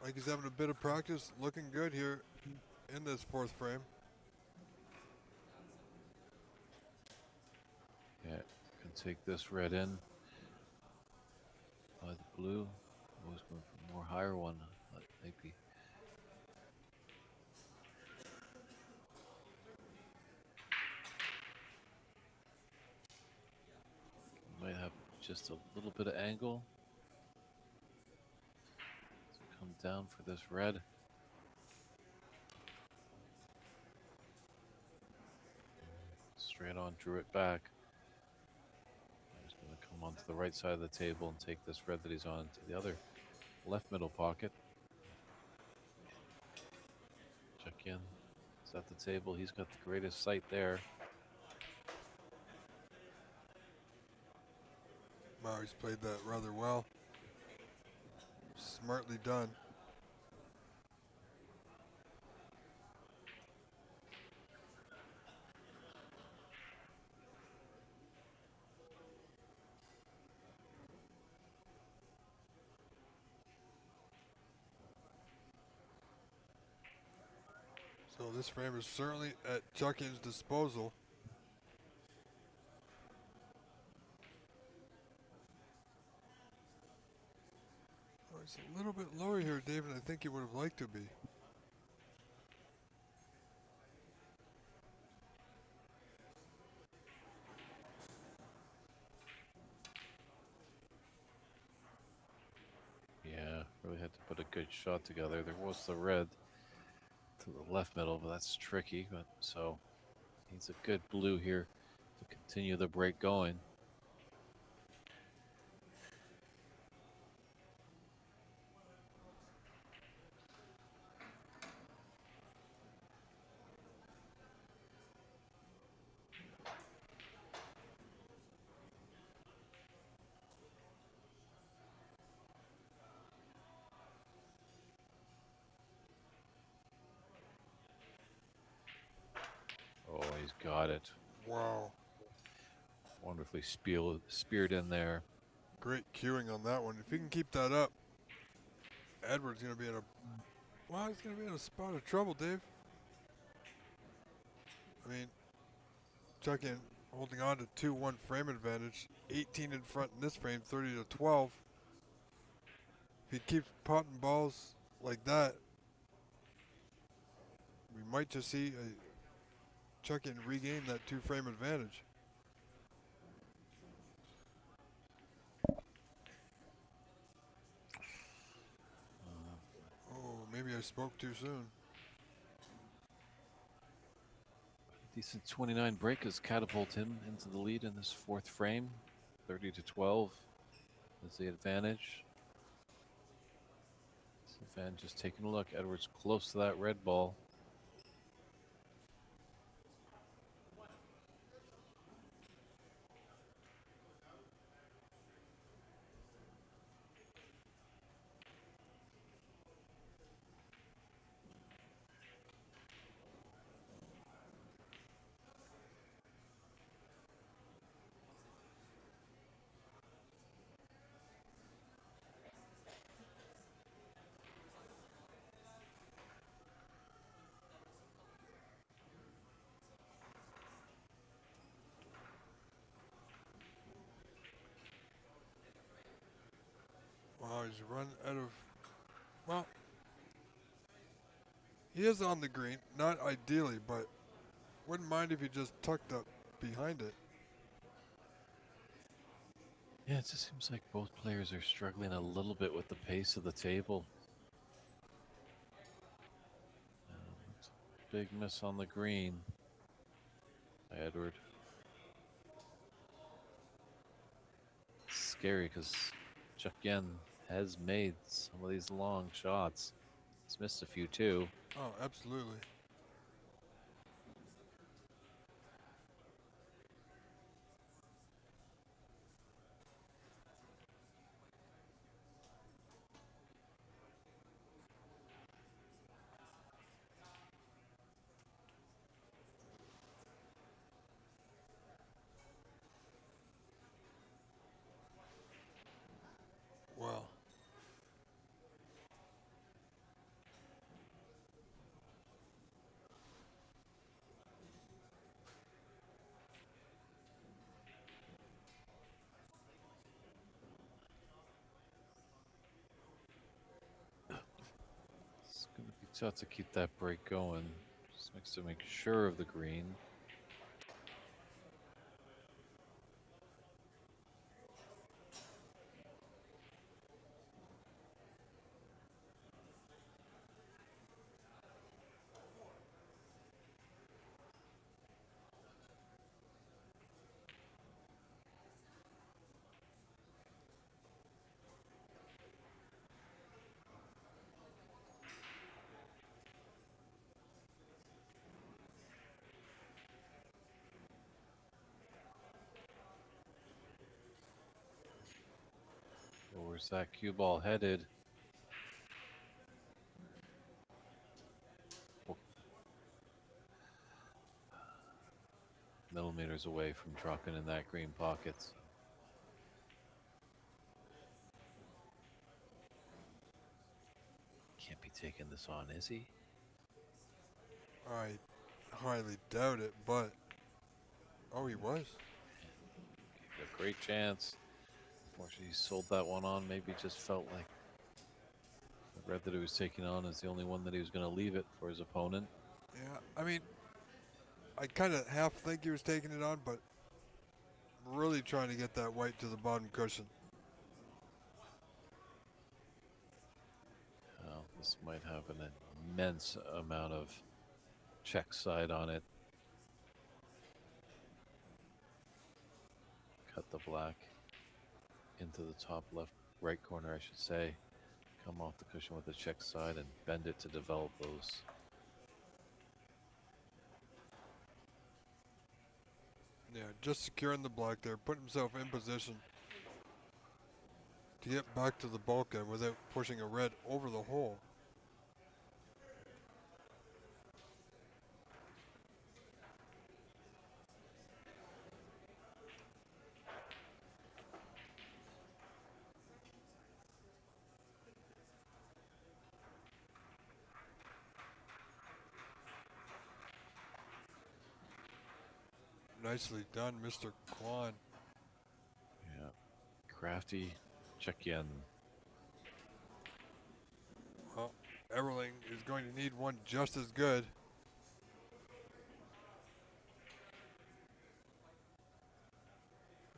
Like he's having a bit of practice. Looking good here in this fourth frame. Yeah, can take this red in by the blue. Always going for a more higher one. That might be. Might have just a little bit of angle. So come down for this red. Straight on, drew it back. He's going to come onto the right side of the table and take this red that he's on to the other left middle pocket. Check in. He's at the table. He's got the greatest sight there. Wow, he's played that rather well. Smartly done. So this frame is certainly at Chuckin's disposal. Oh, he's a little bit lower here, David. I think he would have liked to be. Yeah, really had to put a good shot together. There was the red to the left middle, but that's tricky. But so needs a good blue here to continue the break going. Oh, he's got it. Wow. Wonderfully speared in there. Great cueing on that one. If he can keep that up, Edwards going to be in a, well, he's going to be in a spot of trouble, Dave. I mean, Chucking holding on to 2-1 frame advantage, 18 in front in this frame, 30 to 12. If he keeps potting balls like that, we might just see Chucking regain that 2-frame advantage. Oh, maybe I spoke too soon. Decent 29 break has catapulted him into the lead in this fourth frame. 30 to 12 is the advantage. Van just taking a look. Edwards close to that red ball. Wow, he's run out of, well, he is on the green, not ideally, but wouldn't mind if he just tucked up behind it. Yeah, it just seems like both players are struggling a little bit with the pace of the table. Big miss on the green by Edward. Scary because Chuck Yen has made some of these long shots. He's missed a few too. Oh, absolutely. Well, It's going to be tough to keep that break going. Just makes to make sure of the green. Where's that cue ball headed? Millimeters away from dropping in that green pocket. Can't be taking this on, is he? I highly doubt it, but, oh, he was. Gave a great chance. Unfortunately, he sold that one on. Maybe just felt like the red that he was taking on is the only one that he was going to leave it for his opponent. Yeah, I mean, I kind of half think he was taking it on, but really trying to get that white to the bottom cushion. This might have an immense amount of check side on it. Cut the black into the top left, right corner, I should say. Come off the cushion with the check side and bend it to develop those. Yeah, just securing the black there, putting himself in position to get back to the bulkhead without pushing a red over the hole. nicely done, Mr. Kwan. Yeah. Crafty. Check in. Well, Everling is going to need one just as good.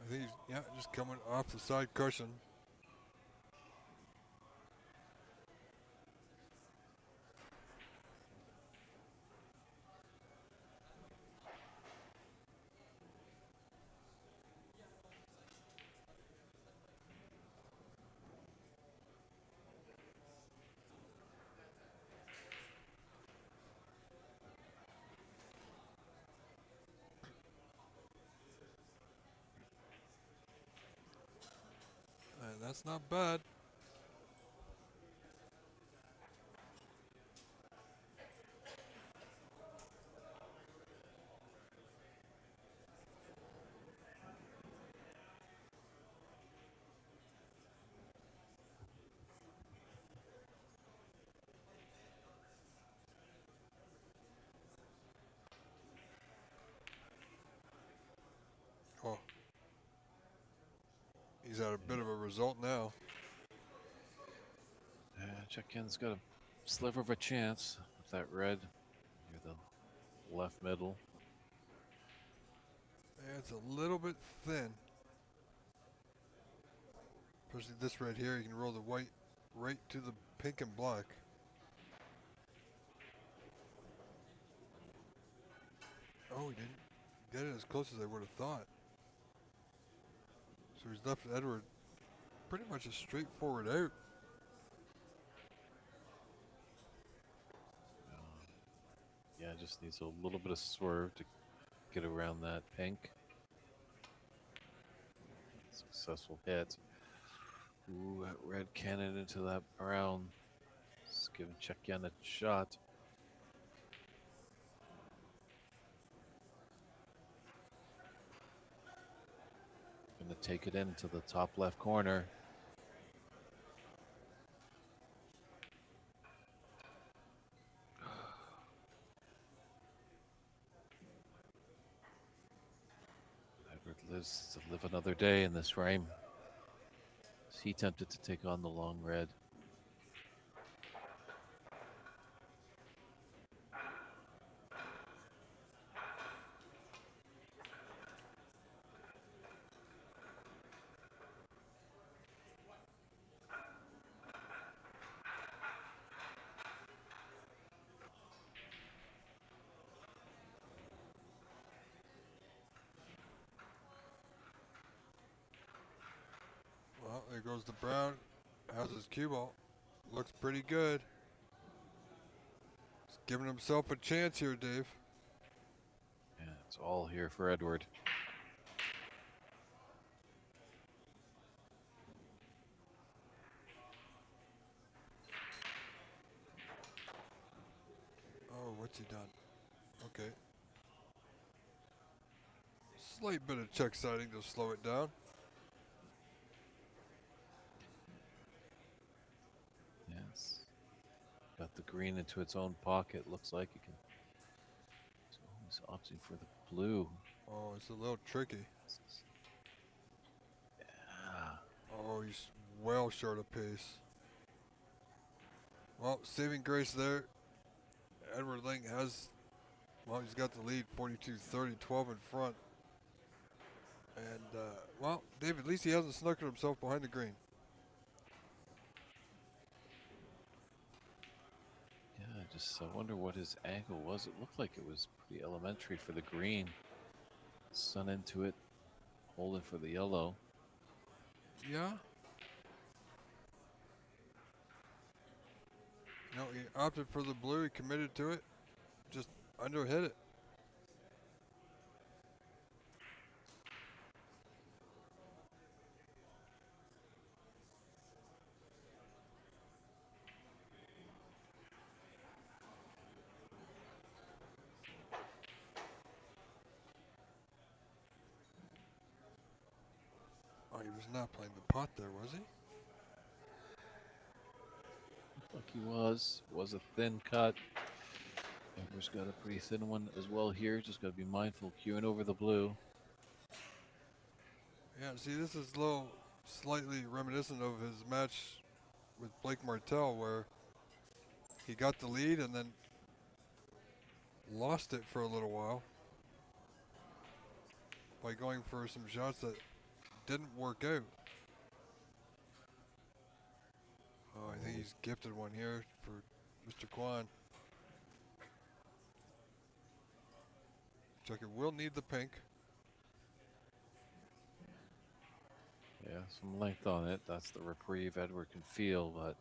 I think he's, just coming off the side cushion. And that's not bad. Oh, he's had a bit of a result now. Check-in's got a sliver of a chance with that red near the left middle. Yeah, it's a little bit thin. Especially this red here, you can roll the white right to the pink and black. Oh, he didn't get it as close as I would have thought. So he's left Edward pretty much a straightforward out. Yeah, just needs a little bit of swerve to get around that pink. Successful hit. Ooh, that red cannon into that brown. Just giving Check-in a shot. Gonna take it into the top left corner. Edward lives to live another day in this frame. Is he tempted to take on the long red? Well, there goes the brown. How's his cue ball? Looks pretty good. He's giving himself a chance here, Dave. Yeah, it's all here for Edward. Oh, what's he done? Okay. Slight bit of check siding to slow it down. Yes. Got the green into its own pocket. Looks like it can. He's opting for the blue. Oh, it's a little tricky. Yeah. Oh, he's well short of pace. Well, saving grace there. Edward Ling has, well, he's got the lead 42-30, 12 in front. And, well, Dave, at least he hasn't snookered himself behind the green. Yeah, I wonder what his angle was. It looked like it was pretty elementary for the green. Sun into it, holding for the yellow. Yeah. No, he opted for the blue. He committed to it. Just underhit it. Oh, he was not playing the pot there, was he? Looked like he was. Was a thin cut. Edward's got a pretty thin one as well here. Just got to be mindful, queuing over the blue. Yeah, see, this is a little slightly reminiscent of his match with Blake Martel, where he got the lead and then lost it for a little while by going for some shots that didn't work out. Oh, I think he's gifted one here for Mr. Kwan. Chucky will need the pink. Yeah, some length on it. That's the reprieve Edward can feel, but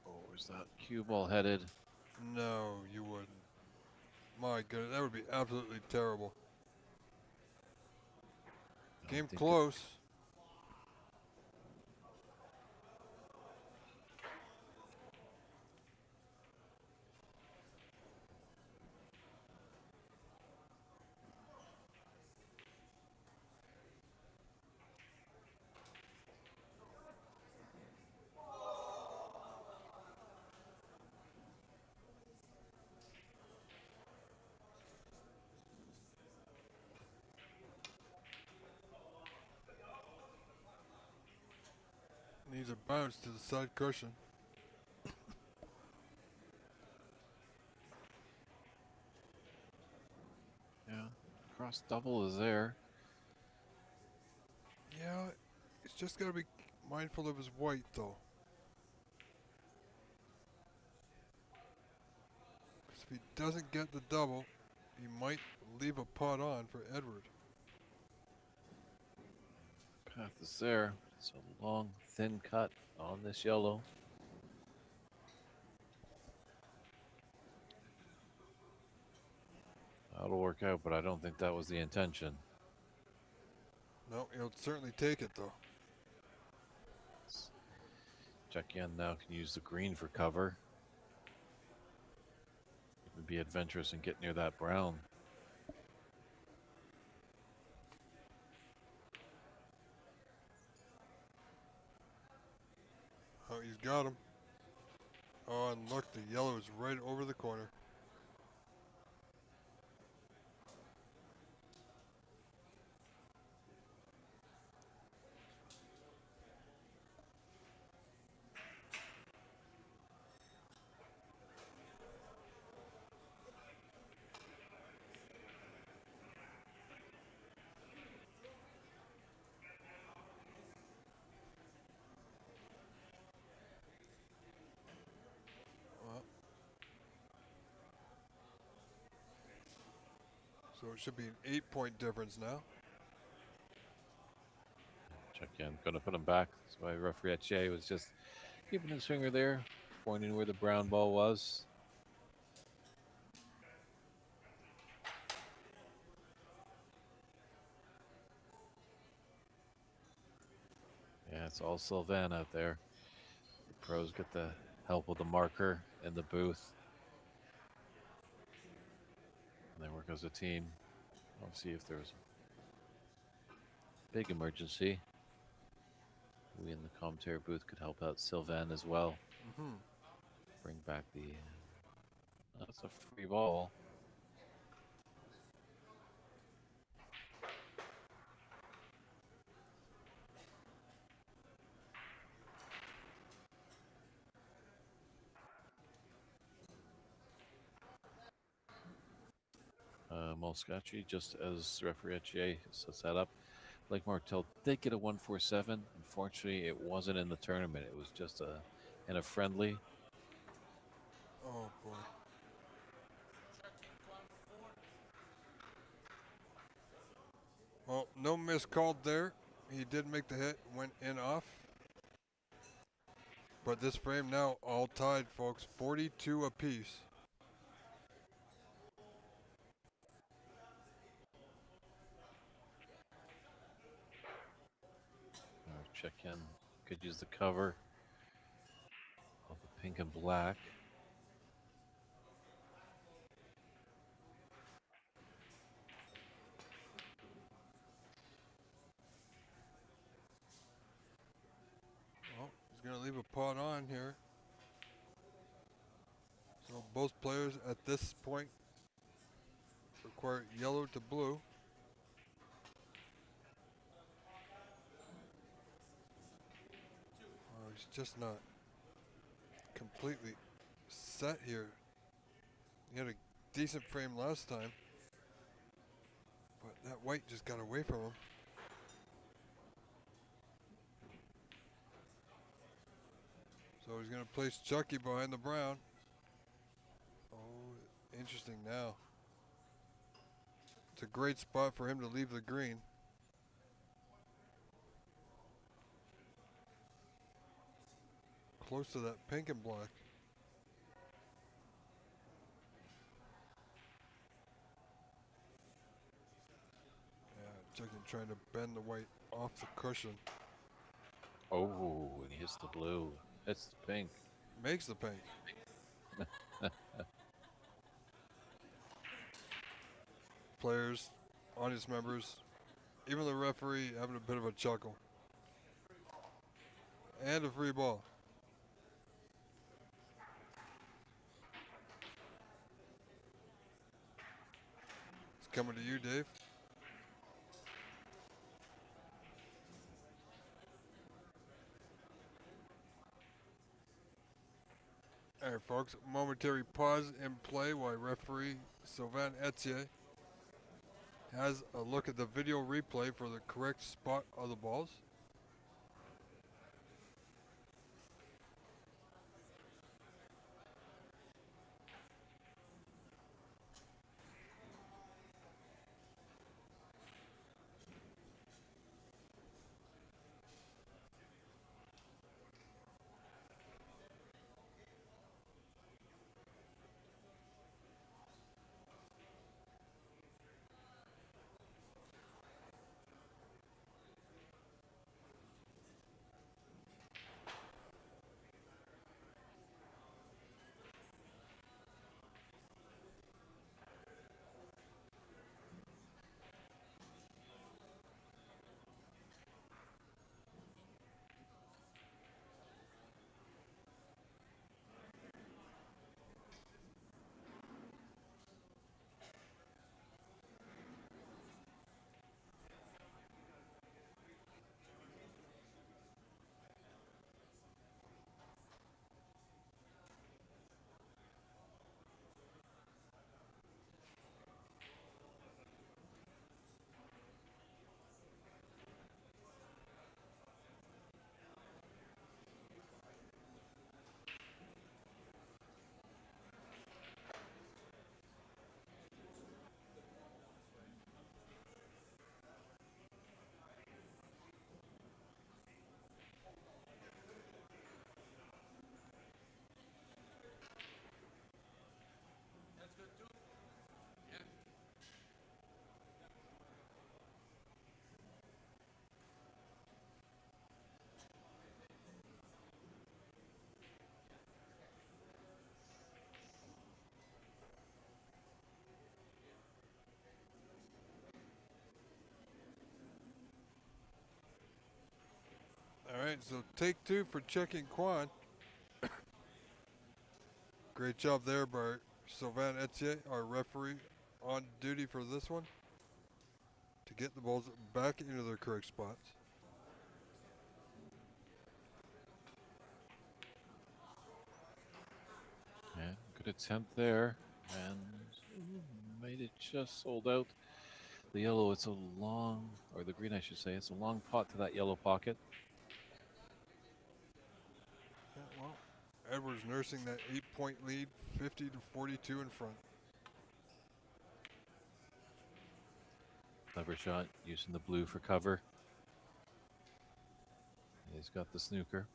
oh, is that cue ball headed? No, you wouldn't. My goodness, that would be absolutely terrible. Game close. Needs a bounce to the side cushion. Yeah, cross double is there. Yeah, he's just got to be mindful of his white, though. Because if he doesn't get the double, he might leave a pot on for Edward. Path is there. It's a long, thin cut on this yellow. That'll work out, but I don't think that was the intention. No, he'll certainly take it, though. Check in now can use the green for cover. Even be adventurous and get near that brown. Oh, he's got him. Oh, and look, the yellow is right over the corner. Well, so it should be an 8-point difference now. Check in. Going to put him back. That's why referee Etier was just keeping his finger there, pointing where the brown ball was. Yeah, it's all Sylvan out there. The pros get the help with the marker in the booth. And they work as a team. Obviously, if there's a big emergency, we in the commentary booth could help out Sylvan as well. Bring back the... That's a free ball. Molscacci, just as referee Etier sets that up. Blake Martel did get a 147. Unfortunately, it wasn't in the tournament. It was just in a friendly. Oh, boy. Well, no miss called there. He did make the hit, went in off. But this frame now all tied, folks. 42 apiece. check in. Could use the cover of the pink and black. Well, he's going to leave a pot on here. So both players at this point require yellow to blue. Oh, he's just not completely set here. He had a decent frame last time, but that white just got away from him. So he's going to place Chucky behind the brown. Oh, interesting now. It's a great spot for him to leave the green. Close to that pink and black. Yeah, Chucky trying to bend the white off the cushion. Oh, and he hits the blue. Hits the pink. Makes the pink. Players, audience members, even the referee having a bit of a chuckle. And a free ball. It's coming to you, Dave. All right, folks, momentary pause in play while referee Sylvain Etier has a look at the video replay for the correct spot of the balls. All right, so take two for checking Quan. Great job there by Sylvain Etier, our referee on duty for this one, to get the balls back into their correct spots. Yeah, good attempt there. And made it just sold out. The yellow, it's a long, or the green, I should say, it's a long pot to that yellow pocket. Yeah, well, Edwards nursing that 8-point lead, 50 to 42 in front. Clever shot, using the blue for cover. He's got the snooker.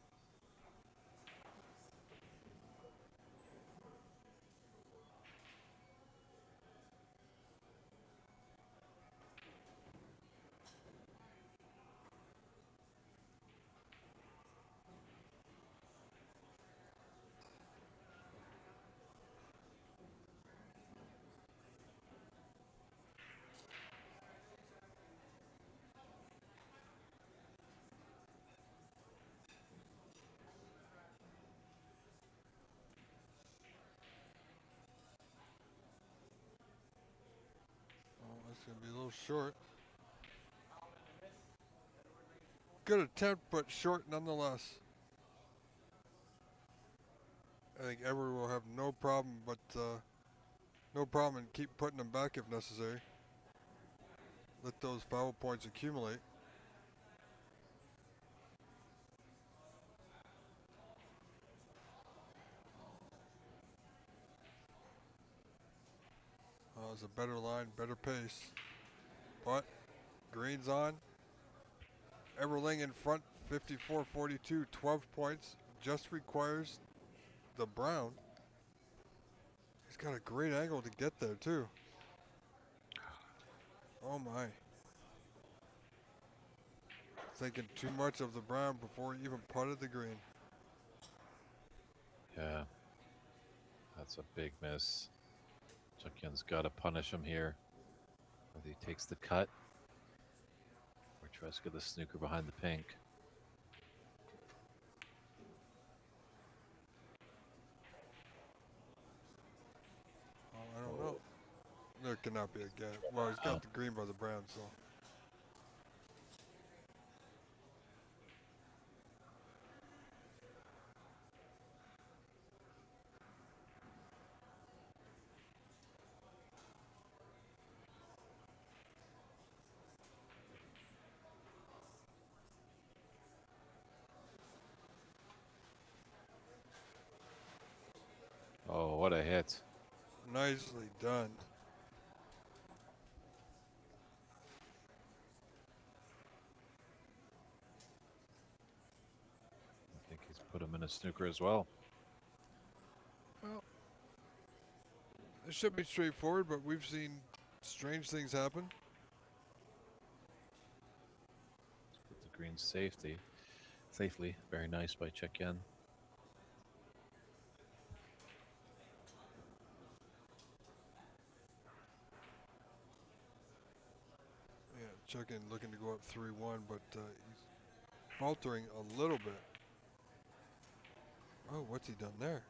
little short. Good attempt, but short nonetheless. I think Edward will have no problem, but no problem in keep putting them back if necessary. Let those foul points accumulate. It's a better line, better pace. But Green's on. Everling in front, 54-42, 12 points. Just requires the Brown. He's got a great angle to get there, too. Oh, my. Thinking too much of the Brown before he even putted the green. Yeah, that's a big miss. Chukyan's got to punish him here. Whether he takes the cut or tries to get the snooker behind the pink. Oh, I don't know. There cannot be a gap. Well, he's got the green by the Brown, so. Oh, what a hit. Nicely done. I think he's put him in a snooker as well. Well, it should be straightforward, but we've seen strange things happen. Put the green safely. Very nice by Chukyan. Yeah, Chuckin looking to go up 3-1, but he's faltering a little bit. Oh, what's he done there?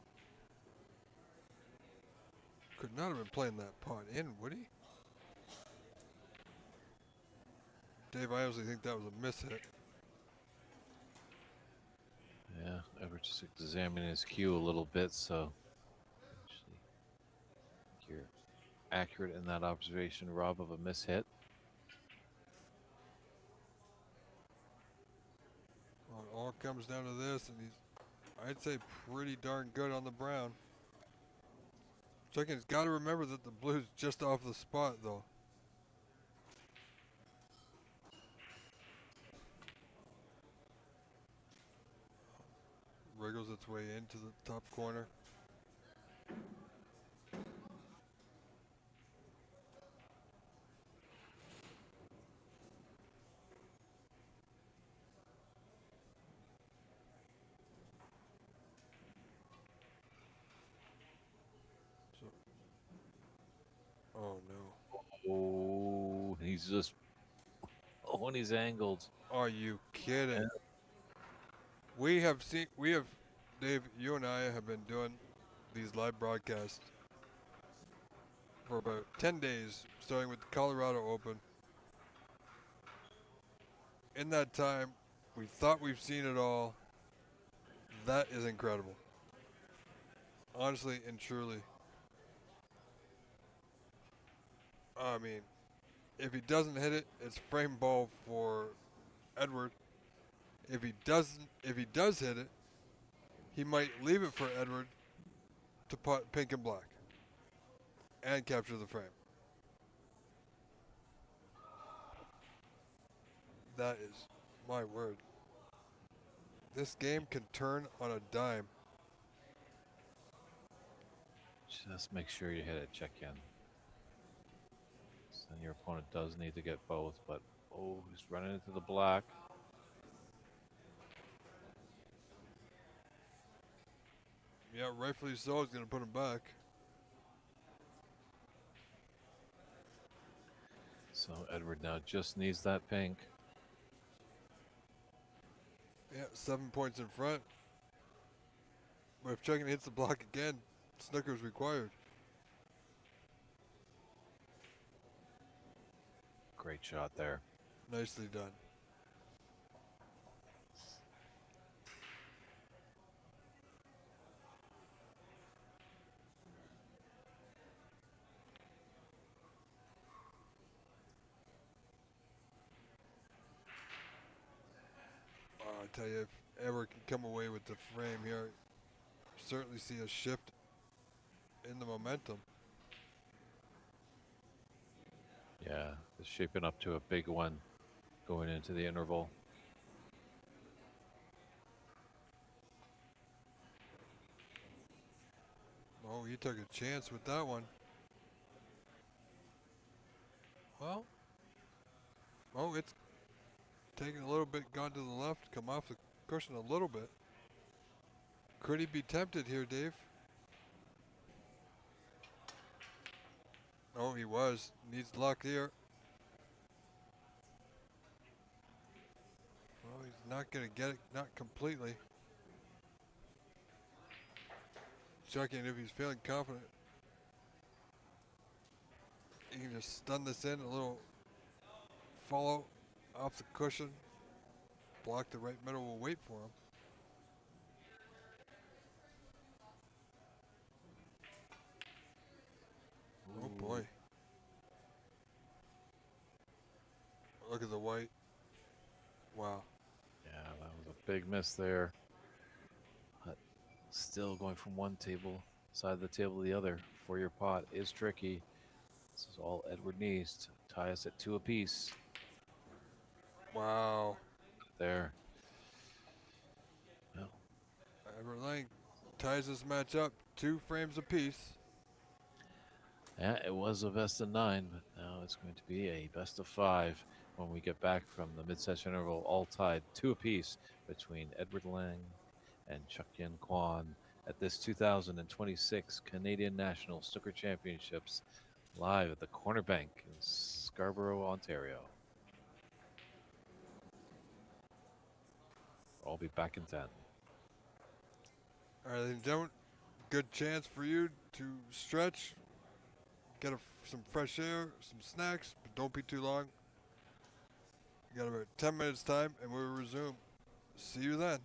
Could not have been playing that pot in, would he? Dave, I honestly think that was a miss hit. Yeah, Everett's just examining his cue a little bit, so actually you're accurate in that observation, Rob, of a miss hit. Well, it all comes down to this, and he's, I'd say, pretty darn good on the Brown. Chukkin's got to remember that the blue's just off the spot, though. Wriggles its way into the top corner. So, oh no. Oh, he's just, oh, and he's angled. Are you kidding? We have, Dave, you and I have been doing these live broadcasts for about 10 days, starting with the Colorado Open. In that time, we thought we've seen it all. That is incredible. Honestly and truly. I mean, if he doesn't hit it, it's frame ball for Edward. If he does hit it, he might leave it for Edward to putt pink and black and capture the frame. That is my word. This game can turn on a dime. Just make sure you hit it, check in. And your opponent does need to get both, but oh, he's running into the black. Yeah, rightfully so. He's going to put him back. So Edward now just needs that pink. Yeah, 7 points in front. But if Chukkin hits the block again, snooker's required. Great shot there. Nicely done. I tell you, if ever can come away with the frame here, certainly see a shift in the momentum. Yeah, it's shaping up to a big one going into the interval. Oh, he took a chance with that one. Well, oh, it's taking a little bit, gone to the left, come off the cushion a little bit. Could he be tempted here, Dave? Oh, he was. Needs luck here. Well, he's not going to get it, not completely. Checking if he's feeling confident. He can just stun this in, a little follow off the cushion. Block the right middle, will wait for him. Oh boy. Look at the white. Wow. Yeah, that was a big miss there. But still going from one table side of the table to the other for your pot is tricky. This is all Edward needs to tie us at 2 apiece. Wow. There. Well, Everlang ties this match up 2 frames apiece. yeah, it was a best of 9, but now it's going to be a best of 5 when we get back from the mid-session interval, all tied 2 apiece between Edward Lang and Chuck Yen Kwan at this 2026 Canadian National Snooker Championships live at the Corner Bank in Scarborough, Ontario. I'll be back in 10. All right, ladies and gentlemen, good chance for you to stretch, get some fresh air, some snacks, but don't be too long. You got about 10 minutes time and we'll resume. See you then.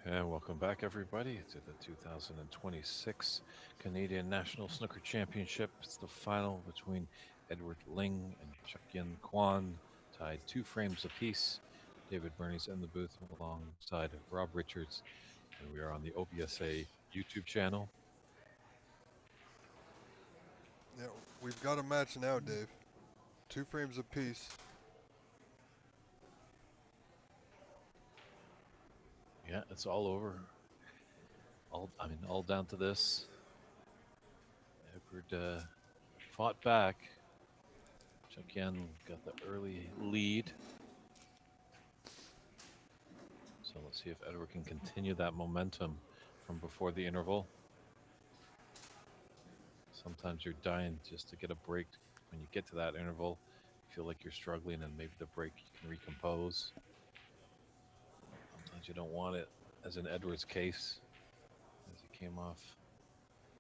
And welcome back, everybody, to the 2026 Canadian National Snooker Championship. It's the final between Edward Ling and Chuk-Yin Kwan, tied 2 frames apiece. David Burney's in the booth alongside Rob Richards, and we are on the OBSA YouTube channel. Yeah, we've got a match now, Dave. 2 frames apiece. Yeah, it's all over. All down to this. Edward fought back. Chuk-Yin got the early lead. So let's see if Edward can continue that momentum from before the interval. Sometimes you're dying just to get a break. When you get to that interval, you feel like you're struggling, and maybe the break you can recompose. Sometimes you don't want it, as in Edward's case, as he came off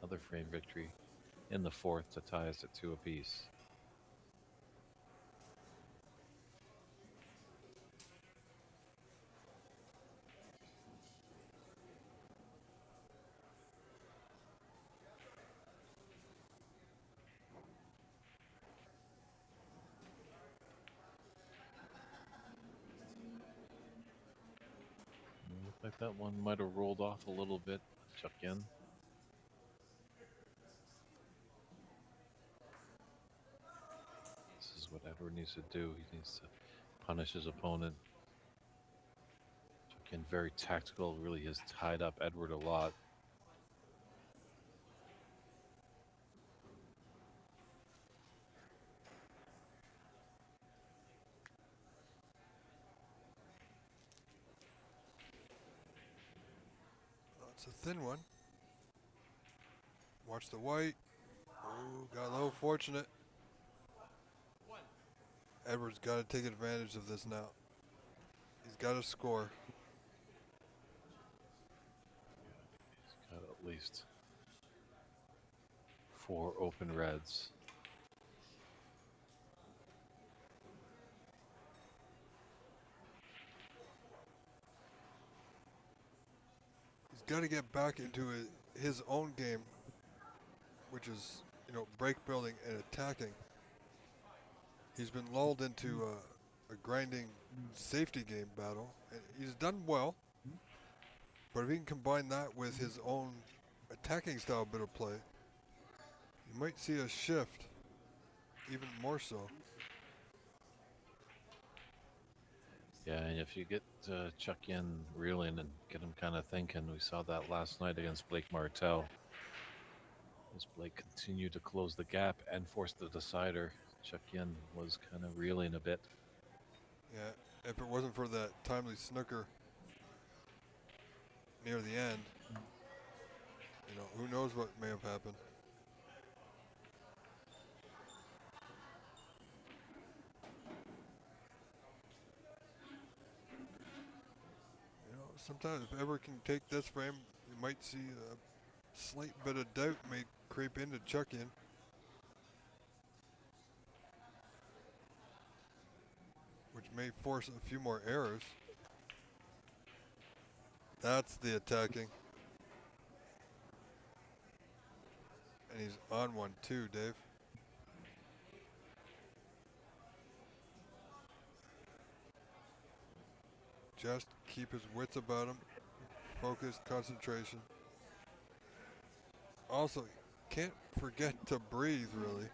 another frame victory in the fourth to tie us at 2 apiece. Looked like that one might have rolled off a little bit. Chuk-Yin. This is what Edward needs to do. He needs to punish his opponent. Chuk-Yin very tactical, really has tied up Edward a lot. Oh, it's a thin one. Watch the white. Oh, got a little fortunate. Edward's got to take advantage of this now. He's got to score. He's got at least 4 open reds. He's got to get back into his own game, which is, break building and attacking. He's been lulled into a grinding safety game battle, and he's done well. But if he can combine that with his own attacking style bit of play, you might see a shift, even more so. Yeah, and if you get Chuk-Yin reeling and get him kind of thinking, we saw that last night against Blake Martel. As Blake continued to close the gap and force the decider, Chuk-Yin was kind of reeling a bit. Yeah, if it wasn't for that timely snooker near the end, who knows what may have happened. Sometimes if ever can take this frame, you might see a slight bit of doubt may creep into Chuk-Yin. Which may force a few more errors. That's the attacking. And he's on one too, Dave. Just keep his wits about him. Focus, concentration. Also, can't forget to breathe, really.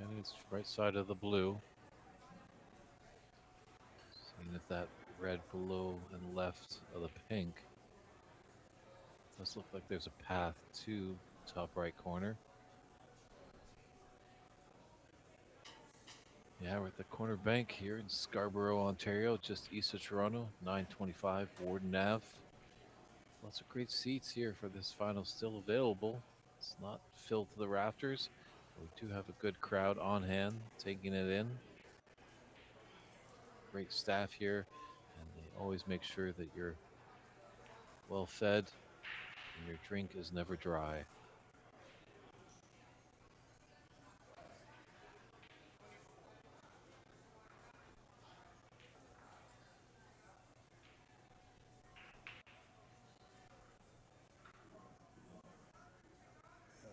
And it's right side of the blue. Seeing if that red below and left of the pink. Does look like there's a path to top right corner. Yeah, we're at the corner bank here in Scarborough, Ontario, just east of Toronto, 925 Warden Ave. Lots of great seats here for this final still available. It's not filled to the rafters, but we do have a good crowd on hand taking it in. Great staff here, and they always make sure that you're well fed. And your drink is never dry.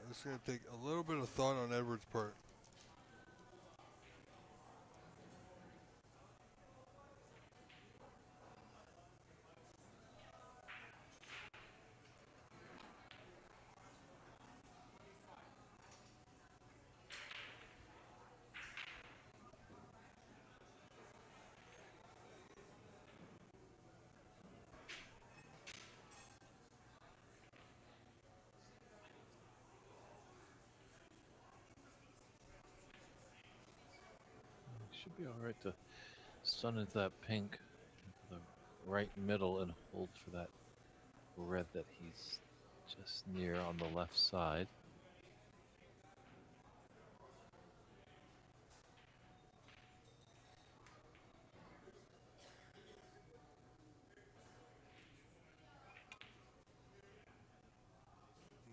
This is going to take a little bit of thought on Edwards' part. Should be all right to stun into that pink, into the right middle, and hold for that red that he's just near on the left side.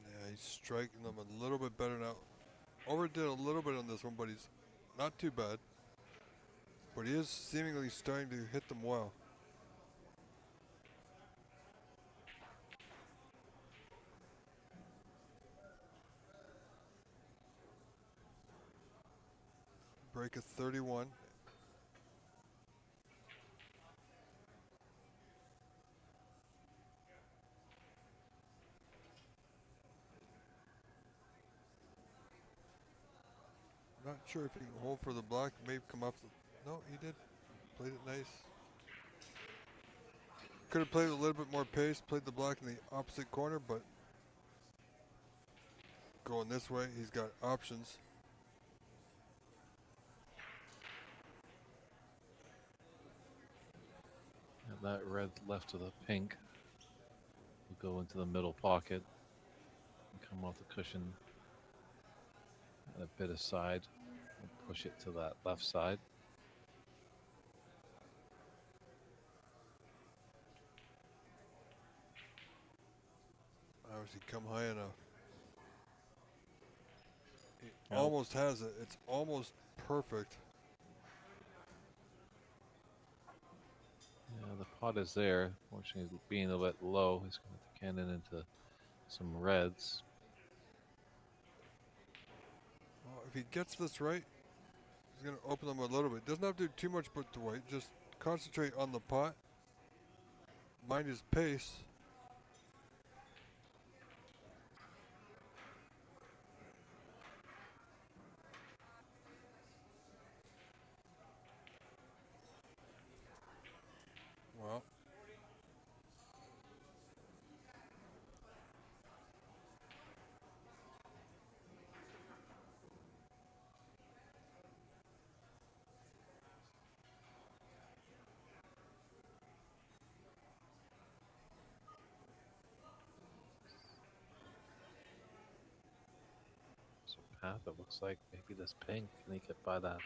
Yeah, he's striking them a little bit better now. Overdid a little bit on this one, but he's not too bad. But he is seemingly starting to hit them well. Break of 31. Not sure if he can hold for the block. Maybe come off the... No, he did. Played it nice. Could have played a little bit more pace. Played the block in the opposite corner, but going this way, he's got options. And that red left of the pink will go into the middle pocket and come off the cushion. And a bit aside, and push it to that left side. Obviously, come high enough. He Nope. almost has it. It's almost perfect. Yeah, the pot is there. Fortunately, being a bit low, he's going to cannon into some reds. Well, if he gets this right, he's going to open them a little bit. Doesn't have to do too much with the white. Just concentrate on the pot. Mind his pace. Well, So path, it looks like maybe this pink, can he get by that?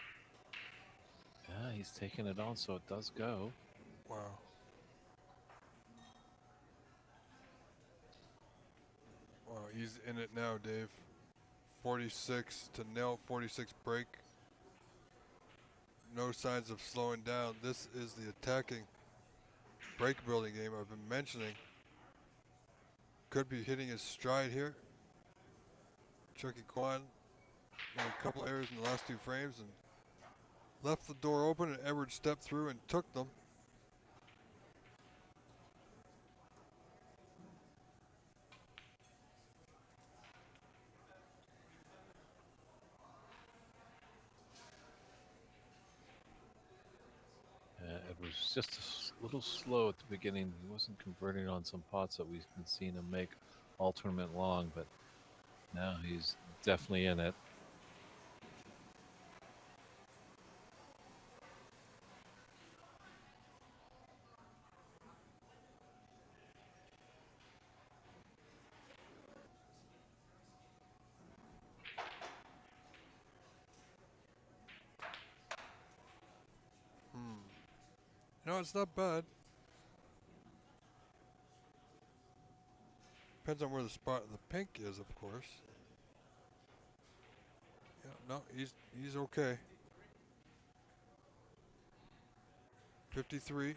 Yeah, he's taking it on, so it does go. wow. Wow, he's in it now, Dave. 46 to nail, 46 break. No signs of slowing down. This is the attacking break building game I've been mentioning. Could be hitting his stride here. Chucky Kwan made a couple errors in the last two frames and left the door open, and Edwards stepped through and took them. It was just a little slow at the beginning. He wasn't converting on some pots that we've been seeing him make all tournament long, but now he's definitely in it. No, it's not bad. Depends on where the spot of the pink is, of course. Yeah, no, he's okay. 53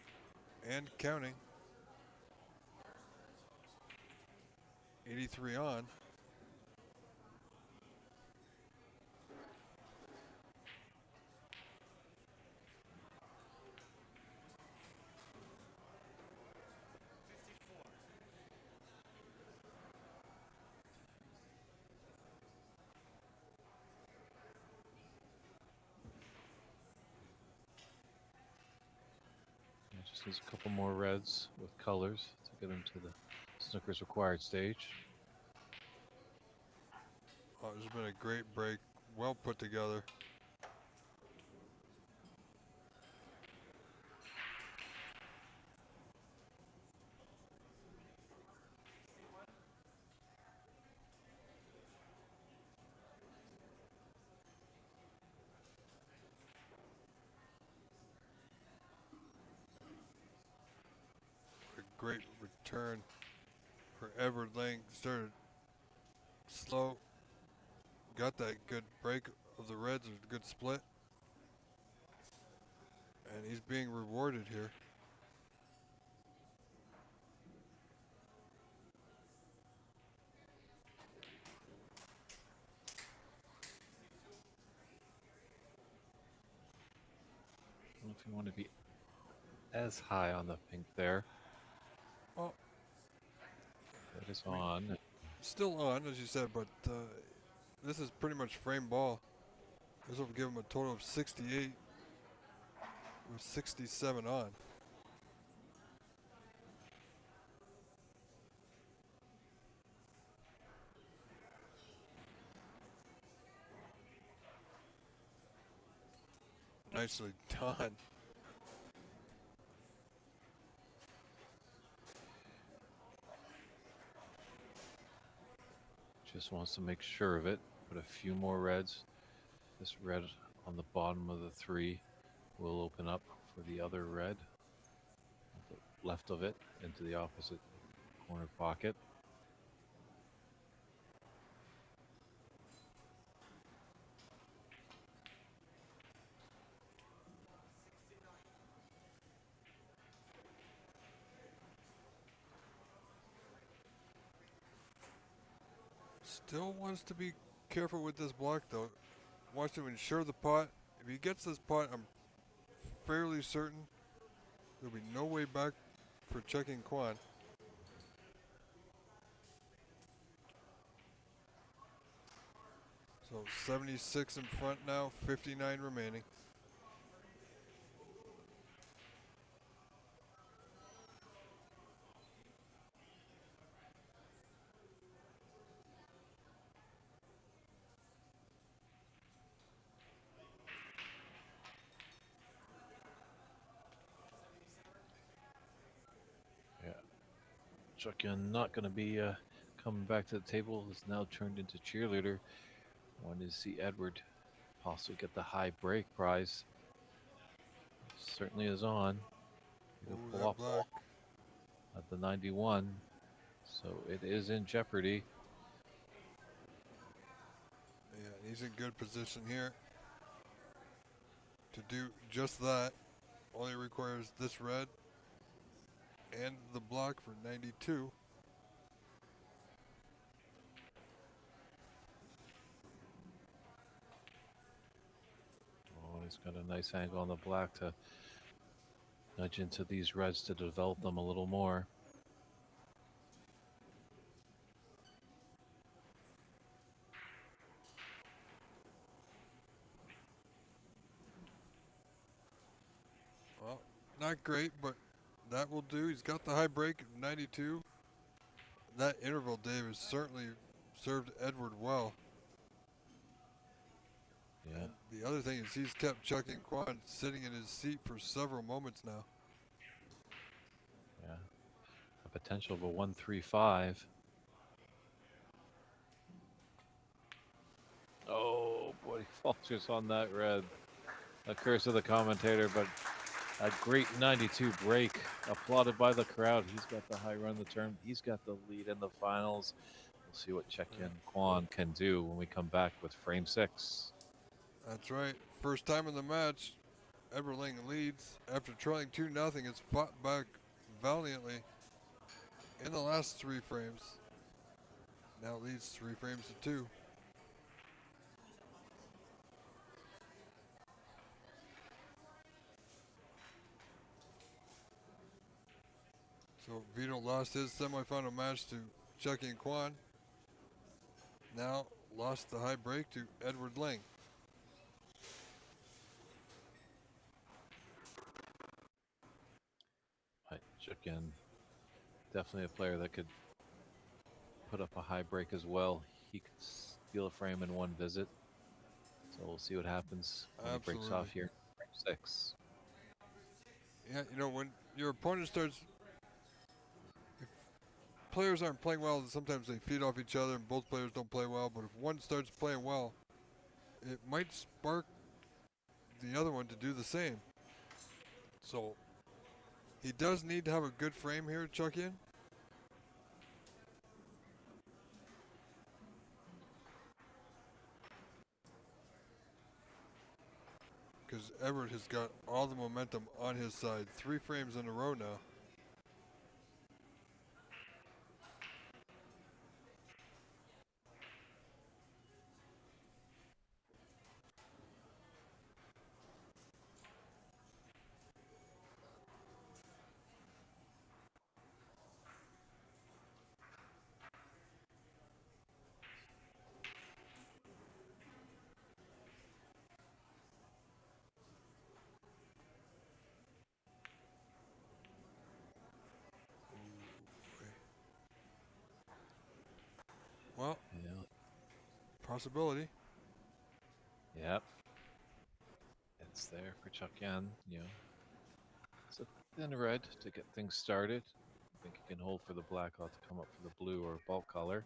and counting. 83 on. Yeah, just needs a couple more reds with colors to get him to the snooker's required stage. Oh, this has been a great break. Well put together. A great return for Edward Lang. Started slow. Got that good break of the reds, a good split. And he's being rewarded here. I don't know if you want to be as high on the pink there. Oh, That is on. still on, as you said, but this is pretty much frame ball. This will give him a total of 68 with 67 on. Nicely done. Just wants to make sure of it. Put a few more reds. This red on the bottom of the three will open up for the other red. The left of it into the opposite corner pocket. Still wants to be careful with this block, though. Wants to ensure the pot. If he gets this pot, I'm fairly certain there'll be no way back for checking Quan. So 76 in front now, 59 remaining. Yeah. Chuckyun not going to be coming back to the table. Is now turned into cheerleader. Wanted to see Edward possibly get the high break prize. Certainly is on. He'll Ooh, pull that off black. at the 91. So it is in jeopardy. Yeah, he's in good position here to do just that. Only requires this red and the block for 92. Oh, he's got a nice angle on the black to nudge into these reds to develop them a little more. Well, not great, but that will do. He's got the high break of 92. That interval, Dave, has certainly served Edward well. Yeah. And the other thing is he's kept checking Quan sitting in his seat for several moments now. Yeah. A potential of a 1-3-5. Oh boy, he falters on that red. A curse of the commentator, but A great 92 break, applauded by the crowd. He's got the high run of the term. He's got the lead in the finals. We'll see what Cheuk-Yin Kwon can do when we come back with frame 6. That's right. First time in the match, Edward Ling leads after trailing 2-0. It's fought back valiantly in the last 3 frames. Now leads 3 frames to 2. So Vito lost his semifinal match to Cheuk-Yin Kwon. Now lost the high break to Edward Ling. Cheuk-Yin, definitely a player that could put up a high break as well. He could steal a frame in one visit. So we'll see what happens when he breaks Absolutely. off here. Frame 6. Yeah, you know, when your opponent starts, if players aren't playing well, sometimes they feed off each other and both players don't play well. But if one starts playing well, it might spark the other one to do the same. So he does need to have a good frame here, Cheuk-Yin. Because Everett has got all the momentum on his side. 3 frames in a row now. Well, Yeah. possibility. Yep. It's there for Cheuk-Yin. It's a thin red to get things started. I think he can hold for the black. I'll have to come up for the blue or bulk color.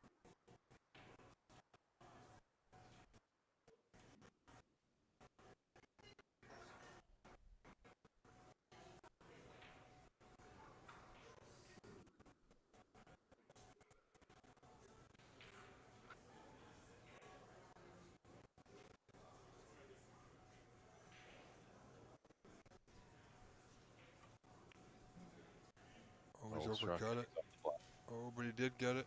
Oh, he's Well struck. overcut it. Oh, but he did get it.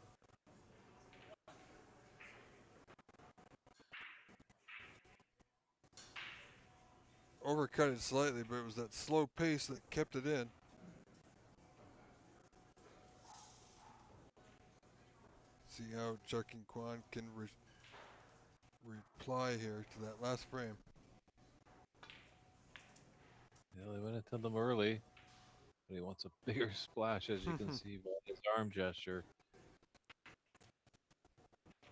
Overcut it slightly, but it was that slow pace that kept it in. See how Cheuk-Yin Kwon can reply here to that last frame. Yeah, they went into them early, but he wants a bigger splash, as you can see by his arm gesture.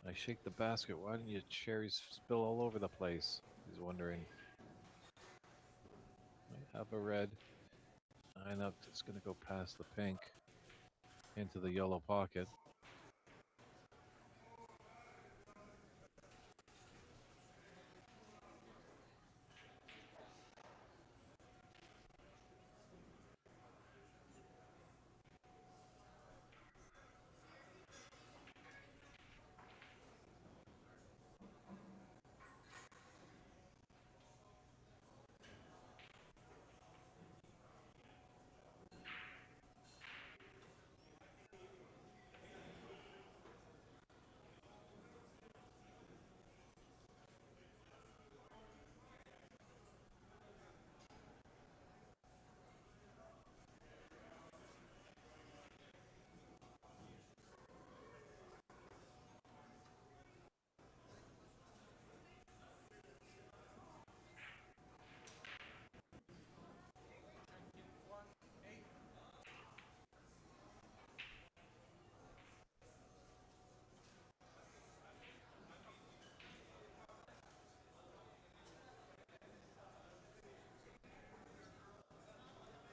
I shake the basket. Why didn't your cherries spill all over the place? He's wondering. Might have a red. Line up. It's going to go past the pink into the yellow pocket.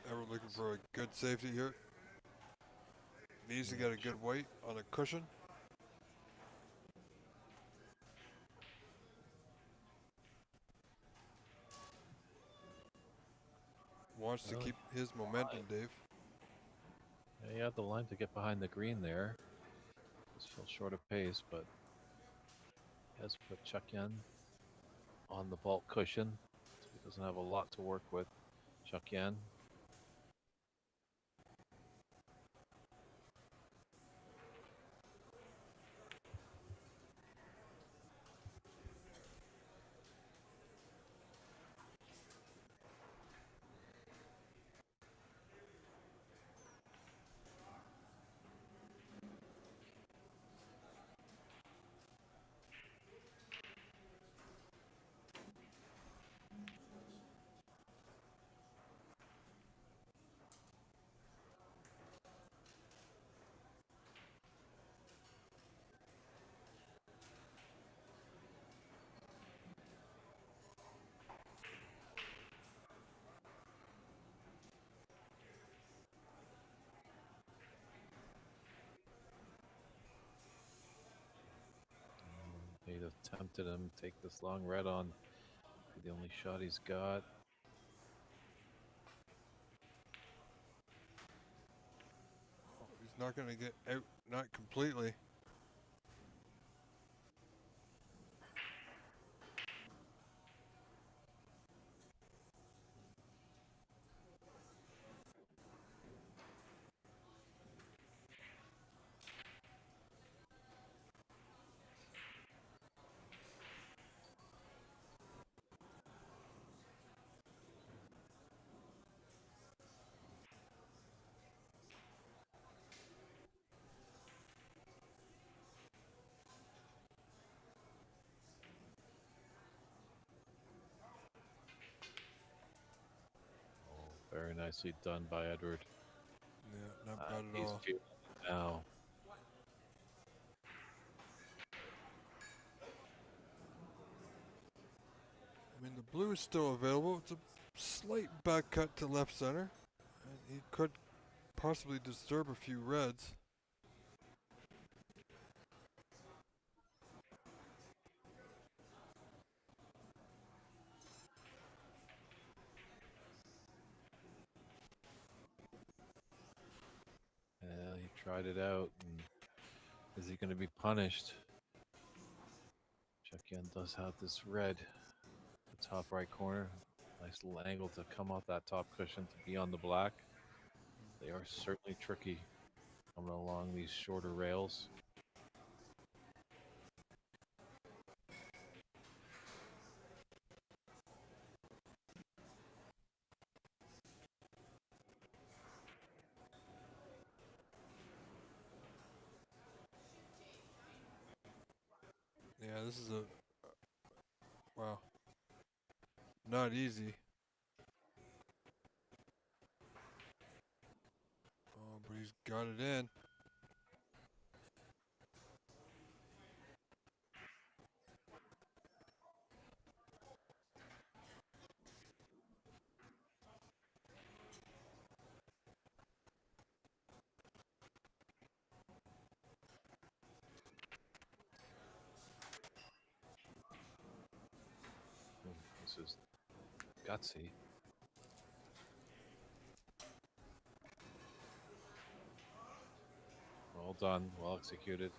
Ever looking for a good safety here. Needs to get a good weight on a cushion. wants to Well, keep his momentum, Dave. yeah, he had the line to get behind the green there. Just fell short of pace, but he has put Chuck Yen on the vault cushion, so he doesn't have a lot to work with. Chuck Yen. They'd have tempted him to take this long red on. Be the only shot he's got. He's not going to get out, not completely. Very nicely done by Edward. Yeah, not bad at He's all. feeling it now. I mean, the blue is still available. It's a slight back cut to left center. And he could possibly disturb a few reds. Yeah, he tried it out. And is he going to be punished? Chuck Yen does have this red, the top right corner. Nice little angle to come off that top cushion to be on the black. They are certainly tricky coming along these shorter rails. Yeah, this is a wow. Not easy. Oh, but he's got it in. This is gutsy. Well done, well executed.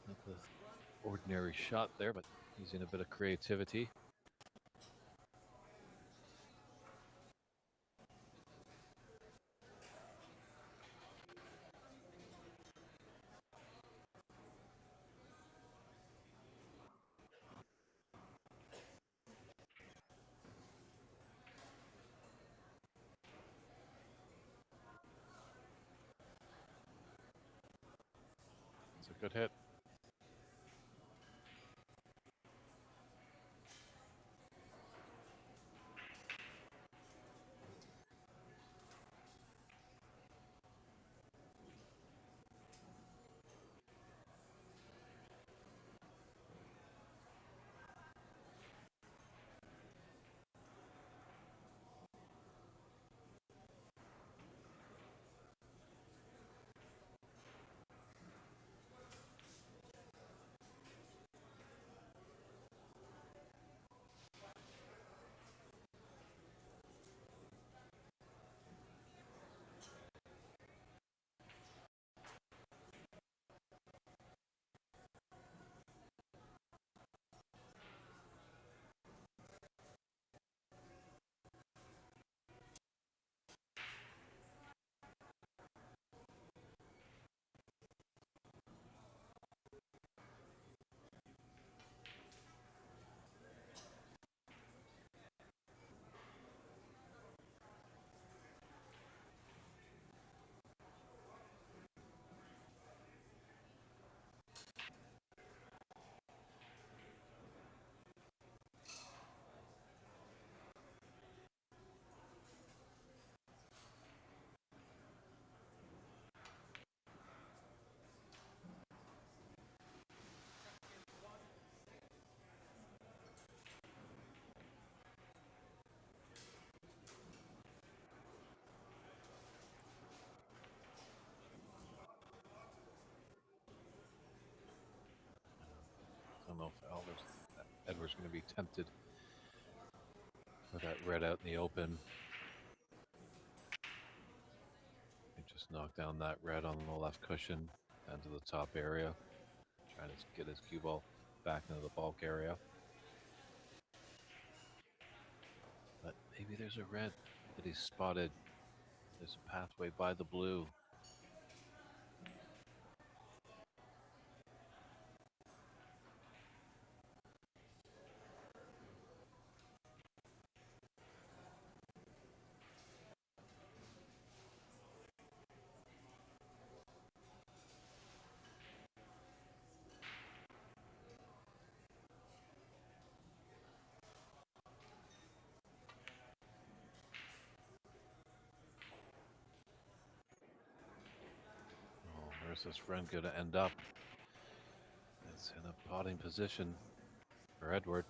Not the ordinary shot there, but using a bit of creativity. It's a good hit. Oliver's going to be tempted for that red out in the open. He just knocked down that red on the left cushion down to the top area, trying to get his cue ball back into the bulk area. But maybe there's a red that he's spotted. There's a pathway by the blue. Oh, where's this friend going to end up? It's in a potting position for Edward.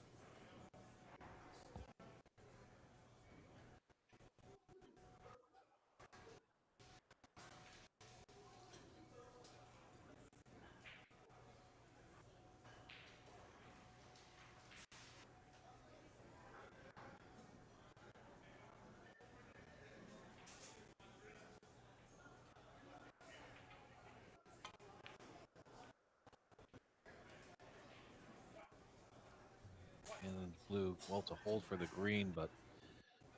And blue, well, to hold for the green, but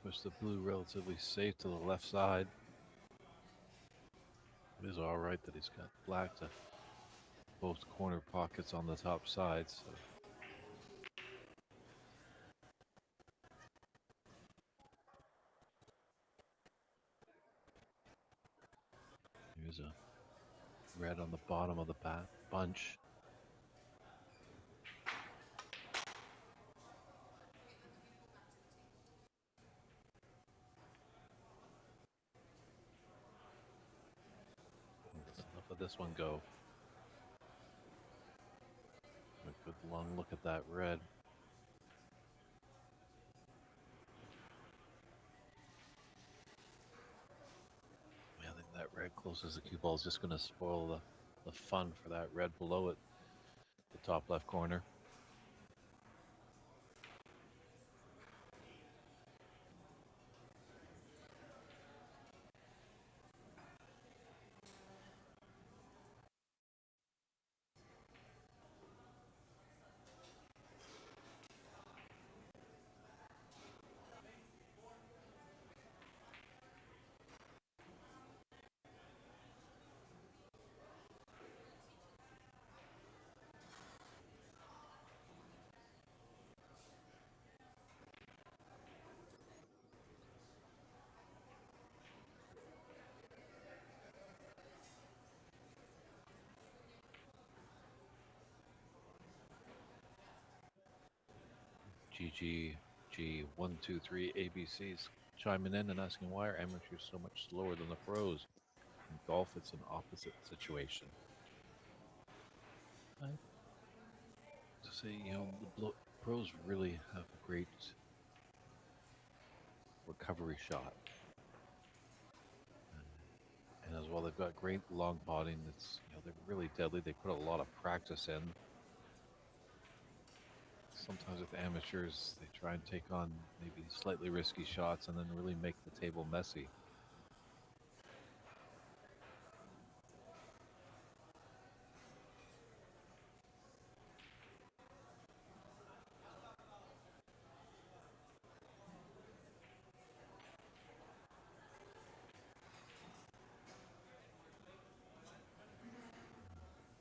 push the blue relatively safe to the left side. It is all right that he's got black to both corner pockets on the top side. So here's a red on the bottom of the bunch. Let's let this one go. A good long look at that red. Yeah, I think that red closest the cue ball is just going to spoil the fun for that red below it, the top left corner. GGG123 ABCs chiming in and asking why are amateurs so much slower than the pros? In golf, it's an opposite situation. I to say, the pros really have a great recovery shot. And as well, they've got great long potting. It's, they're really deadly. They put a lot of practice in. Sometimes with amateurs, they try and take on maybe slightly risky shots and then really make the table messy.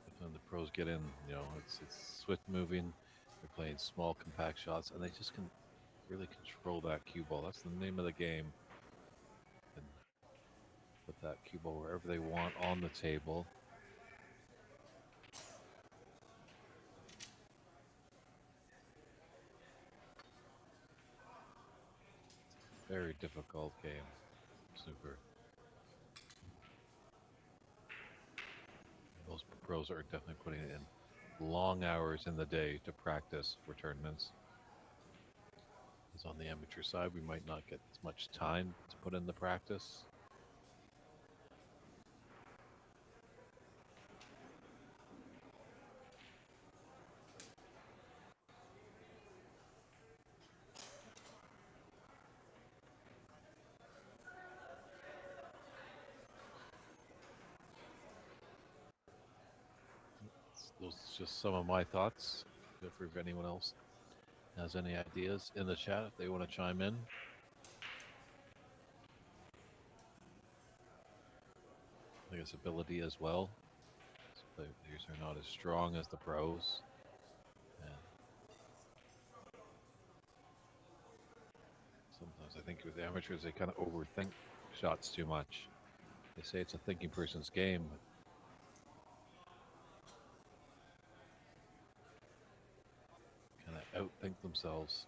But when the pros get in, it's swift moving. They're playing small, compact shots, and they just can really control that cue ball. That's the name of the game. And put that cue ball wherever they want on the table. Very difficult game. Super. Those pros are definitely putting in long hours in the day to practice for tournaments. Because on the amateur side, we might not get as much time to put in the practice. those are just some of my thoughts. Feel free if anyone else has any ideas in the chat if they want to chime in. I guess ability as well. These are not as strong as the pros. And sometimes I think with the amateurs, they kind of overthink shots too much. They say it's a thinking person's game, but kind of outthink themselves.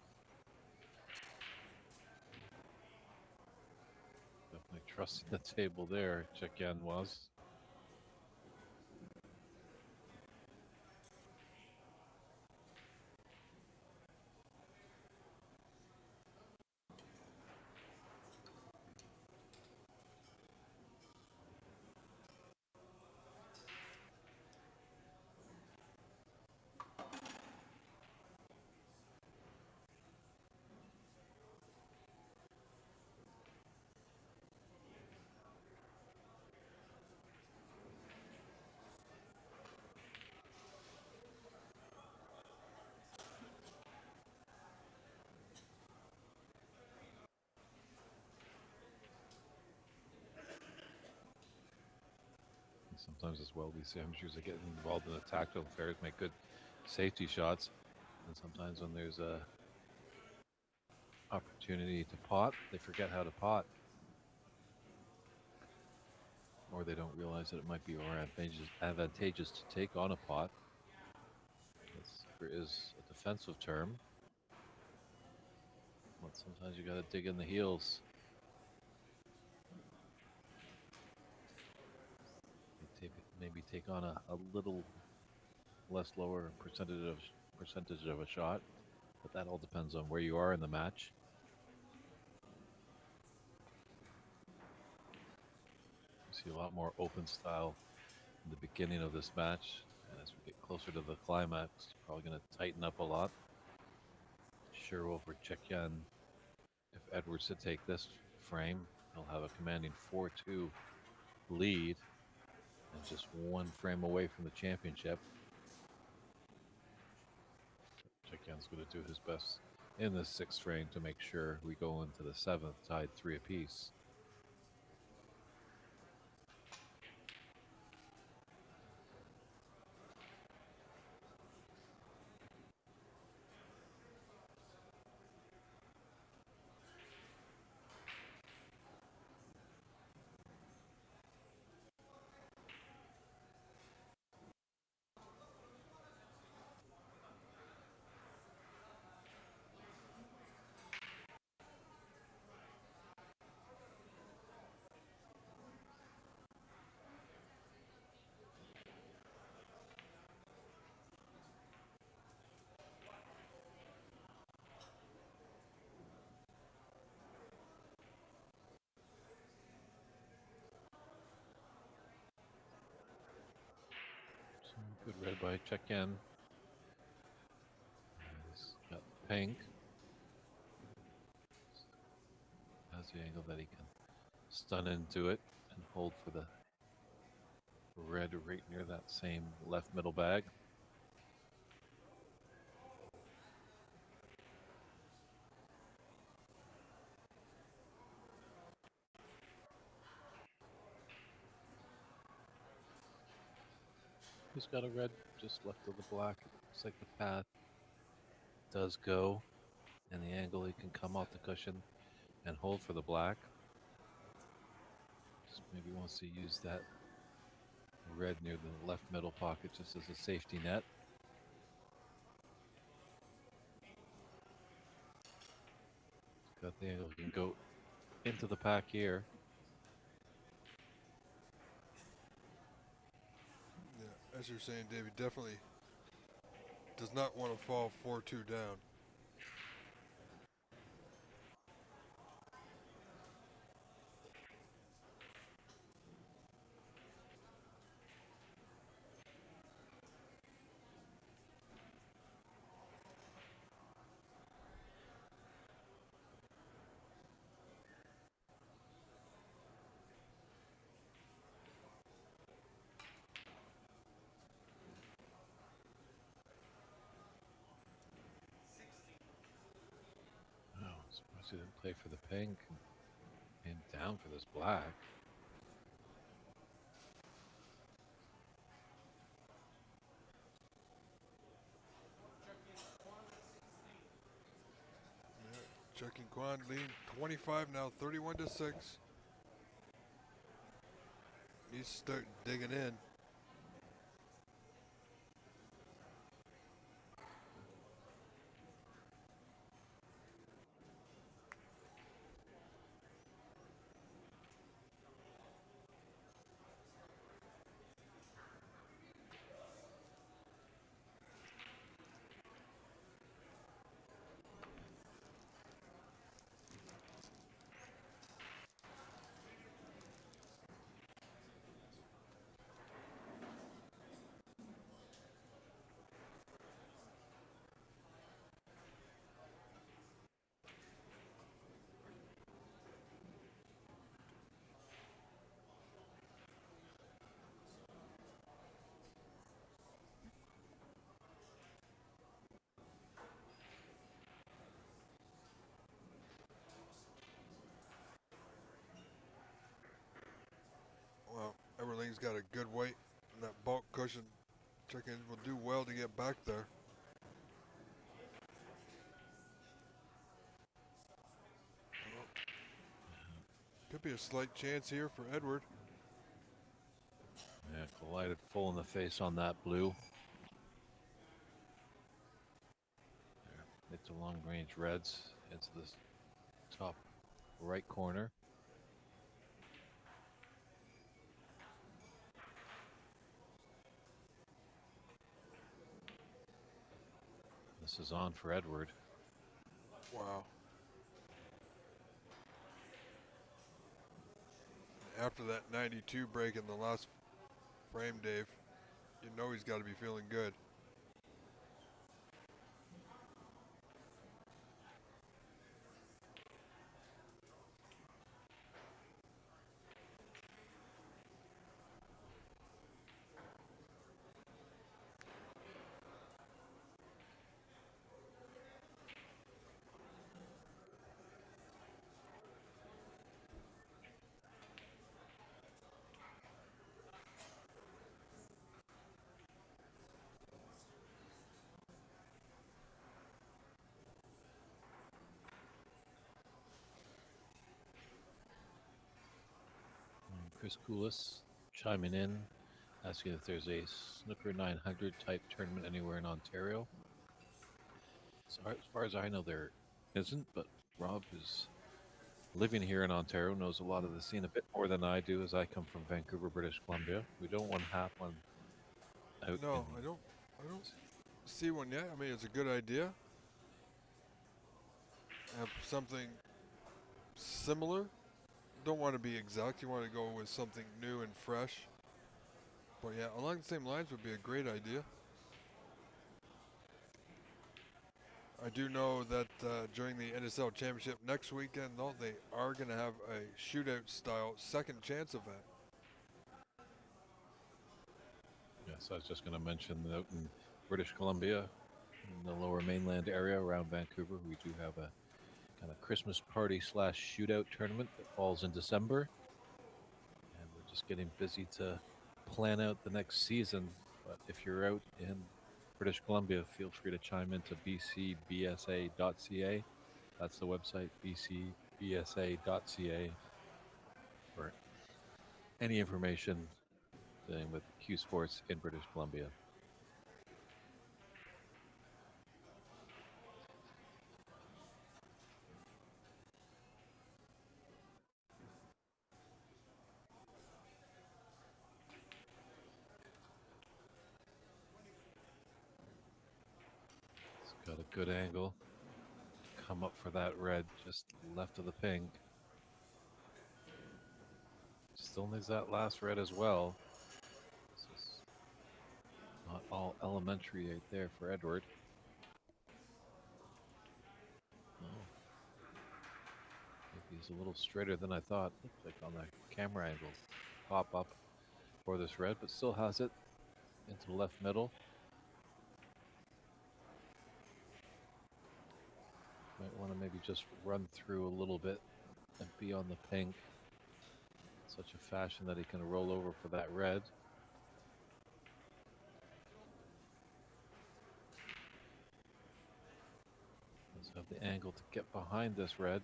Definitely trusting the table there, Check-in was. Sometimes as well, these amateurs are getting involved in the tactical affairs, make good safety shots. And sometimes when there's a opportunity to pot, they forget how to pot. Or they don't realize that it might be more advantageous to take on a pot. There is a defensive term, but sometimes you got to dig in the heels. Maybe take on a little less lower percentage of a shot, but that all depends on where you are in the match. You see a lot more open style in the beginning of this match, and as we get closer to the climax, it's probably going to tighten up a lot. Sure, over Check-in, if Edwards to take this frame, he'll have a commanding 4-2 lead and just one frame away from the championship. Check-in's going to do his best in the sixth frame to make sure we go into the seventh tied 3 apiece. Good red by Check-in. He's got pink. Has the angle that he can stun into it and hold for the red right near that same left middle bag. He's got a red just left of the black. It looks like the path does go, and the angle he can come off the cushion and hold for the black. Just maybe wants to use that red near the left middle pocket just as a safety net. Got the angle, he can go into the pack here. Yeah, as you're saying, David definitely does not want to fall 4-2 down. Obviously didn't play for the pink and down for this black. Checking Kwan leading 25 now, 31-6. He's starting digging in. Well, everything's got a good weight, and that bulk cushion chicken will do well to get back there. Could be a slight chance here for Edward. Yeah, collided full in the face on that blue. There, hit the long range reds into this top right corner. This is on for Edward. Wow. After that 92 break in the last frame, Dave, you know he's got to be feeling good. Chris Coulis chiming in, asking if there's a snooker 900 type tournament anywhere in Ontario. As far as I know, there isn't, but Rob is living here in Ontario, knows a lot of the scene a bit more than I do, as I come from Vancouver, British Columbia. We don't want to have one out No, in. I don't see one yet. I mean, it's a good idea. Have something similar. Don't want to be exact. You want to go with something new and fresh. But yeah, along the same lines would be a great idea. I do know that during the NSL Championship next weekend, though, they are going to have a shootout style second chance event. Yes, I was just going to mention that out in British Columbia, in the lower mainland area around Vancouver, we do have a kind of Christmas party / shootout tournament that falls in December. And we're just getting busy to plan out the next season. But if you're out in British Columbia, feel free to chime into bcbsa.ca. That's the website, bcbsa.ca, for any information dealing with Q Sports in British Columbia. It's got a good angle. Come up for that red, just left of the pink. Still needs that last red as well. This is not all elementary right there for Edward. Oh, maybe he's a little straighter than I thought. Looks like on the camera angle. Pop up for this red, but still has it into the left middle. Might want to maybe just run through a little bit and be on the pink. Such a fashion that he can roll over for that red. Does have the angle to get behind this red.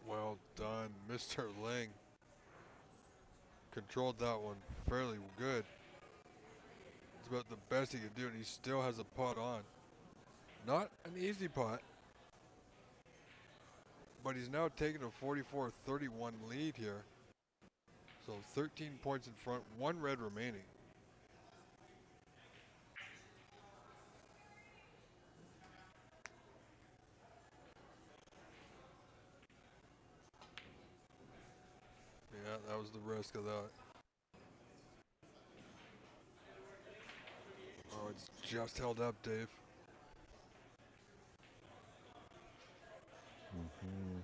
Well done, Mr. Ling. Controlled that one fairly good. It's about the best he could do, and he still has a putt on. Not an easy putt, but he's now taking a 44-31 lead here. So 13 points in front, one red remaining. Yeah, that was the risk of that. Oh, it's just held up, Dave. Mm-hmm.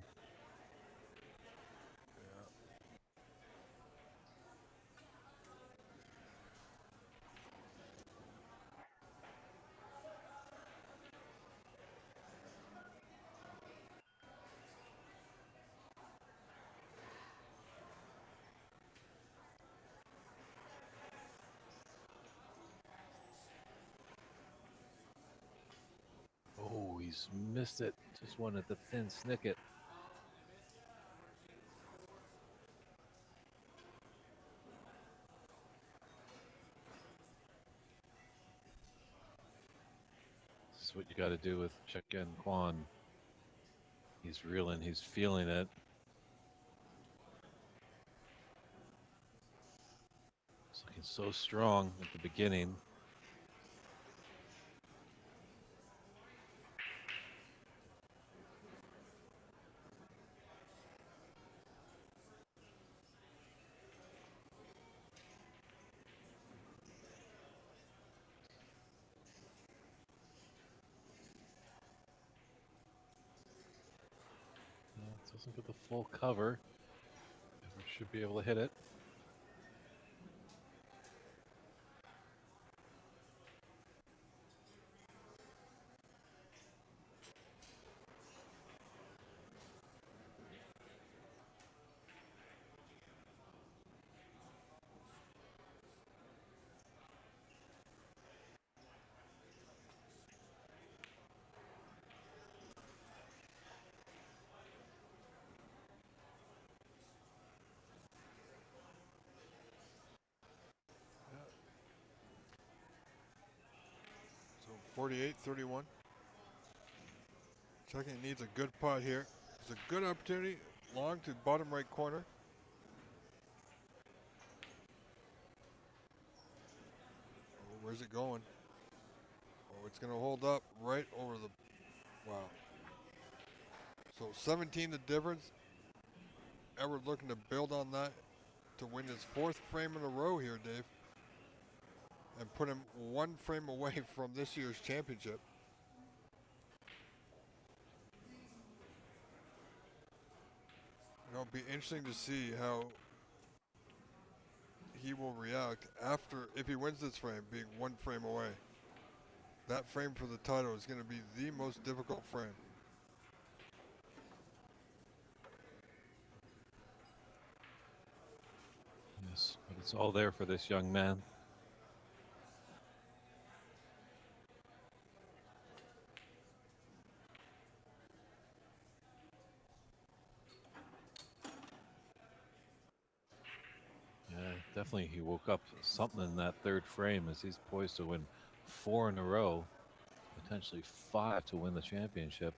Oh, he's missed it. Just wanted the thin snicket. This is what you got to do with Chechen Kwan. He's reeling, he's feeling it. He's looking so strong at the beginning. Doesn't get the full cover. Should be able to hit it. So 48-31. Checking needs a good putt here. It's a good opportunity. Long to bottom right corner. Oh, where's it going? Oh, it's going to hold up right over the... Wow. So 17 the difference. Edward looking to build on that to win his fourth frame in a row here, Dave. And put him one frame away from this year's championship. It'll be interesting to see how he will react after, if he wins this frame, being one frame away. That frame for the title is going to be the most difficult frame. Yes, but it's all there for this young man. Yeah, definitely he woke up something in that third frame as he's poised to win 4 in a row, potentially 5 to win the championship.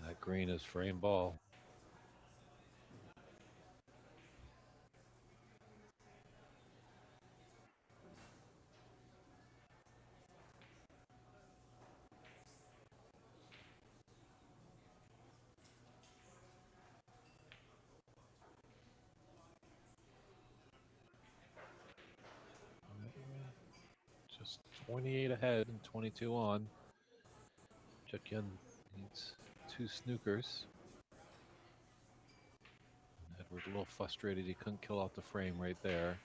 That green is frame ball. 28 ahead and 22 on. Chukyan needs 2 snookers. And Edward a little frustrated he couldn't kill out the frame right there.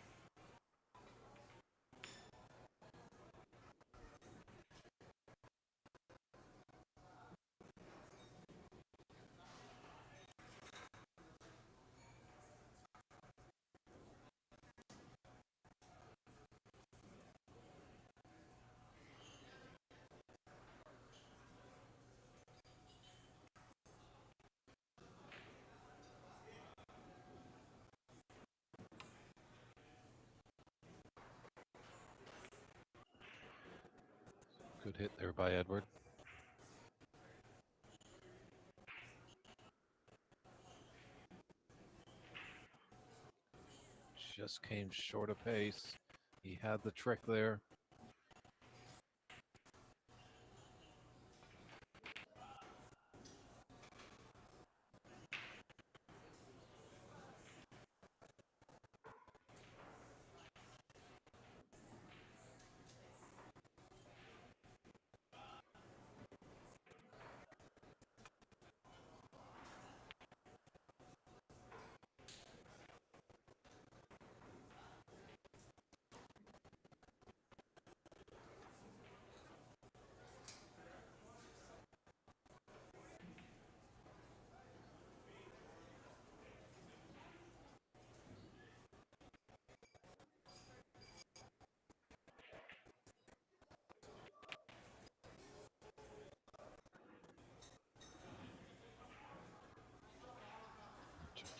Good hit there by Edward. Just came short of pace. He had the trick there.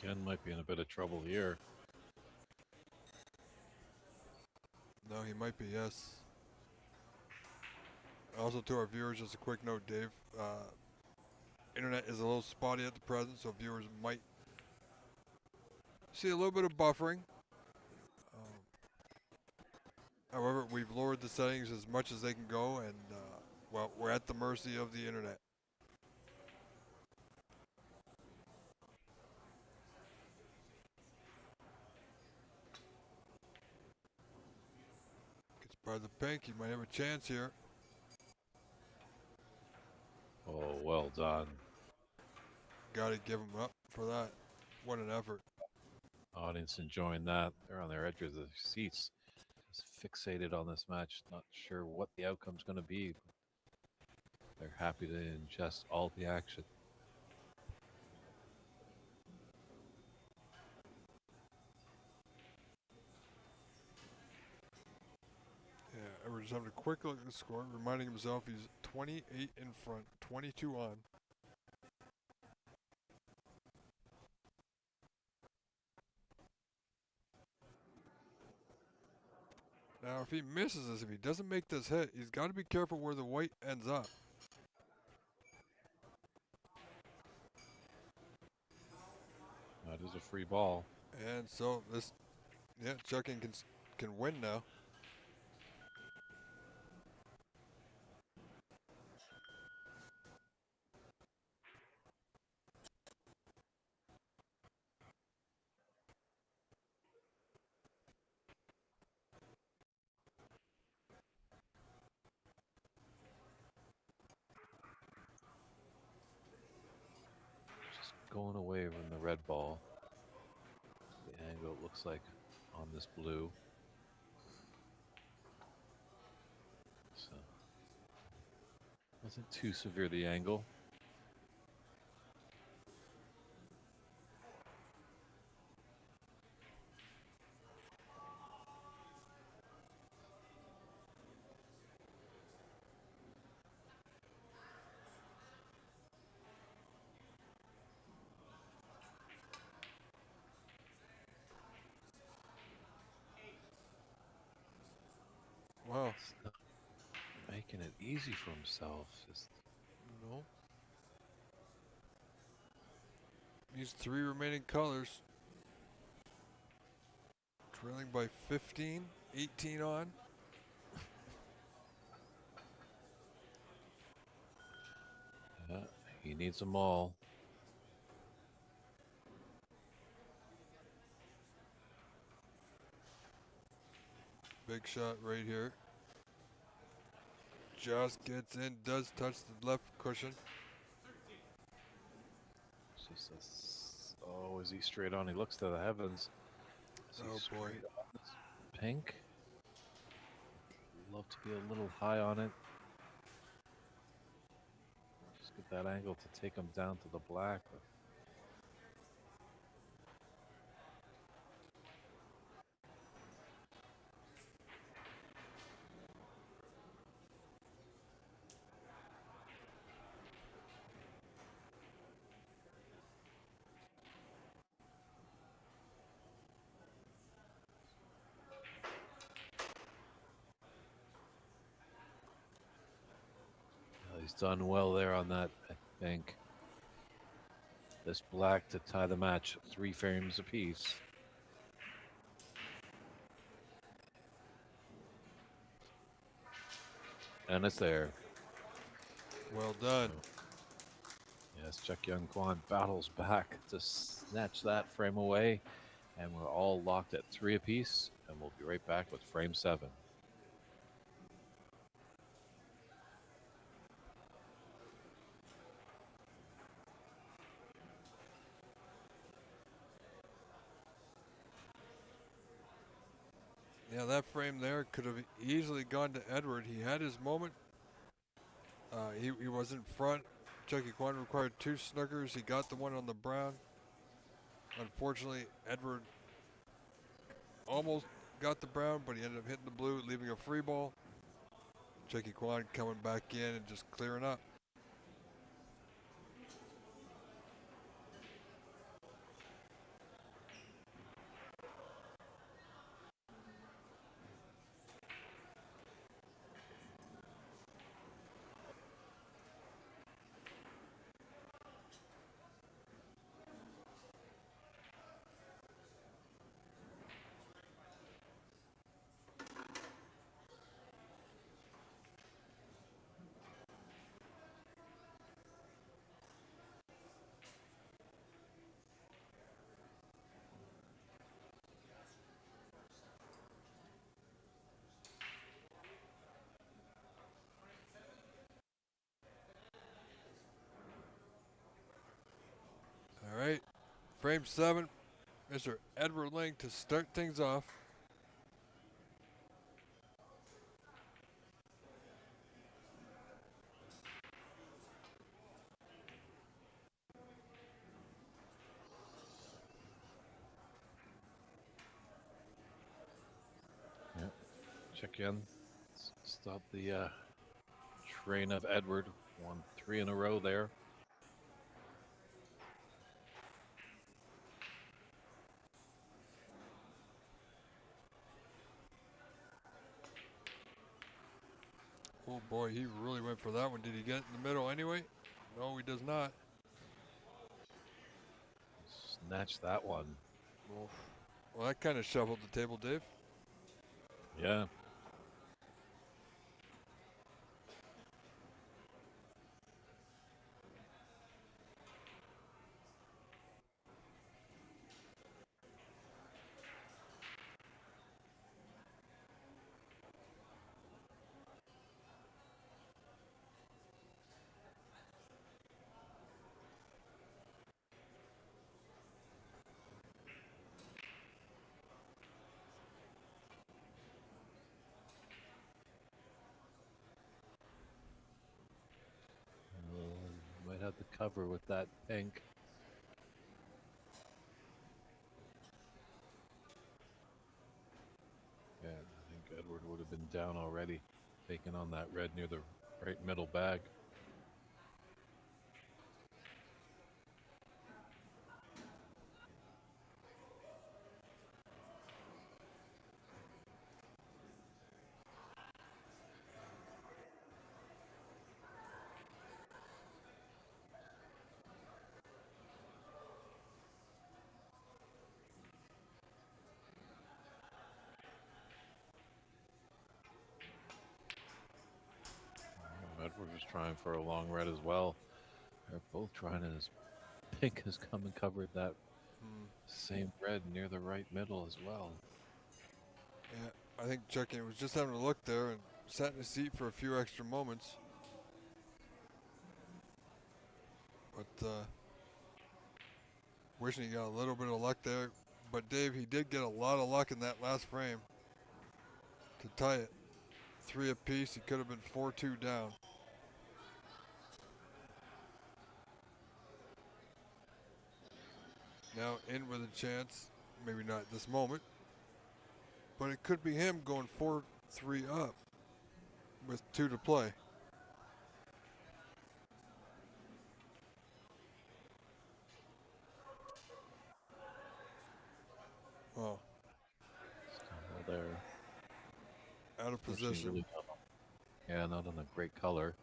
Chukyan might be in a bit of trouble here. No, he might be, yes. Also, to our viewers, just a quick note, Dave. Internet is a little spotty at the present, so viewers might see a little bit of buffering. However, we've lowered the settings as much as they can go, and, well, we're at the mercy of the internet. Gets by the pink. He might have a chance here. Oh, well done. Got to give him up for that. What an effort. Audience enjoying that. They're on their edges of their seats. Just fixated on this match. Not sure what the outcome's going to be. But they're happy to ingest all the action. Yeah, Edwards having a quick look at the score, reminding himself he's 28 in front, 22 on. Now, if he misses this, if he doesn't make this hit, he's got to be careful where the white ends up. That is a free ball. And so this, yeah, Chukyan can win now. Just going away from the red ball. The angle it looks like on this blue. So wasn't too severe the angle. Wow. He's not making it easy for himself. Just No. Needs 3 remaining colors. Trailing by 15, 18 on. yeah, he needs them all. Big shot right here. just gets in, does touch the left cushion. It's just oh, is he straight on? He looks to the heavens. Is he Oh boy. straight on this pink? Love to be a little high on it. Just get that angle to take him down to the black. But he's done well there on that pink. This black to tie the match, 3 frames apiece. And it's there. Well done. Yes, Chuck Young Kwan battles back to snatch that frame away. And we're all locked at 3 apiece. And we'll be right back with frame 7. Yeah, that frame there could have easily gone to Edward. He had his moment. He was in front. Chucky Kwan required 2 snookers. He got the one on the brown. Unfortunately, Edward almost got the brown, but he ended up hitting the blue, leaving a free ball. Chucky Kwan coming back in and just clearing up. All right, frame 7, Mr. Edward Ling to start things off. Yep. Check in. Stop the train of Edward. Won 3 in a row there. Oh boy, he really went for that one. Did he get it in the middle anyway? No, he does not. Snatch that one. Well, that kind of shoveled the table, Dave. Yeah. Might have to cover with that pink. Yeah, I think Edward would have been down already, taking on that red near the right middle bag. Edward was trying for a long red as well. They're both trying, and his pink has come and covered that same red near the right middle as well. Yeah, I think Chucky was just having a look there, and sat in his seat for a few extra moments. But wishing he got a little bit of luck there. But Dave, he did get a lot of luck in that last frame to tie it. 3 apiece. He could have been 4-2 down. Now in with a chance. Maybe not at this moment. But it could be him going 4-3 up with 2 to play. Oh, Stumble there. out of position. Really not on a great color.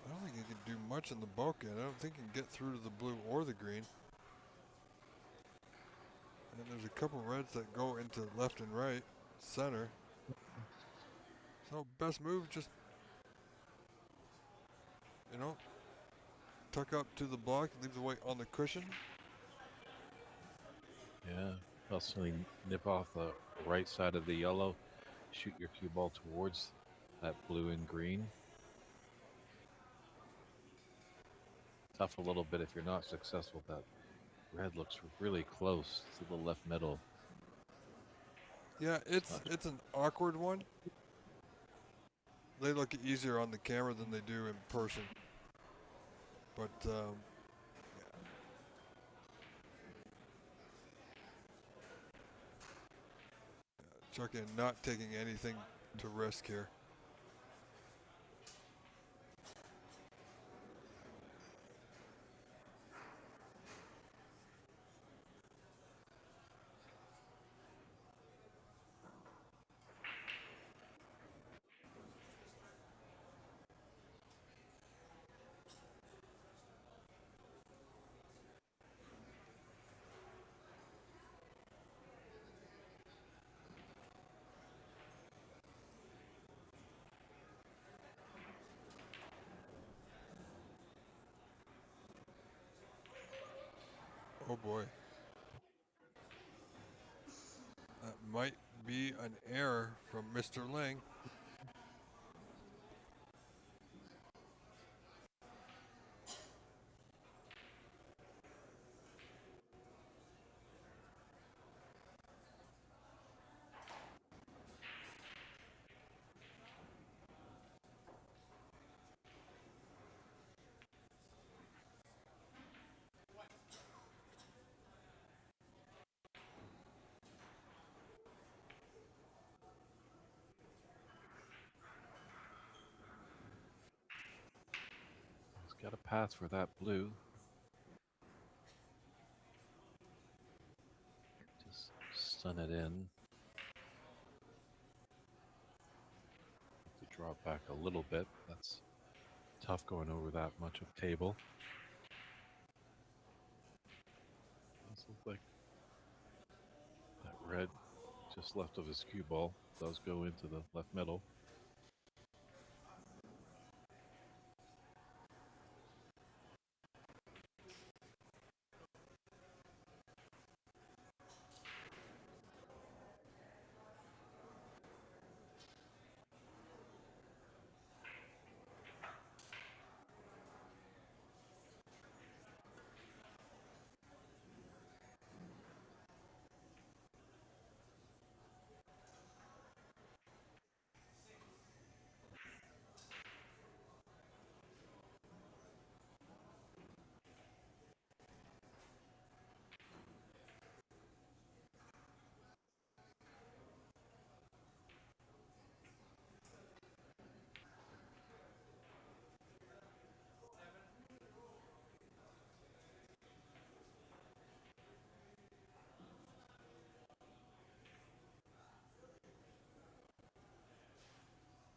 I don't think he can do much in the bulkhead. I don't think he can get through to the blue or the green. And there's a couple reds that go into left and right, center. So best move, just, you know, tuck up to the block, leave the weight on the cushion. Yeah, possibly nip off the right side of the yellow, shoot your cue ball towards that blue and green. Tough a little bit if you're not successful. That red looks really close to the left middle. Yeah, it's an awkward one. They look easier on the camera than they do in person. But Chucky not taking anything to risk here. Oh boy. That might be an error from Mr. Ling. He's got a path for that blue. Just stun it in. To drop back a little bit. That's tough going over that much of table. Does look like that red just left of his cue ball does go into the left middle.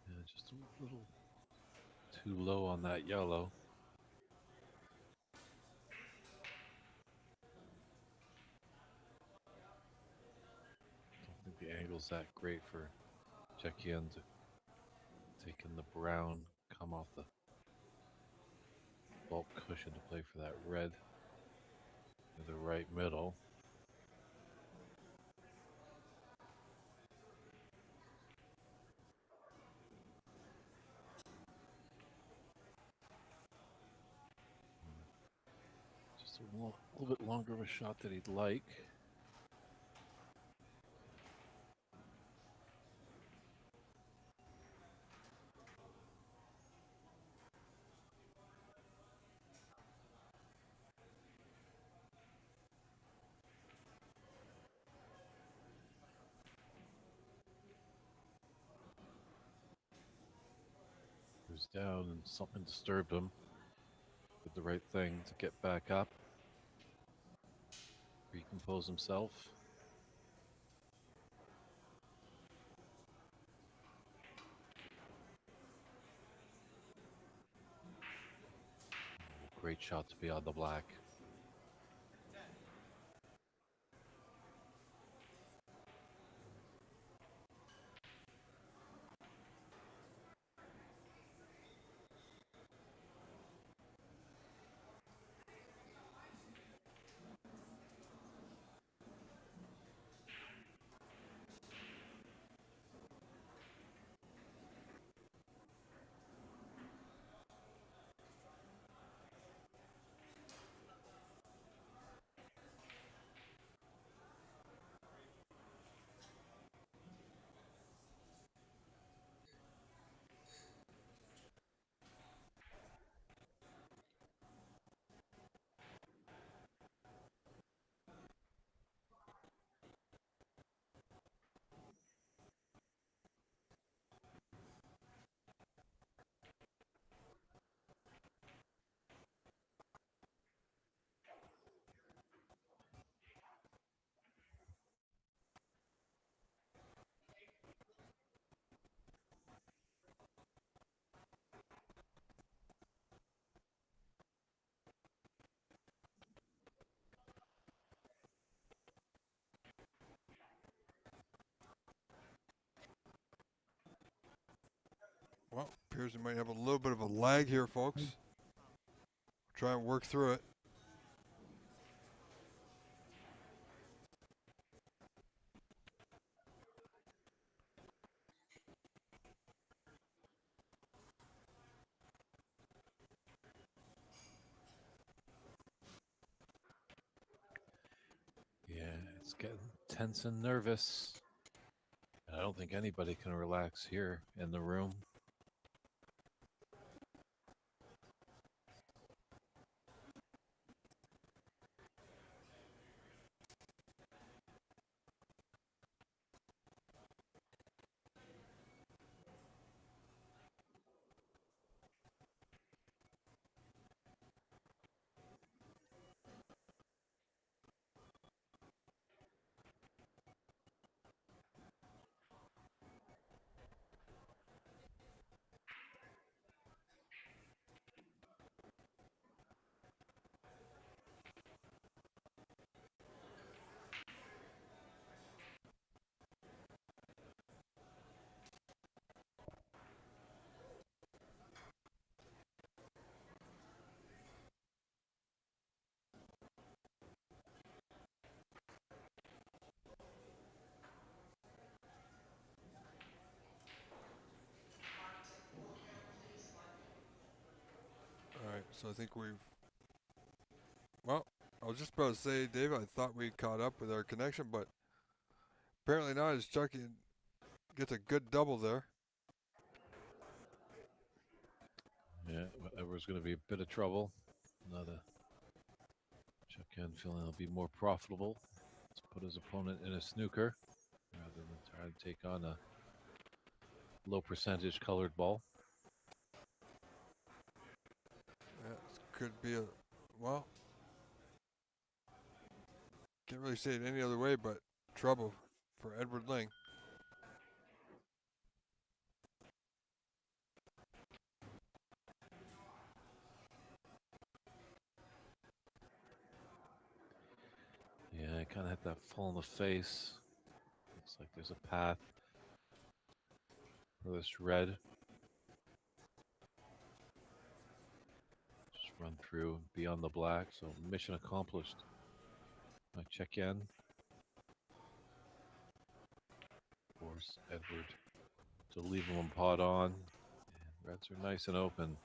Yeah, just a little too low on that yellow. Don't think the angle's that great for Chekian to take in the brown, come off the bulk cushion to play for that red in the right middle. A little bit longer of a shot than he'd like. He was down and something disturbed him. Did the right thing to get back up, recompose himself. Great shot to be on the black. Well, appears we might have a little bit of a lag here, folks. Try and work through it. Yeah, it's getting tense and nervous. I don't think anybody can relax here in the room. All right, so I think we've. Well, I was just about to say, Dave, I thought we caught up with our connection, but apparently not. As Chucky gets a good double there. Yeah, Edward's going to be a bit of trouble. Another check in feeling he'll be more profitable. Let's put his opponent in a snooker rather than try to take on a low percentage colored ball. Yeah, this could be a. Well, can't really say it any other way, but trouble for Edward Ling. Yeah, I kind of hit that full in the face. Looks like there's a path for this red. Just run through, be on the black. So mission accomplished. I check in. Force Edward to leave him pot on. And reds are nice and open.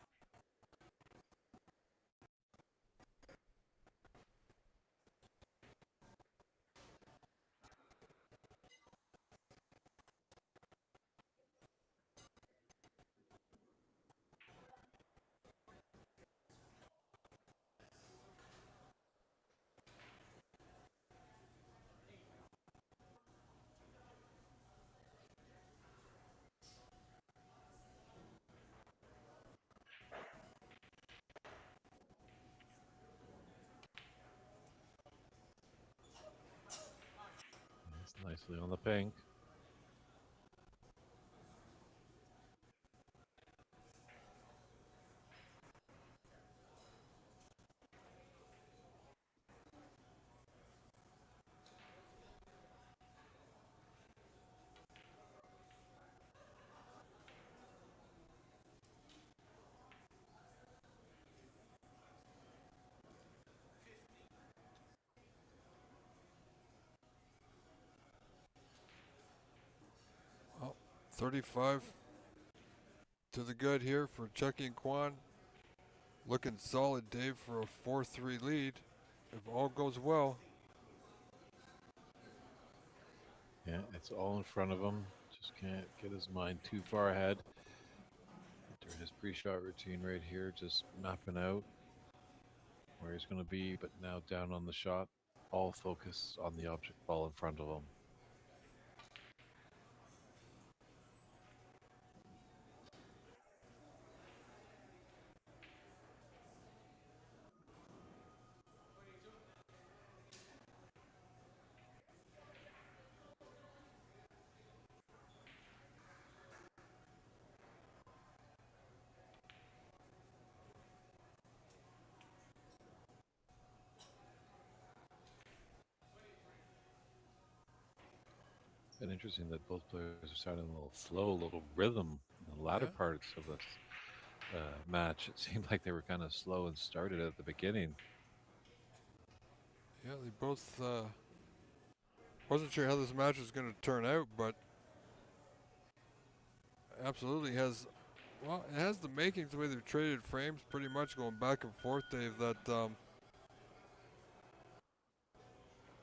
Nicely on the pink. Well, 35 to the good here for Chucky and Kwan. Looking solid, Dave, for a 4-3 lead. If all goes well. Yeah, it's all in front of him. Just can't get his mind too far ahead. Enter his pre-shot routine right here, just mapping out where he's going to be, but now down on the shot. All focus on the object ball in front of him. And interesting that both players are starting a little flow, a little rhythm in the latter Yeah, parts of this match. It seemed like they were kind of slow and started at the beginning. yeah, they both wasn't sure how this match was going to turn out, but absolutely has, well, it has the makings the way they've traded frames pretty much going back and forth, Dave, that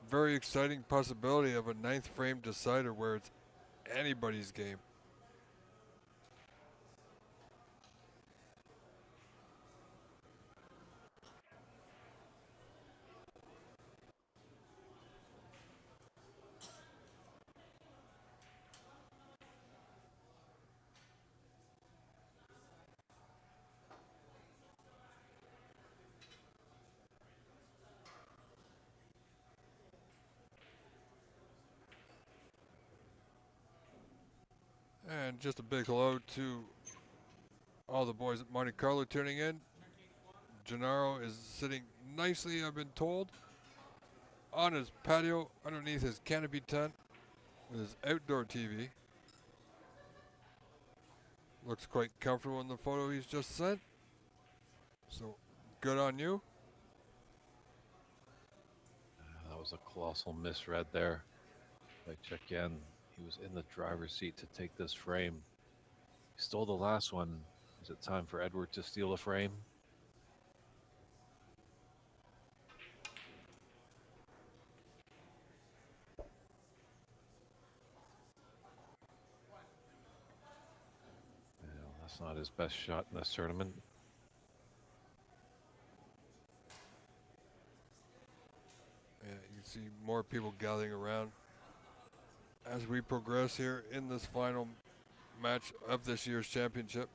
very exciting possibility of a ninth frame decider where it's anybody's game. And just a big hello to all the boys at Monte Carlo tuning in. Gennaro is sitting nicely, I've been told, on his patio underneath his canopy tent with his outdoor TV. Looks quite comfortable in the photo he's just sent. So good on you. That was a colossal misread there by Chekyan. He was in the driver's seat to take this frame. He stole the last one. Is it time for Edward to steal a frame? Well, that's not his best shot in this tournament. Yeah, you can see more people gathering around as we progress here in this final match of this year's championship.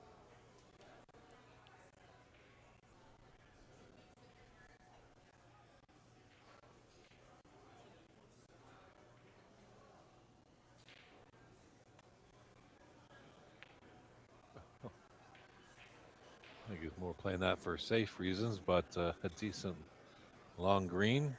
I think he's more playing that for safe reasons, but a decent long green.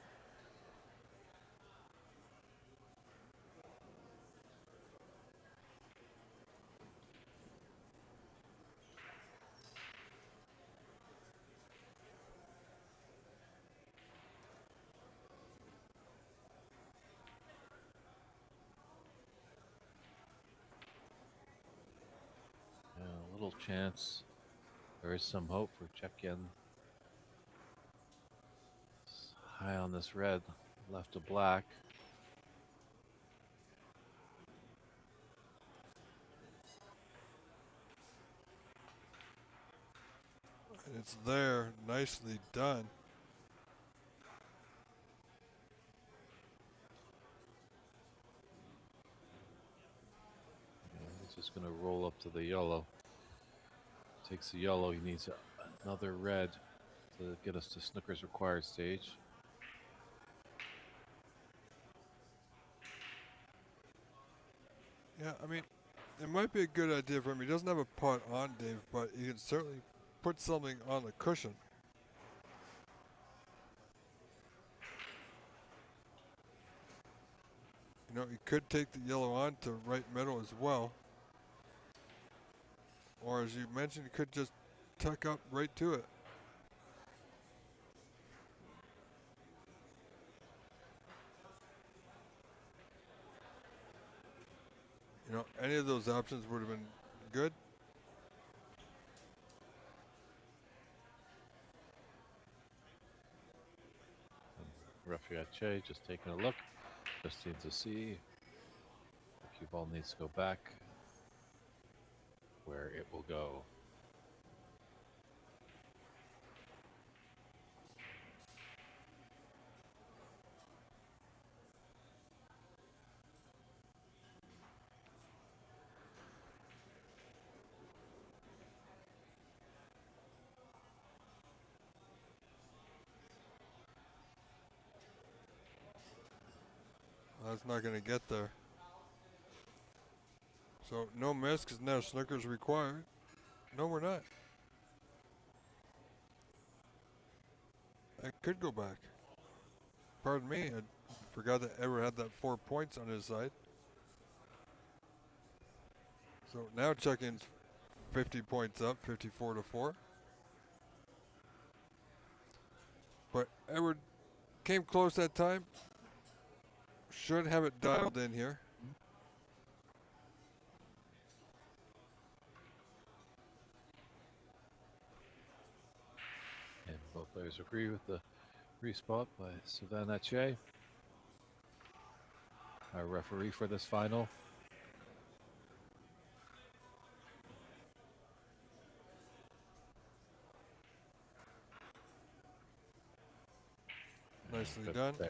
Yeah, a little chance. There is some hope for Chekyan. High on this red, left to black. And it's there, nicely done. Yeah, he's just going to roll up to the yellow. Takes the yellow. He needs another red to get us to snooker's required stage. Yeah, I mean, it might be a good idea for him. He doesn't have a putt on Dave, but he can certainly put something on the cushion. You know, he could take the yellow on to right middle as well. Or as you mentioned, he could just tuck up right to it. You know, any of those options would have been good. Refuge just taking a look, just needs to see. The cue ball needs to go back where it will go. That's not going to get there. So no miss because now snooker's required. No, we're not. I could go back. Pardon me, I forgot that Edward had that 4 points on his side. So now check-in's 50 points up, 54 to 4. But Edward came close that time. Should have it dialed in here. And both players agree with the respot by Savannah Che, our referee for this final. Nicely done. There.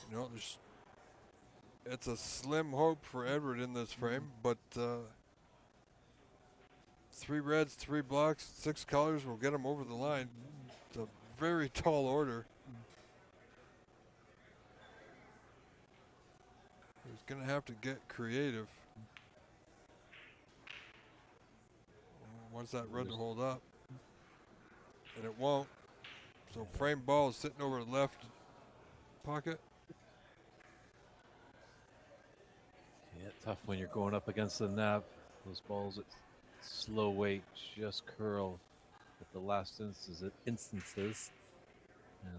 You know, it's a slim hope for Edward in this frame, but 3 reds, 3 blocks, 6 colors will get him over the line. It's a very tall order. He's going to have to get creative once that red will hold up. And it won't. So frame ball is sitting over the left pocket. Yeah, tough when you're going up against the nap. Those balls at slow weight just curl at the last instances. And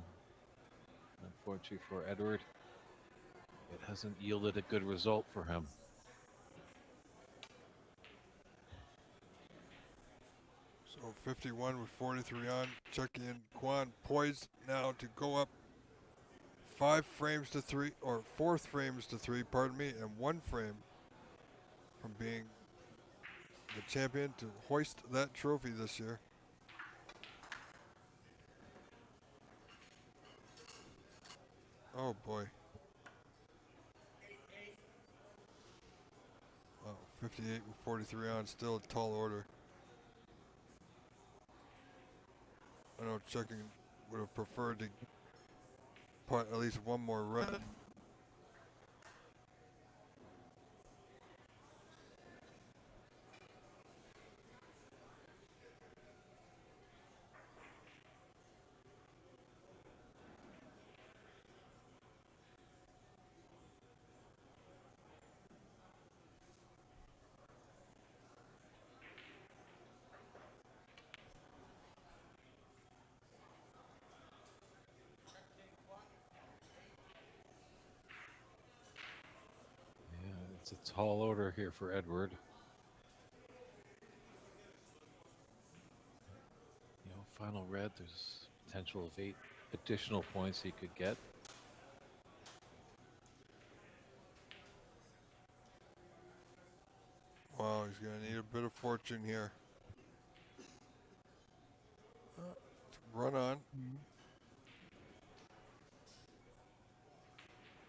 unfortunately for Edward, it hasn't yielded a good result for him. So 51 with 43 on. Check in. Kwan poised now to go up 5 frames to 3, or 4 frames to 3, pardon me, and 1 frame from being the champion, to hoist that trophy this year. Oh boy. Oh, 58 with 43 on, still a tall order. I know Checking would have preferred to putt at least one more red. Yeah, it's a tall order here for Edward. Final red, there's potential of 8 additional points he could get. Wow, he's going to need a bit of fortune here. Run on.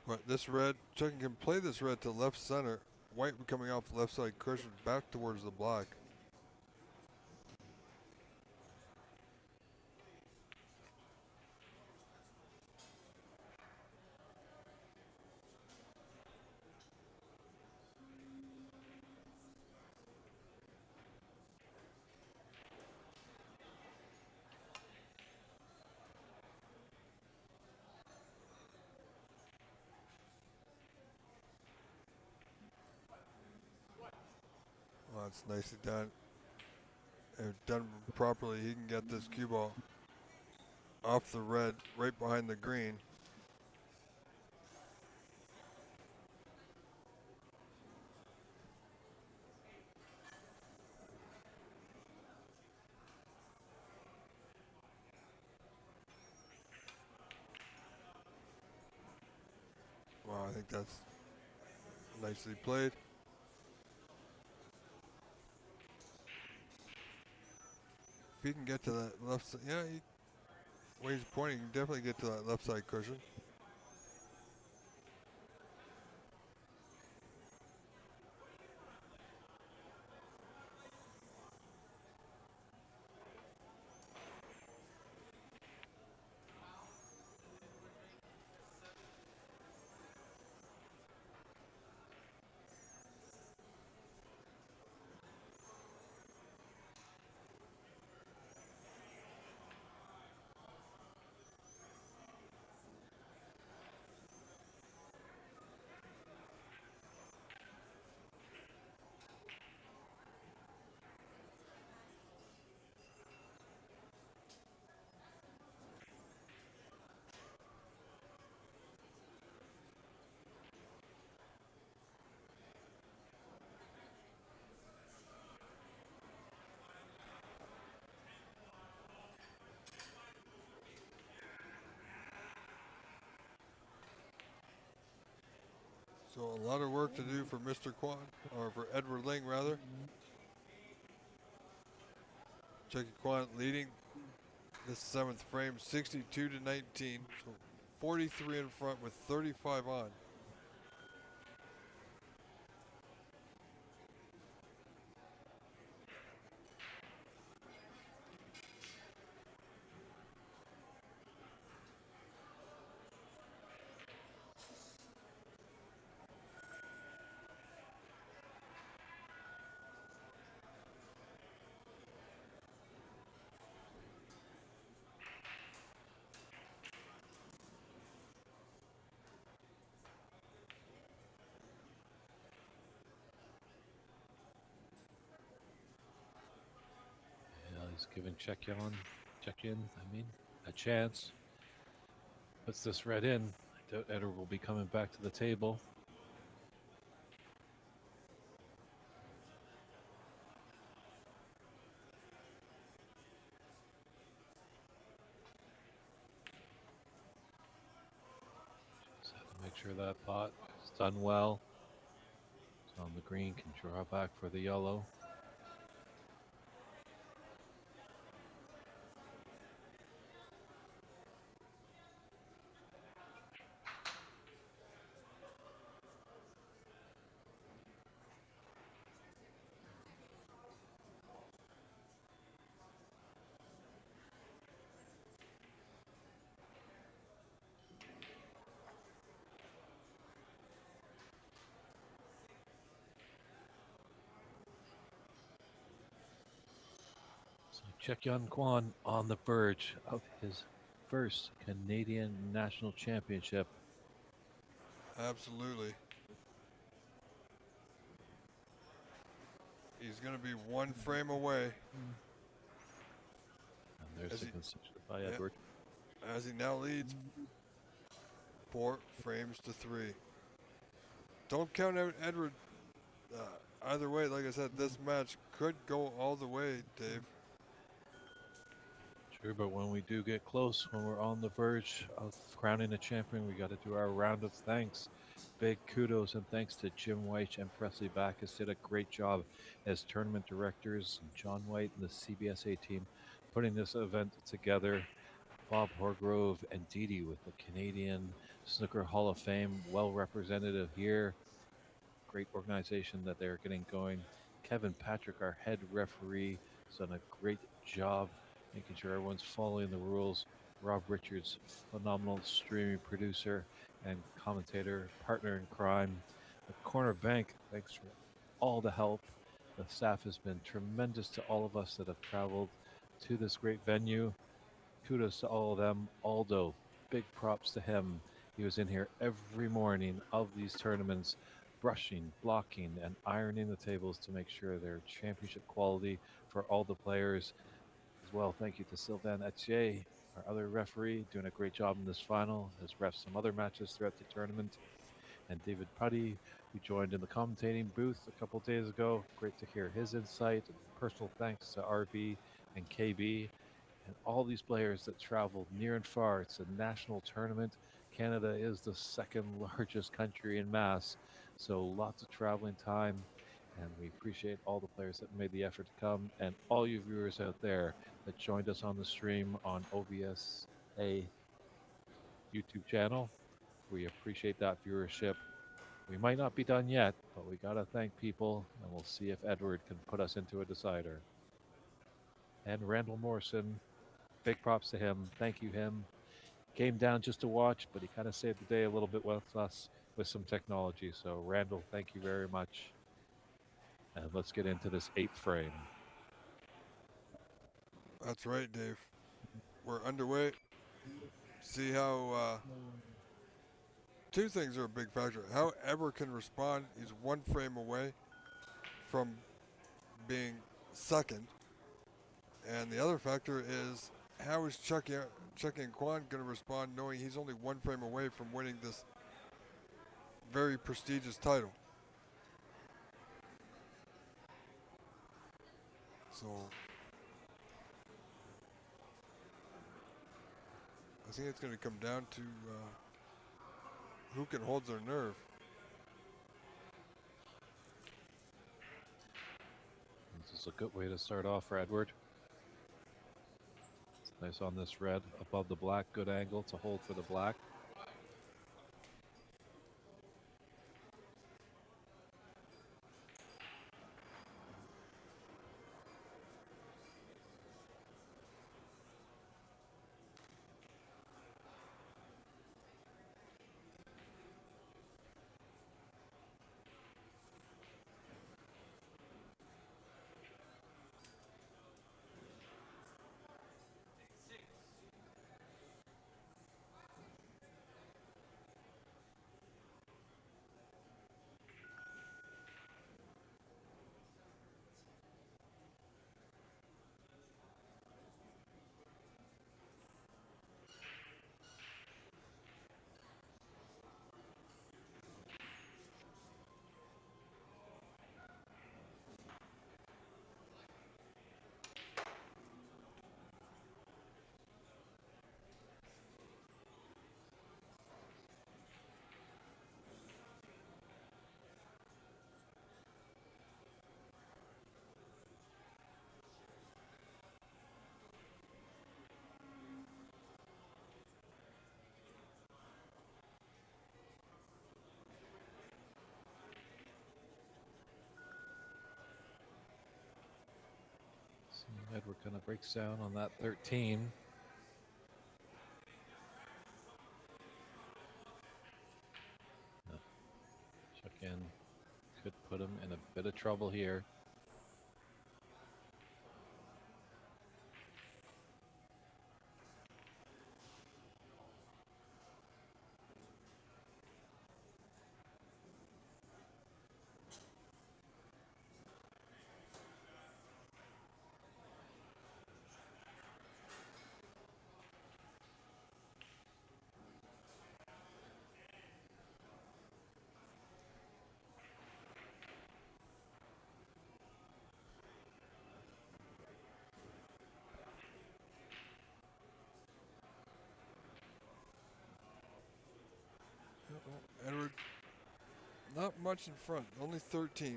But this red, Checking can play this red to left center. White coming off the left side cushion back towards the black. Well, that's nicely done. If done properly, he can get this cue ball off the red, right behind the green. Wow, I think that's nicely played. If he can get to that left side, yeah, where he's pointing, he can definitely get to that left side cushion. So a lot of work to do for Mr. Kwan, or for Edward Ling rather. Chucky Kwan leading this 7th frame 62 to 19. So 43 in front with 35 on. He's given check in, a chance. Puts this red in. I doubt Edward will be coming back to the table. Just have to make sure that pot is done well. So on the green can draw back for the yellow. Cheuk Kwan on the verge of his first Canadian National Championship. Absolutely. He's going to be one frame away. And there's As the he, concession by yeah, Edward. as he now leads 4 frames to 3. Don't count out Edward. Either way, like I said, this match could go all the way, Dave. Sure, but when we do get close, when we're on the verge of crowning a champion, we got to do our round of thanks. Big kudos and thanks to Jim White and Presley Backus. Did a great job as tournament directors. John White and the CBSA team putting this event together. Bob Horgrove and Didi with the Canadian Snooker Hall of Fame, well representative here. Great organization that they're getting going. Kevin Patrick, our head referee, has done a great job making sure everyone's following the rules. Rob Richards, phenomenal streaming producer and commentator, partner in crime. The Corner Bank, thanks for all the help. The staff has been tremendous to all of us that have traveled to this great venue. Kudos to all of them. Aldo, big props to him. He was in here every morning of these tournaments, brushing, blocking, and ironing the tables to make sure they're championship quality for all the players. As well, thank you to Sylvain Etier, our other referee, doing a great job in this final, has refed some other matches throughout the tournament. And David Putty, who joined in the commentating booth a couple days ago. Great to hear his insight. And personal thanks to RB and KB and all these players that traveled near and far. It's a national tournament. Canada is the second largest country in mass, so lots of traveling time. And we appreciate all the players that made the effort to come, and all you viewers out there that joined us on the stream on OBSA YouTube channel. We appreciate that viewership. We might not be done yet, but we got to thank people, and we'll see if Edward can put us into a decider. And Randall Morrison, big props to him. Thank you, him. Came down just to watch, but he kind of saved the day a little bit with us with some technology. So, Randall, thank you very much. And let's get into this 8th frame. That's right, Dave. We're underway. See how two things are a big factor. How Ever can respond. He's one frame away from being second. And the other factor is how is Cheuk Kwan going to respond knowing he's only one frame away from winning this very prestigious title. So I think it's going to come down to who can hold their nerve. This is a good way to start off for Edward. It's nice on this red above the black. Good angle to hold for the black. Edward kind of breaks down on that 13. Check in. Could put him in a bit of trouble here. Not much in front, only 13.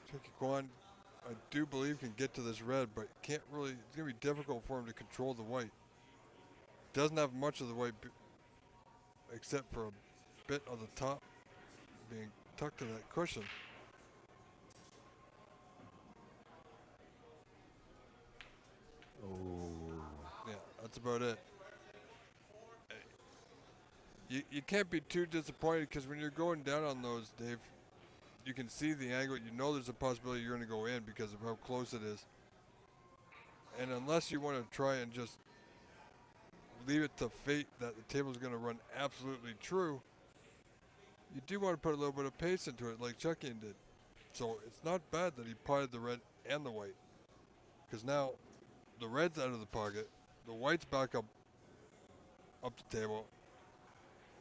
Chucky Kwan, I do believe, can get to this red, but can't really. It's going to be difficult for him to control the white. Doesn't have much of the white except for a bit of the top being tucked to that cushion. Oh. Yeah, that's about it. You can't be too disappointed because when you're going down on those, Dave, you can see the angle. You know there's a possibility you're going to go in because of how close it is. And unless you want to try and just leave it to fate that the table's going to run absolutely true, you do want to put a little bit of pace into it like Chuckian did. So it's not bad that he potted the red and the white. Because now the red's out of the pocket, the white's back up the table,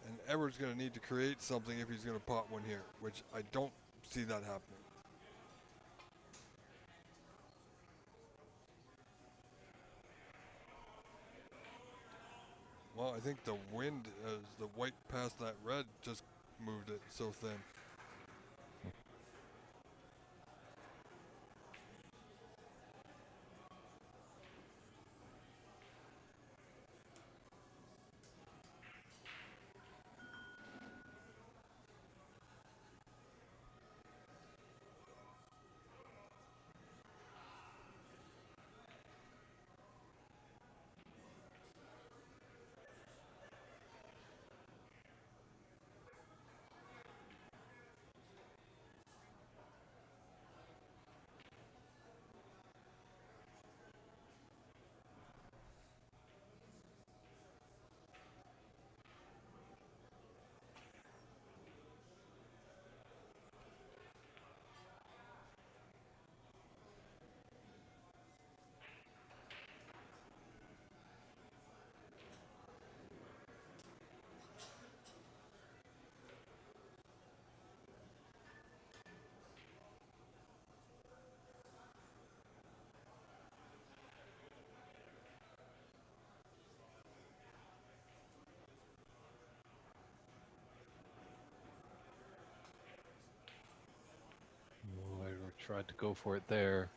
and Edward's going to need to create something if he's going to pot one here, which I don't see that happening. Well, I think the wind, as the white past that red, just moved it so thin. Oh, Edward tried to go for it there.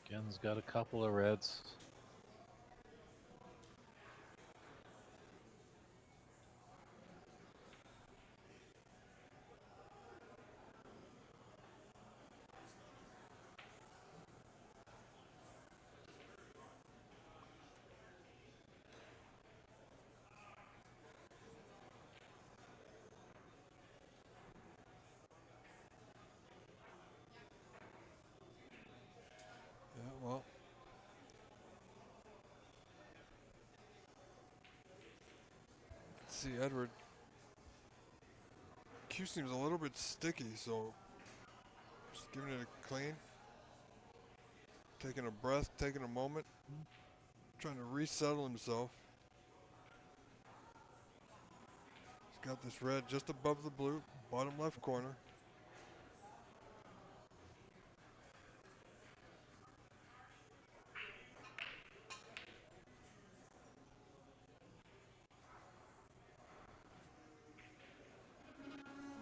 Again's got a couple of reds. Yeah, well. Let's see, Edward. Q seems a little bit sticky, so just giving it a clean. Taking a breath, taking a moment. Trying to resettle himself. He's got this red just above the blue, bottom left corner.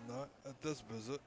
Not at this visit.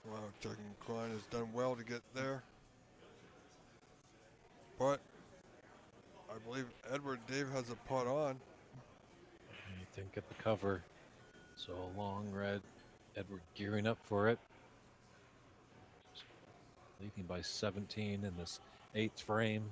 Wow, Chuck and Klein has done well to get there. But I believe Edward Dave has a putt on. You think at the cover. So a long red. Edward gearing up for it. Leading by 17 in this 8th frame.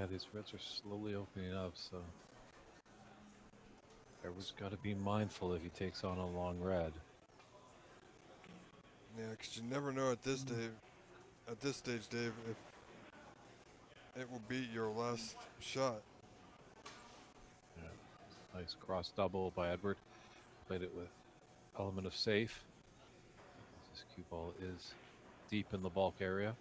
Yeah, these reds are slowly opening up, so Edward's got to be mindful if he takes on a long red. Yeah, because you never know at this stage, Dave, if it will be your last shot. Yeah. Nice cross double by Edward. Played it with element of safe. This cue ball is deep in the bulk area.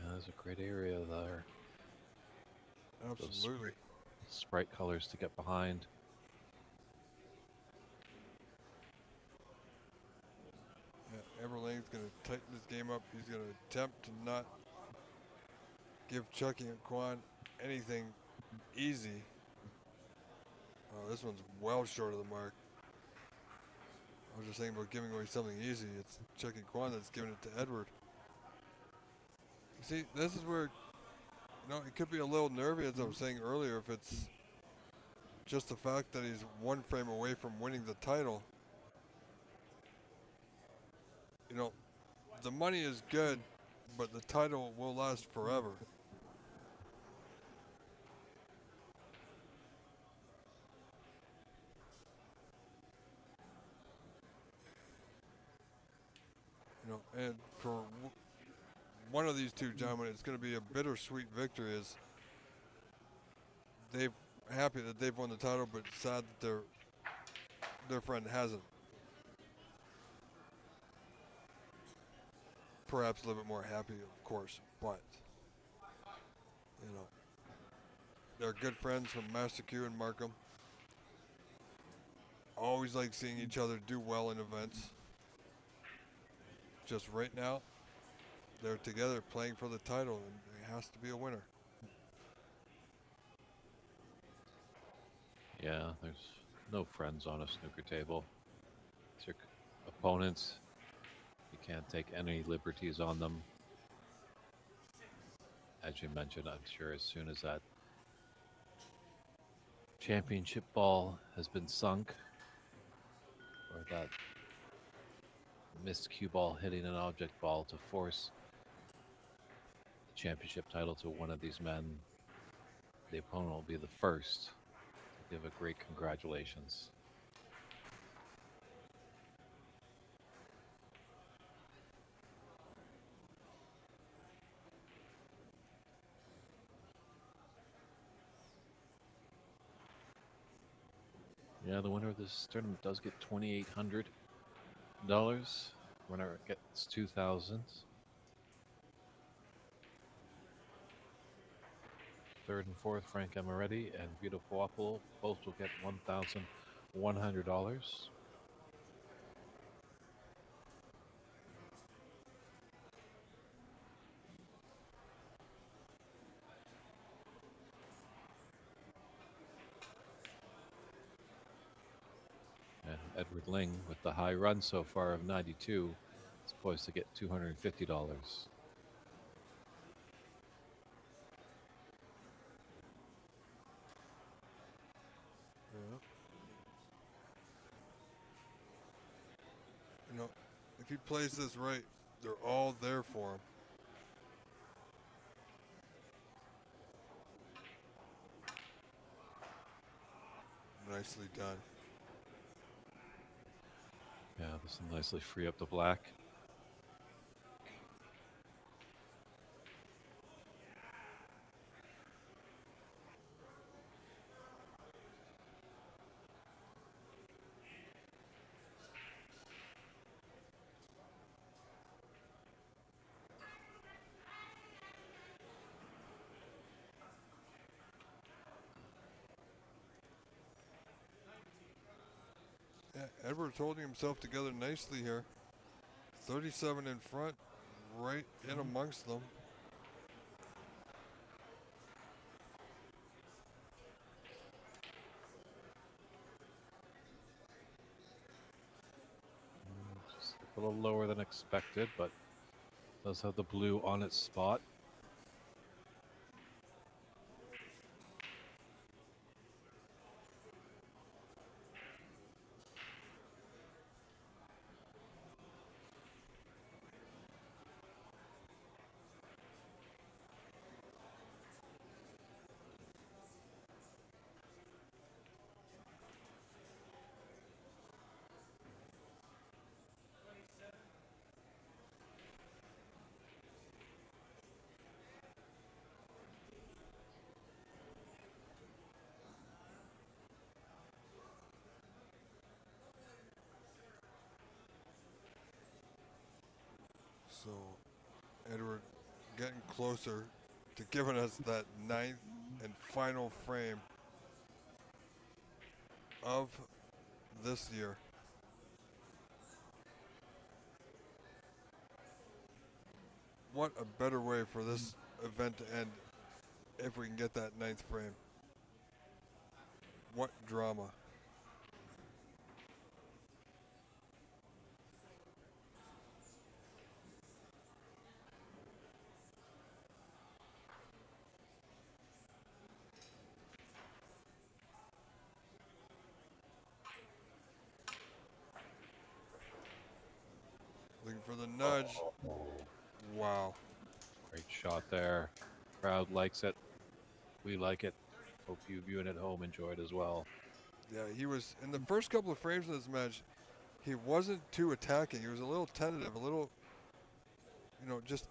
Yeah, there's a great area there. Absolutely. Those sprite colors to get behind. Yeah, Everlane's going to tighten this game up. He's going to attempt to not give Chucky and Quan anything easy. Oh, this one's well short of the mark. I was just thinking about giving away something easy. It's Chucky Quan that's giving it to Edward. You see, this is where, it could be a little nervy, as I was saying earlier, if it's just the fact that he's one frame away from winning the title. The money is good, but the title will last forever. And for one of these two gentlemen, it's going to be a bittersweet victory. As they're happy that they've won the title, but sad that their friend hasn't. Perhaps a little bit more happy, of course, but they're good friends from Master Q and Markham. Always like seeing each other do well in events. Just right now, they're together playing for the title, and it has to be a winner. Yeah, there's no friends on a snooker table. It's your opponents. You can't take any liberties on them. As you mentioned, I'm sure as soon as that championship ball has been sunk, or that missed cue ball hitting an object ball to force the championship title to one of these men, the opponent will be the first to give a great congratulations. Yeah, the winner of this tournament does get $2,800. Winner gets $2,000. Third and fourth, Frank Amaretti and Vito Fuapolo both will get $1,100. And Edward Ling, with the high run so far of 92, is poised to get $250. Yeah. If he plays this right, they're all there for him. Nicely done. Yeah, this will nicely free up the black. Yeah, Edwards holding himself together nicely here. 37 in front, right in amongst them. Just a little lower than expected, but does have the blue on its spot. So Edward getting closer to giving us that ninth and final frame of this year. What a better way for this event to end if we can get that ninth frame. What drama. Looking for the nudge. Wow. Great shot there. Crowd likes it. We like it. Hope you viewing at home enjoy it as well. Yeah, he was in the first couple of frames of this match. He wasn't too attacking. He was a little tentative, a little, just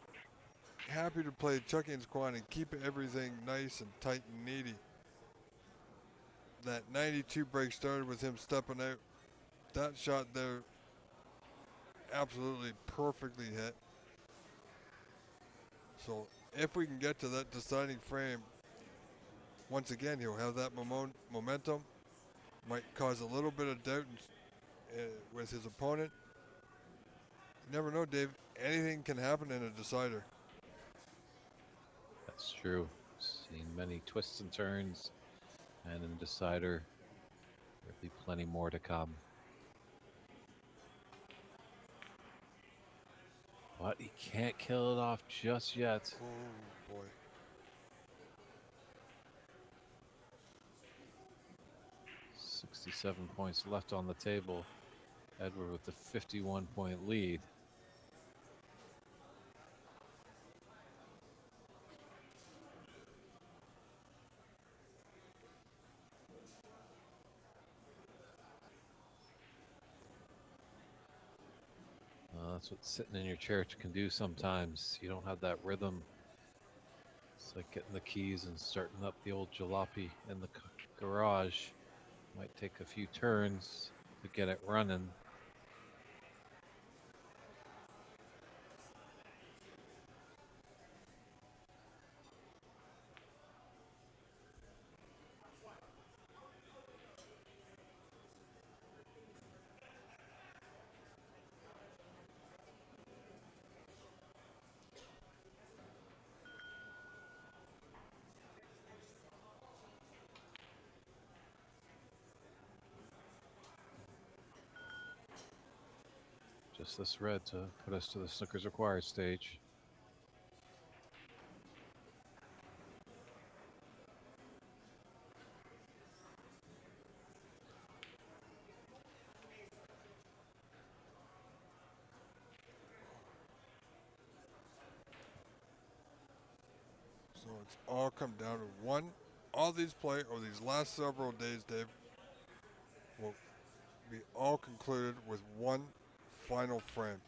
happy to play Chucky and Squan and keep everything nice and tight and needy. That 92 break started with him stepping out. That shot there, absolutely perfectly hit. So if we can get to that deciding frame, once again he'll have that momentum. Might cause a little bit of doubt with his opponent. You never know, Dave. Anything can happen in a decider. That's true. Seen many twists and turns, and in decider, there'll be plenty more to come. But he can't kill it off just yet. Oh boy. 67 points left on the table. Edward with the 51-point lead. That's what sitting in your chair can do sometimes. You don't have that rhythm. It's like getting the keys and starting up the old jalopy in the garage. Might take a few turns to get it running. Just this red to put us to the Snookers Required stage. So it's all come down to one. All these play over these last several days, Dave, will be all concluded with one final frame.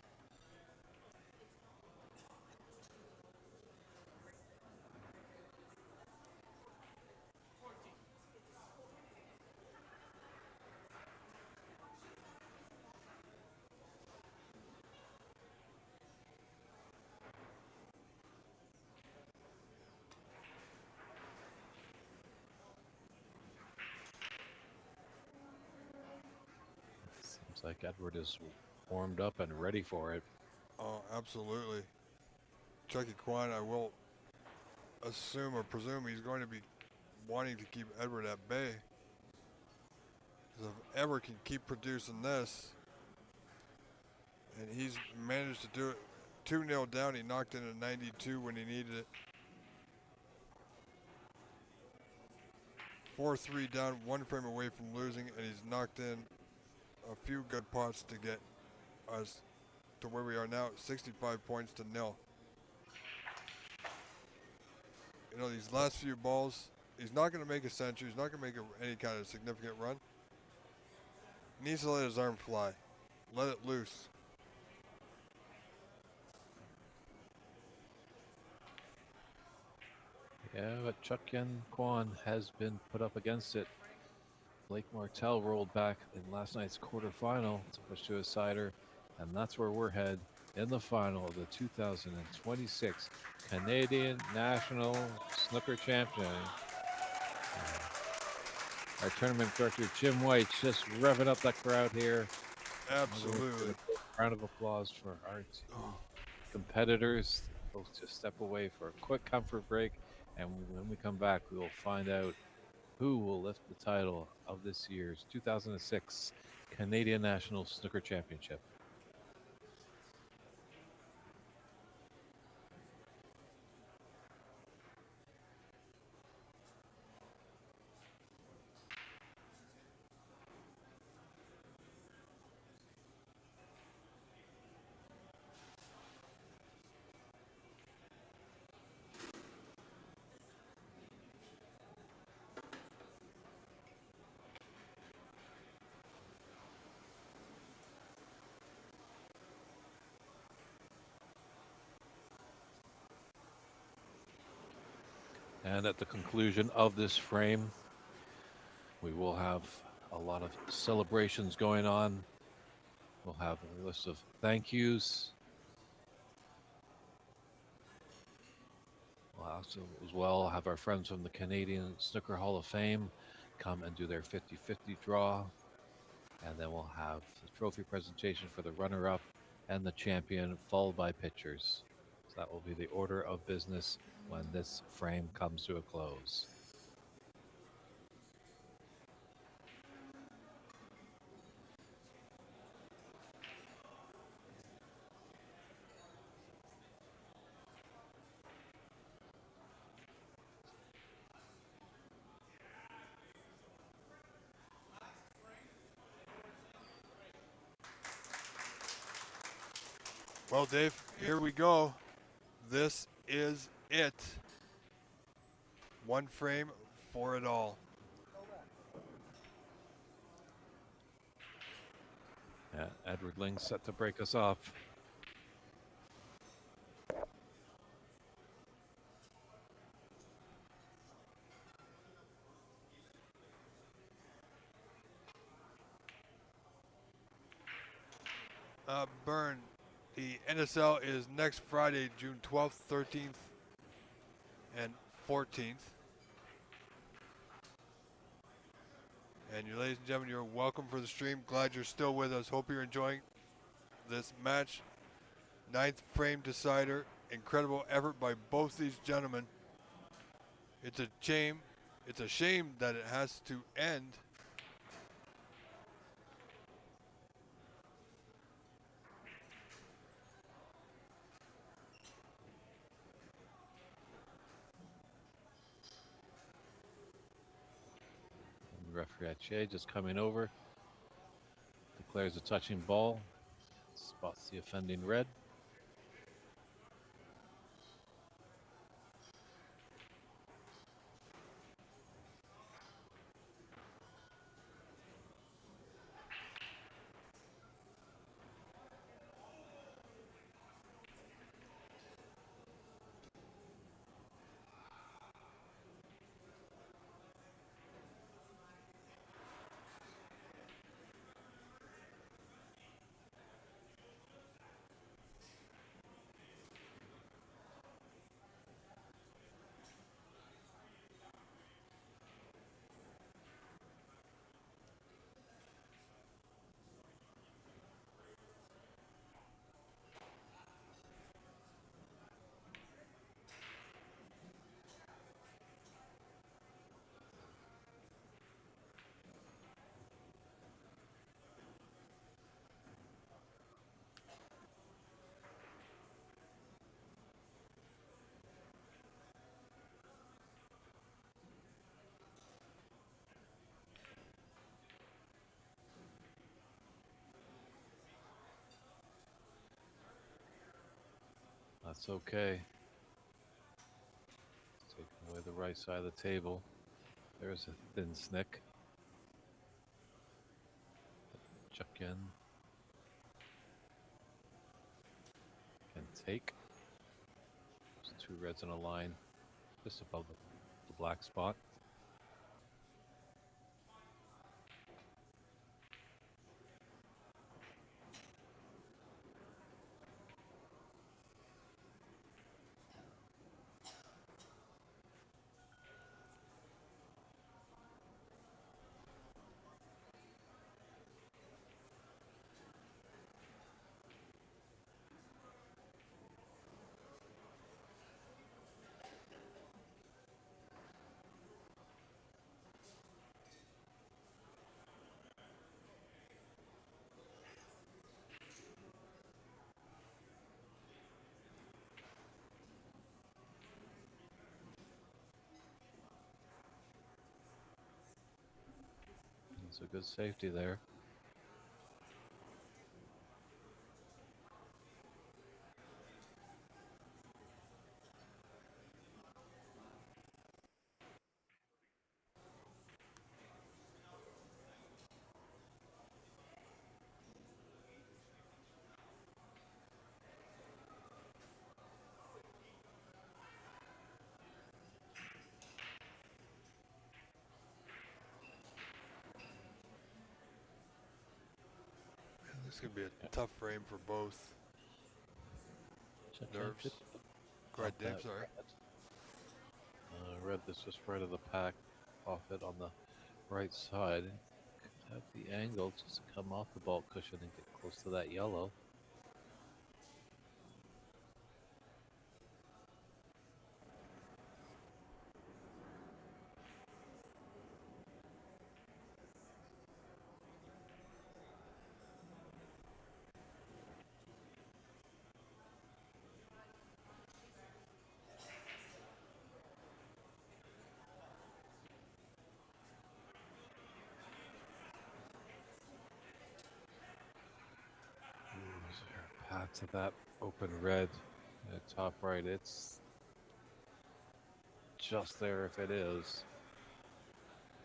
Seems like Edward is warmed up and ready for it. Oh, absolutely. Chucky Kwan, I will assume or presume he's going to be wanting to keep Edward at bay. Because if Edward can keep producing this, and he's managed to do it 2-0 down, he knocked in a 92 when he needed it. 4-3 down, one frame away from losing, and he's knocked in a few good pots to get us to where we are now, 65 points to 0. You know, these last few balls, he's not going to make a century. He's not going to make any kind of significant run. He needs to let his arm fly. Let it loose. Yeah, but Chuck-Yen Kwan has been put up against it. Blake Martell rolled back in last night's quarterfinal to push to a cider, and that's where we're headed in the final of the 2026 Canadian National Snooker Champion. Our tournament director, Jim White, just revving up that crowd here. Absolutely. Round of applause for our two competitors. Both just step away for a quick comfort break, and when we come back, we will find out who will lift the title of this year's 2006 Canadian National Snooker Championship. And at the conclusion of this frame, we will have a lot of celebrations going on. We'll have a list of thank yous. We'll also, as well, have our friends from the Canadian Snooker Hall of Fame come and do their 50-50 draw. And then we'll have the trophy presentation for the runner-up and the champion, followed by pictures. So that will be the order of business when this frame comes to a close. Well, Dave, here we go. This is it. One frame for it all. Yeah, Edward Ling set to break us off. Burn. The NSL is next Friday, June 12th, 13th, and 14th. And you, ladies and gentlemen, you're welcome for the stream. Glad you're still with us. Hope you're enjoying this match. Ninth frame decider. Incredible effort by both these gentlemen. It's a shame. It's a shame that it has to end. Referee Ache just coming over, declares a touching ball, spots the offending red. That's okay. Taking away the right side of the table. There's a thin snick. Chuck in. And take. There's 2 reds in a line just above the black spot. It's a good safety there. This is going to be a tough frame for both. Check Nerves. in. Go ahead, Dave, sorry. Red that's just right of the pack, off it on the right side. Could have the angle just to come off the ball cushion and get close to that yellow. Is there a path to that open red at top right? It's just there if it is.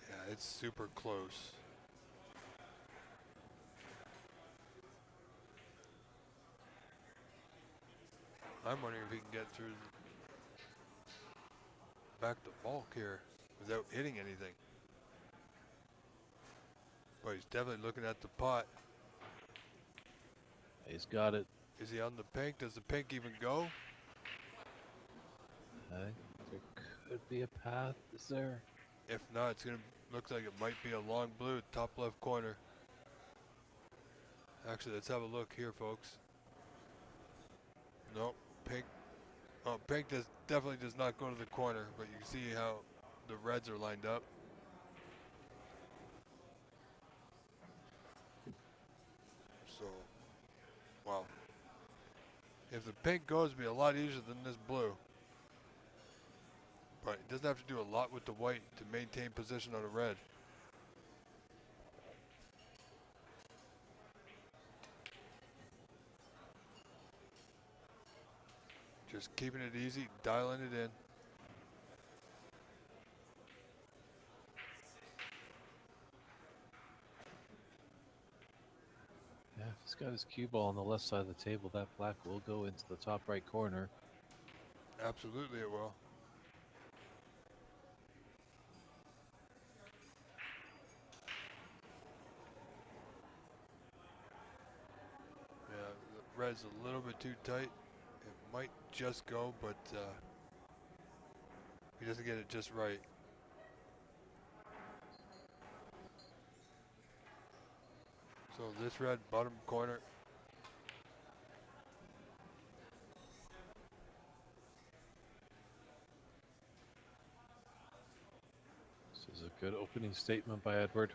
Yeah, it's super close. I'm wondering if he can get through back to bulk here without hitting anything. But he's definitely looking at the pot. He's got it. Is he on the pink? Does the pink even go? There could be a path. Is there? If not, it's going to look like it might be a long blue, top left corner. Actually, let's have a look here, folks. Nope, pink. Oh, pink definitely does not go to the corner, but you can see how the reds are lined up. So, wow. If the pink goes, it'd be a lot easier than this blue. But it doesn't have to do a lot with the white to maintain position on a red. Just keeping it easy, dialing it in. Yeah, if he's got his cue ball on the left side of the table, that black will go into the top right corner. Absolutely it will. Yeah, the red's a little bit too tight. It might just go, but he doesn't get it just right. So this red bottom corner. This is a good opening statement by Edward.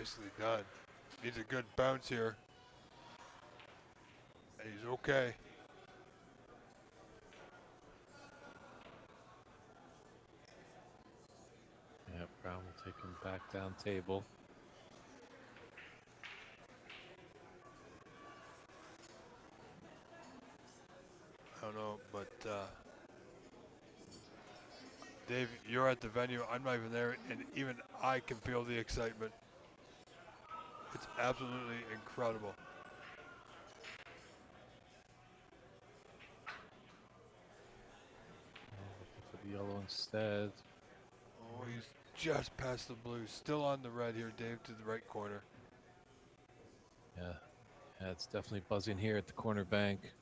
Nicely done. Needs a good bounce here. And he's okay. Yeah, Brown will take him back down table. I don't know, but Dave, you're at the venue. I'm not even there, and even I can feel the excitement. It's absolutely incredible. Looking for the yellow instead. Oh, he's just past the blue. Still on the red here, Dave, to the right corner. Yeah, yeah, it's definitely buzzing here at the corner bank.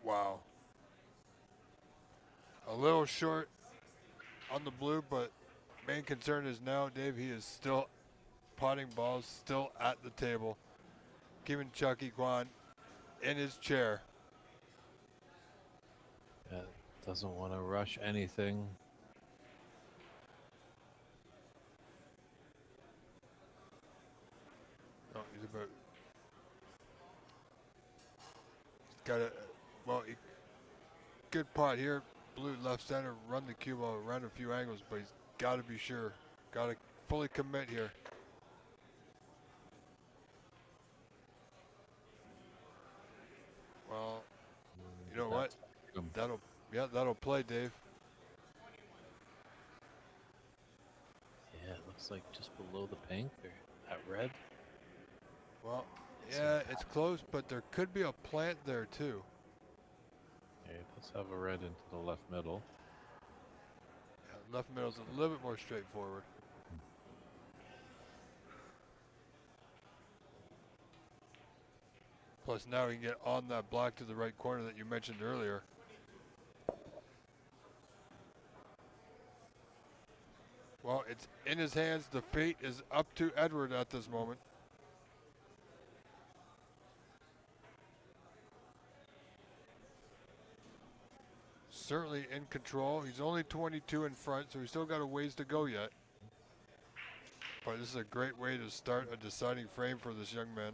Wow. A little short on the blue, but main concern is now, Dave, he is still potting balls, still at the table, keeping Chucky Kwan in his chair. Yeah, doesn't want to rush anything. No, he's about. He's got a good pot here. Blue left center, run the cue ball around a few angles, but he's got to be sure. Got to fully commit here. Well, you know what? That'll play, Dave. Yeah, it looks like just below the pink or that red. Well, yeah, it's close, but there could be a plant there too. Okay, let's have a red into the left middle. Yeah, left middle's a little bit more straightforward. Plus now he can get on that block to the right corner that you mentioned earlier. Well, it's in his hands. The fate is up to Edward at this moment. Certainly in control. He's only 22 in front, so he's still got a ways to go yet. But this is a great way to start a deciding frame for this young man.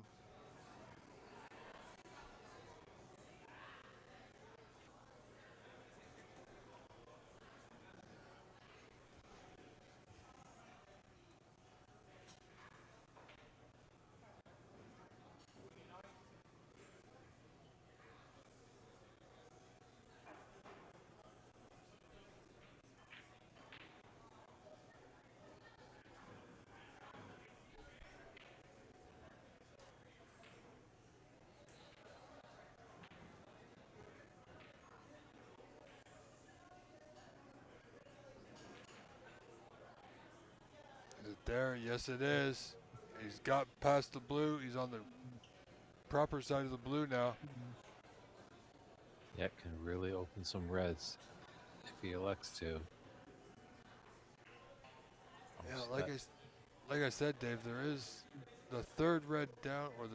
Is it there? Yes, it is. He's got past the blue. He's on the proper side of the blue now. Yeah, can really open some reds if he elects to. Yeah, like I said, Dave, there is the third red down, or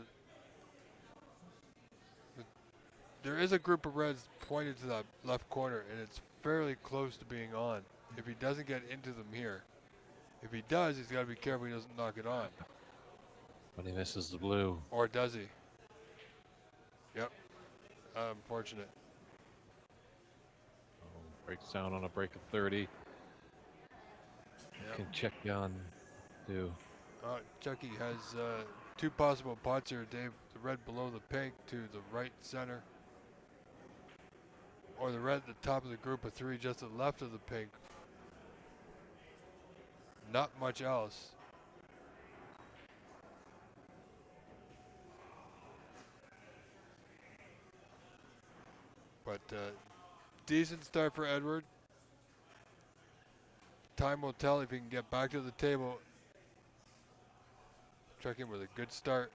there is a group of reds pointed to that left corner, and it's fairly close to being on. If he doesn't get into them here, if he does, he's got to be careful he doesn't knock it on. But he misses the blue. Or does he? Yep. Unfortunate. Breaks down on a break of 30. Yep. Can check down too. Chucky has two possible pots here, Dave. The red below the pink to the right center. Or the red at the top of the group of three just to the left of the pink. Not much else. But decent start for Edward. time will tell if he can get back to the table. Checking with a good start.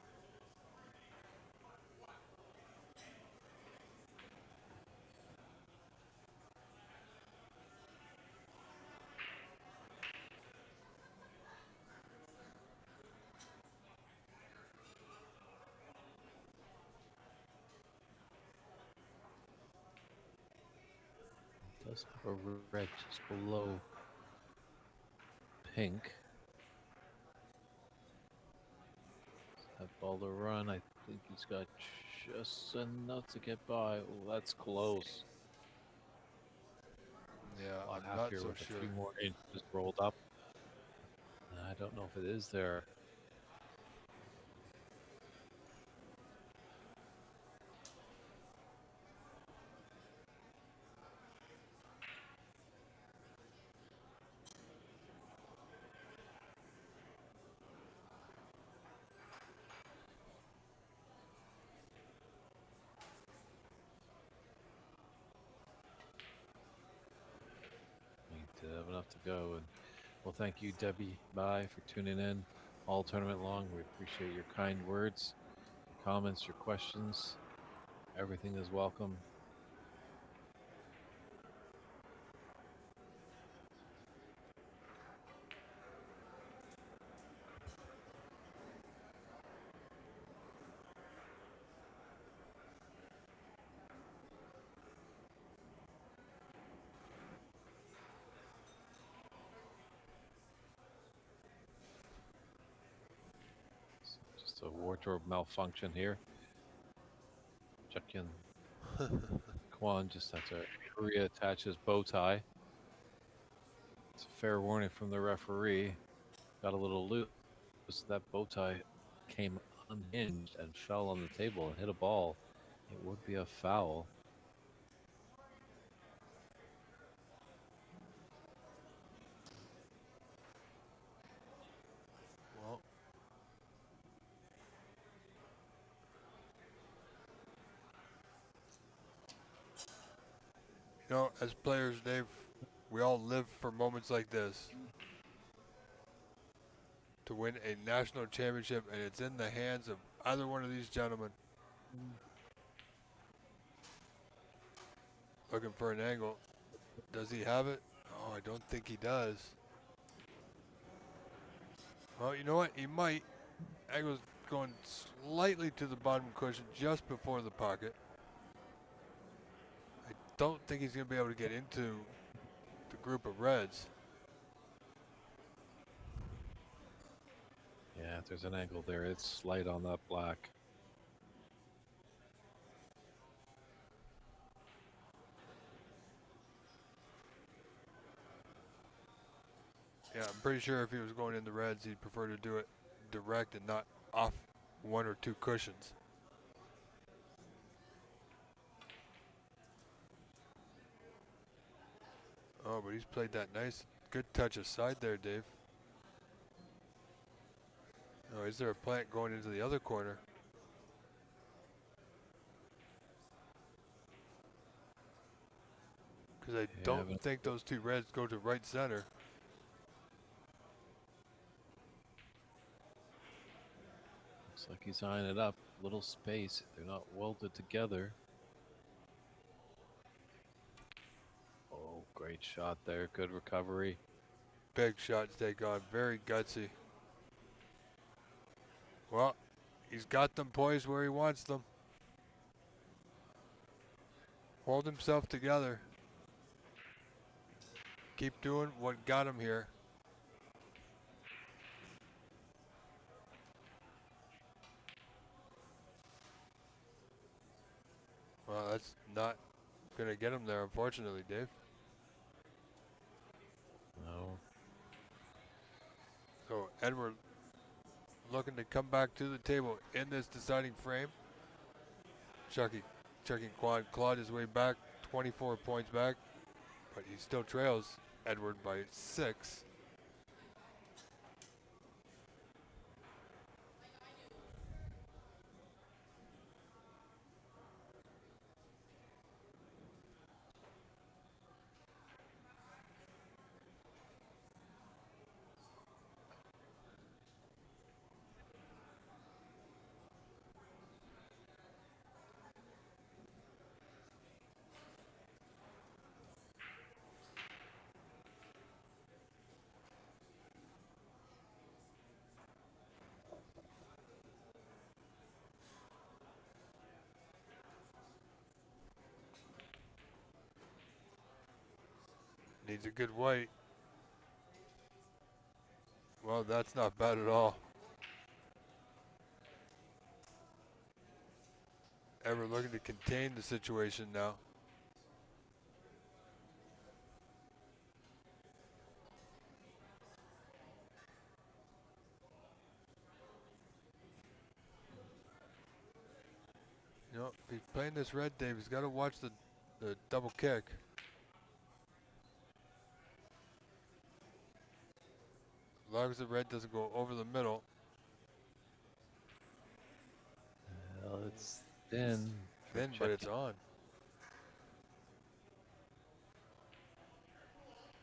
Does have a red just below pink. That ball to run. I think he's got just enough to get by. Oh, that's close. Yeah, A lot I'm not happier so with a sure. few more inches rolled up. I don't know if it is there. He did have enough to go. And well, thank you, Debbie Bye, for tuning in all tournament long. We appreciate your kind words, your comments, your questions. Everything is welcome. Just a wardrobe malfunction here. Check in. Kwan just had to reattach his bow tie. It's a fair warning from the referee. Got a little loose. That bow tie came unhinged and fell on the table and hit a ball. It would be a foul. Well, you know, as players, Dave, we all live for moments like this. To win a national championship, and it's in the hands of either one of these gentlemen. Looking for an angle. Does he have it? Oh, I don't think he does. Well, you know what? He might. Angle's going slightly to the bottom cushion just before the pocket. I don't think he's going to be able to get into the group of reds. Yeah, if there's an angle there, it's slight on that black. Yeah, I'm pretty sure if he was going in the reds, he'd prefer to do it direct and not off one or two cushions. Oh, but he's played that nice, good touch aside there, Dave. Oh, is there a plant going into the other corner? Because I Yeah, don't think those two reds go to right center. looks like he's eyeing it up. Little space. They're not welded together. Oh, great shot there. Good recovery. Big shots they got, very gutsy. Well, he's got them poised where he wants them. Hold himself together. Keep doing what got him here. Well, that's not going to get him there, unfortunately, Dave. No. So Edward looking to come back to the table in this deciding frame. Chucky Kwan clawed his way back, 24 points back, but he still trails Edward by 6. Needs a good white. Well, that's not bad at all. Ever looking to contain the situation now. You know, if he's playing this red, Dave, he's got to watch the double kick. As long as the red doesn't go over the middle. Well, it's thin. Thin, but it's on.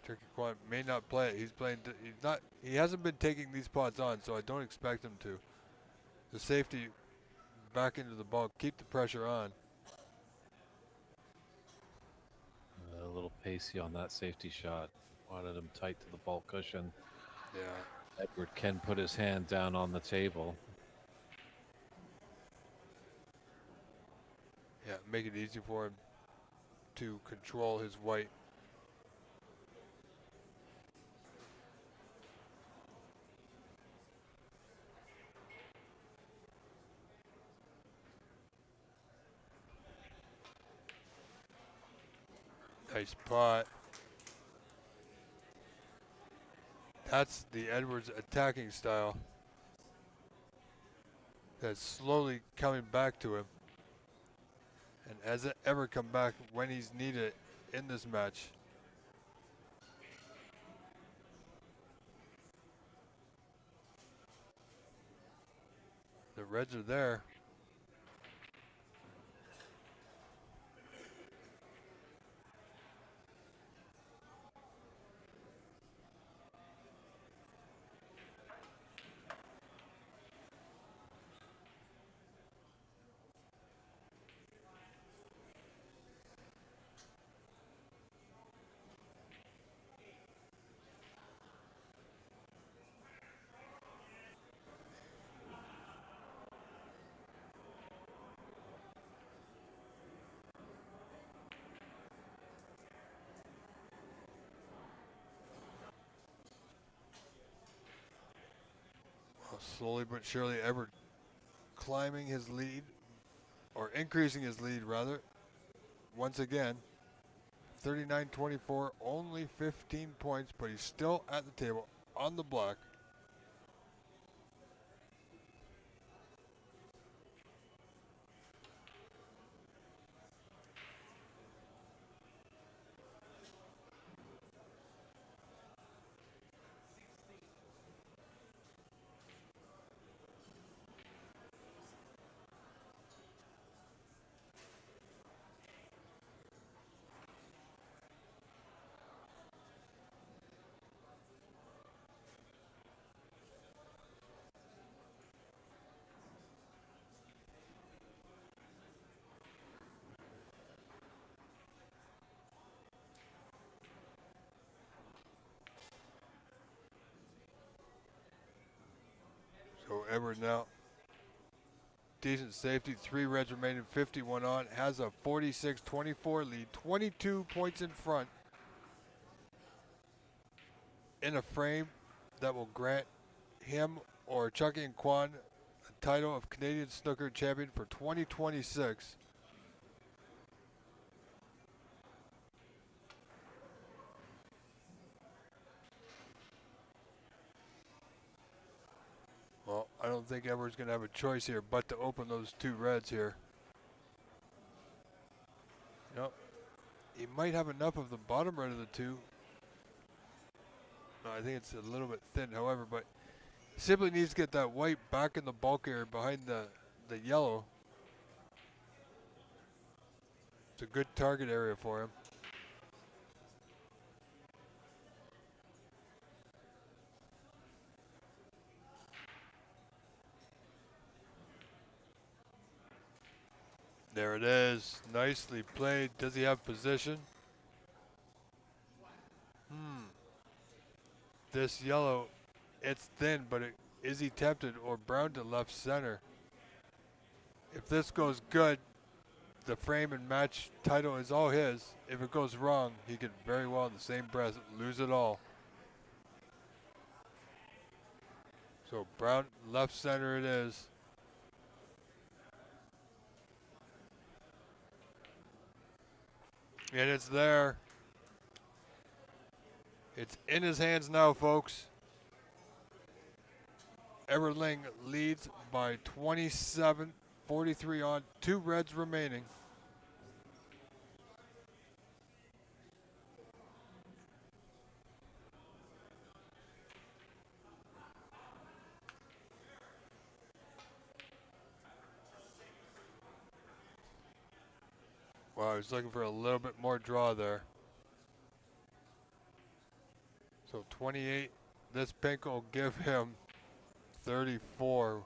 Turkey Quan may not play it. He's playing. He's not. He hasn't been taking these pots on, so I don't expect him to. The safety back into the ball. Keep the pressure on. A little pacey on that safety shot. Wanted him tight to the ball cushion. Yeah. Edward can put his hand down on the table. Yeah, make it easy for him to control his white. Nice pot. That's the Edwards attacking style. That's slowly coming back to him. And has it ever come back when he's needed in this match? The Reds are there. Well, slowly but surely, Everett climbing his lead, or increasing his lead rather. Once again, 39-24, only 15 points, but he's still at the table on the block. So Edward now, decent safety, 3 Reds remaining, 51 on, has a 46-24 lead, 22 points in front in a frame that will grant him or Chucky and Quan the title of Canadian Snooker Champion for 2026. Well, I don't think Edward's going to have a choice here but to open those 2 Reds here. You know, he might have enough of the bottom red of the 2. No, I think it's a little bit thin, however, but he simply needs to get that white back in the bulk area behind the yellow. It's a good target area for him. There it is. Nicely played. Does he have position? This yellow, it's thin, but is he tempted or brown to left center? If this goes good, the frame and match title is all his. If it goes wrong, he could very well in the same breath lose it all. So Brown left center it is. And it's there. It's in his hands now, folks. Everling leads by 27, 43 on, 2 reds remaining. Wow, he's looking for a little bit more draw there. So 28, this pink will give him 34.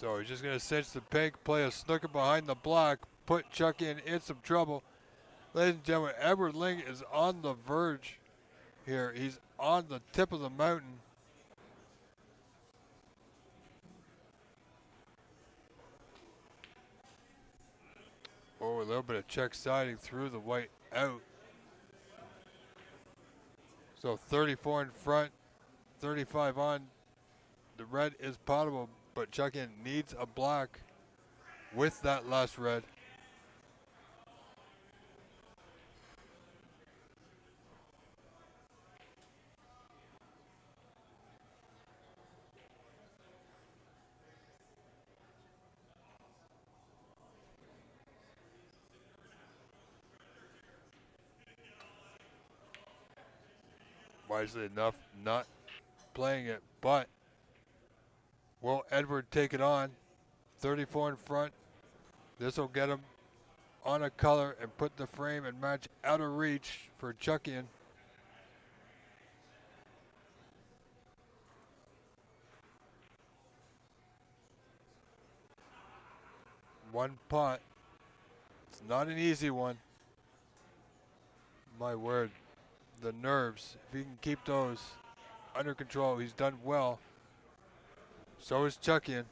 So he's just going to cinch the pink, play a snooker behind the black, put Chuck in some trouble. Ladies and gentlemen, Edward Ling is on the verge here. He's on the tip of the mountain. Oh, a little bit of check siding through the white out. So 34 in front, 35 on. The red is potable, but Chuck-in needs a black with that last red. Wisely enough, not playing it, but will Edward take it on? 34 in front. This will get him on a color and put the frame and match out of reach for Chuck-in. One pot. It's not an easy one. My word, the nerves. If he can keep those under control, he's done well. So is Chuck-in.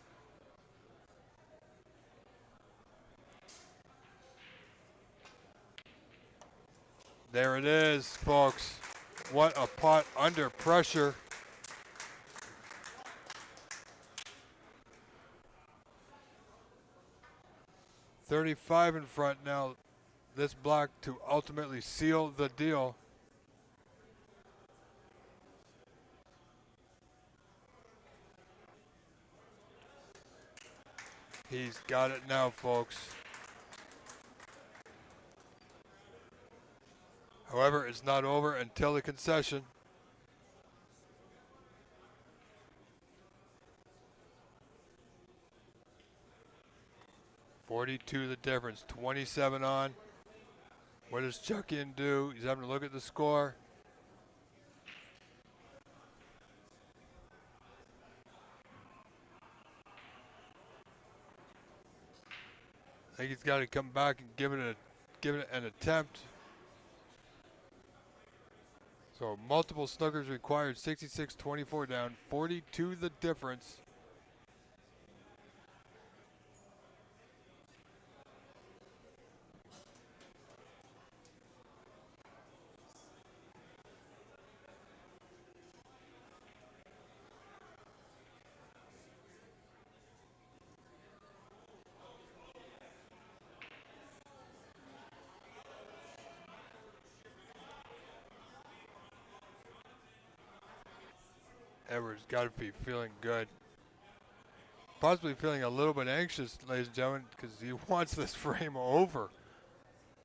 There it is, folks. What a pot under pressure. $35 in front now. This black to ultimately seal the deal. He's got it now, folks. However, it's not over until the concession. $42 the difference, 27 on. What does Chuck-in do? He's having to look at the score. I think he's got to come back and give it an attempt. So multiple snookers required, 66-24 down, 42 the difference. Edwards got to be feeling good. Possibly feeling a little bit anxious, ladies and gentlemen, because he wants this frame over.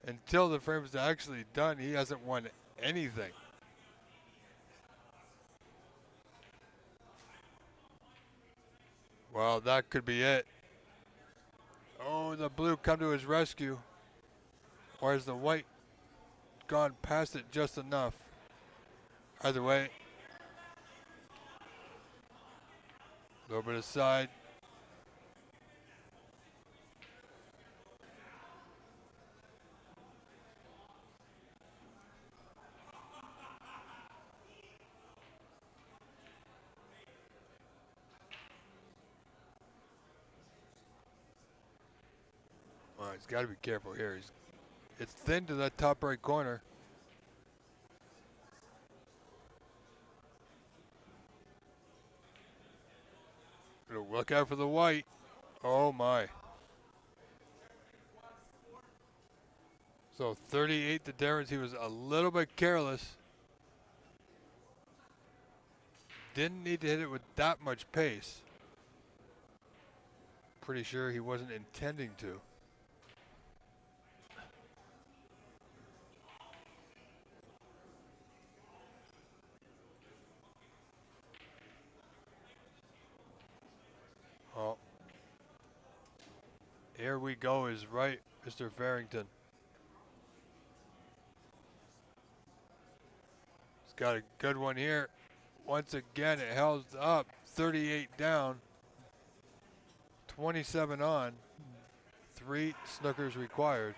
Until the frame is actually done, he hasn't won anything. Well, that could be it. Oh, the blue come to his rescue. Or has the white gone past it just enough? Either way, a little bit of side. he's got to be careful here. It's thin to that top right corner. Look out for the white. Oh my. So 38 to Darren's. He was a little bit careless. Didn't need to hit it with that much pace. Pretty sure he wasn't intending to. Oh. Here we go is right, Mr. Farrington. He's got a good one here. Once again, it held up. 38 down. 27 on. 3 snookers required.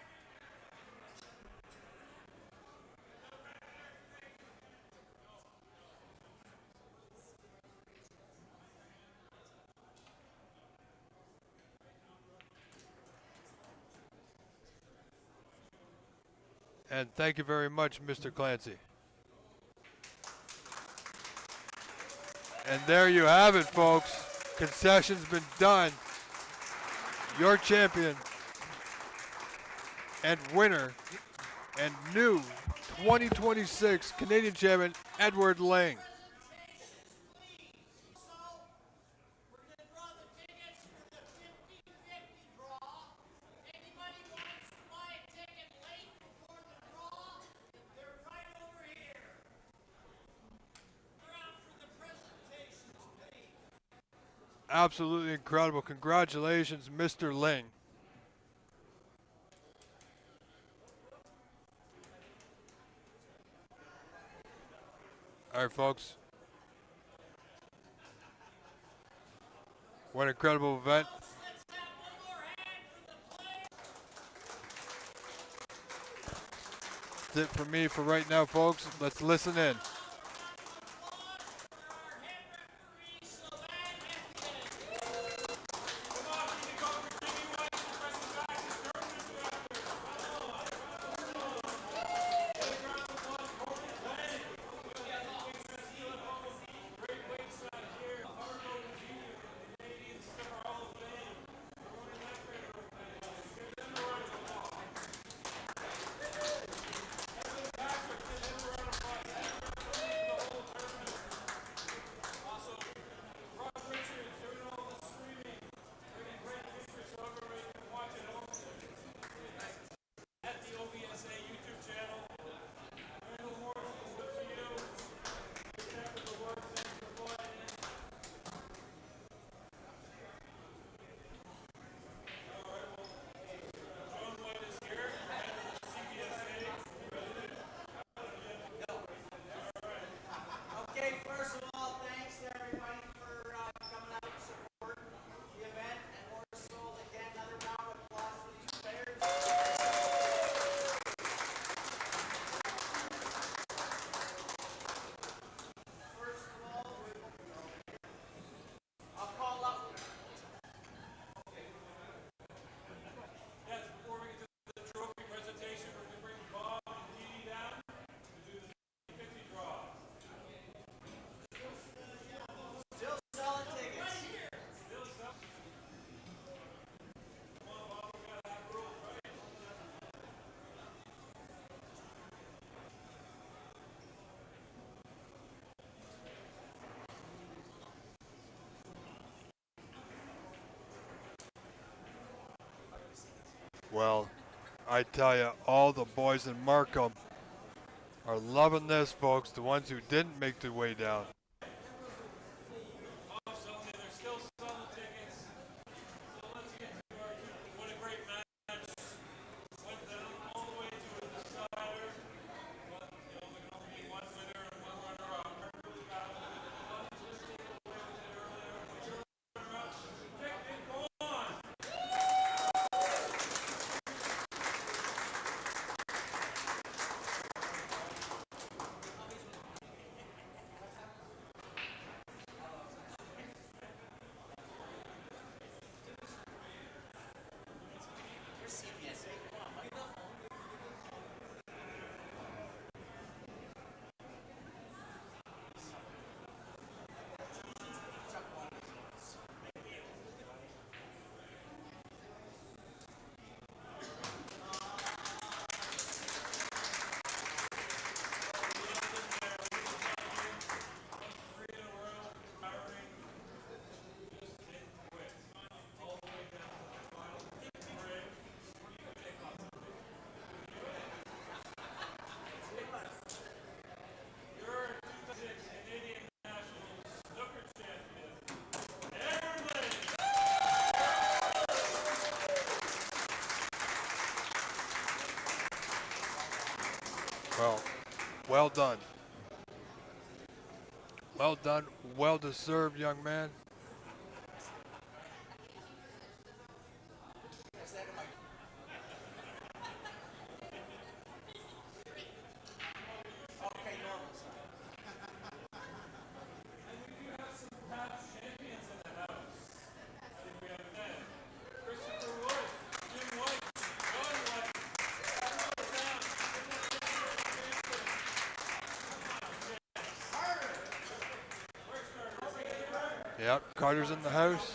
And thank you very much, Mr. Clancy. And there you have it, folks. Concession's been done. Your champion and winner and new 2026 Canadian champion, Edward Ling. Absolutely incredible. Congratulations, Mr. Ling. All right, folks. What an incredible event. That's it for me for right now, folks. Let's listen in. Well, I tell you, all the boys in Markham are loving this, folks. The ones who didn't make the way down. Well done. Well done. Well deserved, young man. Yep, Carter's in the house.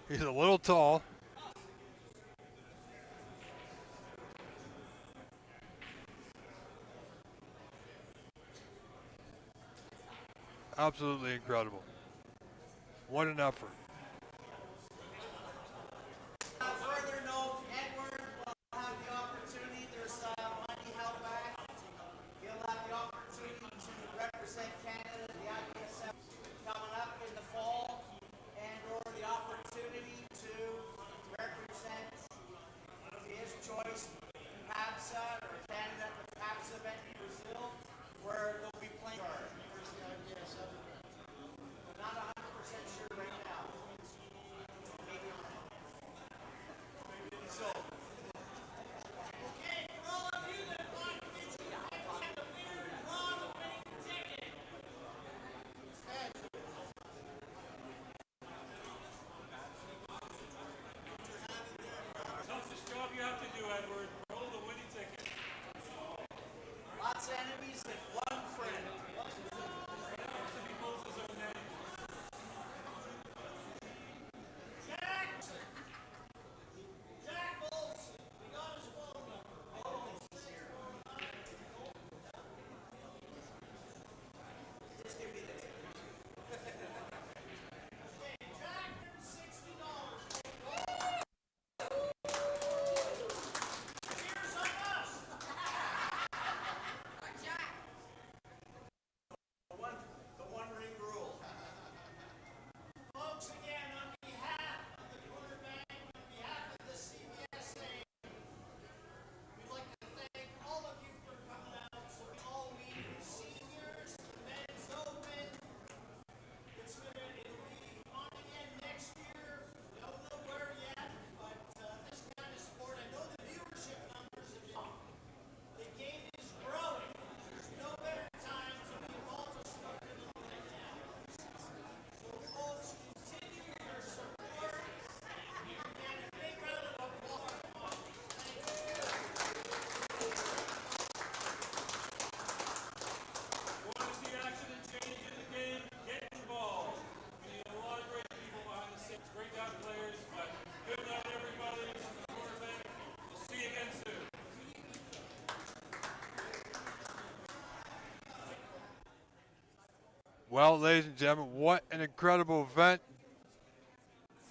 He's a little tall. Absolutely incredible. What an effort. Further note, Edward will have the opportunity. There's money held back. He'll have the opportunity to represent Canada at the Cbsa coming up in the fall, and/or the opportunity to represent his choice, Cbsa or Canada at the Cbsa event in Brazil, where they'll be playing. Not 100% sure right now. Maybe. So. Okay, for all of you that want to get you the winner, draw the winning ticket. Toughest job you have to do, Edward. Roll the winning ticket. Lots of enemies and one friend. He pulls his own name. Jack Olson. We got his phone number. Just give me this. Okay, Jack, $60. Cheers on us. Jack. The one ring rule. Folks, again, on behalf of the quarterback, on behalf of the Cbsa, we'd like to thank all of you for coming out. So all we seniors, the men's open, it'll be on again next year. Don't know where yet, but this kind of sport, I know the viewership numbers have been. The game is growing. There's no better time to be involved with snooker than right now. So folks, continue your support and a big round of applause. Thank you. Want to see action and change in the game? Get involved. We need a lot of great people behind the scenes. Great out players, but good night, everybody. Quarterback. We'll see you again soon. Well, ladies and gentlemen, what an incredible event.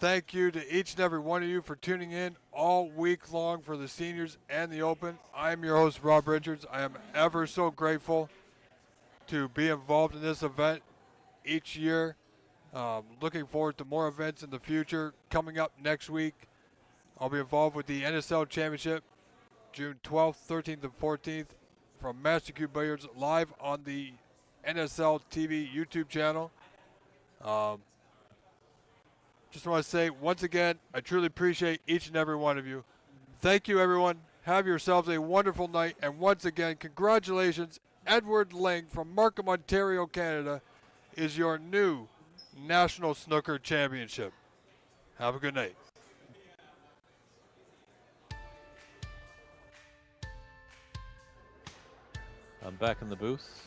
Thank you to each and every one of you for tuning in all week long for the seniors and the Open. I am your host, Rob Richards. I am ever so grateful to be involved in this event each year. Looking forward to more events in the future. Coming up next week, I'll be involved with the NSL Championship, June 12th, 13th, and 14th from Master Q Billiards live on the NSL TV YouTube channel. Just want to say once again, I truly appreciate each and every one of you. Thank you, everyone. Have yourselves a wonderful night. And once again, congratulations. Edward Ling from Markham, Ontario, Canada is your new National Snooker Championship. Have a good night. I'm back in the booth.